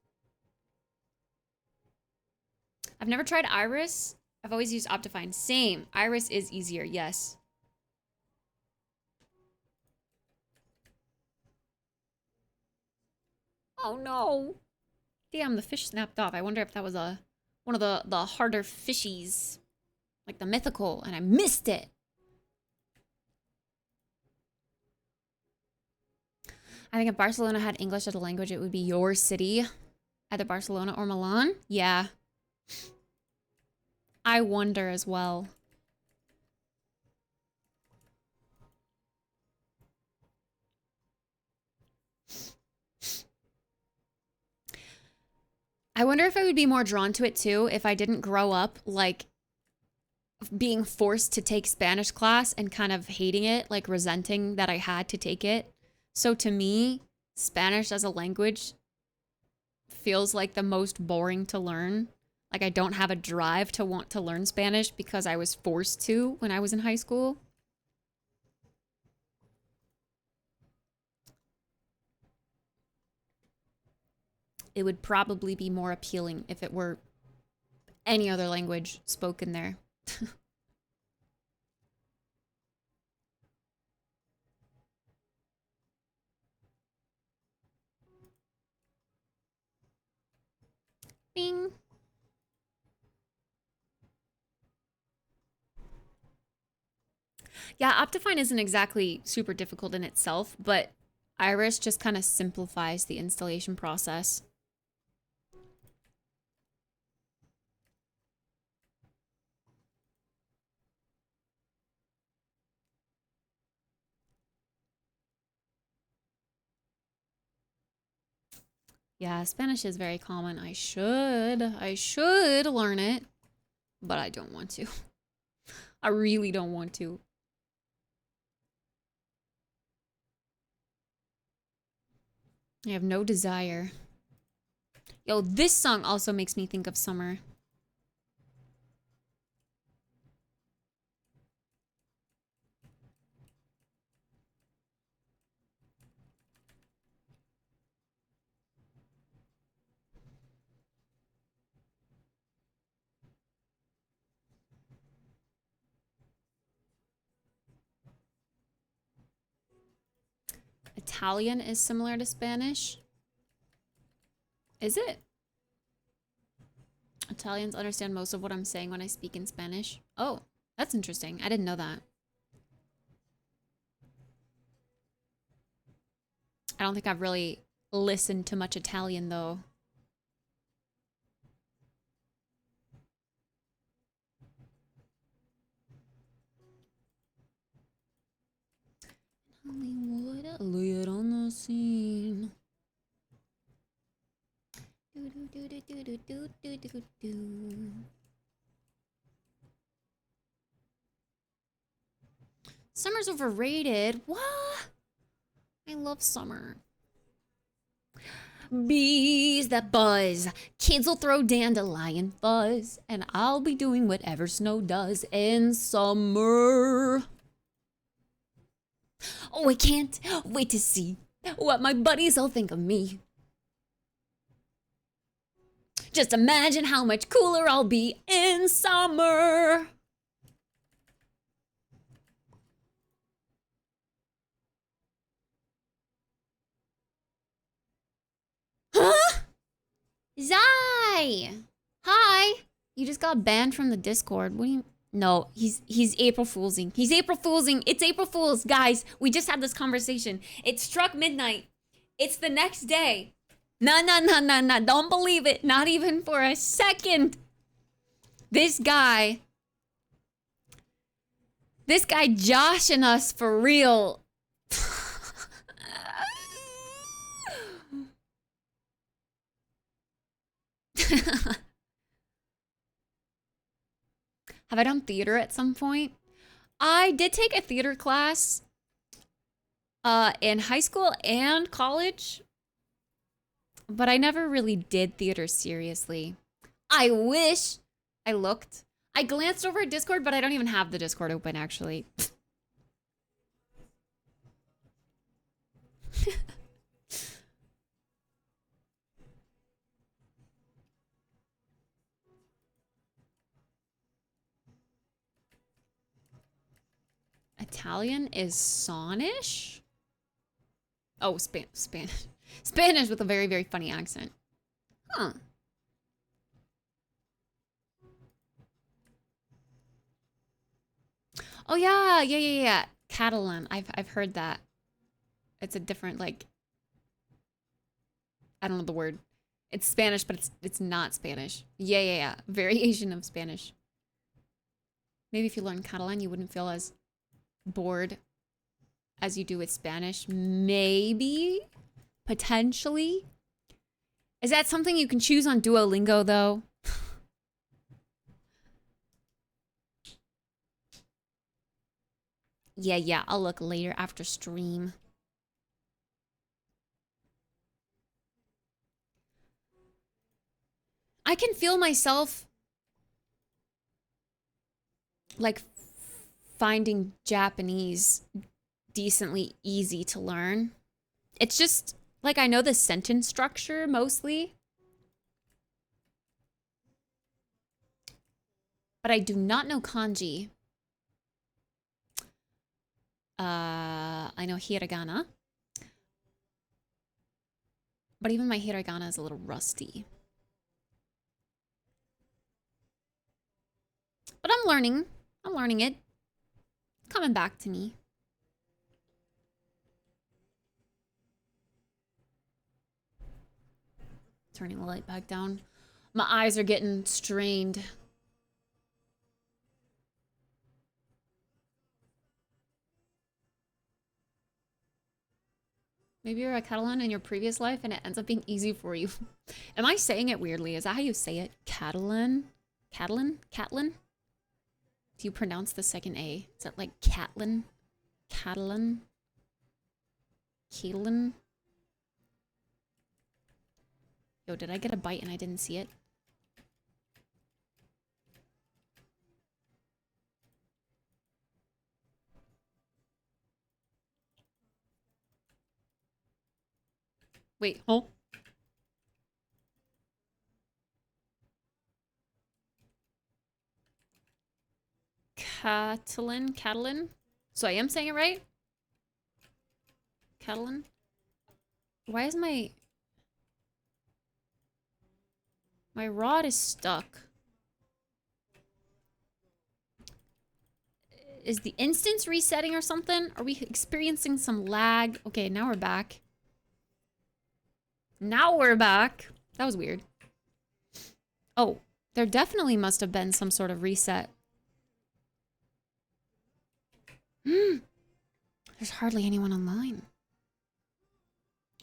I've never tried Iris. I've always used Optifine. Same. Iris is easier, yes. Oh no. Damn, the fish snapped off. I wonder if that was one of the harder fishies. Like the mythical, and I missed it. I think if Barcelona had English as a language, it would be your city. Either Barcelona or Milan. Yeah. I wonder as well. I wonder if I would be more drawn to it too if I didn't grow up like being forced to take Spanish class and kind of hating it, like resenting that I had to take it. So to me, Spanish as a language feels like the most boring to learn. Like I don't have a drive to want to learn Spanish because I was forced to when I was in high school. It would probably be more appealing if it were any other language spoken there. Bing. Yeah, Optifine isn't exactly super difficult in itself, but Iris just kind of simplifies the installation process. Yeah, Spanish is very common. I should learn it, but I don't want to. I really don't want to. I have no desire. Yo, this song also makes me think of summer. Italian is similar to Spanish. Is it? Italians understand most of what I'm saying when I speak in Spanish. Oh, that's interesting. I didn't know that. I don't think I've really listened to much Italian though. Hollywood, lay it on the scene. Summer's overrated. What? I love summer. Bees that buzz, kids will throw dandelion fuzz, and I'll be doing whatever snow does in summer. Oh, I can't wait to see what my buddies will think of me. Just imagine how much cooler I'll be in summer. Huh? Zai! Hi! You just got banned from the Discord. What do you... No, he's April Foolsing. He's April Foolsing. It's April Fool's, guys. We just had this conversation. It struck midnight. It's the next day. No. Don't believe it. Not even for a second. This guy joshing us for real. Have I done theater at some point? I did take a theater class in high school and college, but I never really did theater seriously. I wish I looked. I glanced over at Discord, but I don't even have the Discord open, actually. Italian is Spanish? Oh, Spanish. Spanish with a very, very funny accent. Huh. Oh yeah. Catalan. I've heard that. It's a different, like, I don't know the word. It's Spanish, but it's not Spanish. Yeah. Variation of Spanish. Maybe if you learn Catalan, you wouldn't feel as bored as you do with Spanish. Maybe. Potentially. Is that something you can choose on Duolingo, though? Yeah. I'll look later after stream. I can feel myself like finding Japanese decently easy to learn. It's just like I know the sentence structure mostly, but I do not know kanji. I know hiragana, but even my hiragana is a little rusty. But I'm learning. I'm learning it. It's coming back to me. Turning the light back down. My eyes are getting strained. Maybe you're a Catalan in your previous life and it ends up being easy for you. Am I saying it weirdly? Is that how you say it? Catalan? Catalan? Catalan? Do you pronounce the second A? Is that like Catalan? Catalan? Catalan? Yo, did I get a bite and I didn't see it? Wait, oh. Catalan? Catalan? So I am saying it right? Catalan? Why is my rod is stuck? Is the instance resetting or something? Are we experiencing some lag? Okay, now we're back. Now we're back. That was weird. Oh, there definitely must have been some sort of reset. There's hardly anyone online.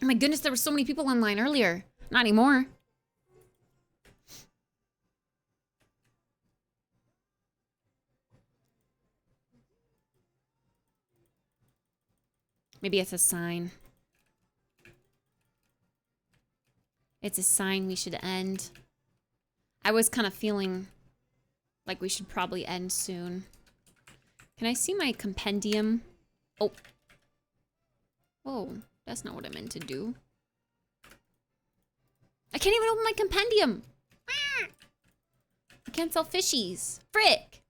Oh my goodness, there were so many people online earlier. Not anymore. Maybe it's a sign. It's a sign we should end. I was kind of feeling like we should probably end soon. Can I see my compendium? Oh. Whoa, that's not what I meant to do. I can't even open my compendium. I can't sell fishies. Frick.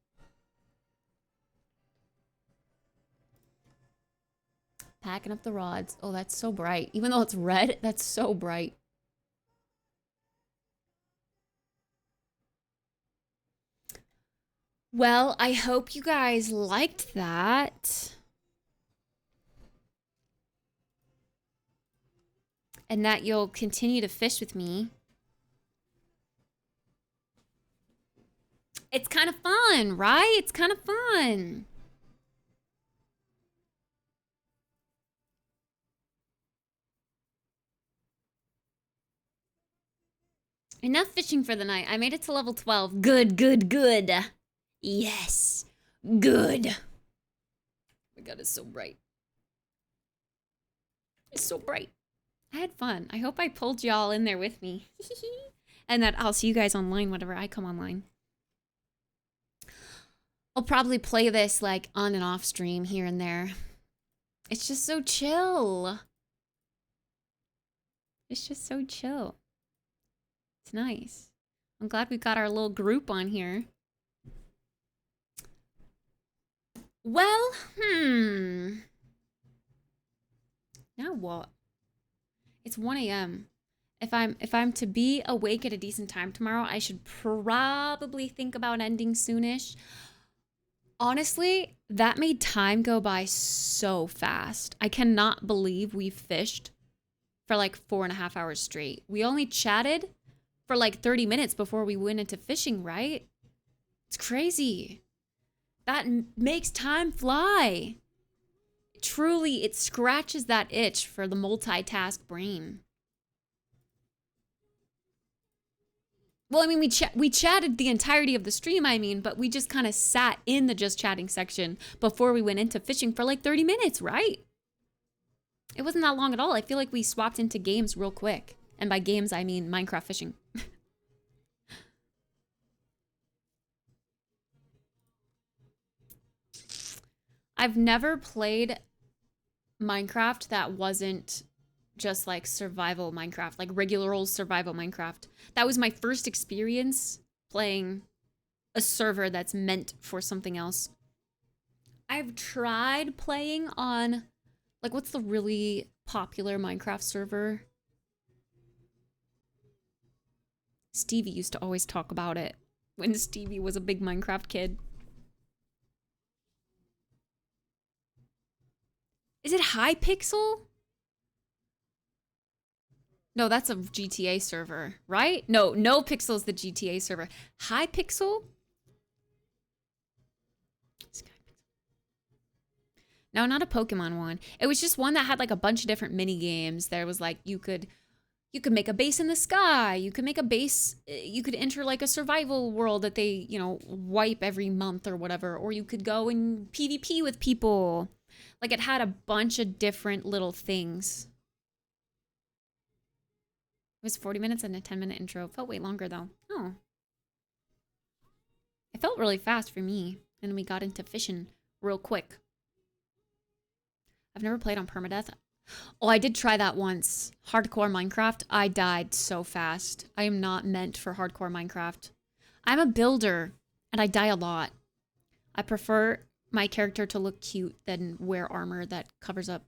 Packing up the rods. Oh, that's so bright. Even though it's red, that's so bright. Well, I hope you guys liked that. And that you'll continue to fish with me. It's kind of fun, right? It's kind of fun. Enough fishing for the night. I made it to level 12. Good, good, good. Yes. Good. Oh my god, it's so bright. It's so bright. I had fun. I hope I pulled y'all in there with me. And that I'll see you guys online whenever I come online. I'll probably play this like on and off stream here and there. It's just so chill. It's just so chill. It's nice. I'm glad we got our little group on here. Well, now what? It's 1 a.m. If I'm to be awake at a decent time tomorrow, I should probably think about ending soonish. Honestly, that made time go by so fast. I cannot believe we fished for like 4.5 hours straight. We only chatted for like 30 minutes before we went into fishing, right? It's crazy. That makes time fly. Truly, it scratches that itch for the multitask brain. Well, I mean, we chatted the entirety of the stream, I mean, but we just kind of sat in the just chatting section before we went into fishing for like 30 minutes, right? It wasn't that long at all. I feel like we swapped into games real quick. And by games, I mean Minecraft fishing. I've never played Minecraft that wasn't just like survival Minecraft, like regular old survival Minecraft. That was my first experience playing a server that's meant for something else. I've tried playing on, like, what's the really popular Minecraft server? Stevie used to always talk about it. when Stevie was a big Minecraft kid. Is it Hypixel? No, that's a GTA server, right? No, No Pixel's the GTA server. Hypixel? No, not a Pokemon one. It was just one that had like a bunch of different mini games. There was like you could make a base in the sky. You could make a base. You could enter like a survival world that they, you know, wipe every month or whatever. Or you could go and PvP with people. Like it had a bunch of different little things. It was 40 minutes and a 10-minute intro. It felt way longer though. Oh. It felt really fast for me. And we got into fishing real quick. I've never played on permadeath. Oh, I did try that once. Hardcore Minecraft. I died so fast. I am not meant for hardcore Minecraft. I'm a builder, and I die a lot. I prefer my character to look cute than wear armor that covers up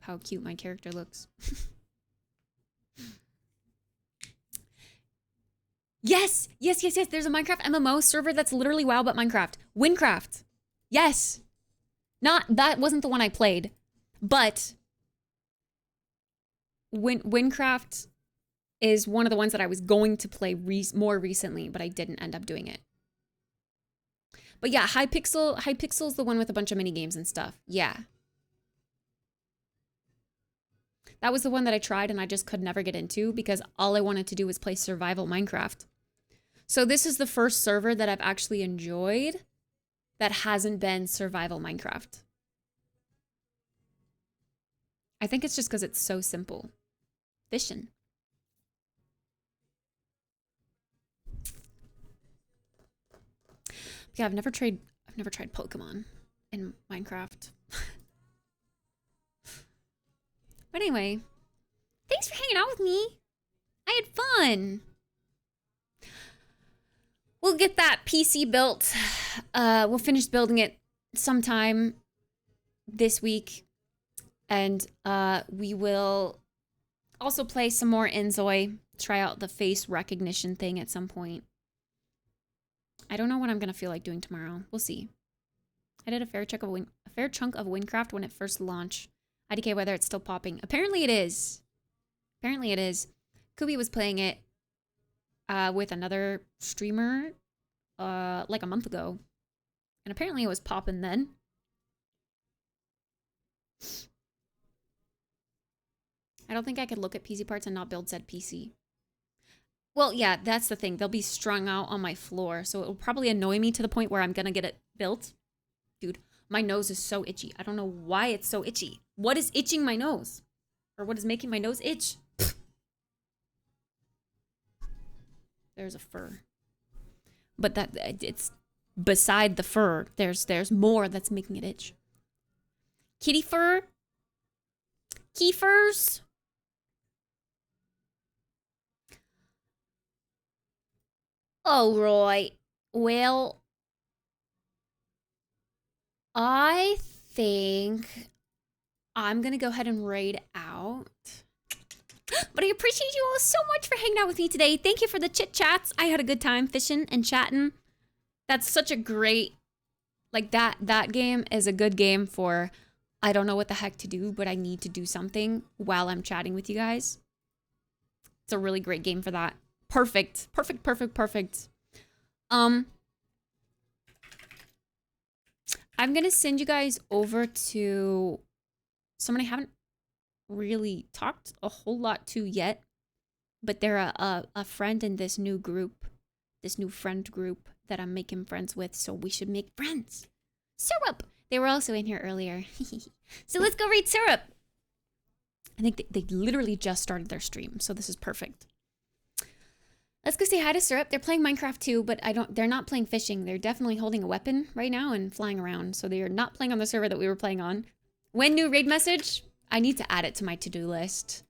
how cute my character looks. Yes! Yes, yes, yes. There's a Minecraft MMO server that's literally WoW but Minecraft. Winecraft. Yes! That wasn't the one I played, but Winecraft is one of the ones that I was going to play more recently, but I didn't end up doing it. But yeah, Hypixel is the one with a bunch of mini games and stuff. Yeah. That was the one that I tried and I just could never get into because all I wanted to do was play survival Minecraft. So this is the first server that I've actually enjoyed that hasn't been survival Minecraft. I think it's just because it's so simple. Fishing. Yeah, I've never tried Pokemon in Minecraft. But anyway, thanks for hanging out with me. I had fun. We'll get that PC built. We'll finish building it sometime this week. And we will also play some more Inzoi. Try out the face recognition thing at some point. I don't know what I'm going to feel like doing tomorrow. We'll see. I did a fair chunk of Winecraft when it first launched. IDK whether it's still popping. Apparently it is. Apparently it is. Kubi was playing it with another streamer like a month ago. And apparently it was popping then. I don't think I could look at PC parts and not build said PC. Well, yeah, that's the thing. They'll be strung out on my floor, so it will probably annoy me to the point where I'm gonna get it built. Dude, my nose is so itchy. I don't know why it's so itchy. What is itching my nose? Or what is making my nose itch? There's a fur. But it's beside the fur. There's more that's making it itch. Kitty fur? Keefers? Oh, Roy. Well, I think I'm gonna go ahead and raid out. But I appreciate you all so much for hanging out with me today. Thank you for the chit chats. I had a good time fishing and chatting. That's such a great, like that game is a good game for, I don't know what the heck to do, but I need to do something while I'm chatting with you guys. It's a really great game for that. Perfect. Perfect, perfect, perfect. I'm going to send you guys over to someone I haven't really talked a whole lot to yet, but they're a friend in this new group, this new friend group that I'm making friends with, so we should make friends. Syrup! They were also in here earlier. So let's go read Syrup. I think they literally just started their stream, so this is perfect. Let's go say hi to Syrup. They're playing Minecraft too, but they're not playing fishing. They're definitely holding a weapon right now and flying around. So they are not playing on the server that we were playing on. When new raid message? I need to add it to my to-do list.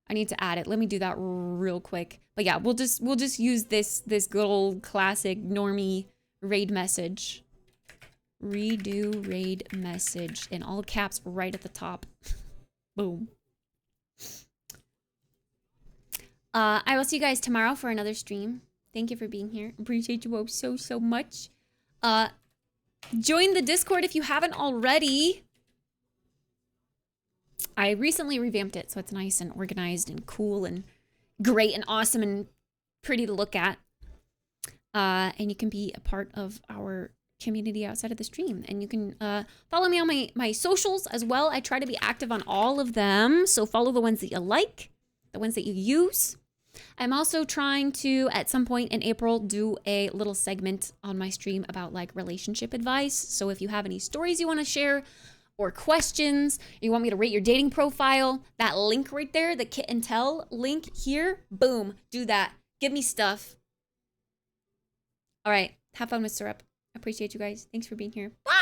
I need to add it. Let me do that real quick. But yeah, we'll just use this good old classic normie raid message. Redo raid message in all caps right at the top. Boom. I will see you guys tomorrow for another stream. Thank you for being here. Appreciate you both so, so much. Join the Discord if you haven't already. I recently revamped it, so it's nice and organized and cool and great and awesome and pretty to look at. And you can be a part of our community outside of the stream. And you can follow me on my socials as well. I try to be active on all of them. So follow the ones that you like, the ones that you use. I'm also trying to, at some point in April, do a little segment on my stream about like relationship advice. So if you have any stories you want to share or questions, you want me to rate your dating profile, that link right there, the Kit and Tell link here, boom, do that. Give me stuff. All right, have fun with syrup. Appreciate you guys. Thanks for being here. Bye!